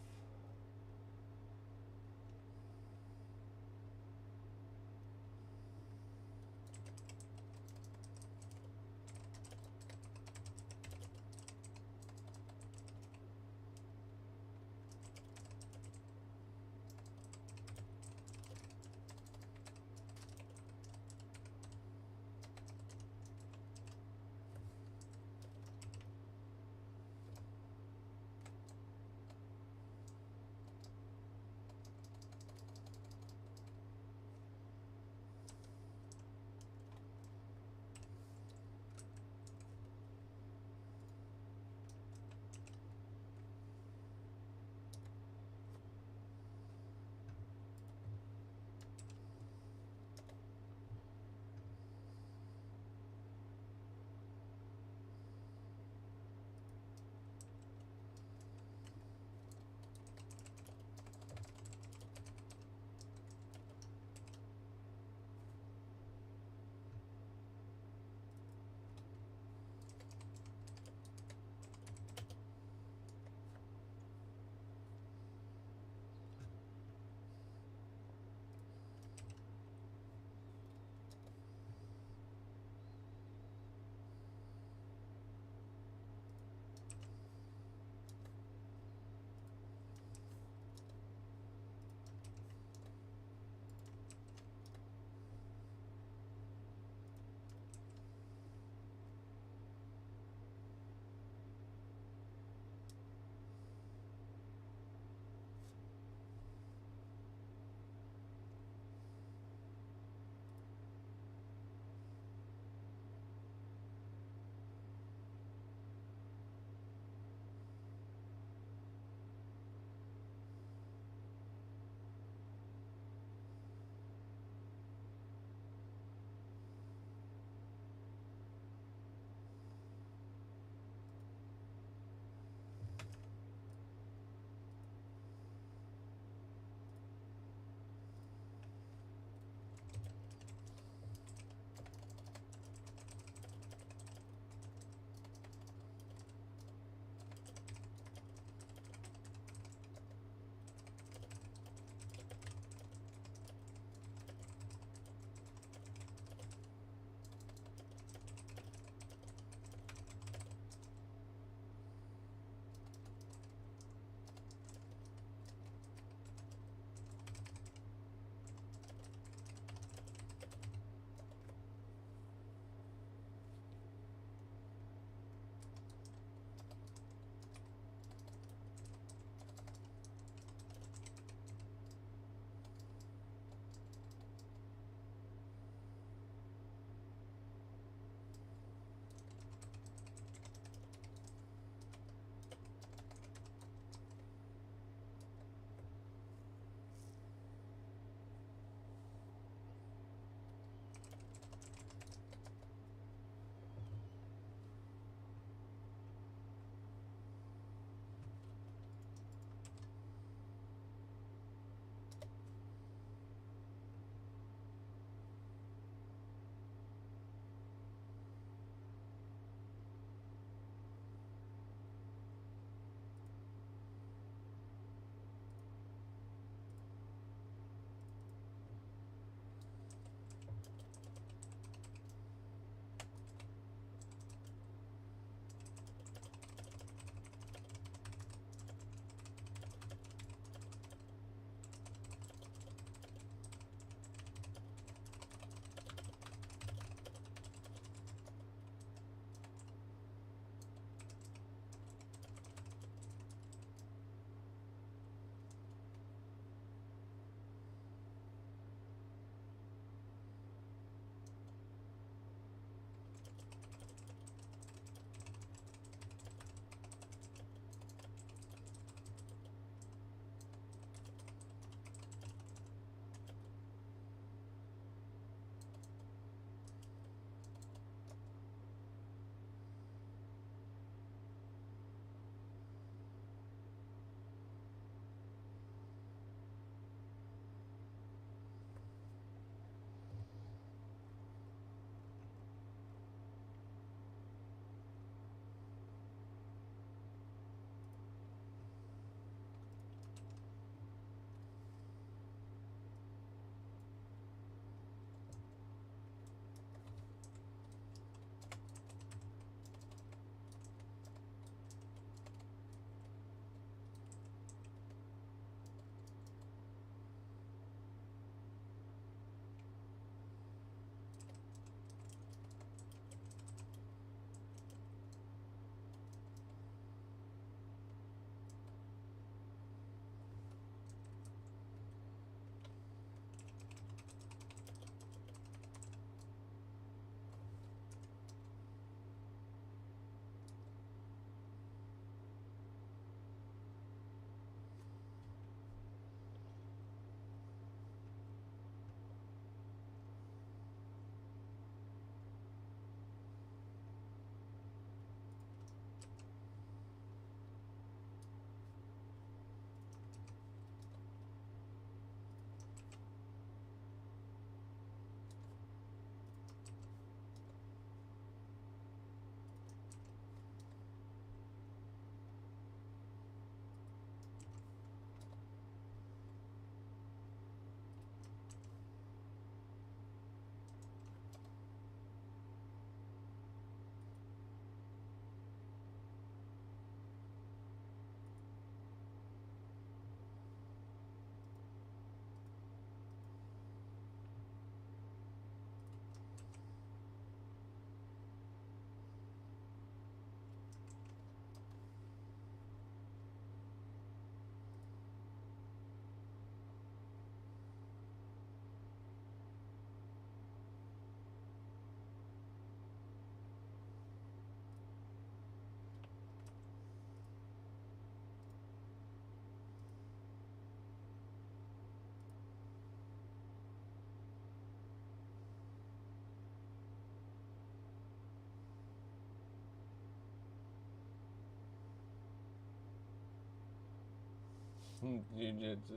Jiu-jitsu.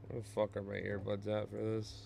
Where the fuck are my earbuds at for this?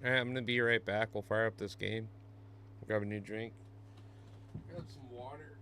Alright, I'm gonna be right back. We'll fire up this game. Grab a new drink. Grab some water.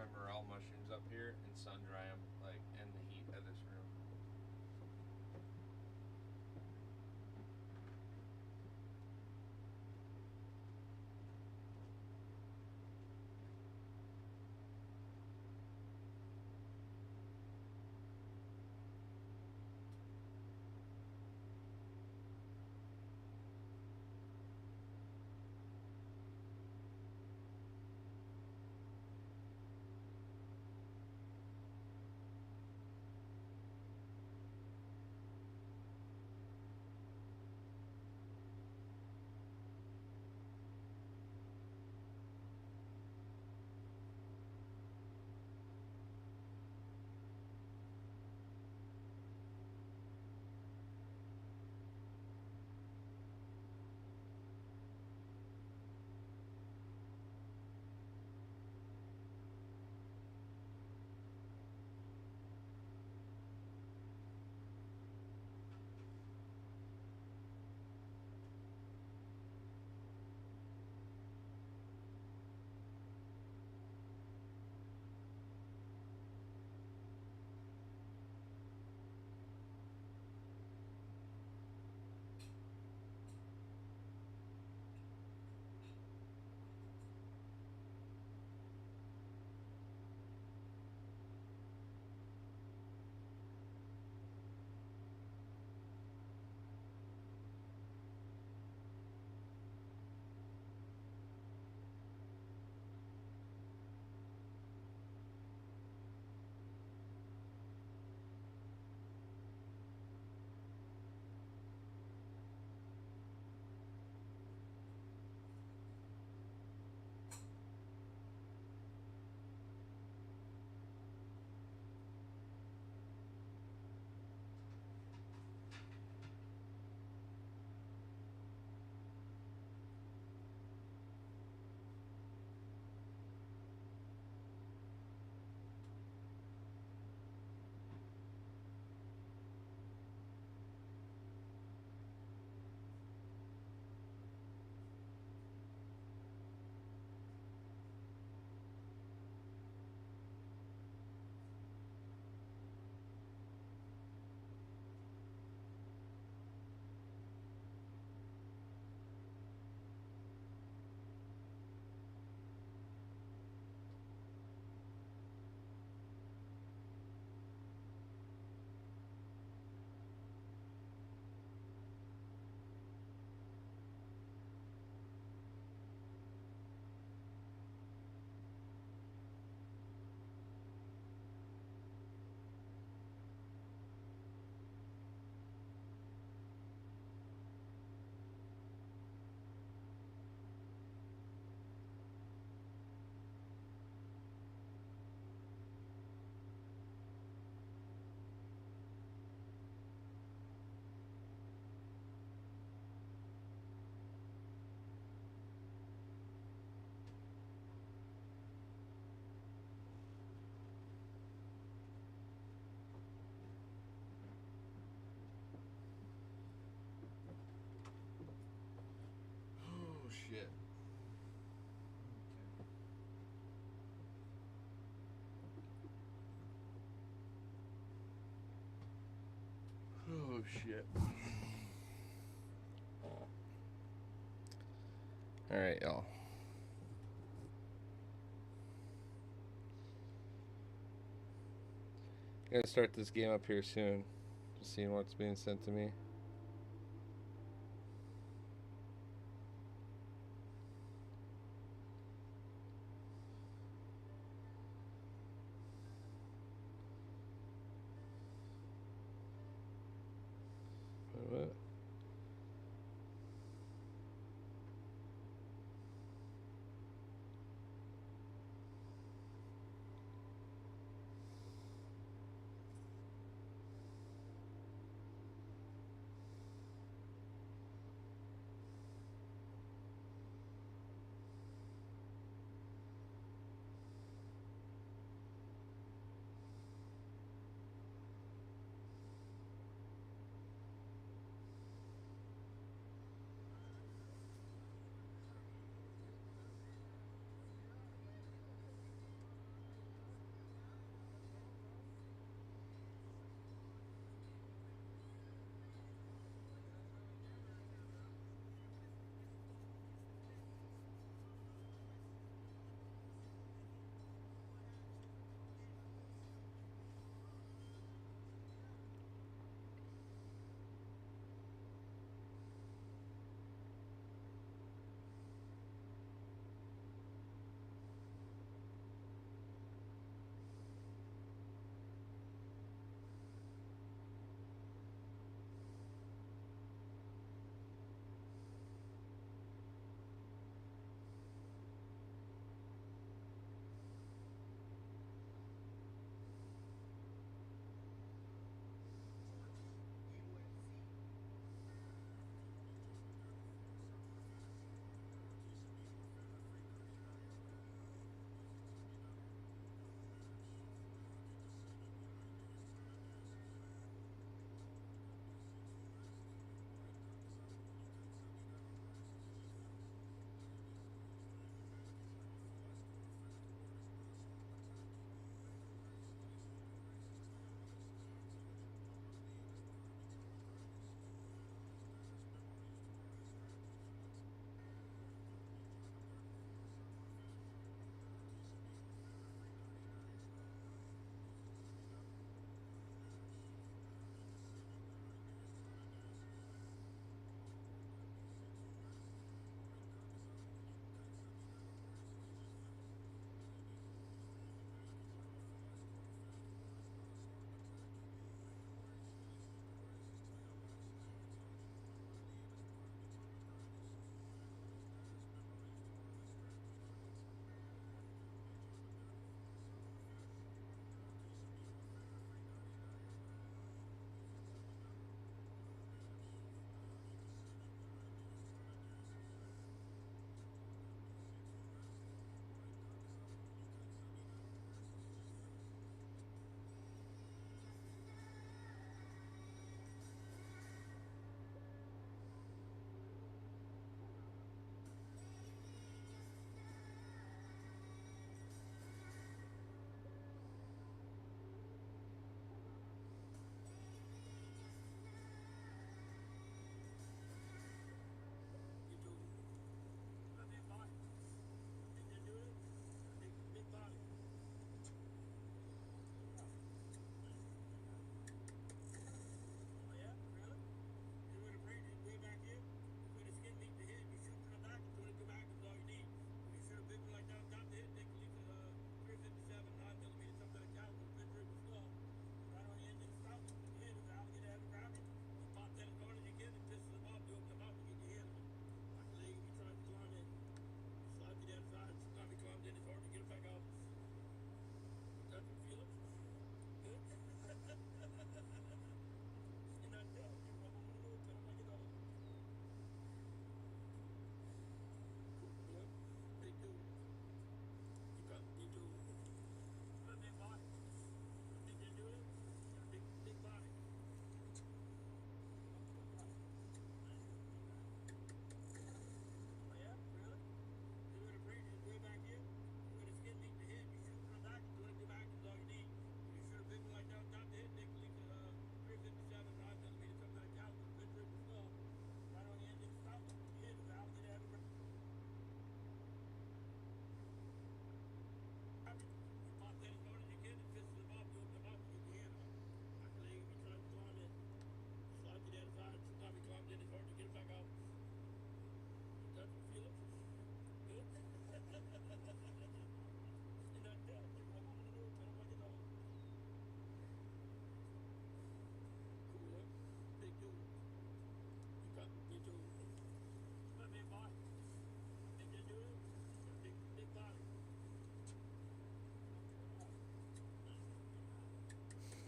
my morel mushrooms up here and sun dry them like in the heat of this room. Oh shit. Oh shit. All right, y'all. I'm gonna start this game up here soon. Just seeing what's being sent to me. What?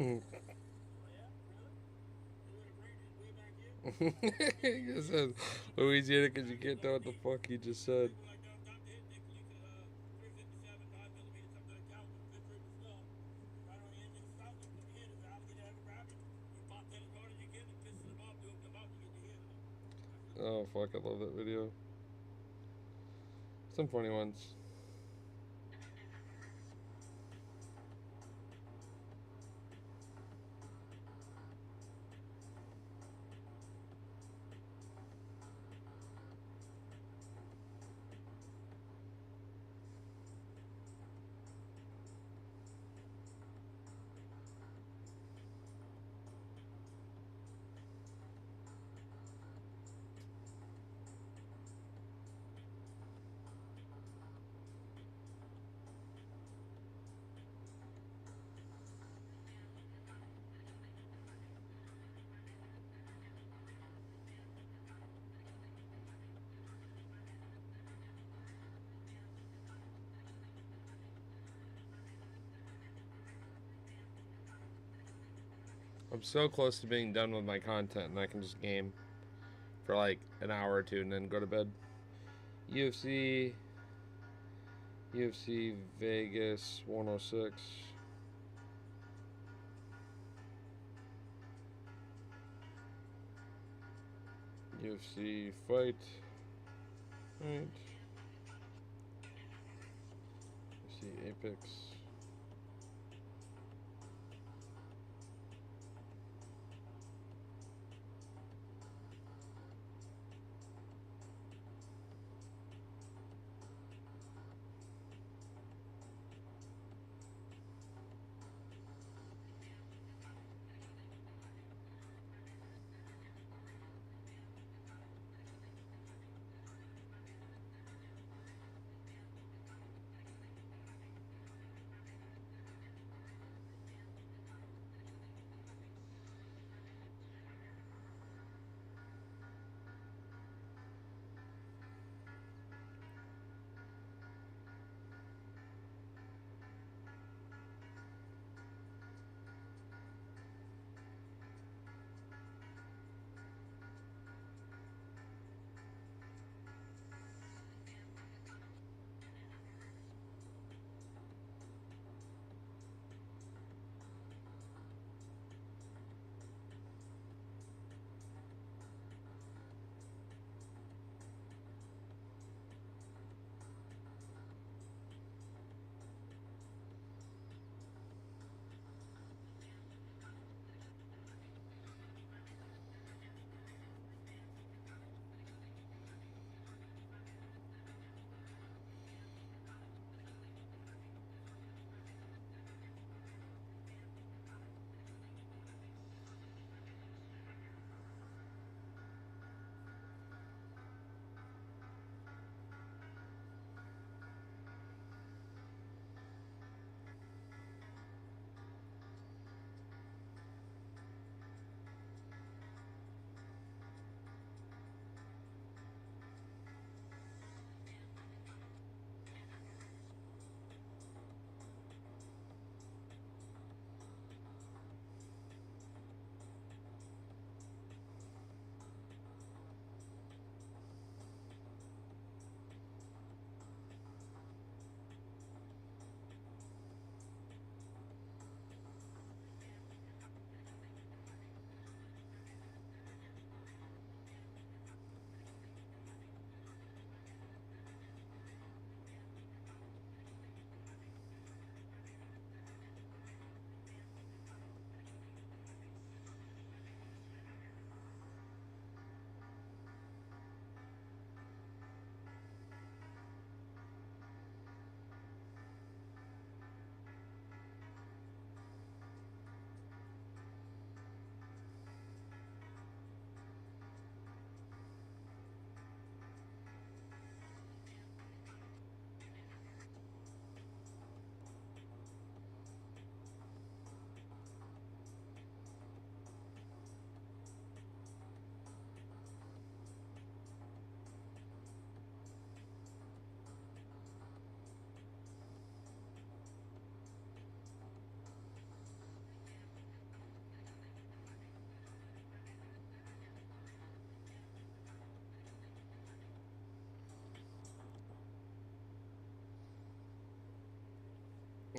He just said Louisiana because you can't tell what the fuck he just said. Oh fuck, I love that video. Some funny ones. I'm so close to being done with my content and I can just game for like an hour or two and then go to bed. UFC Vegas 106. UFC fight. Right. UFC Apex.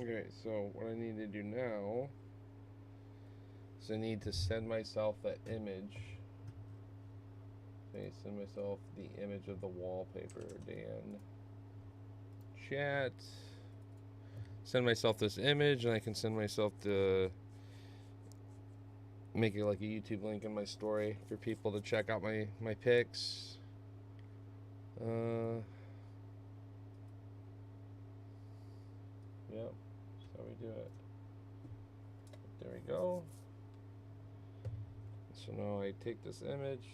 Okay, so what I need to do now is I need to send myself that image. Okay, send myself the image of the wallpaper, Dan. Chat. Send myself this image, and I can send myself the make it like a YouTube link in my story for people to check out my pics. Yep, that's how we do it. There we go. So now I take this image,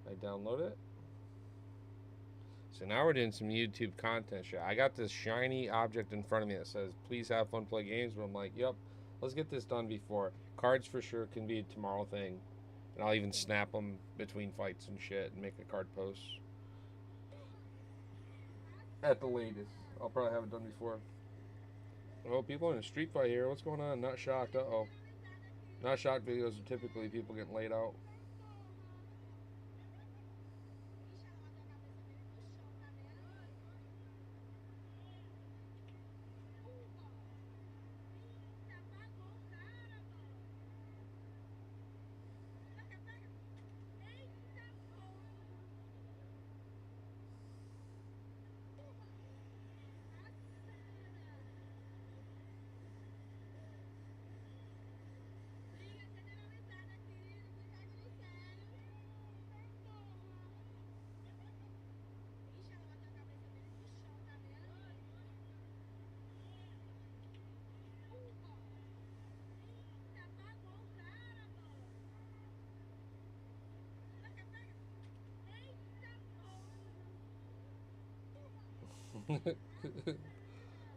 I download it. So now we're doing some YouTube content shit. I got this shiny object in front of me that says, please have fun, play games. But I'm like, yep, let's get this done before. Cards for sure can be a tomorrow thing. And I'll even snap them between fights and shit and make a card post. At the latest. I'll probably have it done before. Oh, people in a street fight here. What's going on? Not shocked. Uh-oh. Not shocked videos are typically people getting laid out.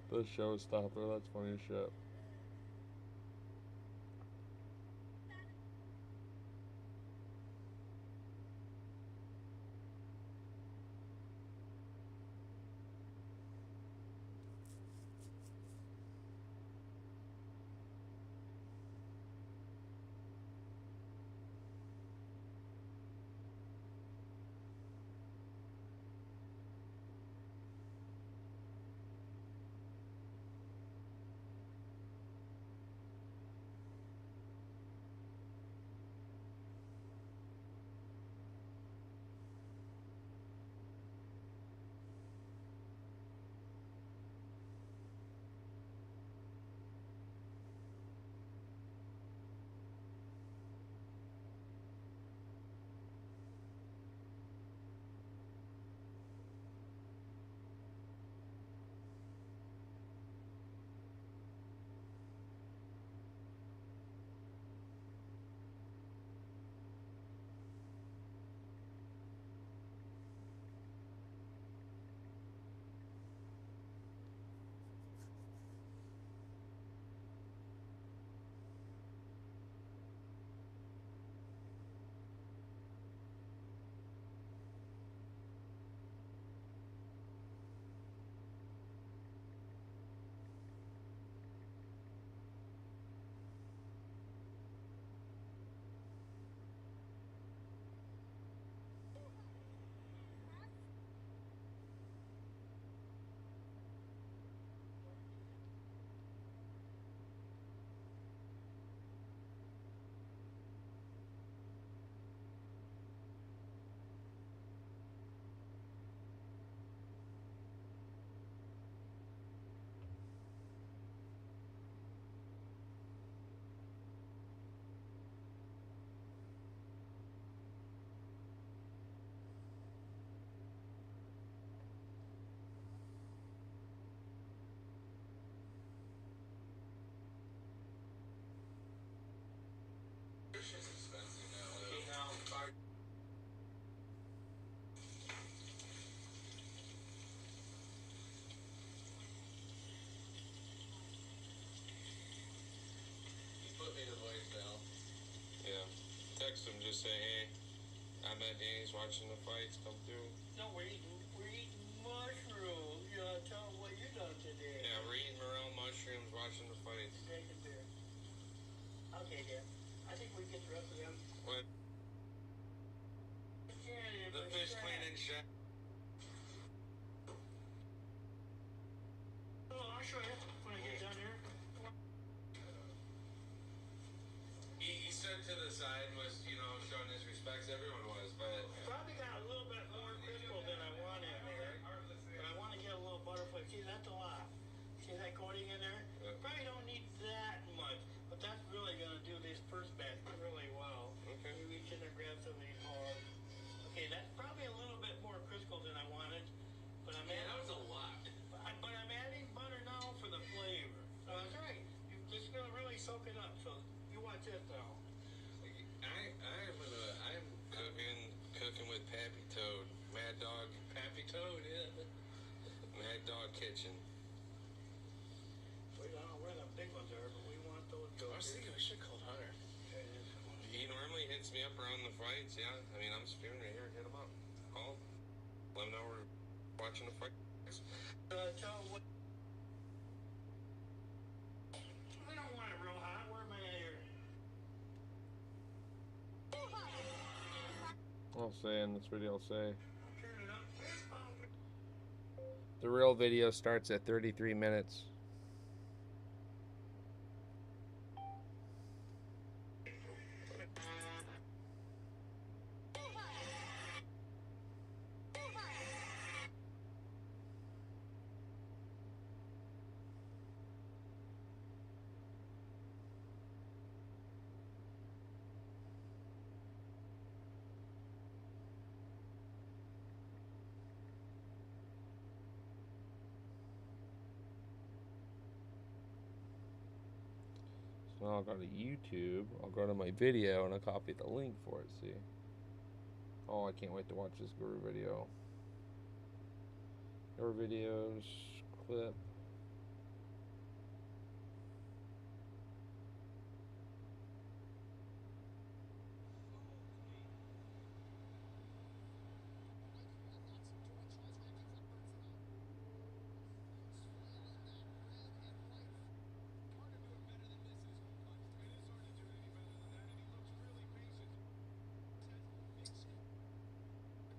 The showstopper, that's funny as shit. Text him, just say, hey, I'm at Danny's watching the fights, come through. No, we're eating mushrooms. You know, tell them what you done today. Yeah, we're eating morel mushrooms, watching the fights. Drinking beer. Okay, dear. I think we get the rest of them. What? The fish cleaning shit. Oh, I'll show you. coating in there. Probably don't need that much, but that's really going to do this first batch really well. Okay. You reach in there, grab some of these hard. Okay, that's probably a little bit more crystals than I wanted, but I'm adding, that was a lot. But I'm adding butter now for the flavor. So that's right. You're just going to really soak it up. So you watch this now. I'm cooking with Pappy Toad, Mad Dog, Pappy Toad, yeah. Mad Dog Kitchen. We don't know where the big ones are, but we want those. I was thinking I should call Hunter. He normally hits me up around the fights, yeah. I mean, I'm spinning right here. Hit him up. Call him. Let him know we're watching the fights. Tell him what. We don't want it real hot. Where am I at here? I'll say in this video, I'll say. The real video starts at 33 minutes. So now I'll go to YouTube, I'll go to my video, and I'll copy the link for it, see? Oh, I can't wait to watch this Guru video. Your videos, clip.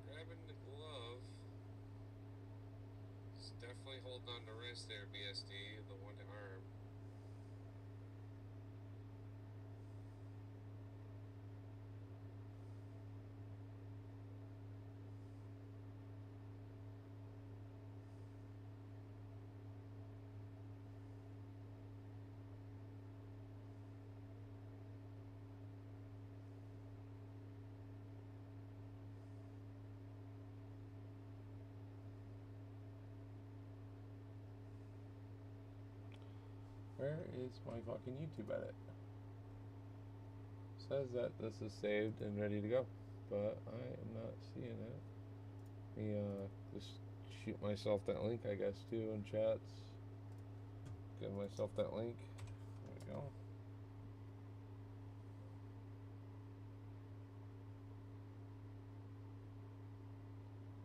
Grabbing the glove. It's definitely holding on the wrist there, BSD, the one arm. Where is my fucking YouTube edit? Says that this is saved and ready to go, but I am not seeing it. Let me just shoot myself that link, I guess, too, in chats. Give myself that link. There we go.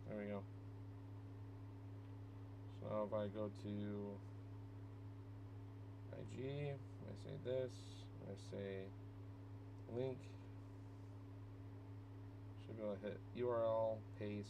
There we go. So now if I go to IG, I say this, I say link, should be able to hit URL, paste.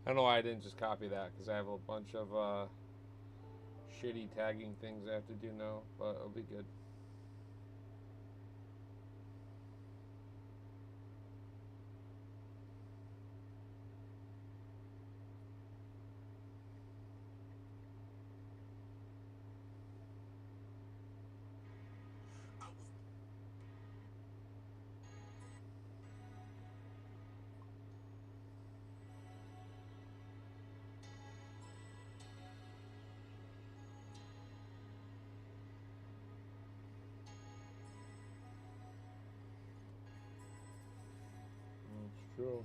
I don't know why I didn't just copy that, because I have a bunch of shitty tagging things I have to do now, but it'll be good. That's true.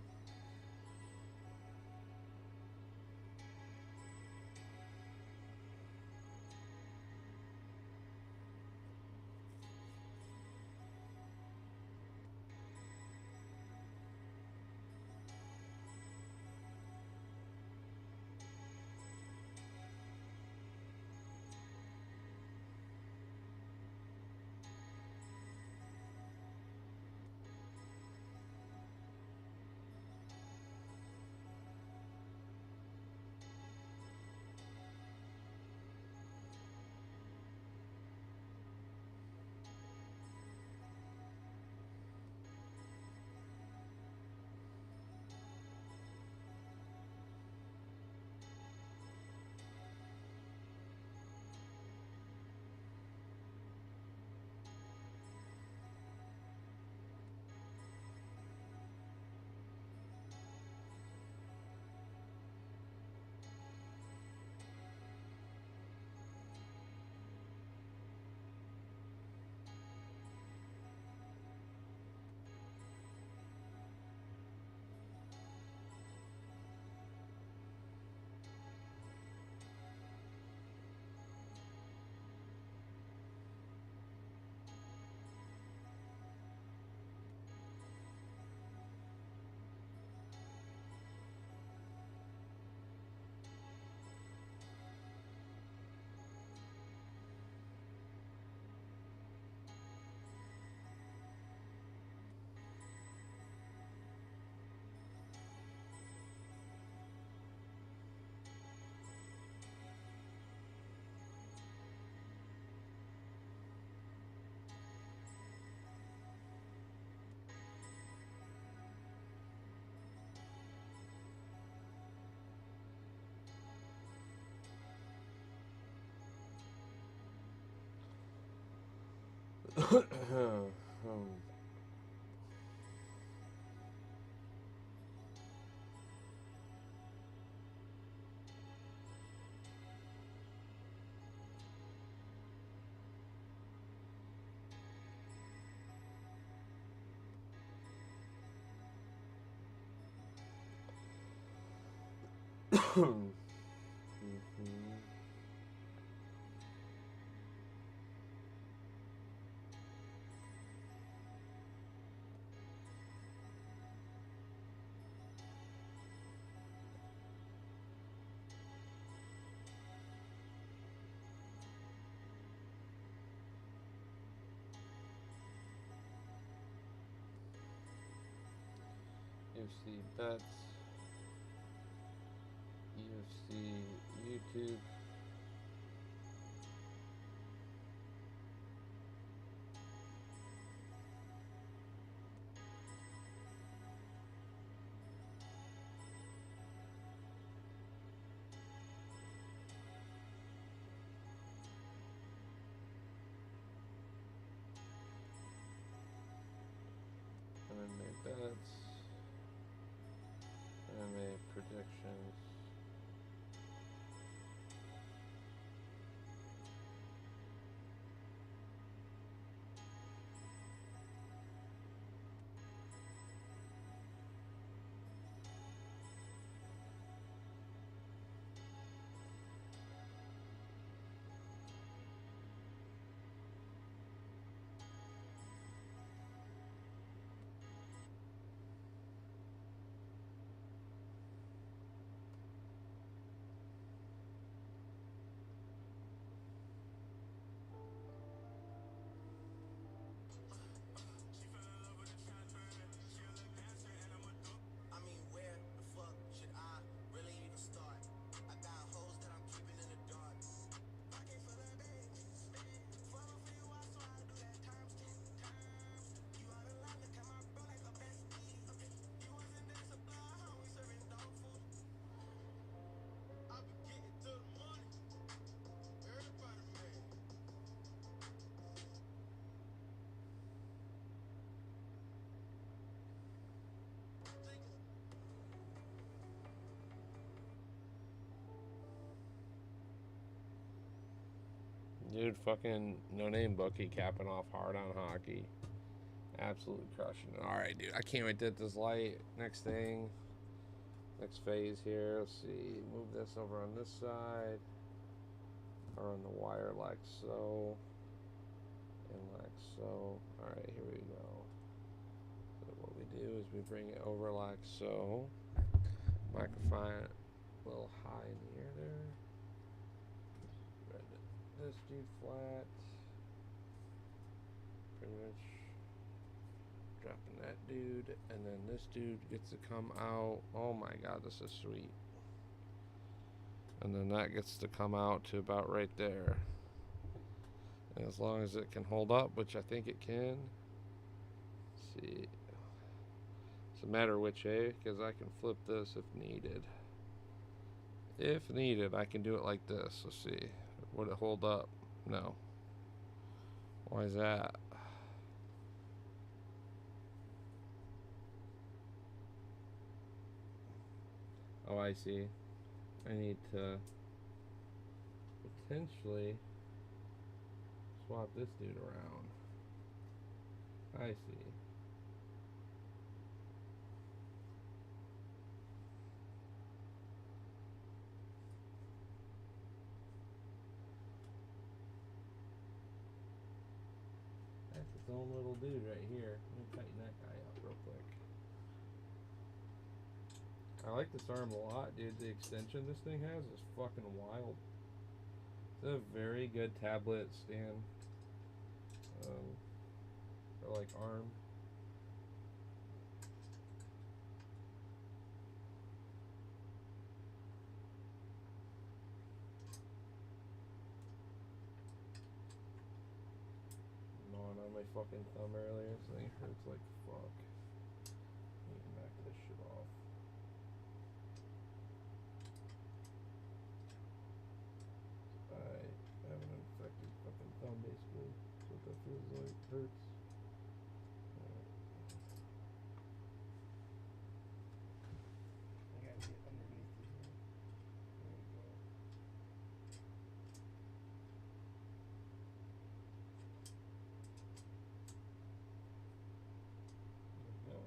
UFC bets, UFC YouTube. MMA bets, MMA predictions. Dude, fucking no-name bookie capping off hard on hockey. Absolutely crushing it. Alright, dude. I can't wait to hit this light. Next thing. Next phase here. Let's see. Move this over on this side. Or on the wire like so. And like so. Alright, here we go. So what we do is we bring it over like so. Microphone a little high in the air there. This dude flat. Pretty much dropping that dude, and then this dude gets to come out. Oh my god, this is sweet. And then that gets to come out to about right there. And as long as it can hold up, which I think it can. Let's see. It's a matter which way, because I can flip this if needed. If needed, I can do it like this. Let's see. Would it hold up? No. Why is that? Oh, I see. I need to potentially swap this dude around. I see. That's its own little dude right here. Let me tighten that guy up real quick. I like this arm a lot, dude. The extension this thing has is fucking wild. It's a very good tablet stand. Or like arm. Gnawing on my fucking thumb earlier. This thing hurts like fuck. I need to knock this shit off. I have an infected fucking thumb basically. That's what that feels like. Hurts. I gotta get underneath this one. There you go. There you go.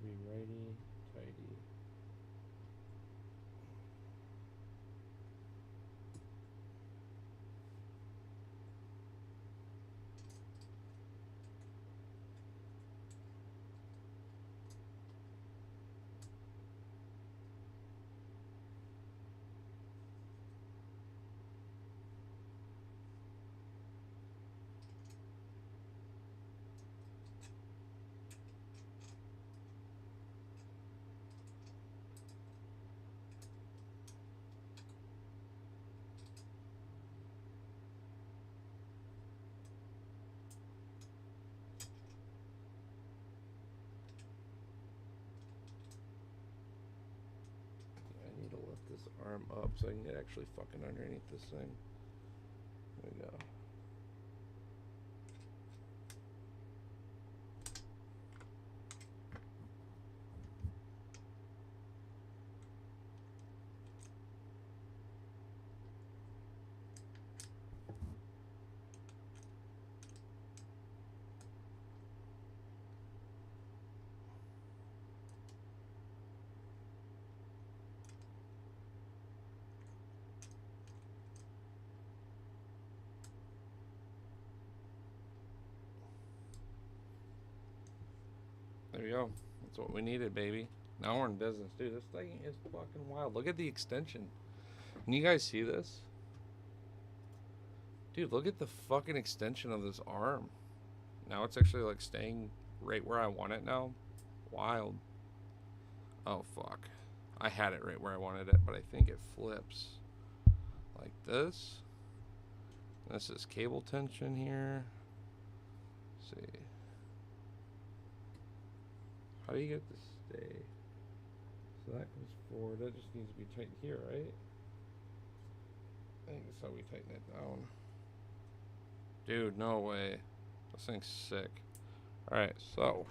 Be righty, tighty. I need to lift this arm up so I can get actually fucking underneath this thing. There we go. There we go. That's what we needed, baby. Now we're in business. Dude, this thing is fucking wild. Look at the extension. Can you guys see this? Dude, look at the fucking extension of this arm. Now it's actually like staying right where I want it now. Wild. Oh, fuck. I had it right where I wanted it, but I think it flips like this. This is cable tension here. Let's see. How do you get this to stay? So that goes forward. That just needs to be tightened here, right? I think that's how we tighten it down. Dude, no way. This thing's sick. Alright, so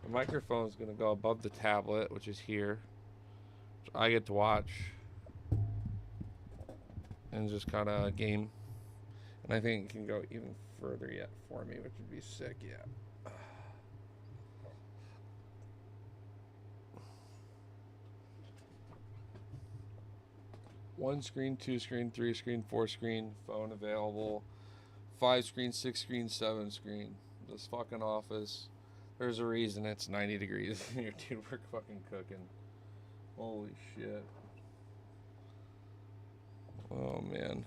the microphone's going to go above the tablet, which is here. I get to watch and just kind of game. And I think it can go even further yet for me, which would be sick. Yeah. One screen, two screen, three screen, four screen, phone available, 5 screen, 6 screen, 7 screen. This fucking office. There's a reason it's 90 degrees in here, dude. We're fucking cooking. Holy shit. Oh, man.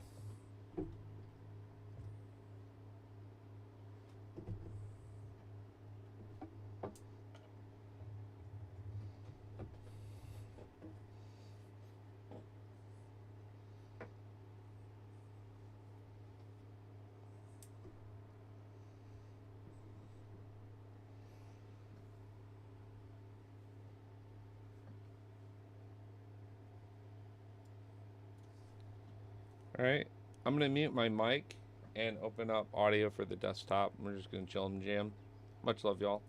Alright, I'm going to mute my mic and open up audio for the desktop. We're just going to chill and jam. Much love, y'all.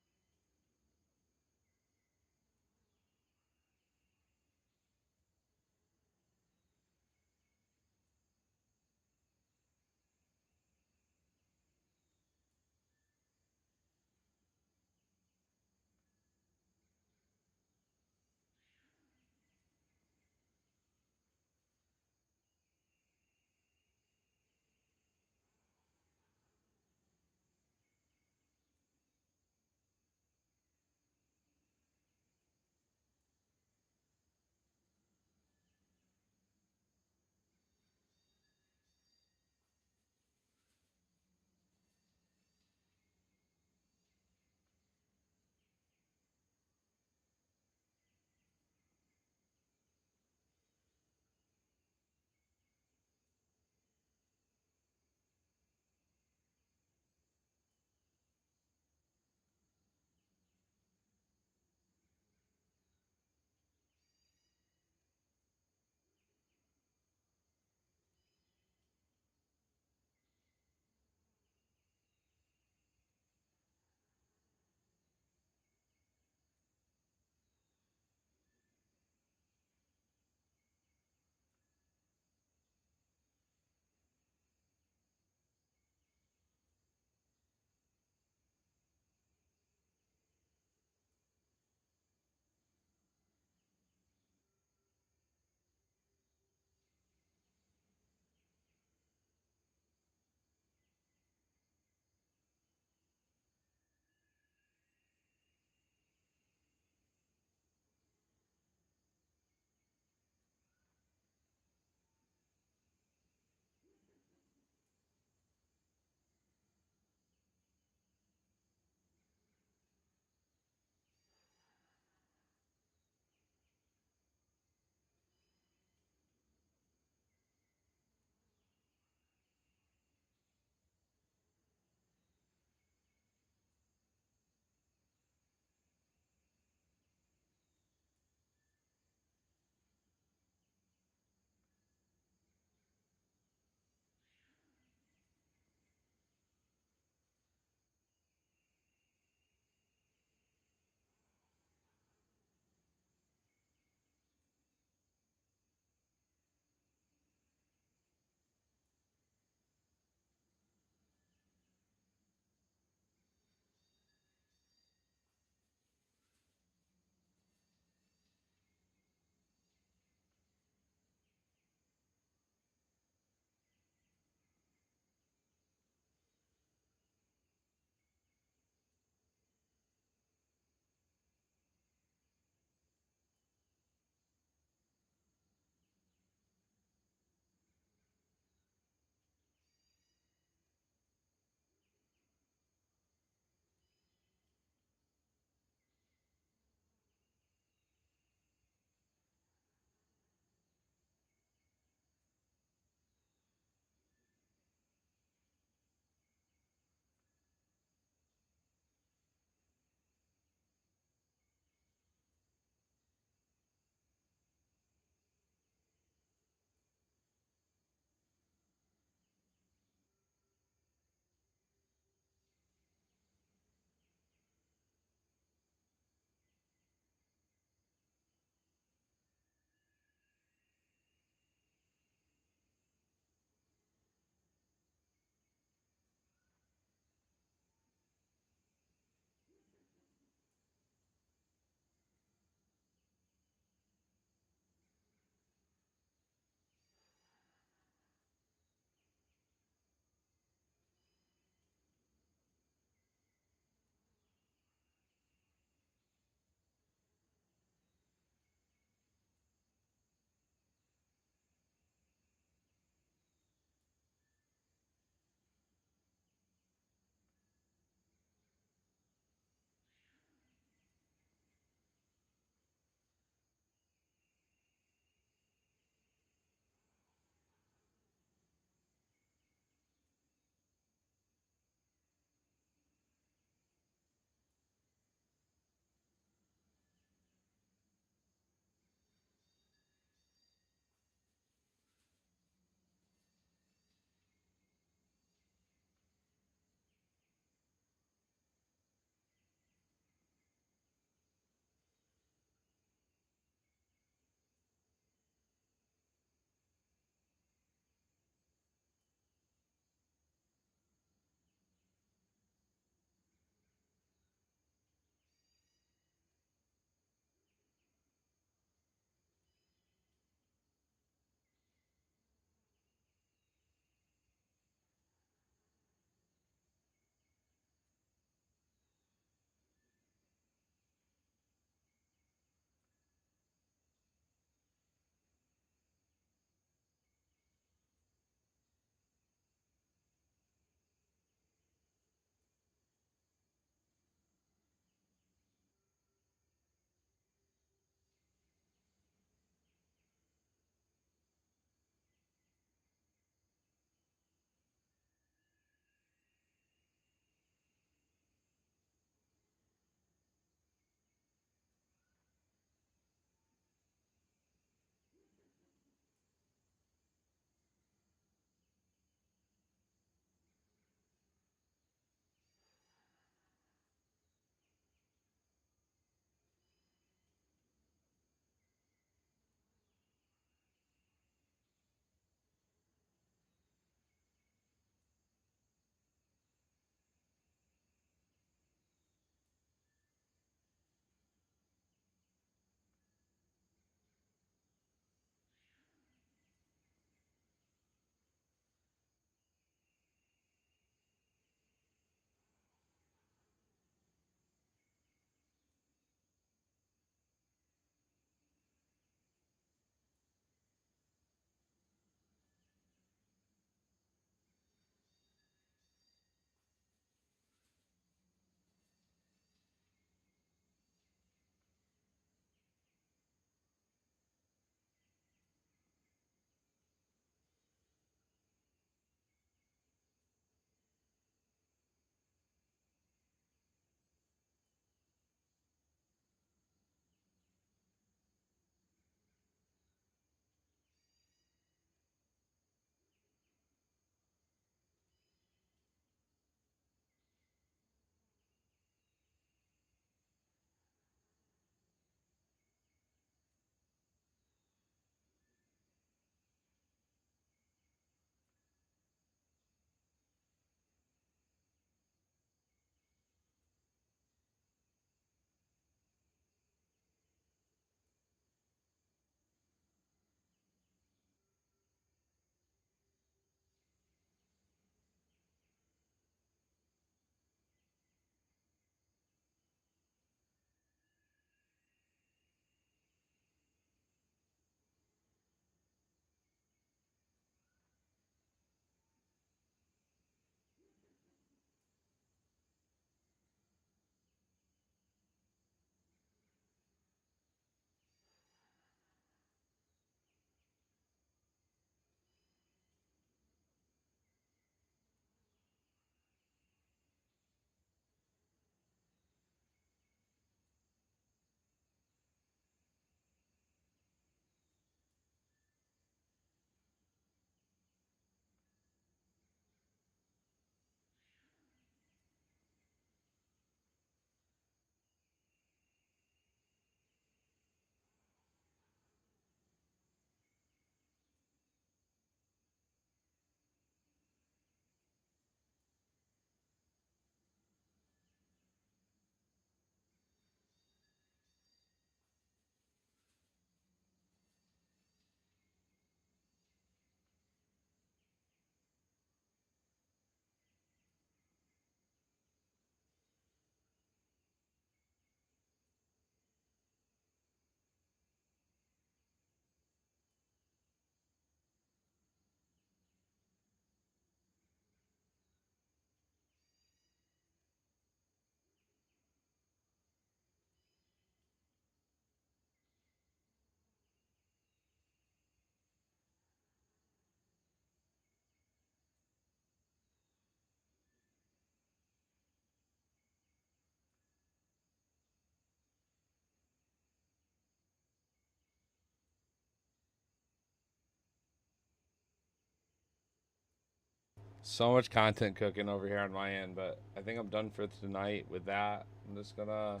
So much content cooking over here on my end, but I think I'm done for tonight with that. I'm just gonna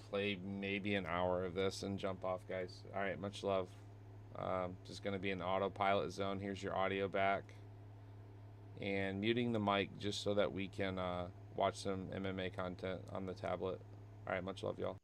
play maybe an hour of this and jump off, guys. All right, much love. Just gonna be an autopilot zone. Here's your audio back, and muting the mic just so that we can watch some MMA content on the tablet. All right, much love, y'all.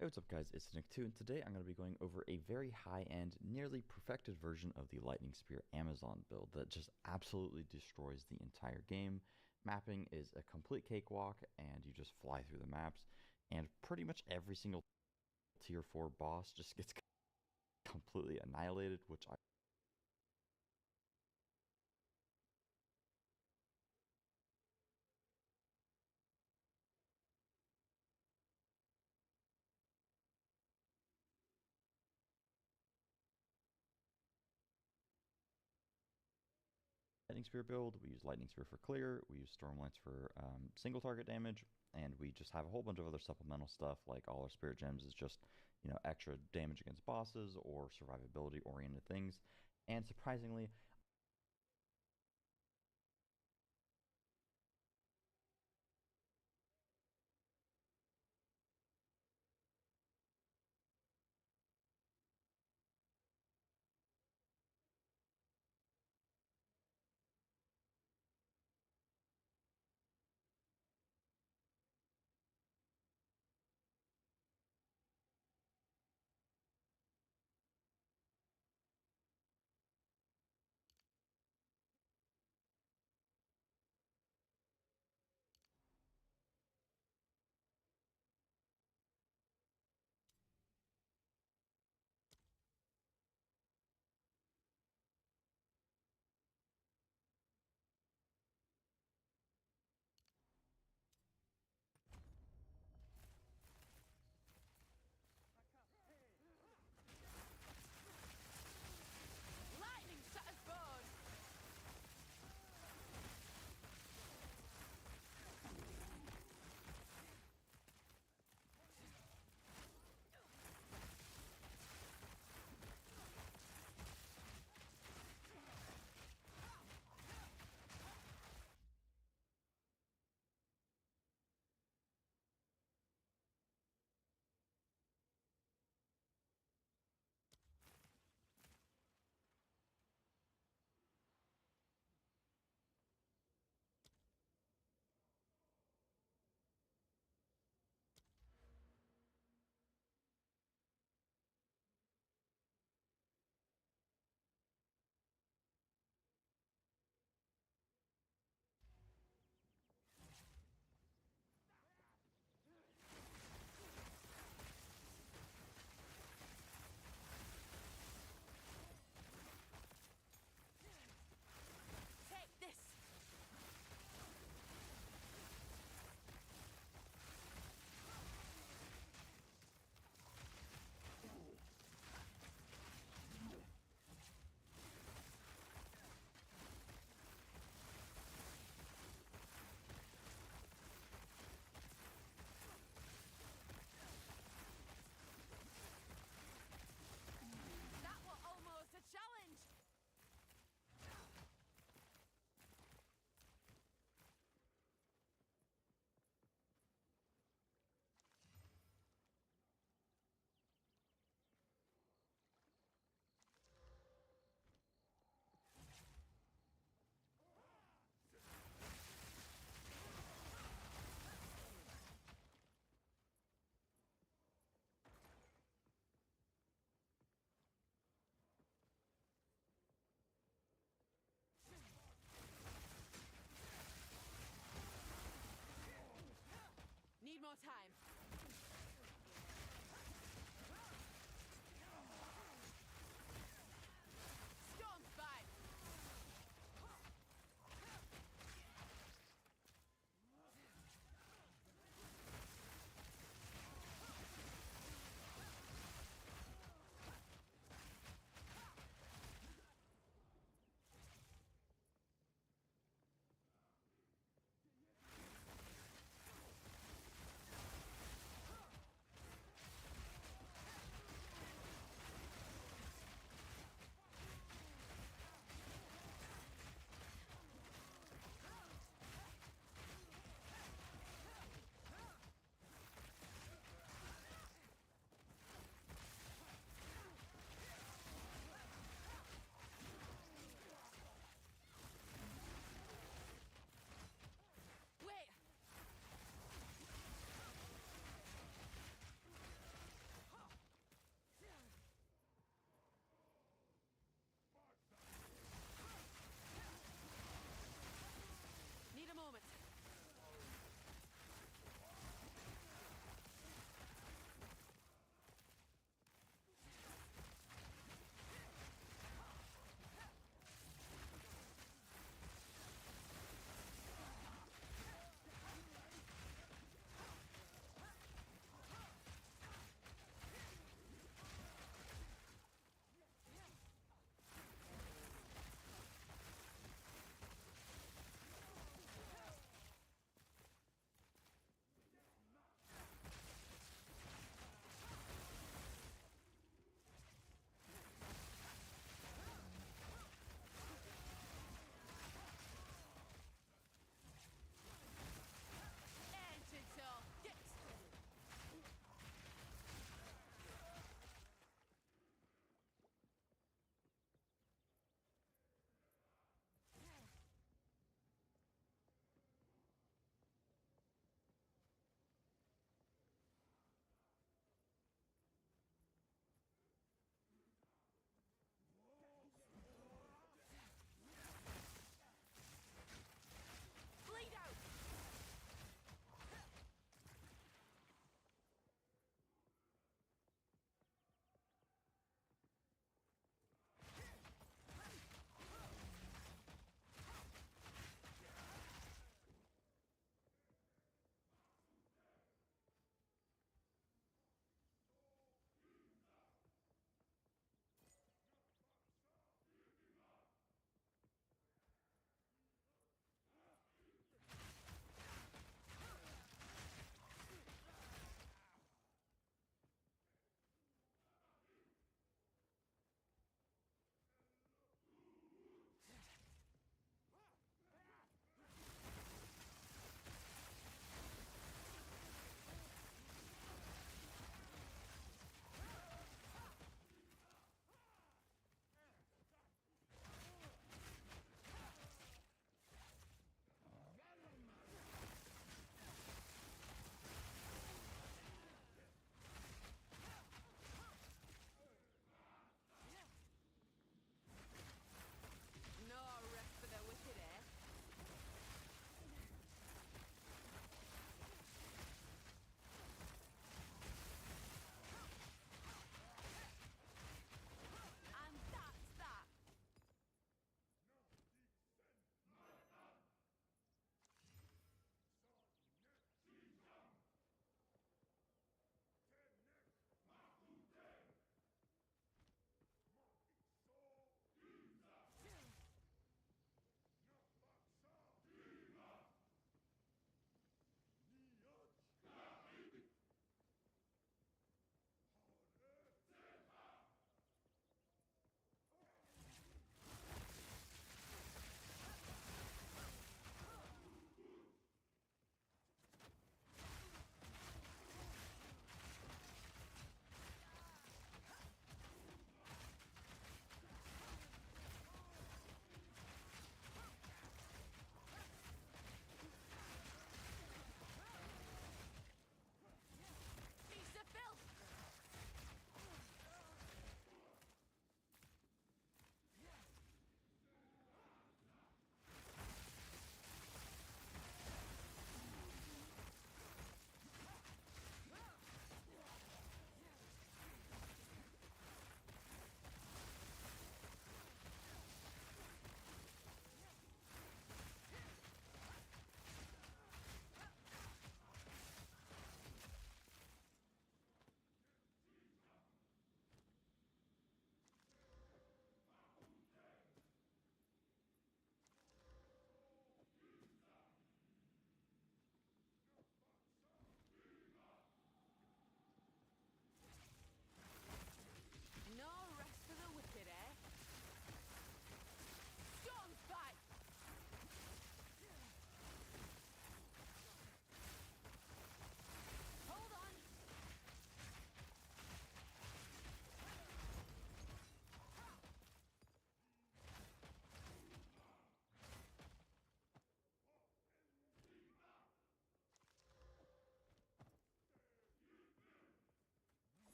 Hey, what's up guys, it's Nick2, and today I'm going to be going over a very high-end, nearly perfected version of the Lightning Spear Amazon build that just absolutely destroys the entire game. Mapping is a complete cakewalk, and you just fly through the maps, and pretty much every single tier 4 boss just gets completely annihilated, which I Lightning Spear build. We use Lightning Spear for clear, we use Stormlance for single target damage, and we just have a whole bunch of other supplemental stuff, like all our Spirit Gems is just, extra damage against bosses or survivability oriented things. And surprisingly,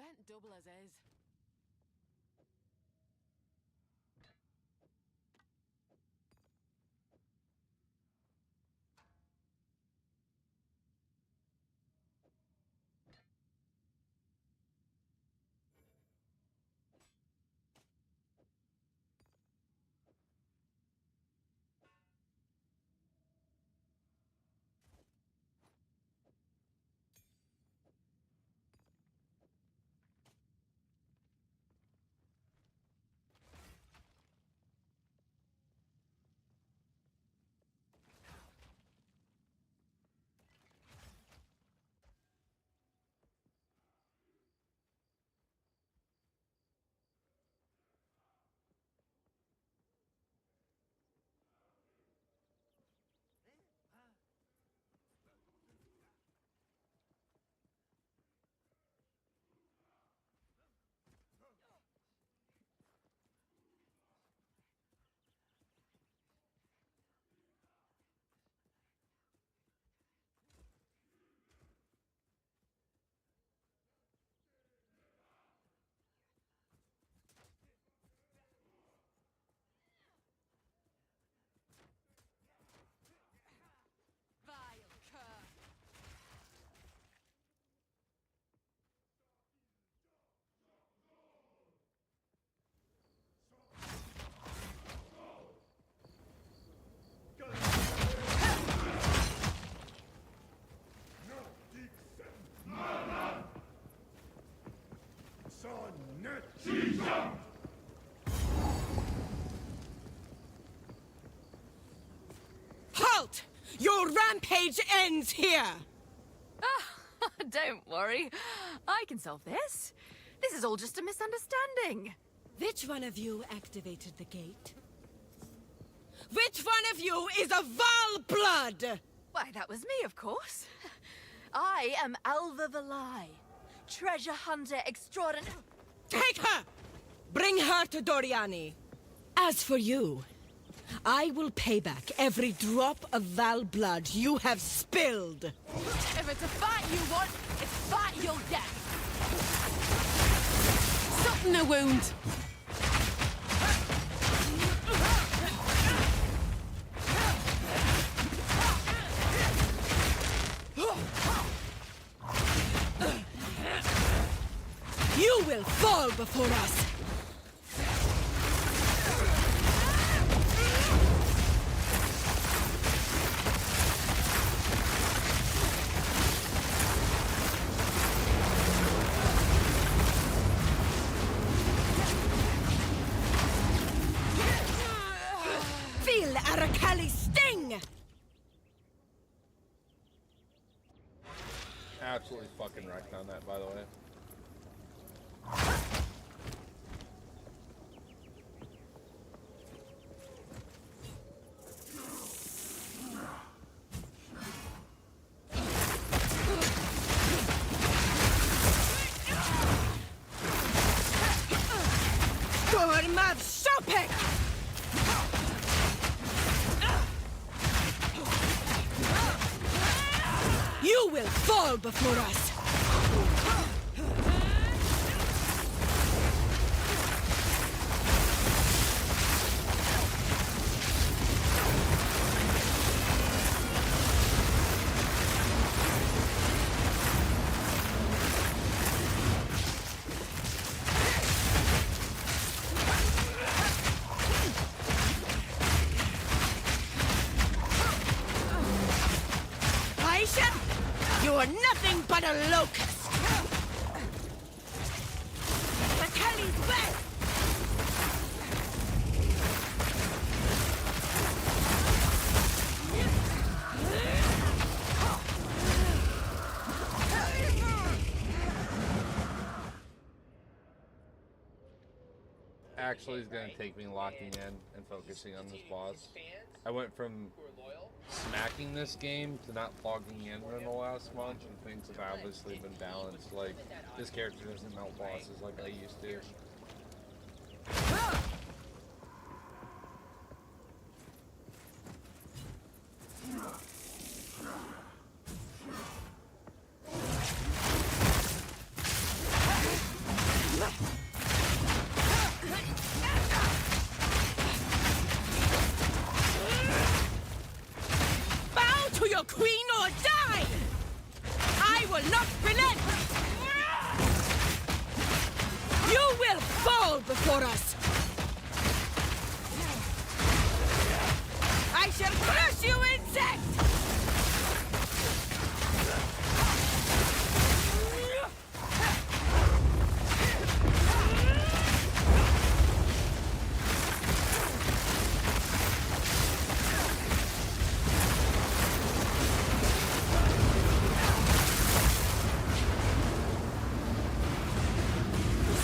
bent double as is. Vile cur! Halt! Your rampage ends here! Ah, don't worry. I can solve this. This is all just a misunderstanding. Which one of you activated the gate? Which one of you is a Val blood? Why, that was me, of course. I am Alva Valai, treasure hunter extraordinary. Take her! Bring her to Doriani. As for you, I will pay back every drop of Val blood you have spilled. If it's a fight you want, it's fight you'll get. Something a wound. You will fall before us. Feel Arakali's sting! Absolutely fucking wrecked on that, by the way. Gormad Shopek! You will fall before us! Aisha, you are nothing but a locust! Akali's back! Actually is going to take me locking in and focusing on this boss. I went from smacking this game to not logging in in the last month, and things have obviously been balanced. Like, this character doesn't melt bosses like I used to. queen or die! I will not relent! You will fall before us! I shall crush you, insect!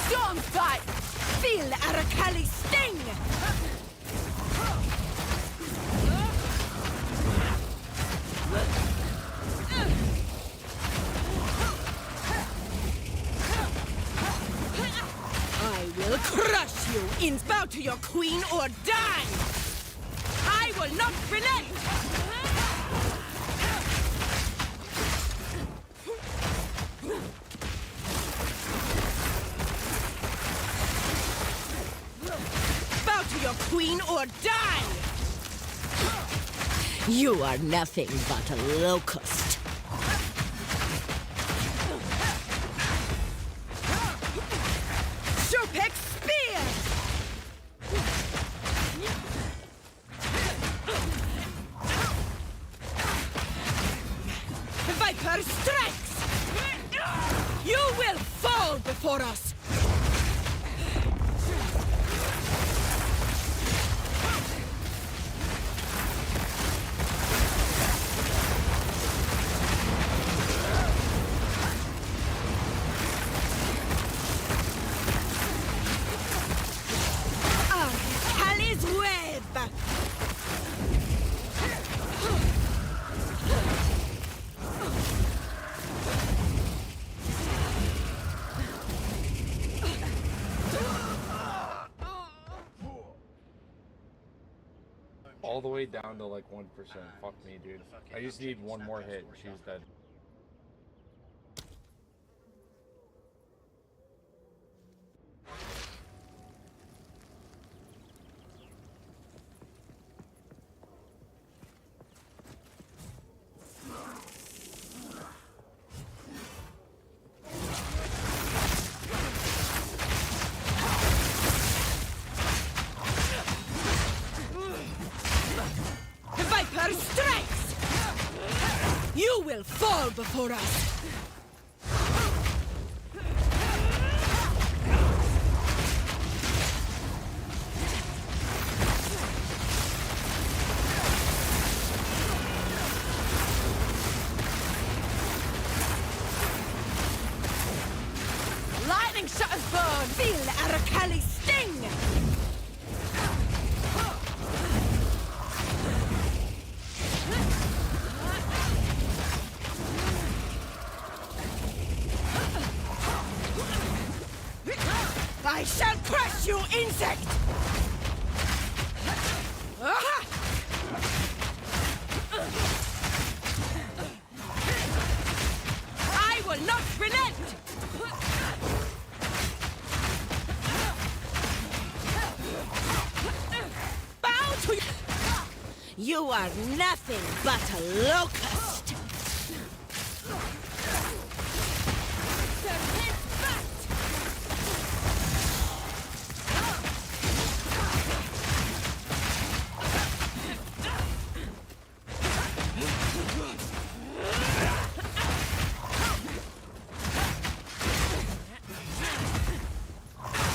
Storm fight! Feel Arakali's sting! I will crush you in bow to your queen or die! I will not relent! Bow to your queen or die! You are nothing but a locust. Shopek spear! Viper strikes! You will fall before us! Kali's web! All the way down to like 1%. Fuck me, dude. I just need one more hit and she's dead. Viper strikes! You will fall before us! Lightning shot is born! Feel Arakali's sting! I shall crush you, insect! I will not relent! Bow to you! You are nothing but a locust!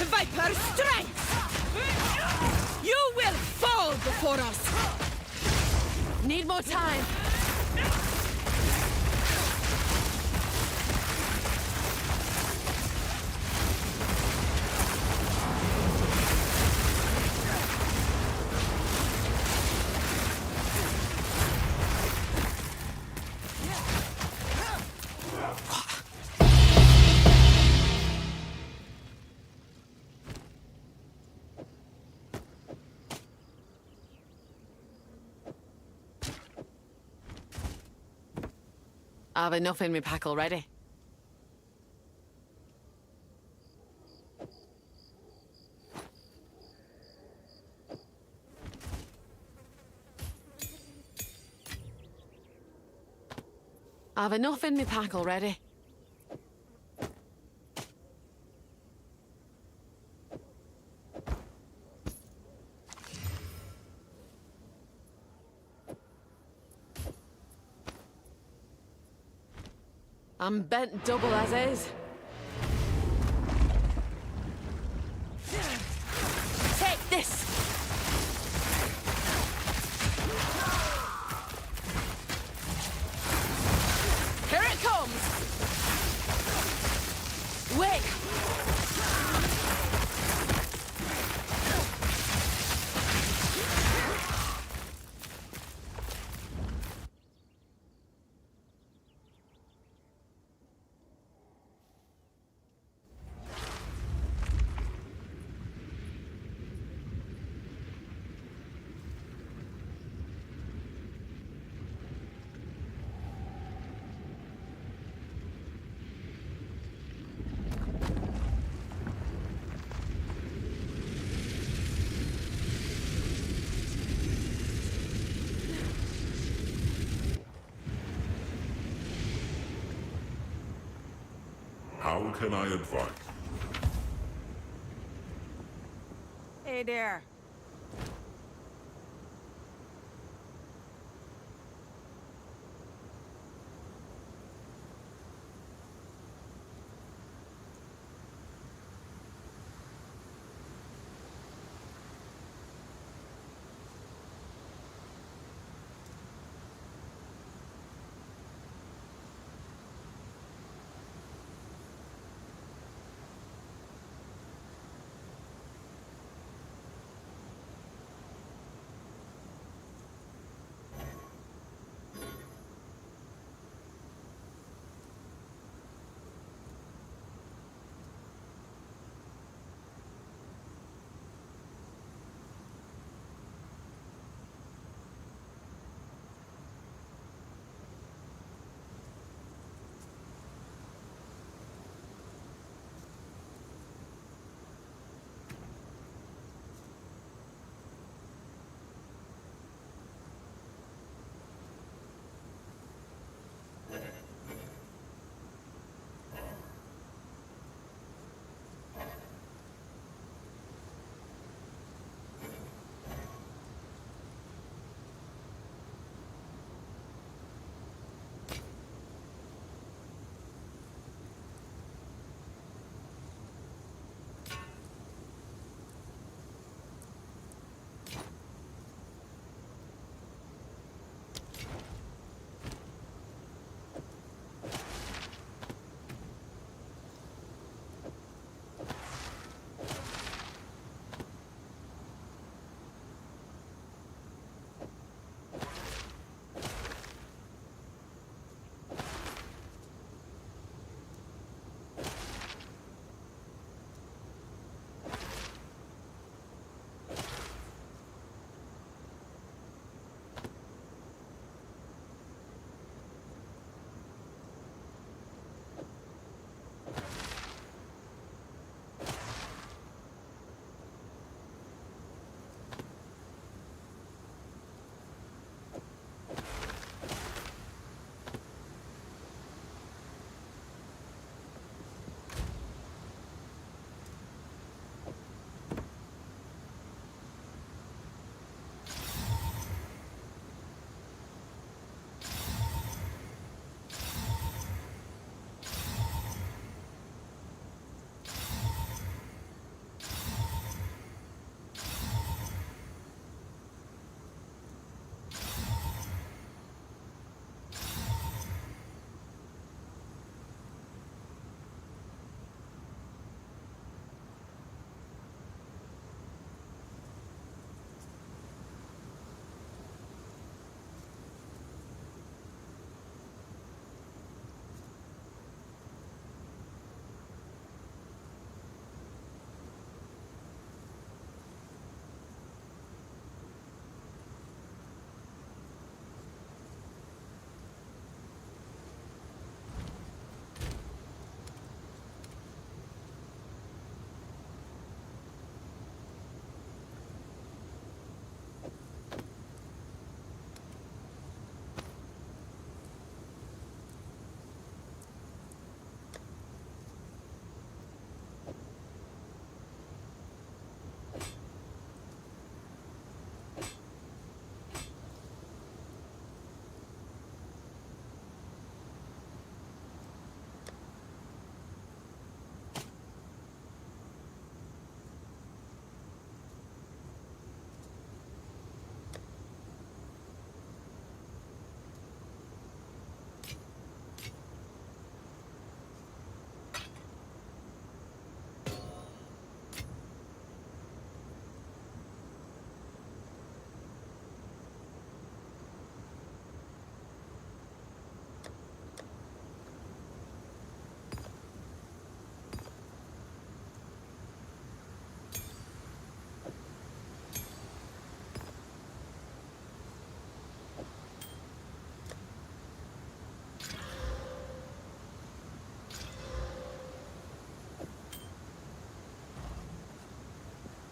Viper strikes! You will fall before us! Need more time! I've enough in my pack already. I've enough in my pack already. I'm bent double as is. Take this! Here it comes! Wait! How can I advise? Hey there.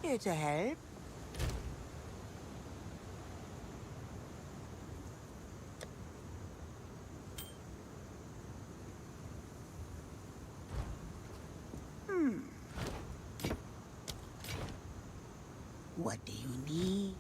Here to help. What do you need?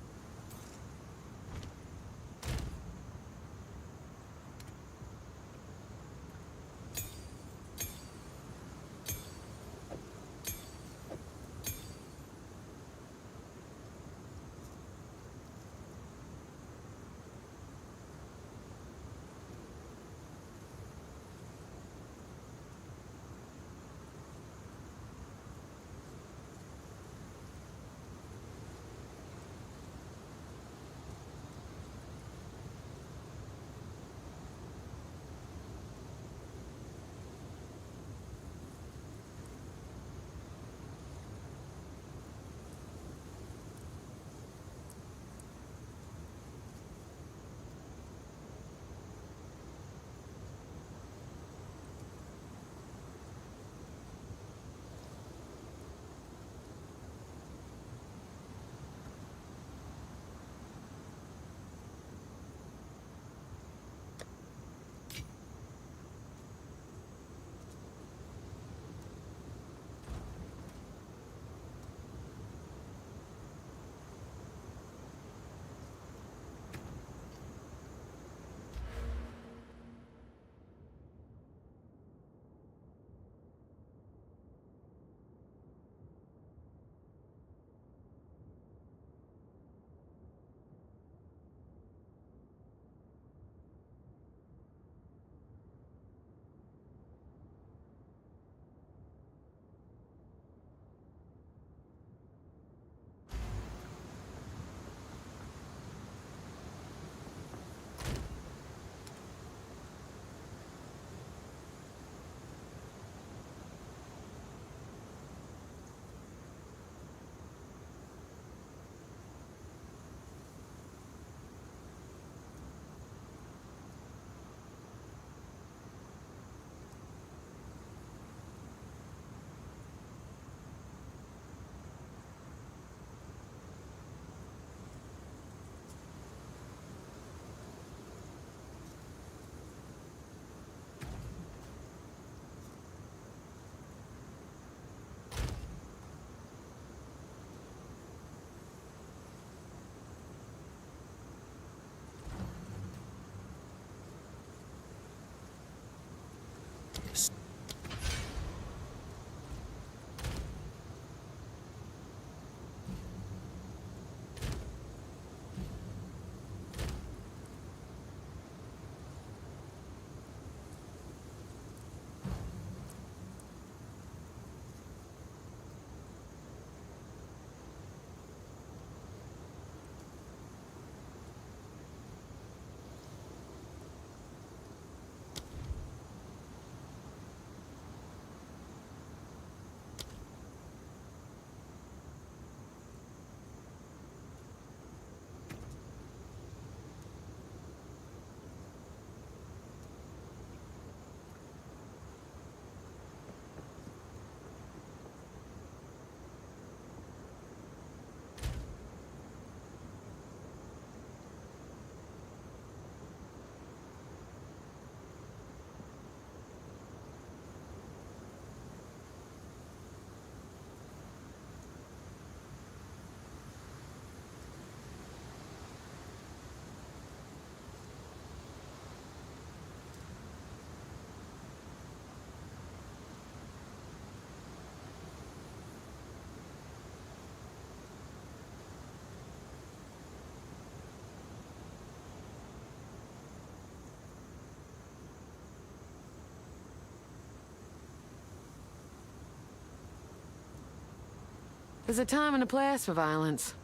There's a time and a place for violence.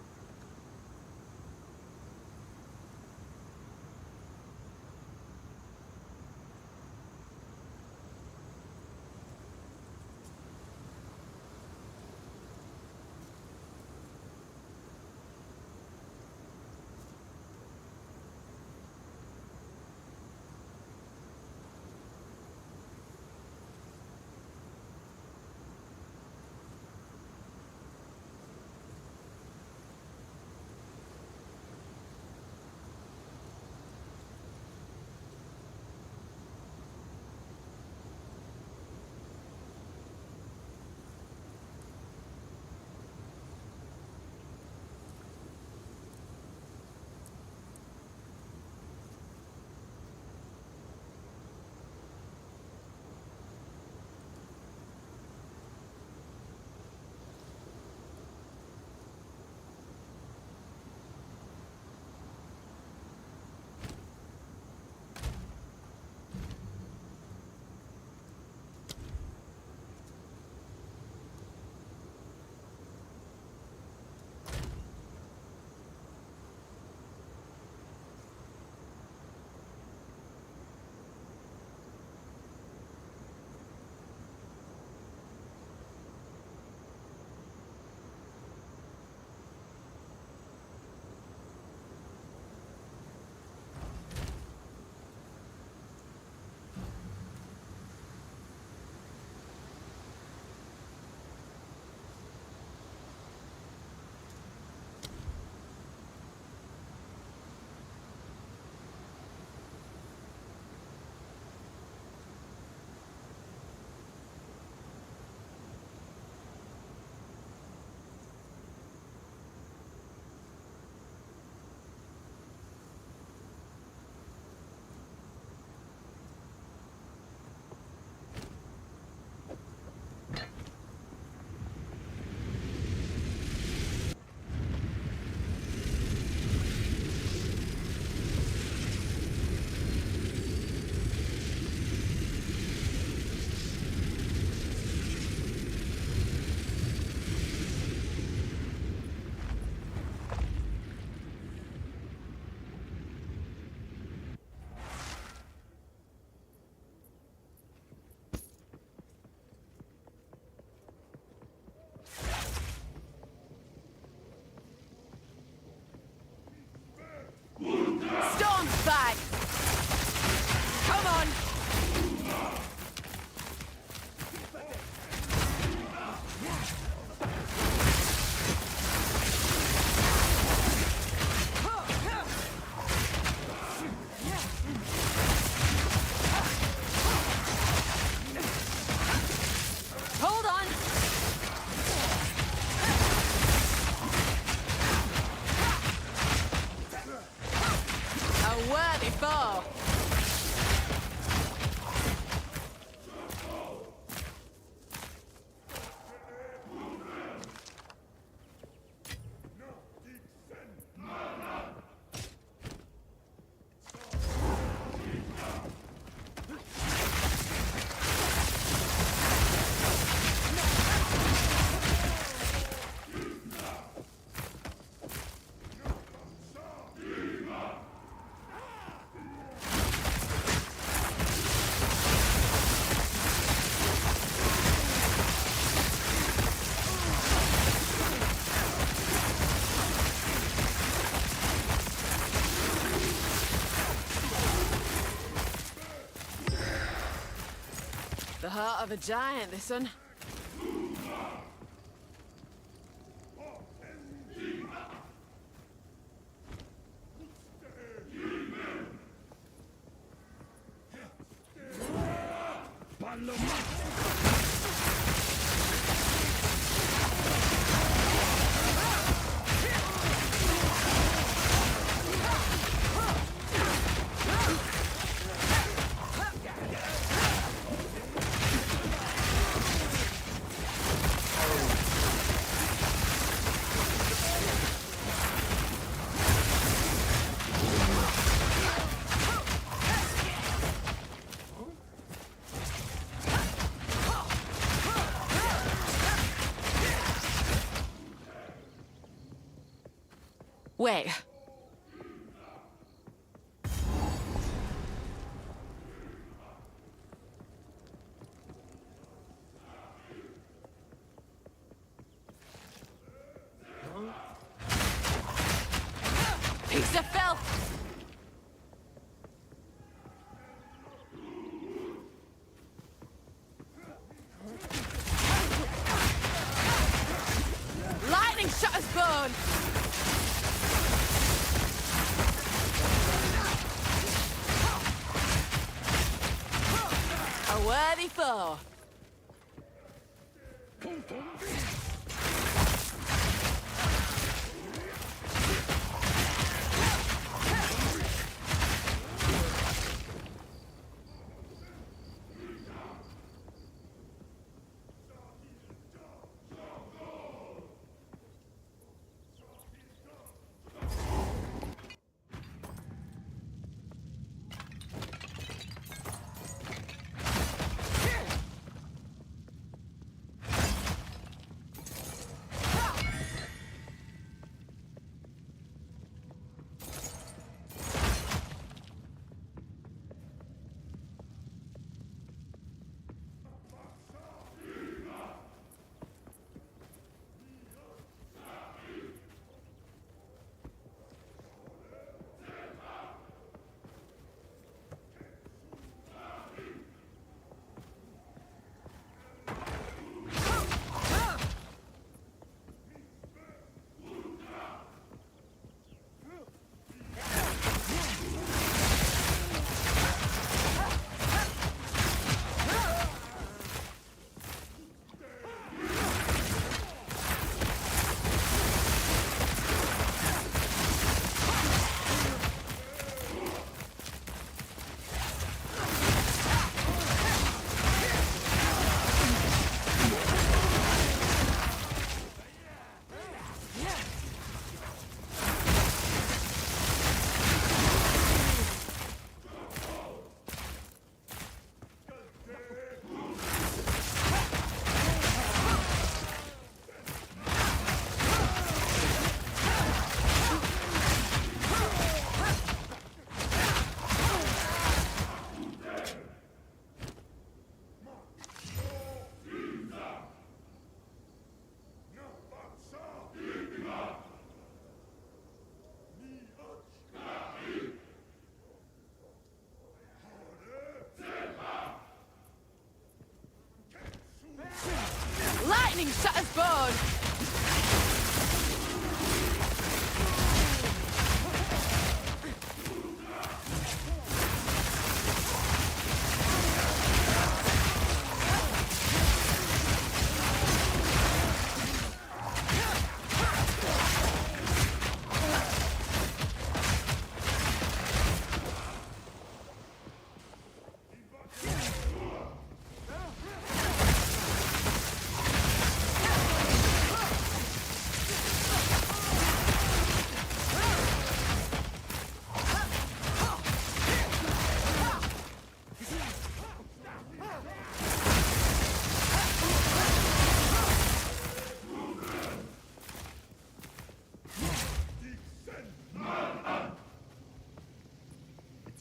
foe. The heart of a giant, this one. Wait. Piece of filth! Lightning shot his bone! A worthy foe.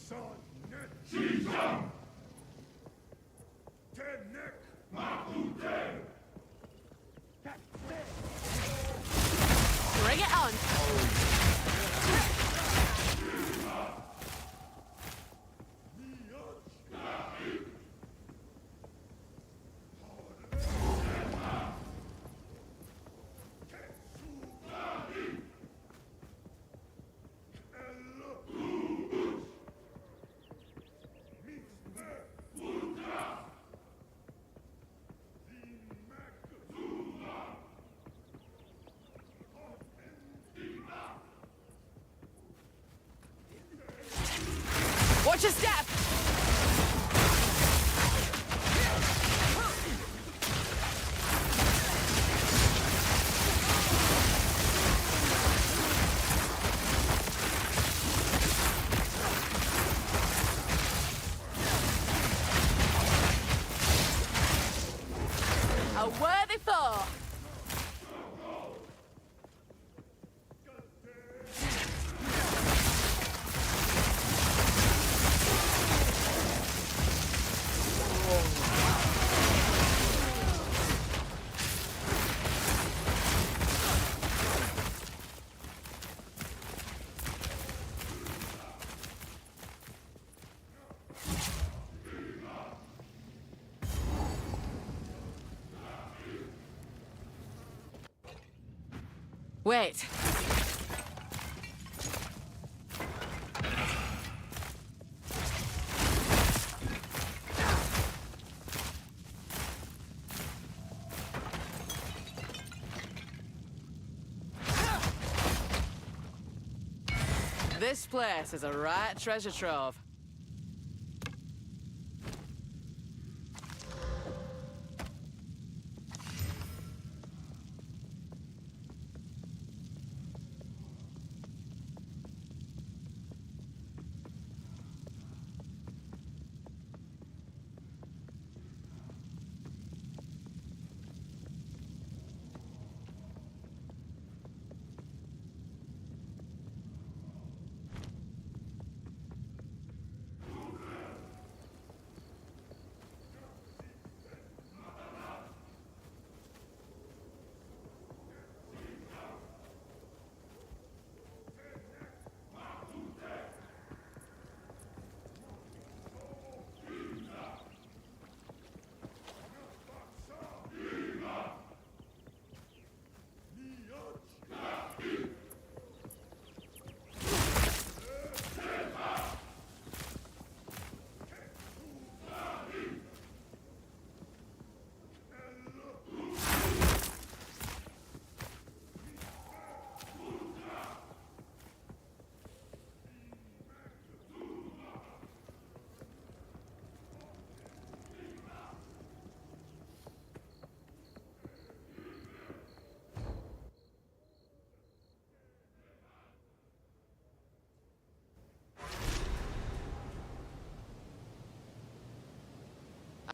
Bring it on. Watch your step! A worthy foe! Wait. This place is a right treasure trove.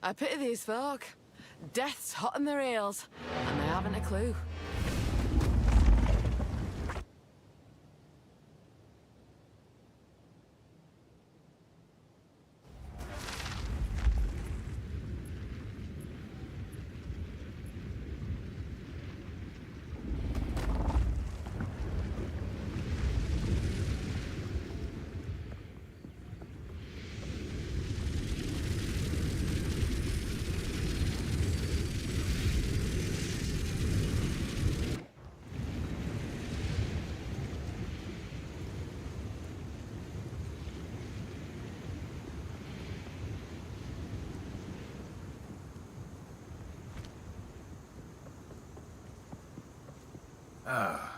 I pity these folk. Death's hot in their heels, and they haven't a clue. Ah.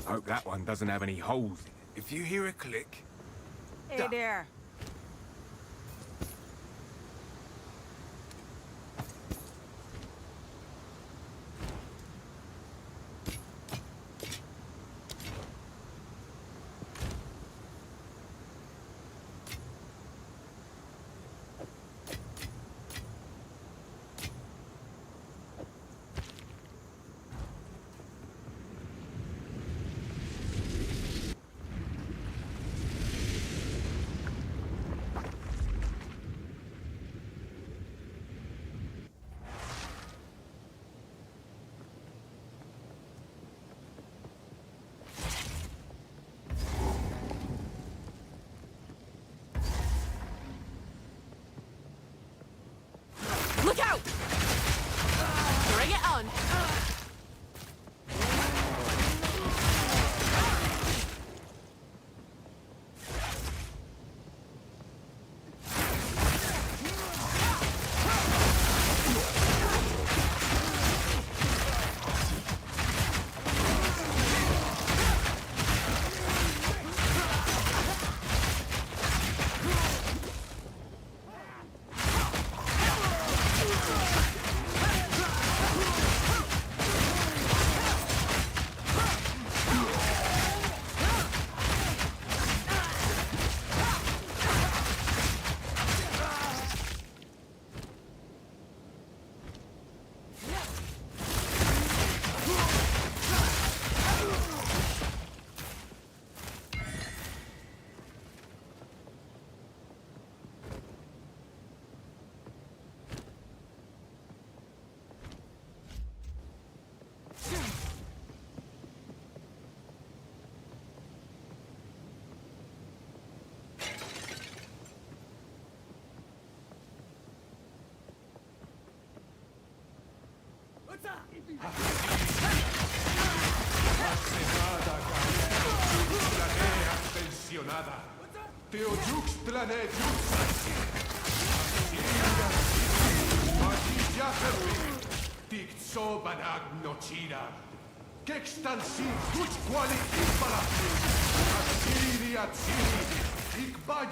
Hope that one doesn't have any holes in it. If you hear a click... Hey there.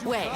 Wait.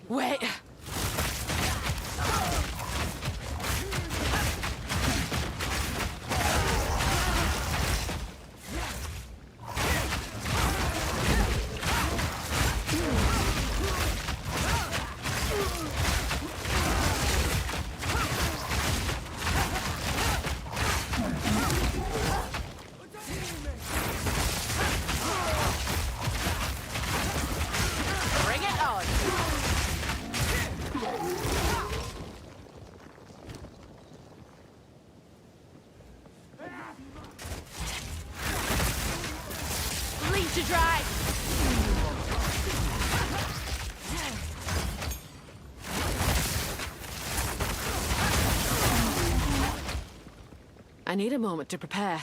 Wait. Bring it on. Lead to drive. I need a moment to prepare.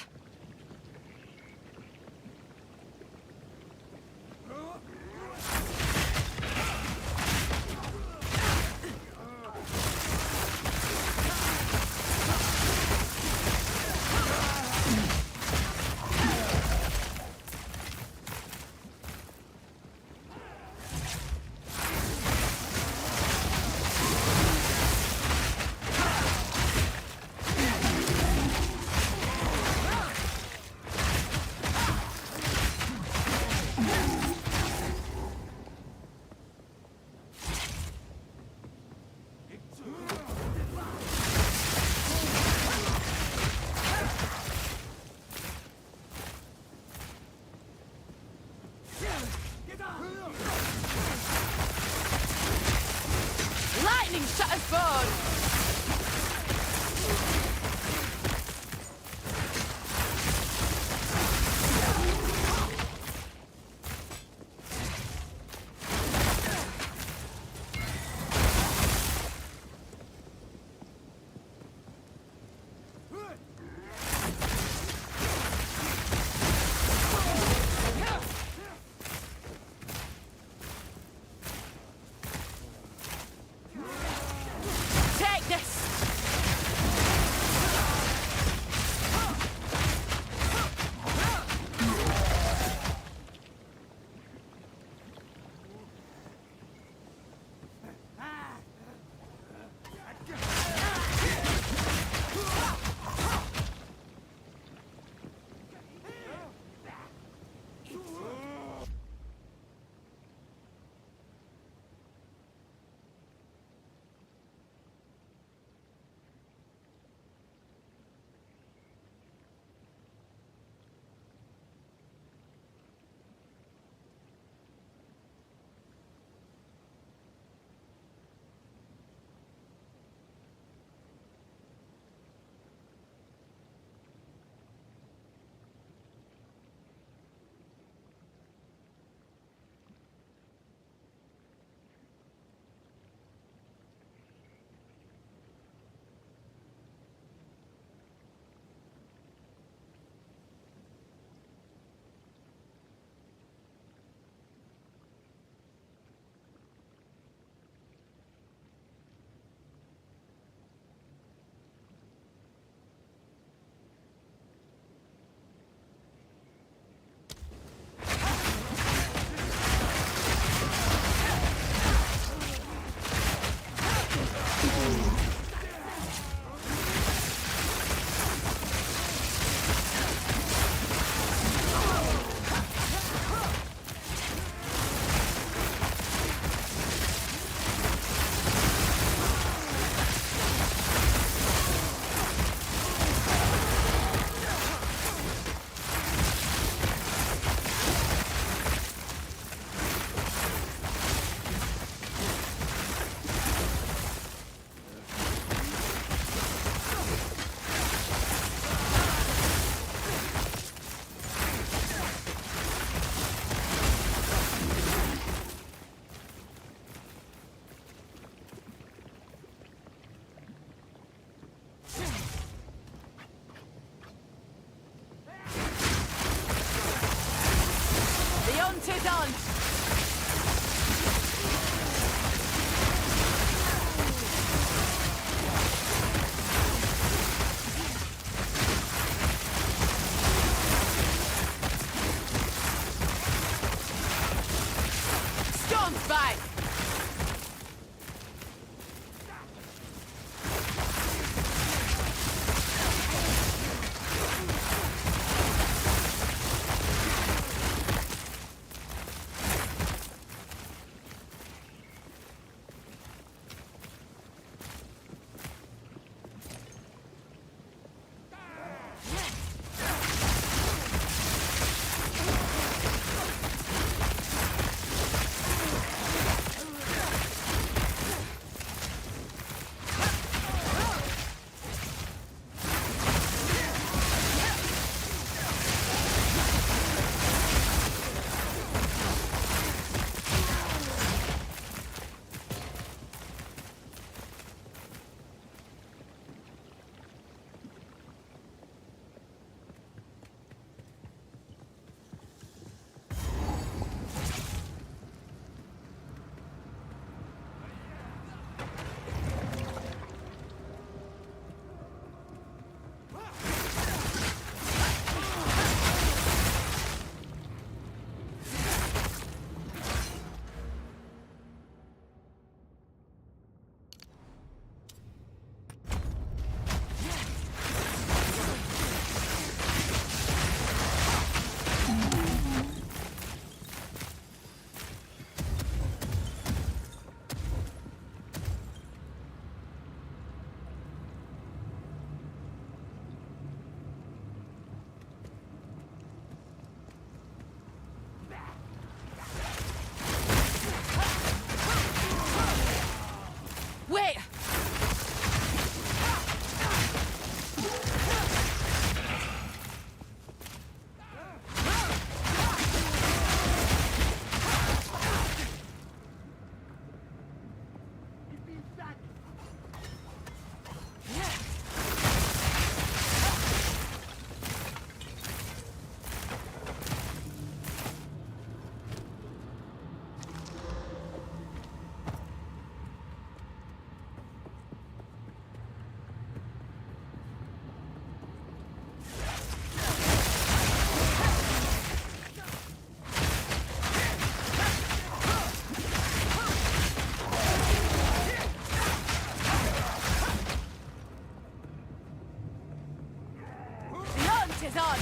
fight is on!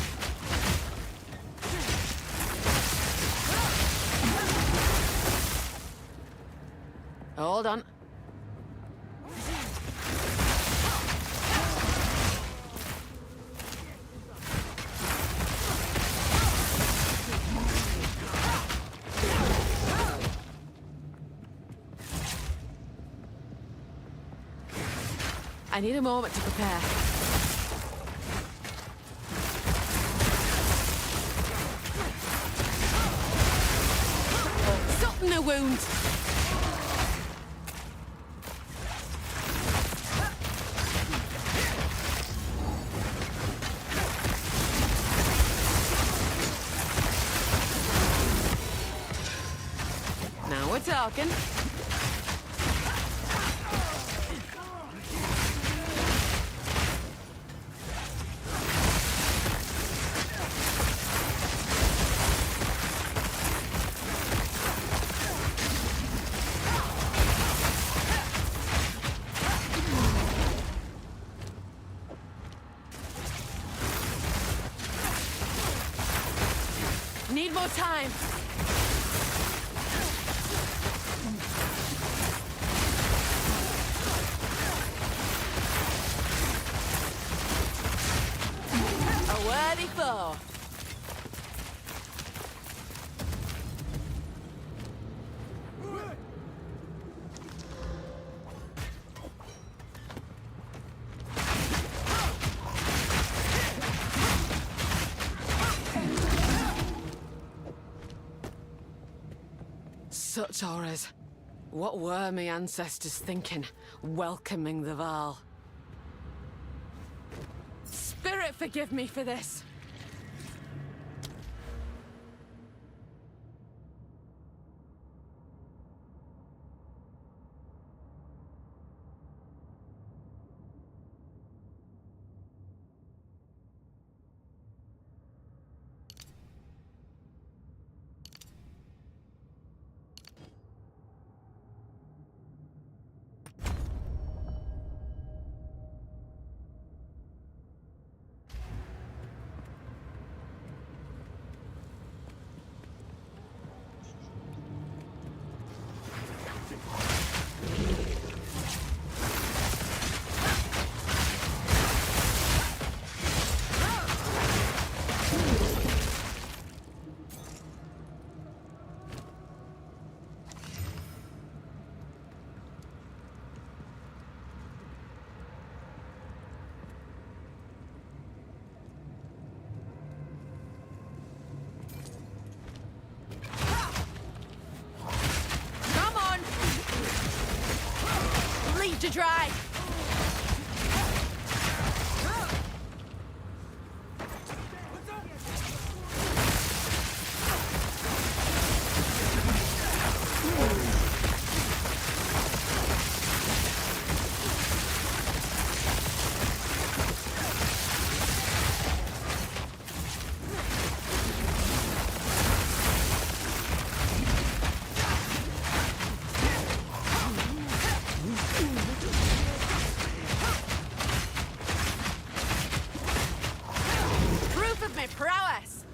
Hold on. I need a moment to prepare. Soften the wound. Now we're talking. Need more time. A worthy foe. Such horrors. What were my ancestors thinking, welcoming the Val? Spirit, forgive me for this. To dry. Prowess!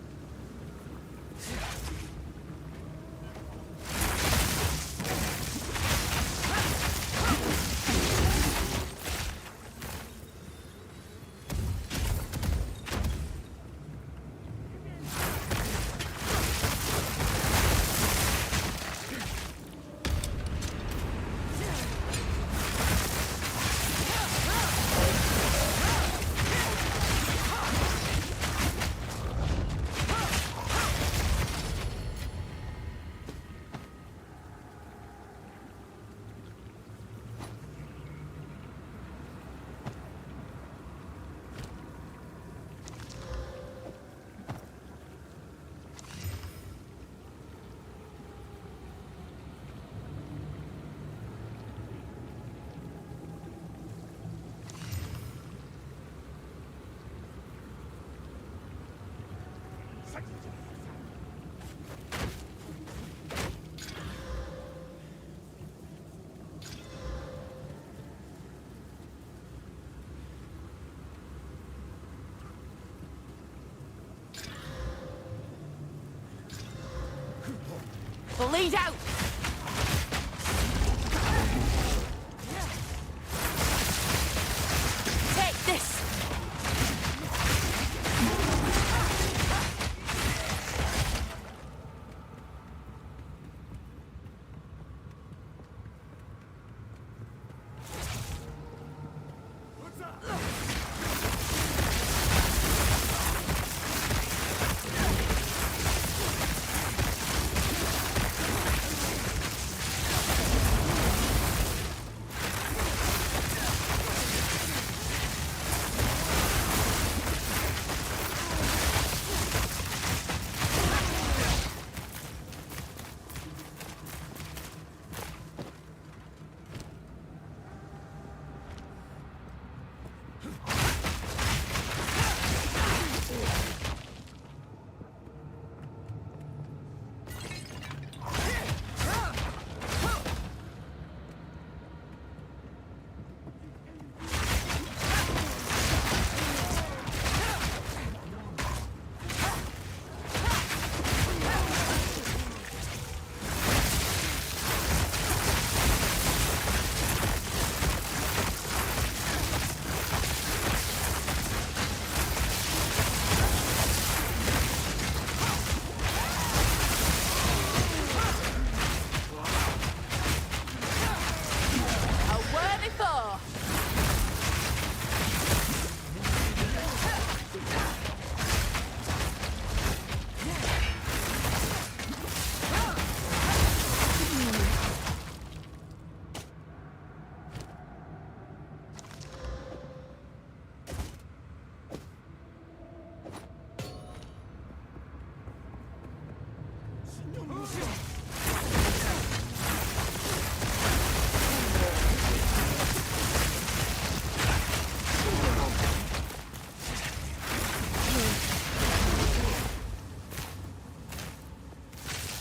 Bleed out! Take this!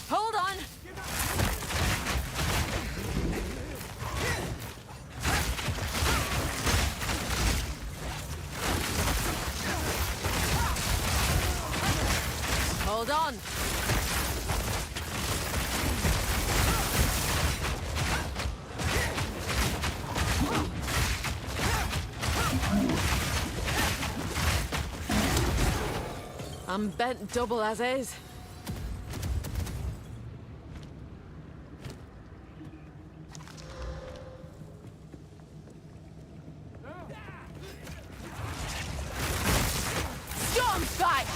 Hold on! Hold on! I'm bent double as is. Storm strike!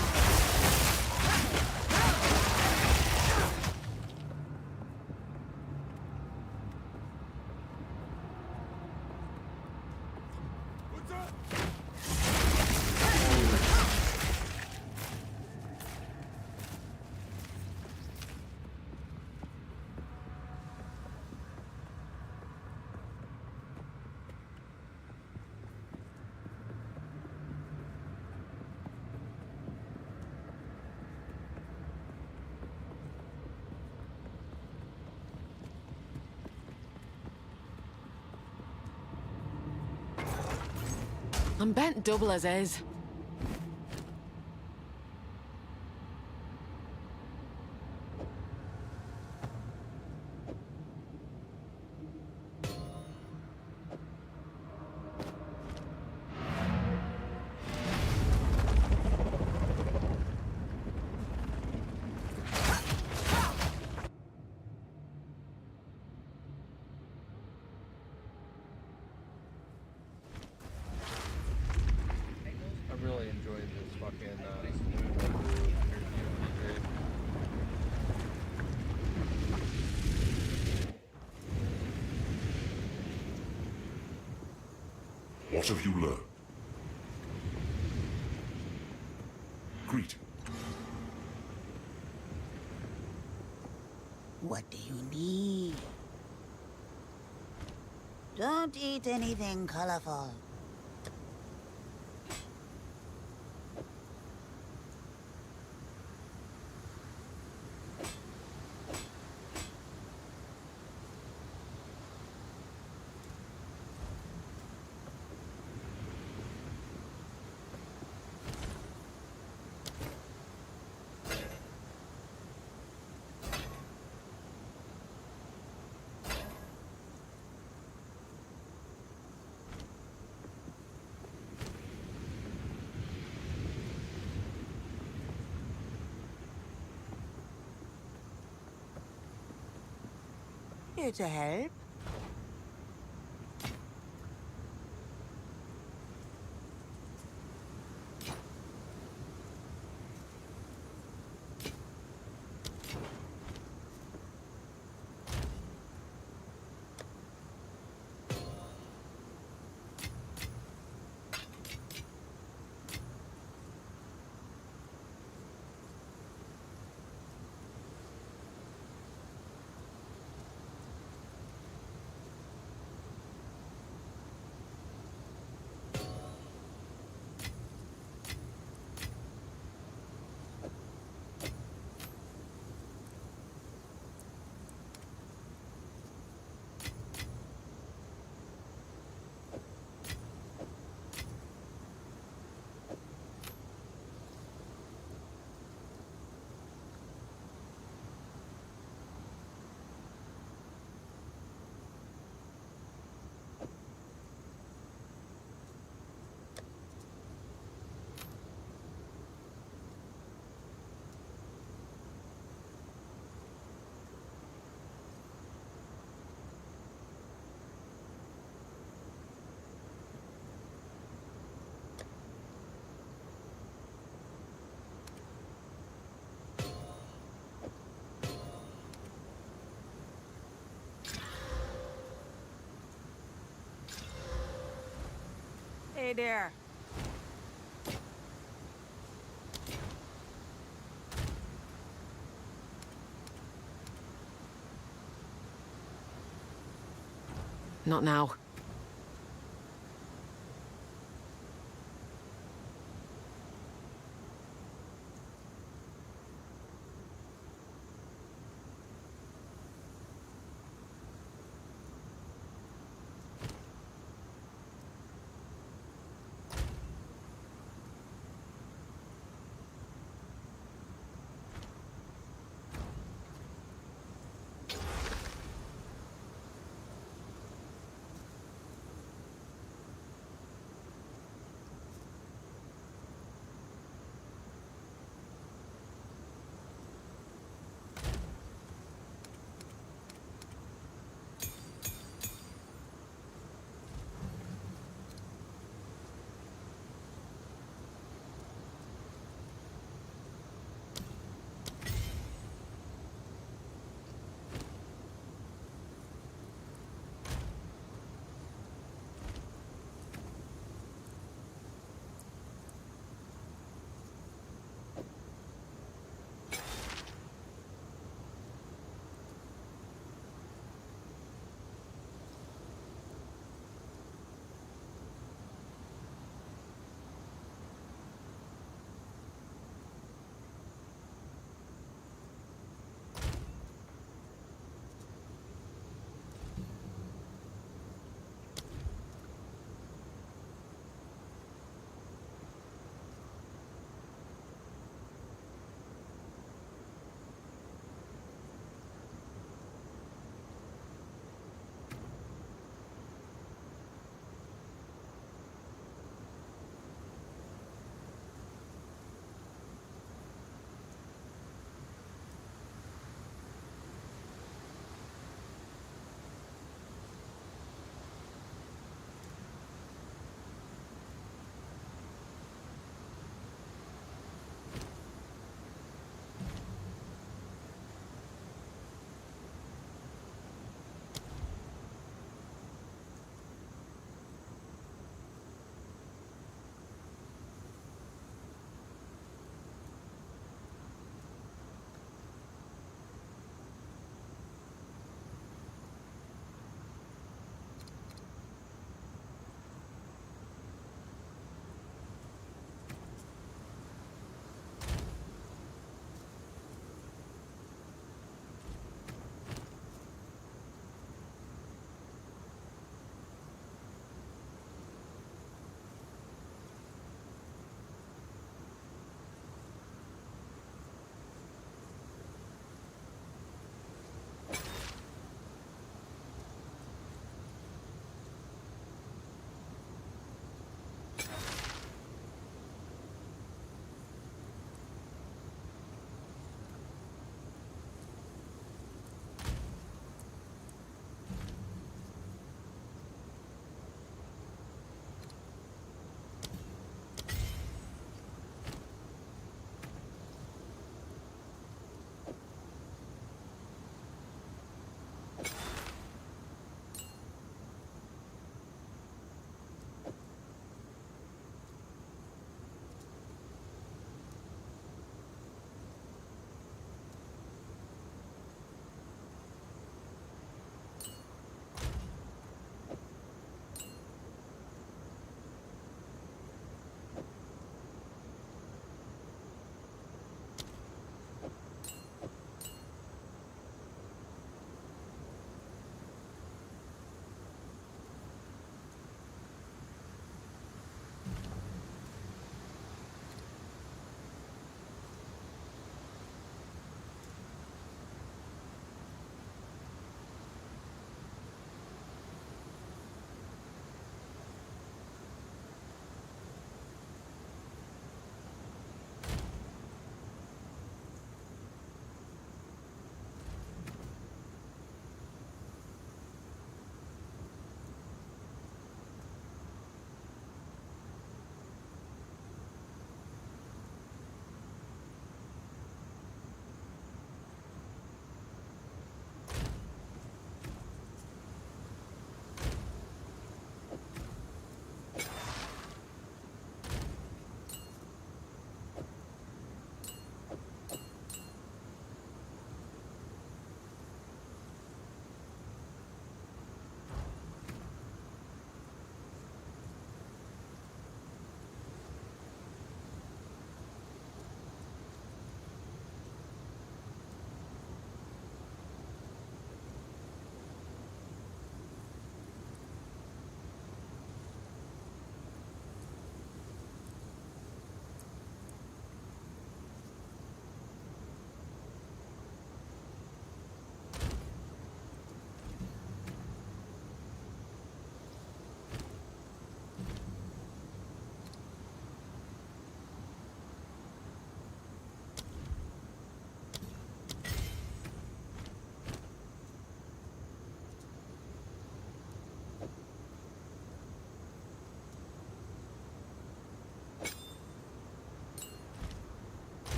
I'm bent double as is. I really enjoyed this fucking interview. What have you learned? Greet. What do you need? Don't eat anything colorful. Here to help. Hey there. Not now.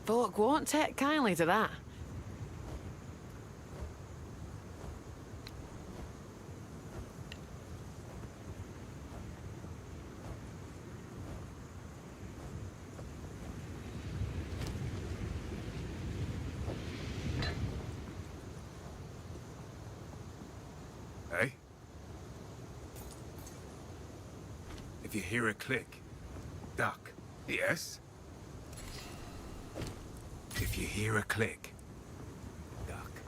folk won't take kindly to that. Hey? If you hear a click, duck. Yes? If you hear a click, duck.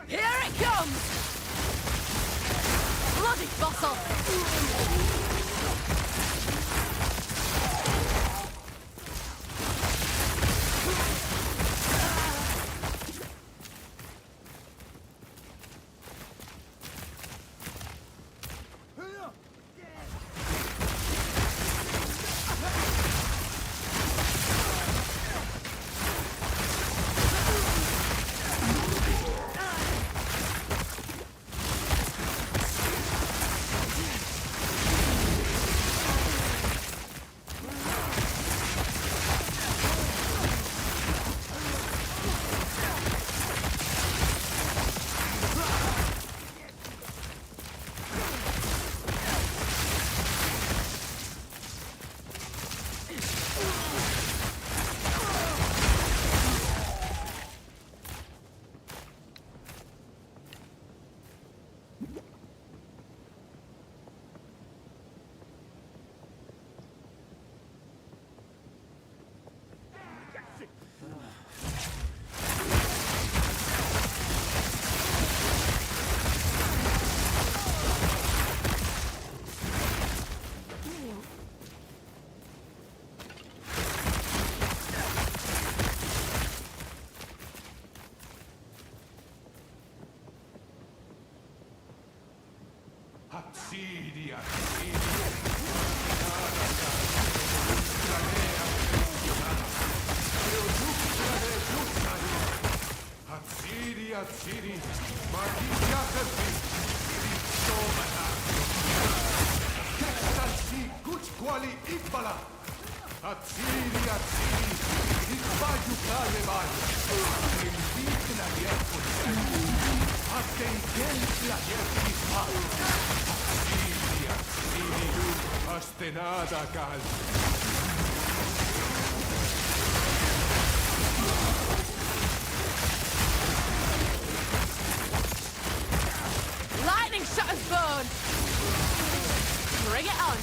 Here it comes! Bloody fossil! Lightning shot his bone! Bring it on!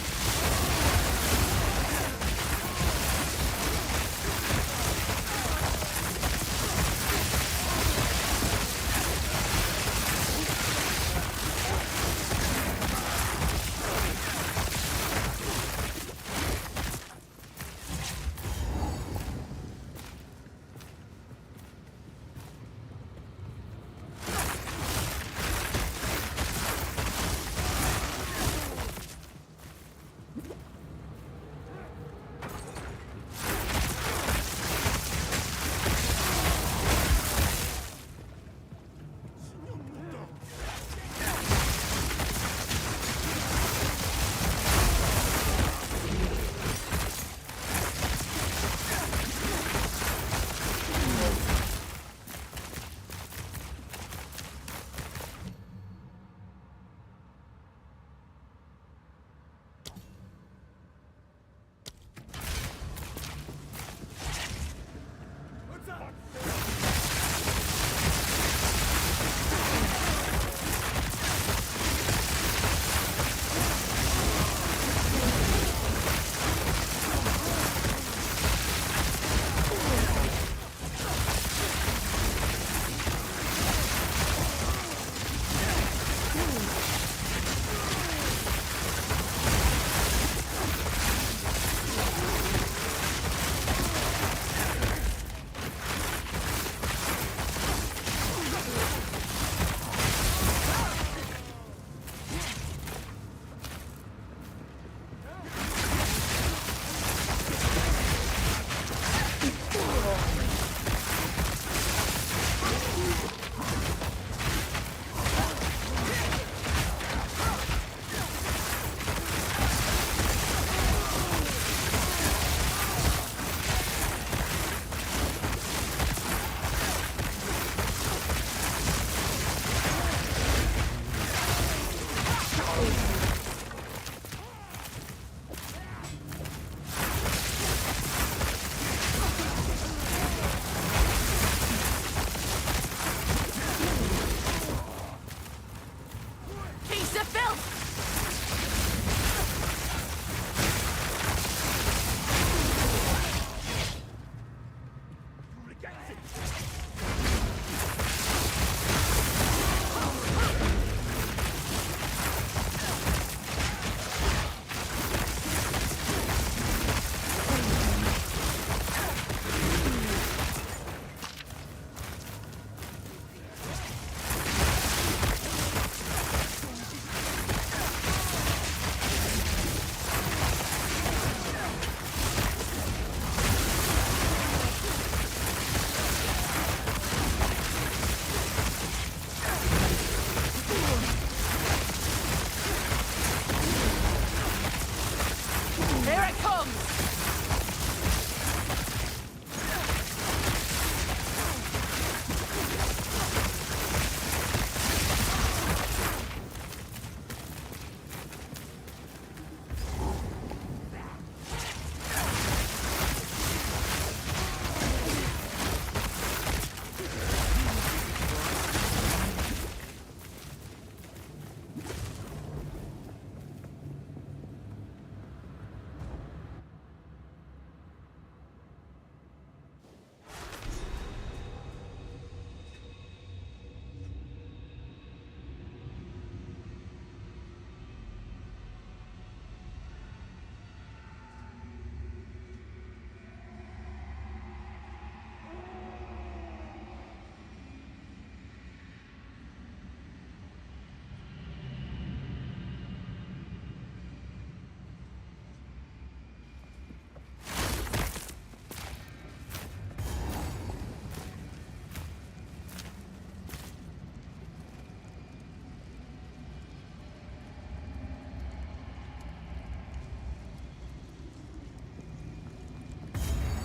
it comes!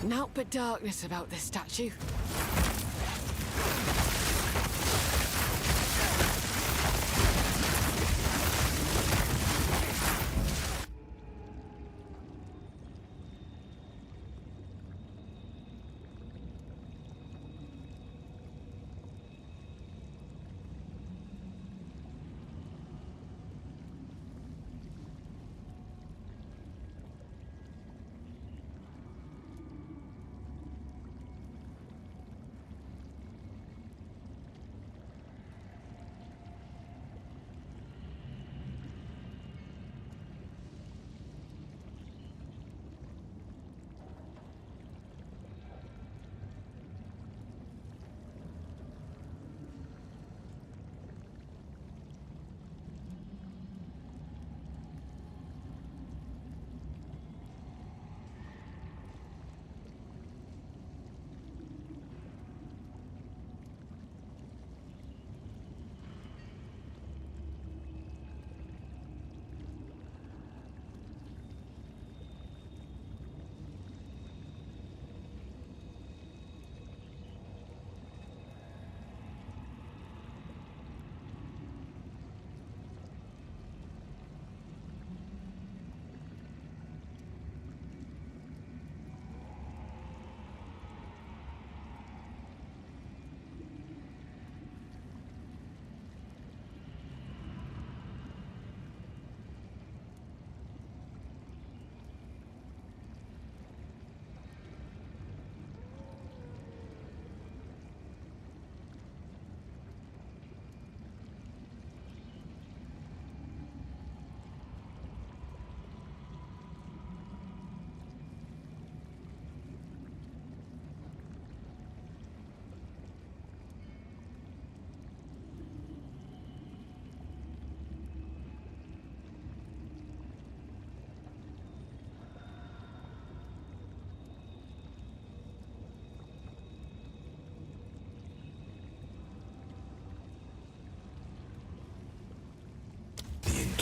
Naught but darkness about this statue.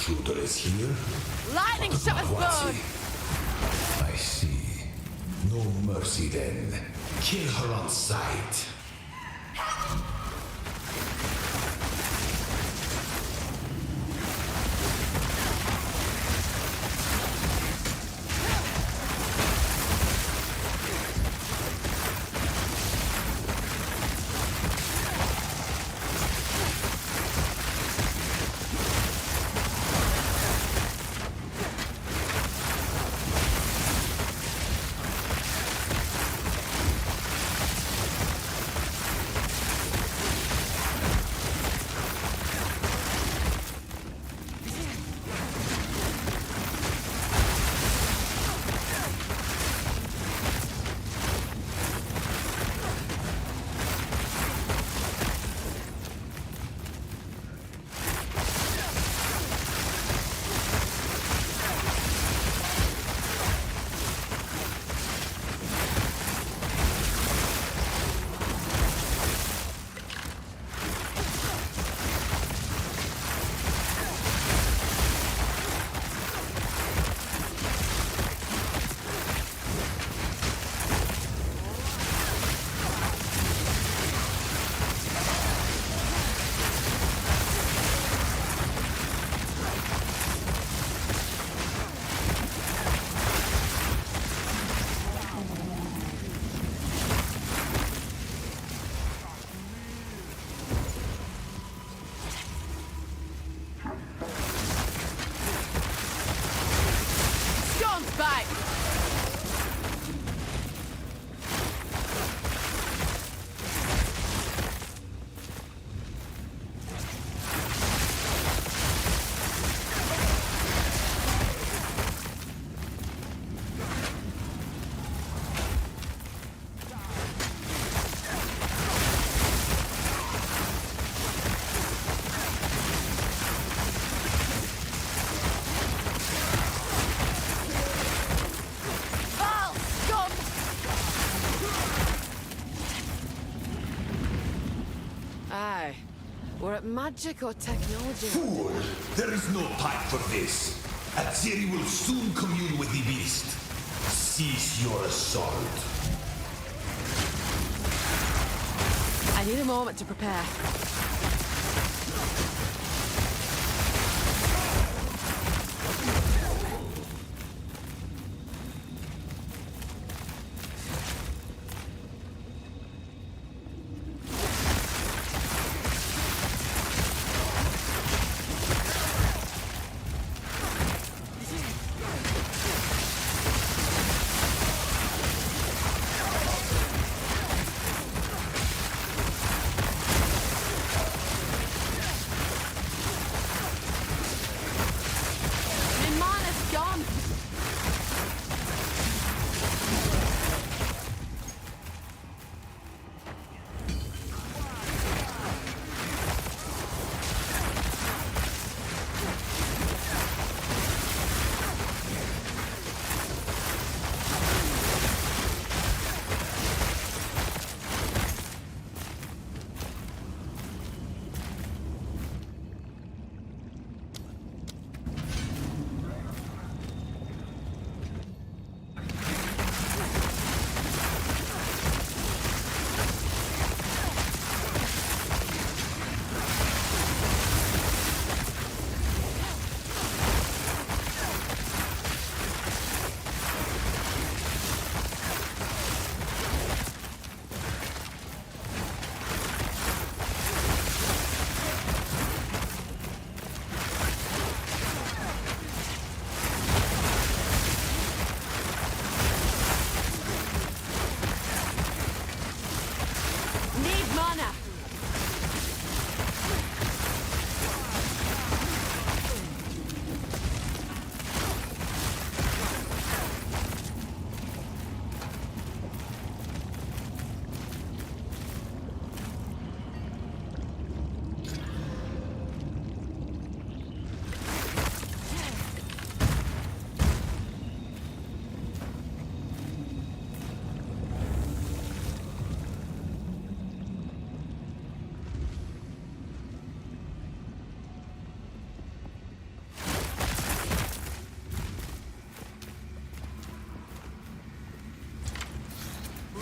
Intruder is here? Lightning shot us both! I see. No mercy then. Kill her on sight. magic or technology? Fool! There is no time for this. Atziri will soon commune with the beast. Cease your assault. I need a moment to prepare.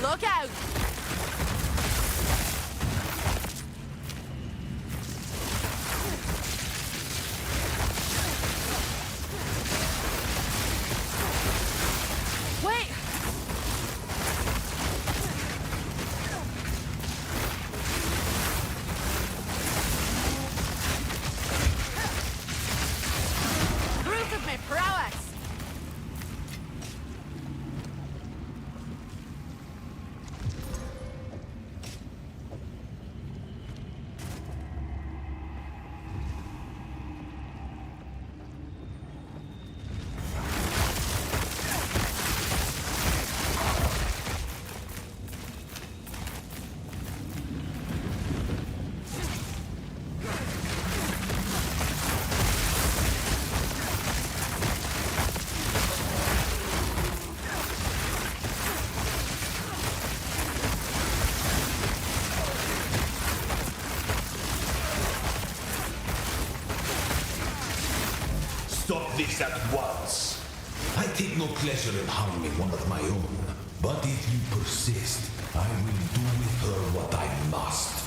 Look out! Wait! Proof of my prowess! Stop this at once. I take no pleasure in harming one of my own. But if you persist, I will do with her what I must.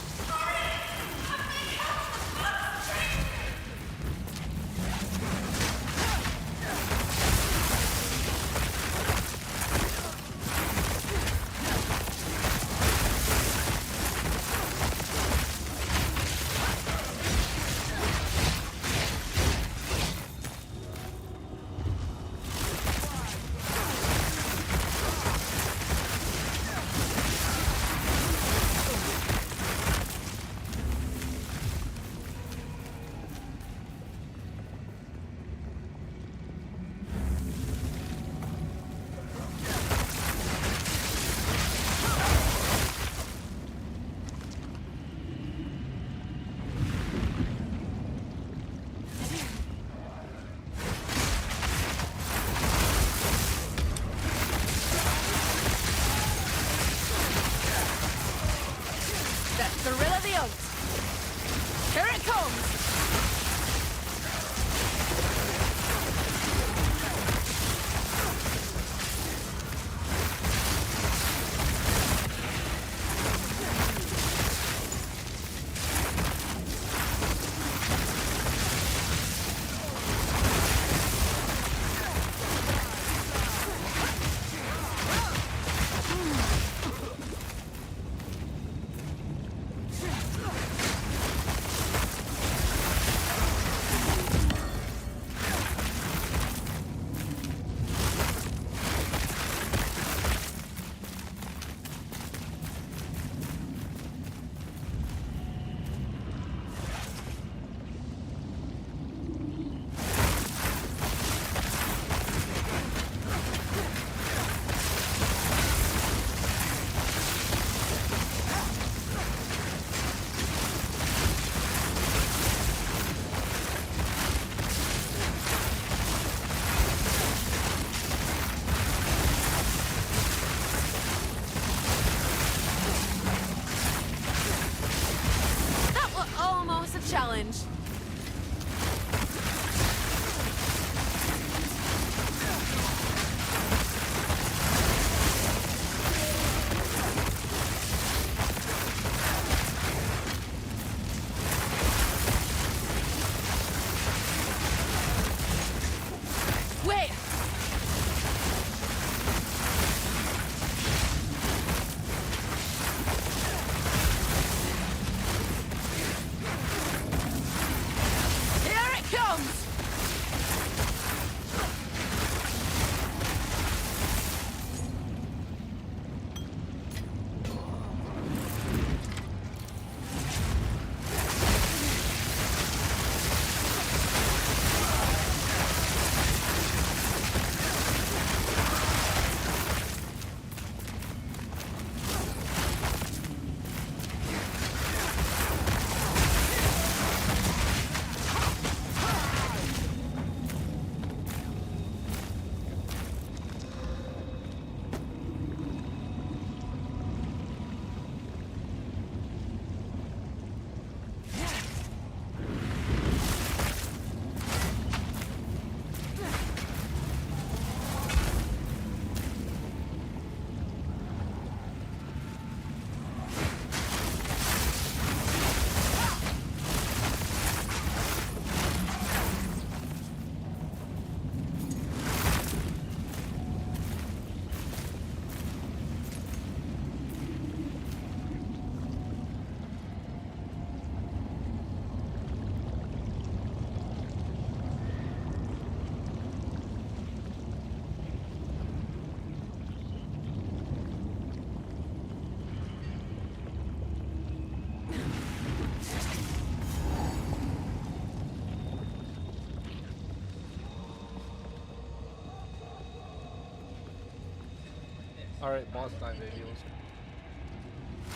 Alright, boss time, baby. Let's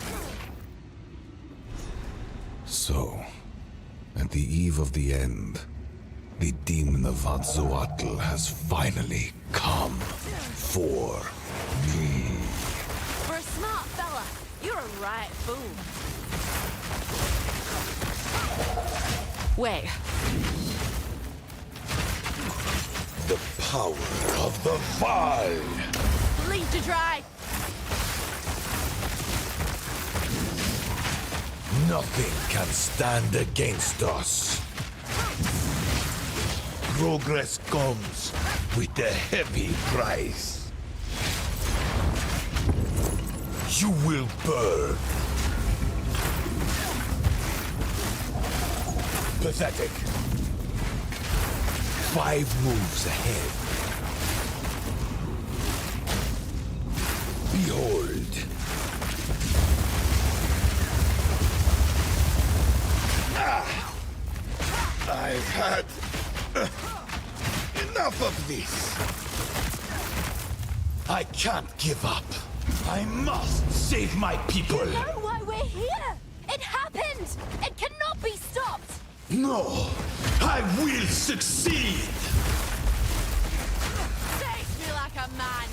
go. So, at the eve of the end, the demon of Vatzoatl has finally come for me. For a smart fella, you're a right fool. Wait. The power of the Val! Leave to dry. Nothing can stand against us. Progress comes with a heavy price. You will burn. Pathetic. 5 moves ahead. Behold. I've had enough of this. I can't give up. I must save my people. You know why we're here. It happened. It cannot be stopped. No, I will succeed. Face me like a man.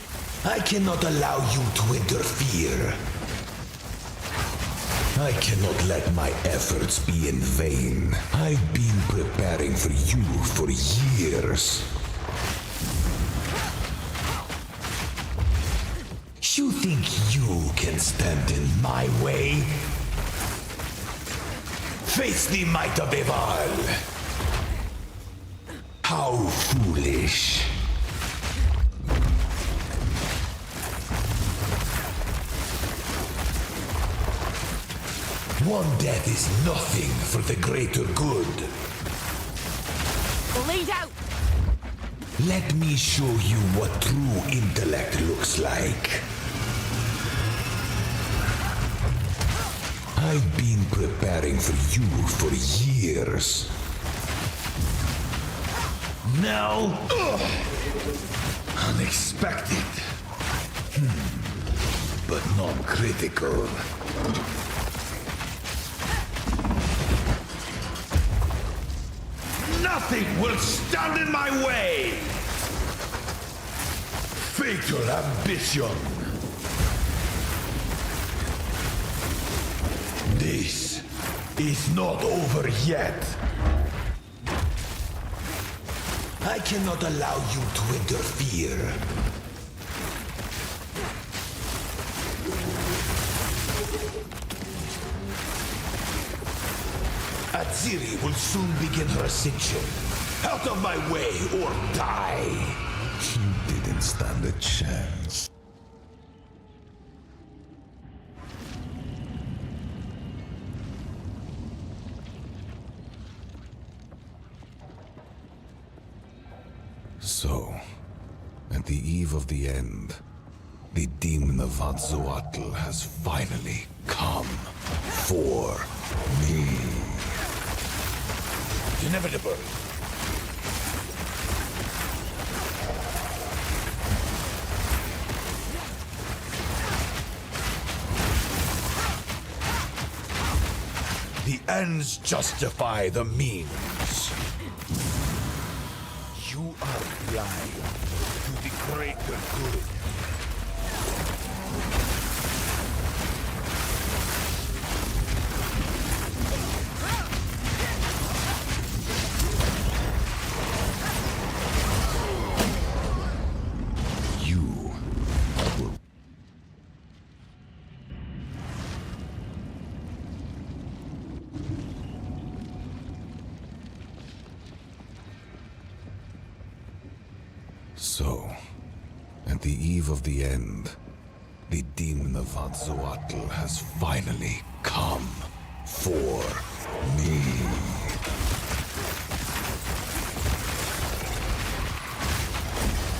I cannot allow you to interfere. I cannot let my efforts be in vain. I've been preparing for you for years. You think you can stand in my way? Face the might of Eval. How foolish. One death is nothing for the greater good. Bleed out. Let me show you what true intellect looks like. I've been preparing for you for years. Now, unexpected. But not critical. Nothing will stand in my way! Fatal ambition! This is not over yet. I cannot allow you to interfere. Atziri will soon begin her ascension. Out of my way or die! You didn't stand a chance. So, at the eve of the end, the demon of Vatzoatl has finally come for me. Inevitable. The ends justify the means. You are blind to the greater good. So, at the eve of the end, the demon of Vatzoatl has finally come for me.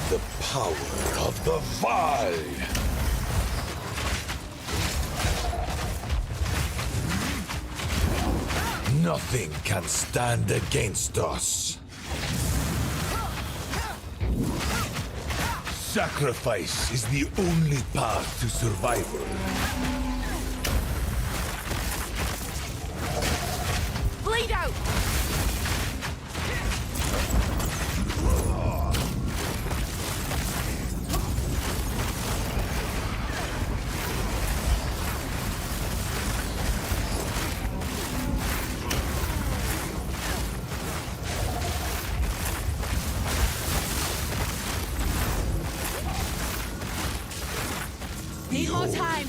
The power of the Val! Nothing can stand against us. Sacrifice is the only path to survival. Bleed out! Need more time.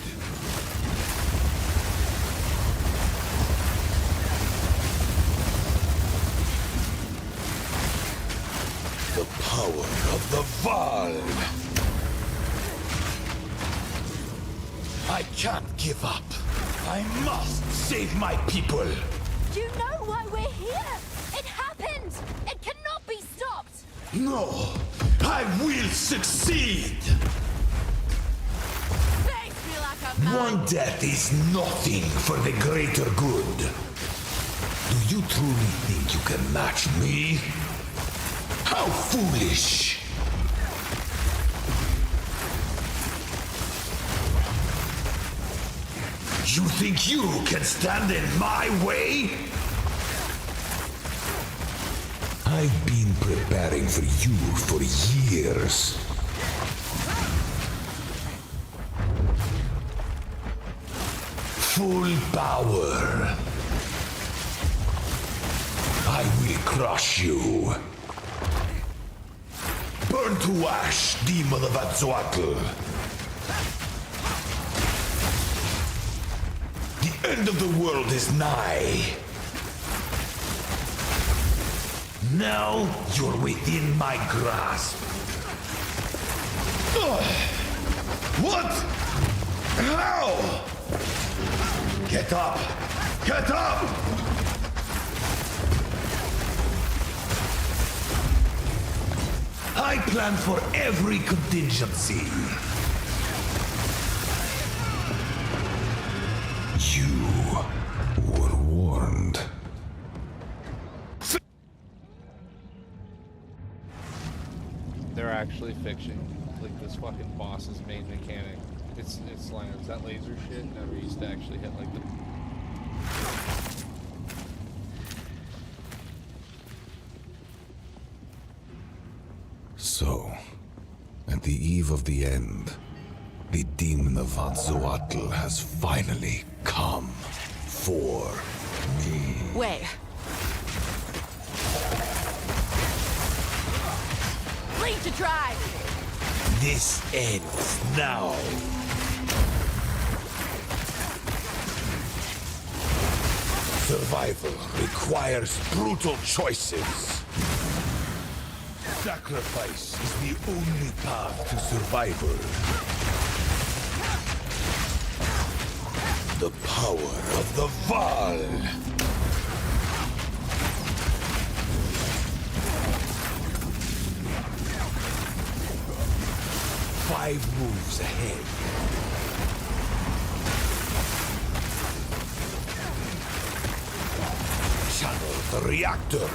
The power of the Val. I can't give up. I must save my people. Do you know why we're here? It happened! It cannot be stopped! No, I will succeed. Face me like a man! One death is nothing for the greater good. Do you truly think you can match me? How foolish! You think you can stand in my way? I've been preparing for you for years. Full power. I will crush you. Burn to ash, demon of Azzoatl. The end of the world is nigh. Now you're within my grasp. Ugh. What? How? Get up! Get up! I plan for every contingency. You were warned. They're actually fixing like this fucking boss's main mechanic. It's slams. That laser shit never used to actually hit like the. So, at the eve of the end, the demon of Azzoatl has finally come for me. Wait. Lead to drive! This ends now. Survival requires brutal choices. Sacrifice is the only path to survival. The power of the Val. Five moves ahead. Channel the reactor.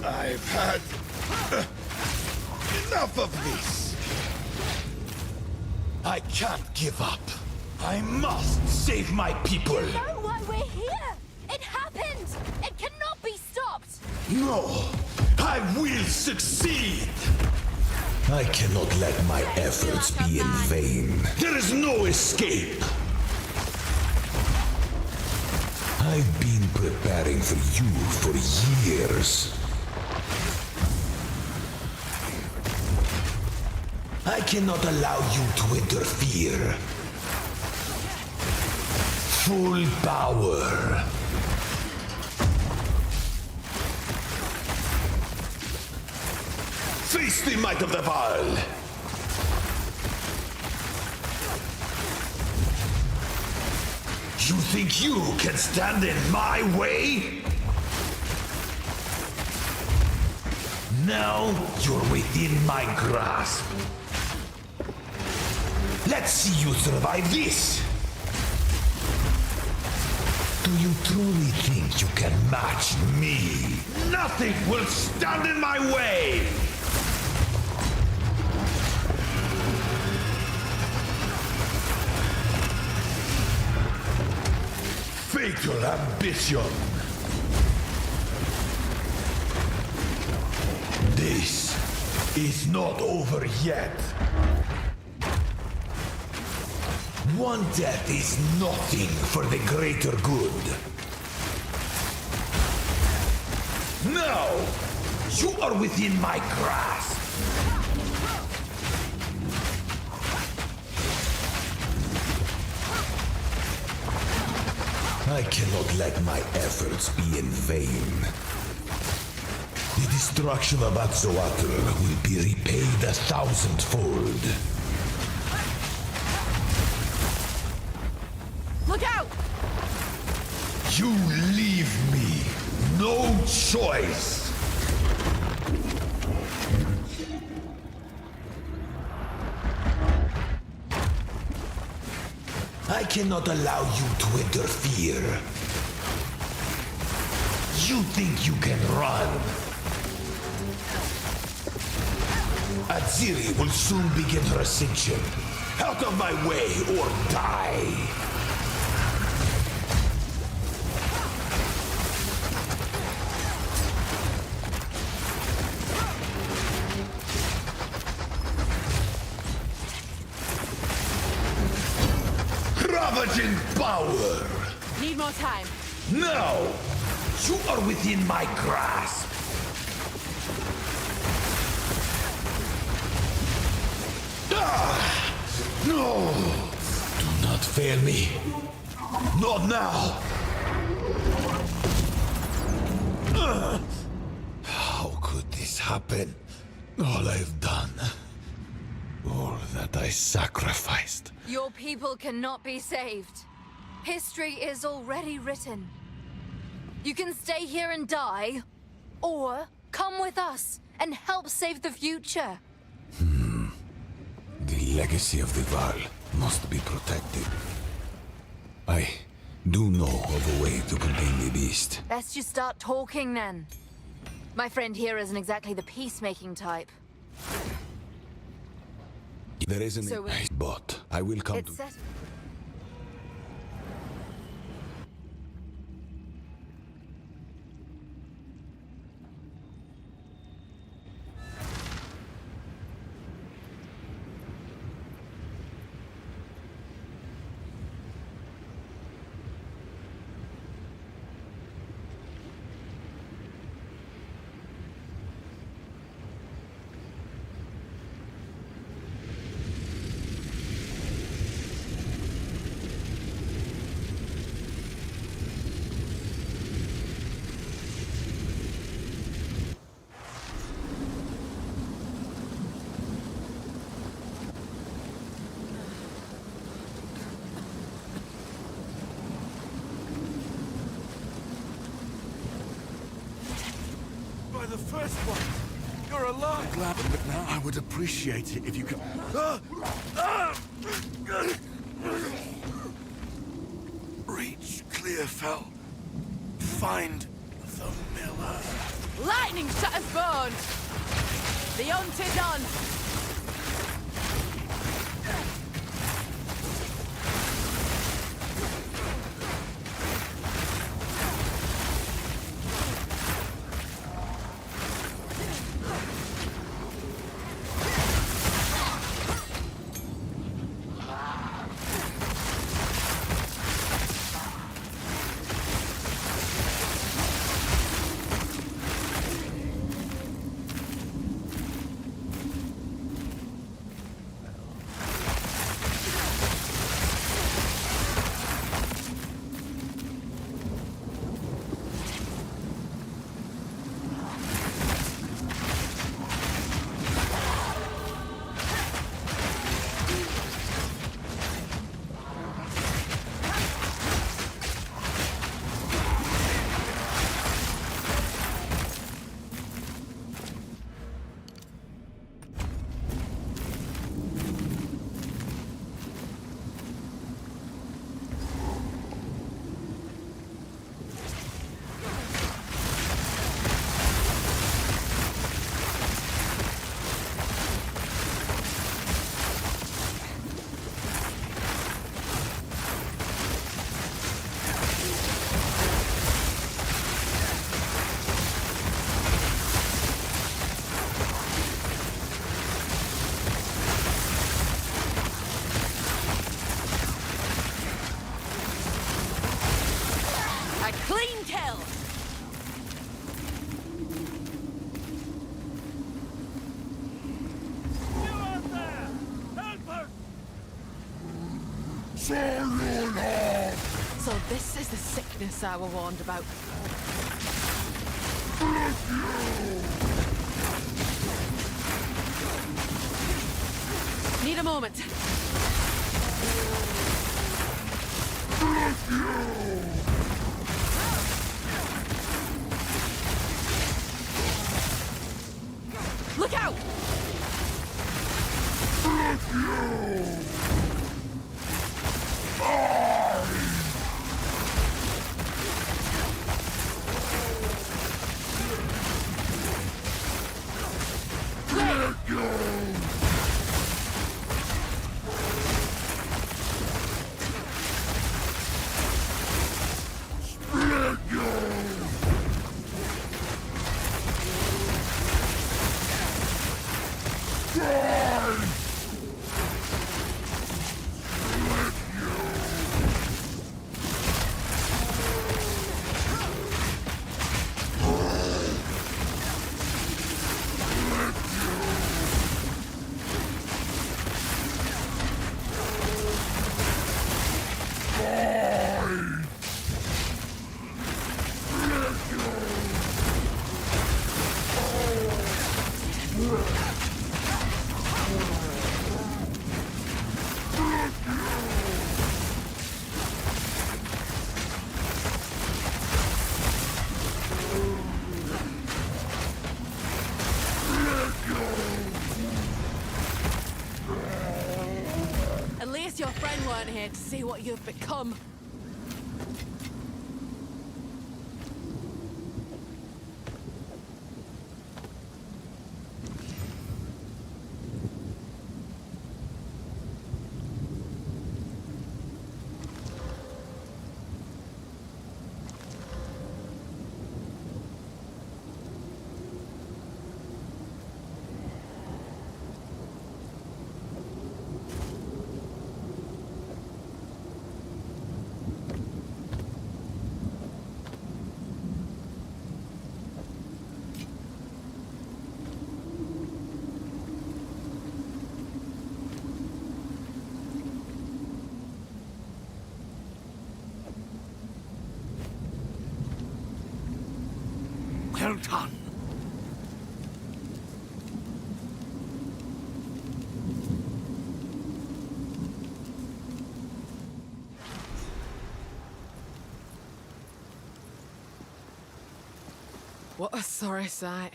I've had enough of this. I can't give up. I must save my people. You know why we're here? It happened! It cannot be stopped! No, I will succeed. I cannot let my efforts be in vain. There is no escape. I've been preparing for you for years. I cannot allow you to interfere. Full power. Face the might of the Val. You think you can stand in my way? Now you're within my grasp. Let's see you survive this. Do you truly think you can match me? Nothing will stand in my way! Fatal ambition! This is not over yet. One death is nothing for the greater good. Now, you are within my grasp. I cannot let my efforts be in vain. The destruction of Atzoatl will be repaid 1,000-fold. Look out! You leave me no choice. I cannot allow you to interfere. You think you can run? Aziri will soon begin her ascension. Out of my way or die! Ravaging power! Need more time. Now! You are within my grasp! Ah! No! Do not fail me. Not now! How could this happen? All I've done. All that I sacrificed. Your people cannot be saved. History is already written. You can stay here and die, or come with us and help save the future. The legacy of the Val must be protected. I do know of a way to contain the beast. Best you start talking then. My friend here isn't exactly the peacemaking type. There isn't So a but I will come It's to... set. By the first one, you're alive. I'm glad, but now I would appreciate it if you could. Reach Clearfell. Find the miller. Lightning shatters bone! The hunt is on! Clean kill! You out there! Help her! So this is the sickness I were warned about. Need a moment. Look out! At least your friend weren't here to see what you've become. Well done. What a sorry sight.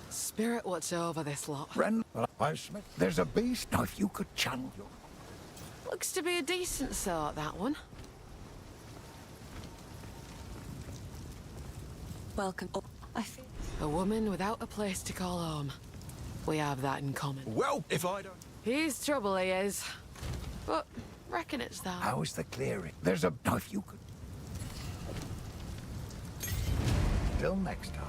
Spirit watch over this lot. Friend, there's a beast. Now, if you could channel your... Looks to be a decent sort, that one. Welcome. A woman without a place to call home. We have that in common. Well, if I don't... He's trouble, he is. But reckon it's that. How's the clearing? There's a... Now, if you could... Till next time.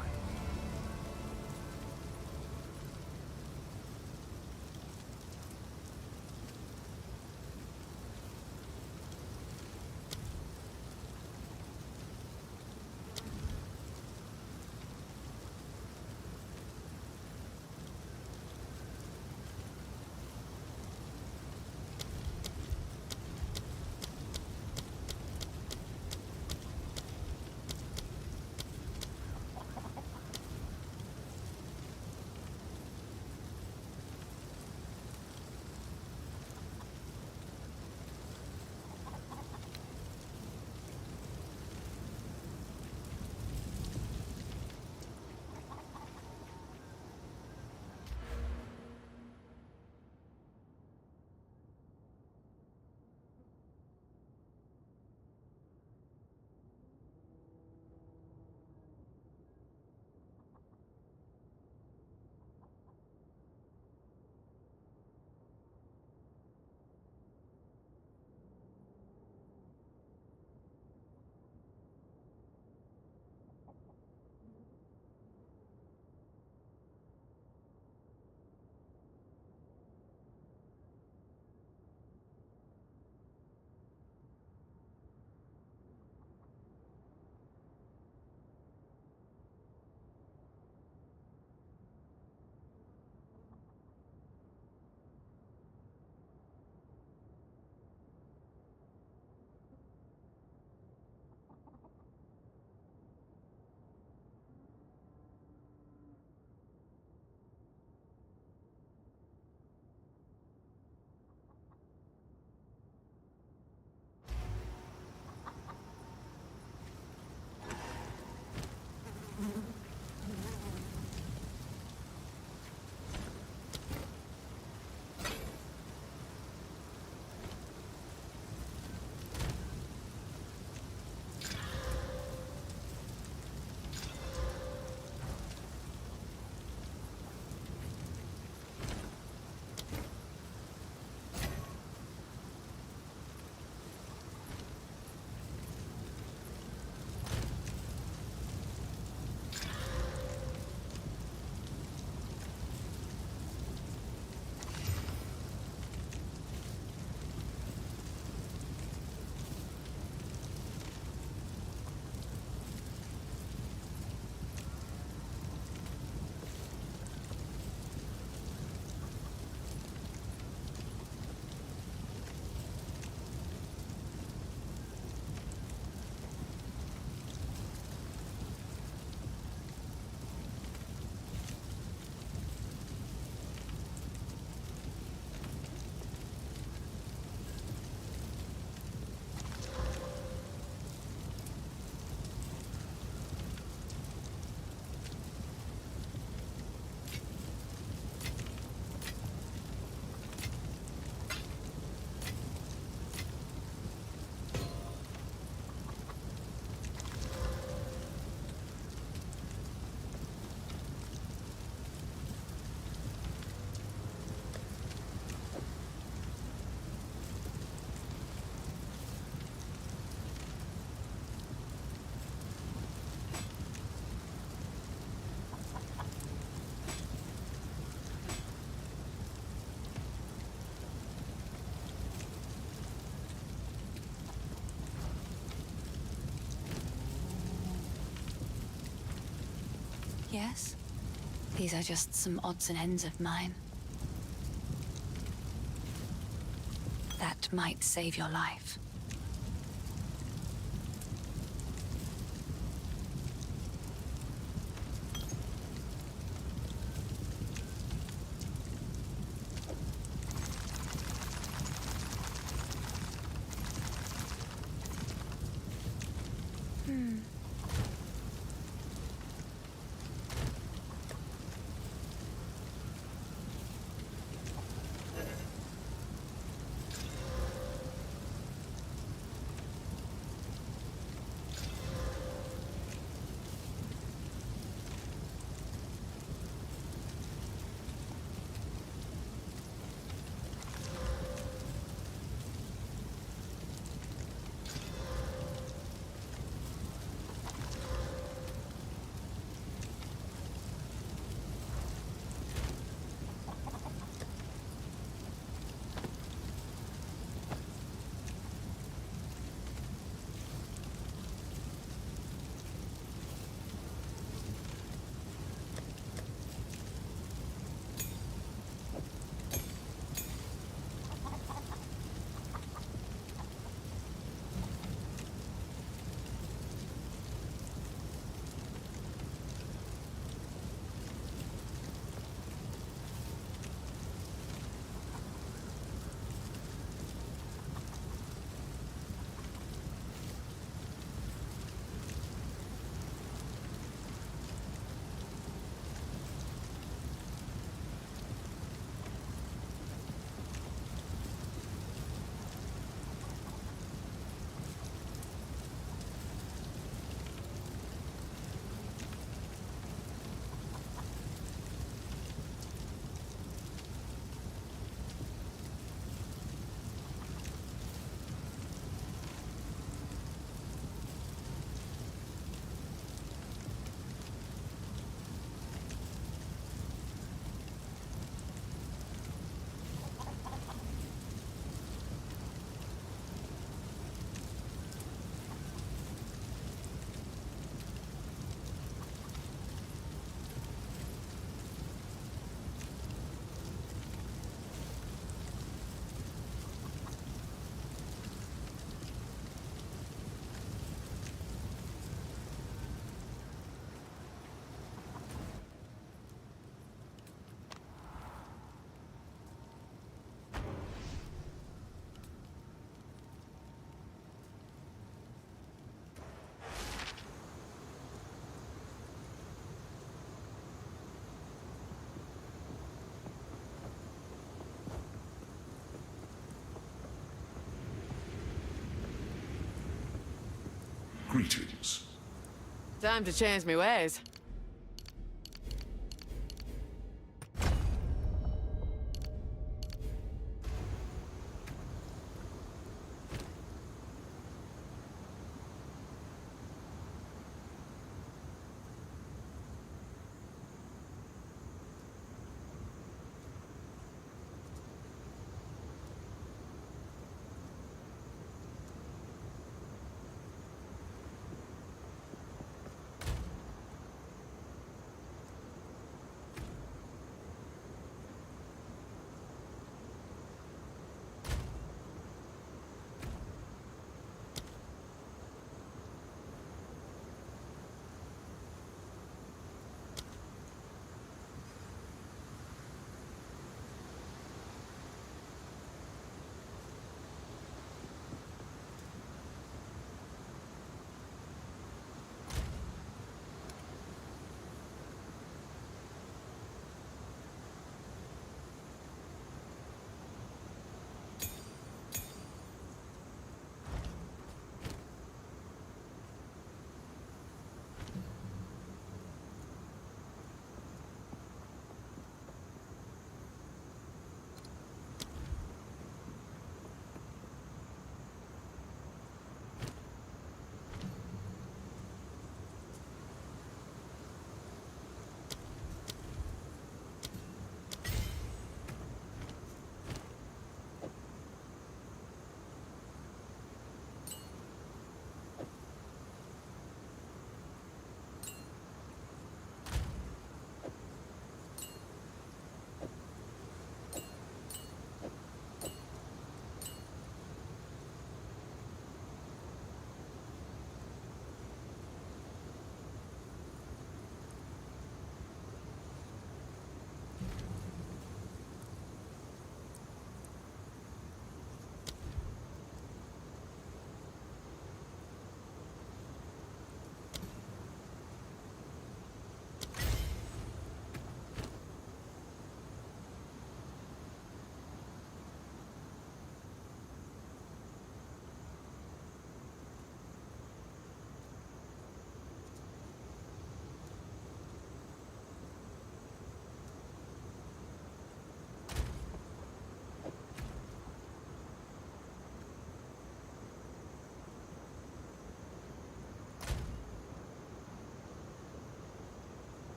guess. These are just some odds and ends of mine. That might save your life. Greetings. Time to change me ways.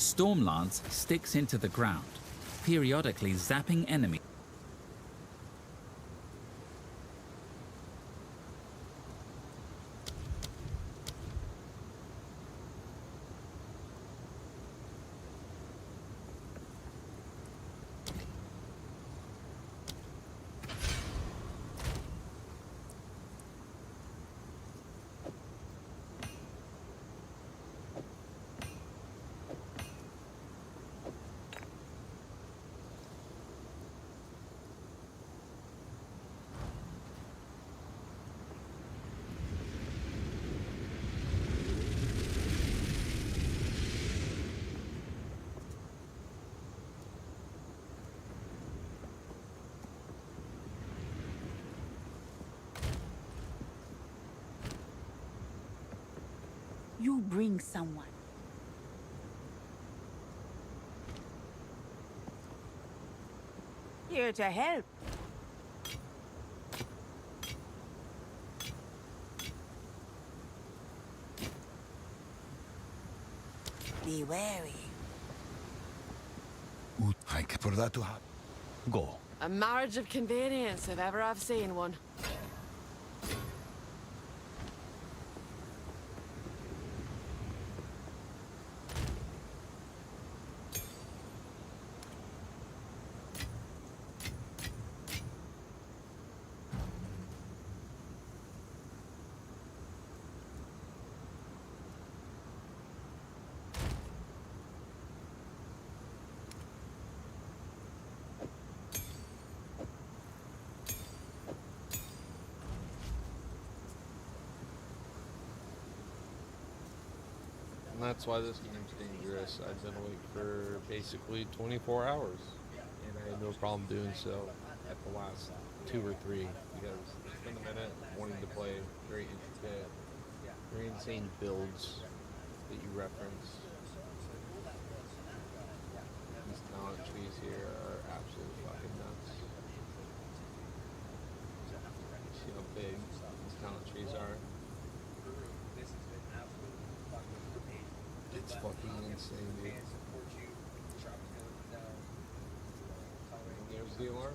Stormlance sticks into the ground, periodically zapping enemies. You bring someone. Here to help. Be wary. For that to happen, go. A marriage of convenience, if ever I've seen one. And that's why this game's dangerous. I've been awake for basically 24 hours, and I had no problem doing so at the last 2 or 3, because it's been a minute wanting to play very intricate, very insane builds that you reference. These talent trees here are absolutely fucking nuts. You see how big these talent trees are? It's fucking insane, dude. And there's the alarm.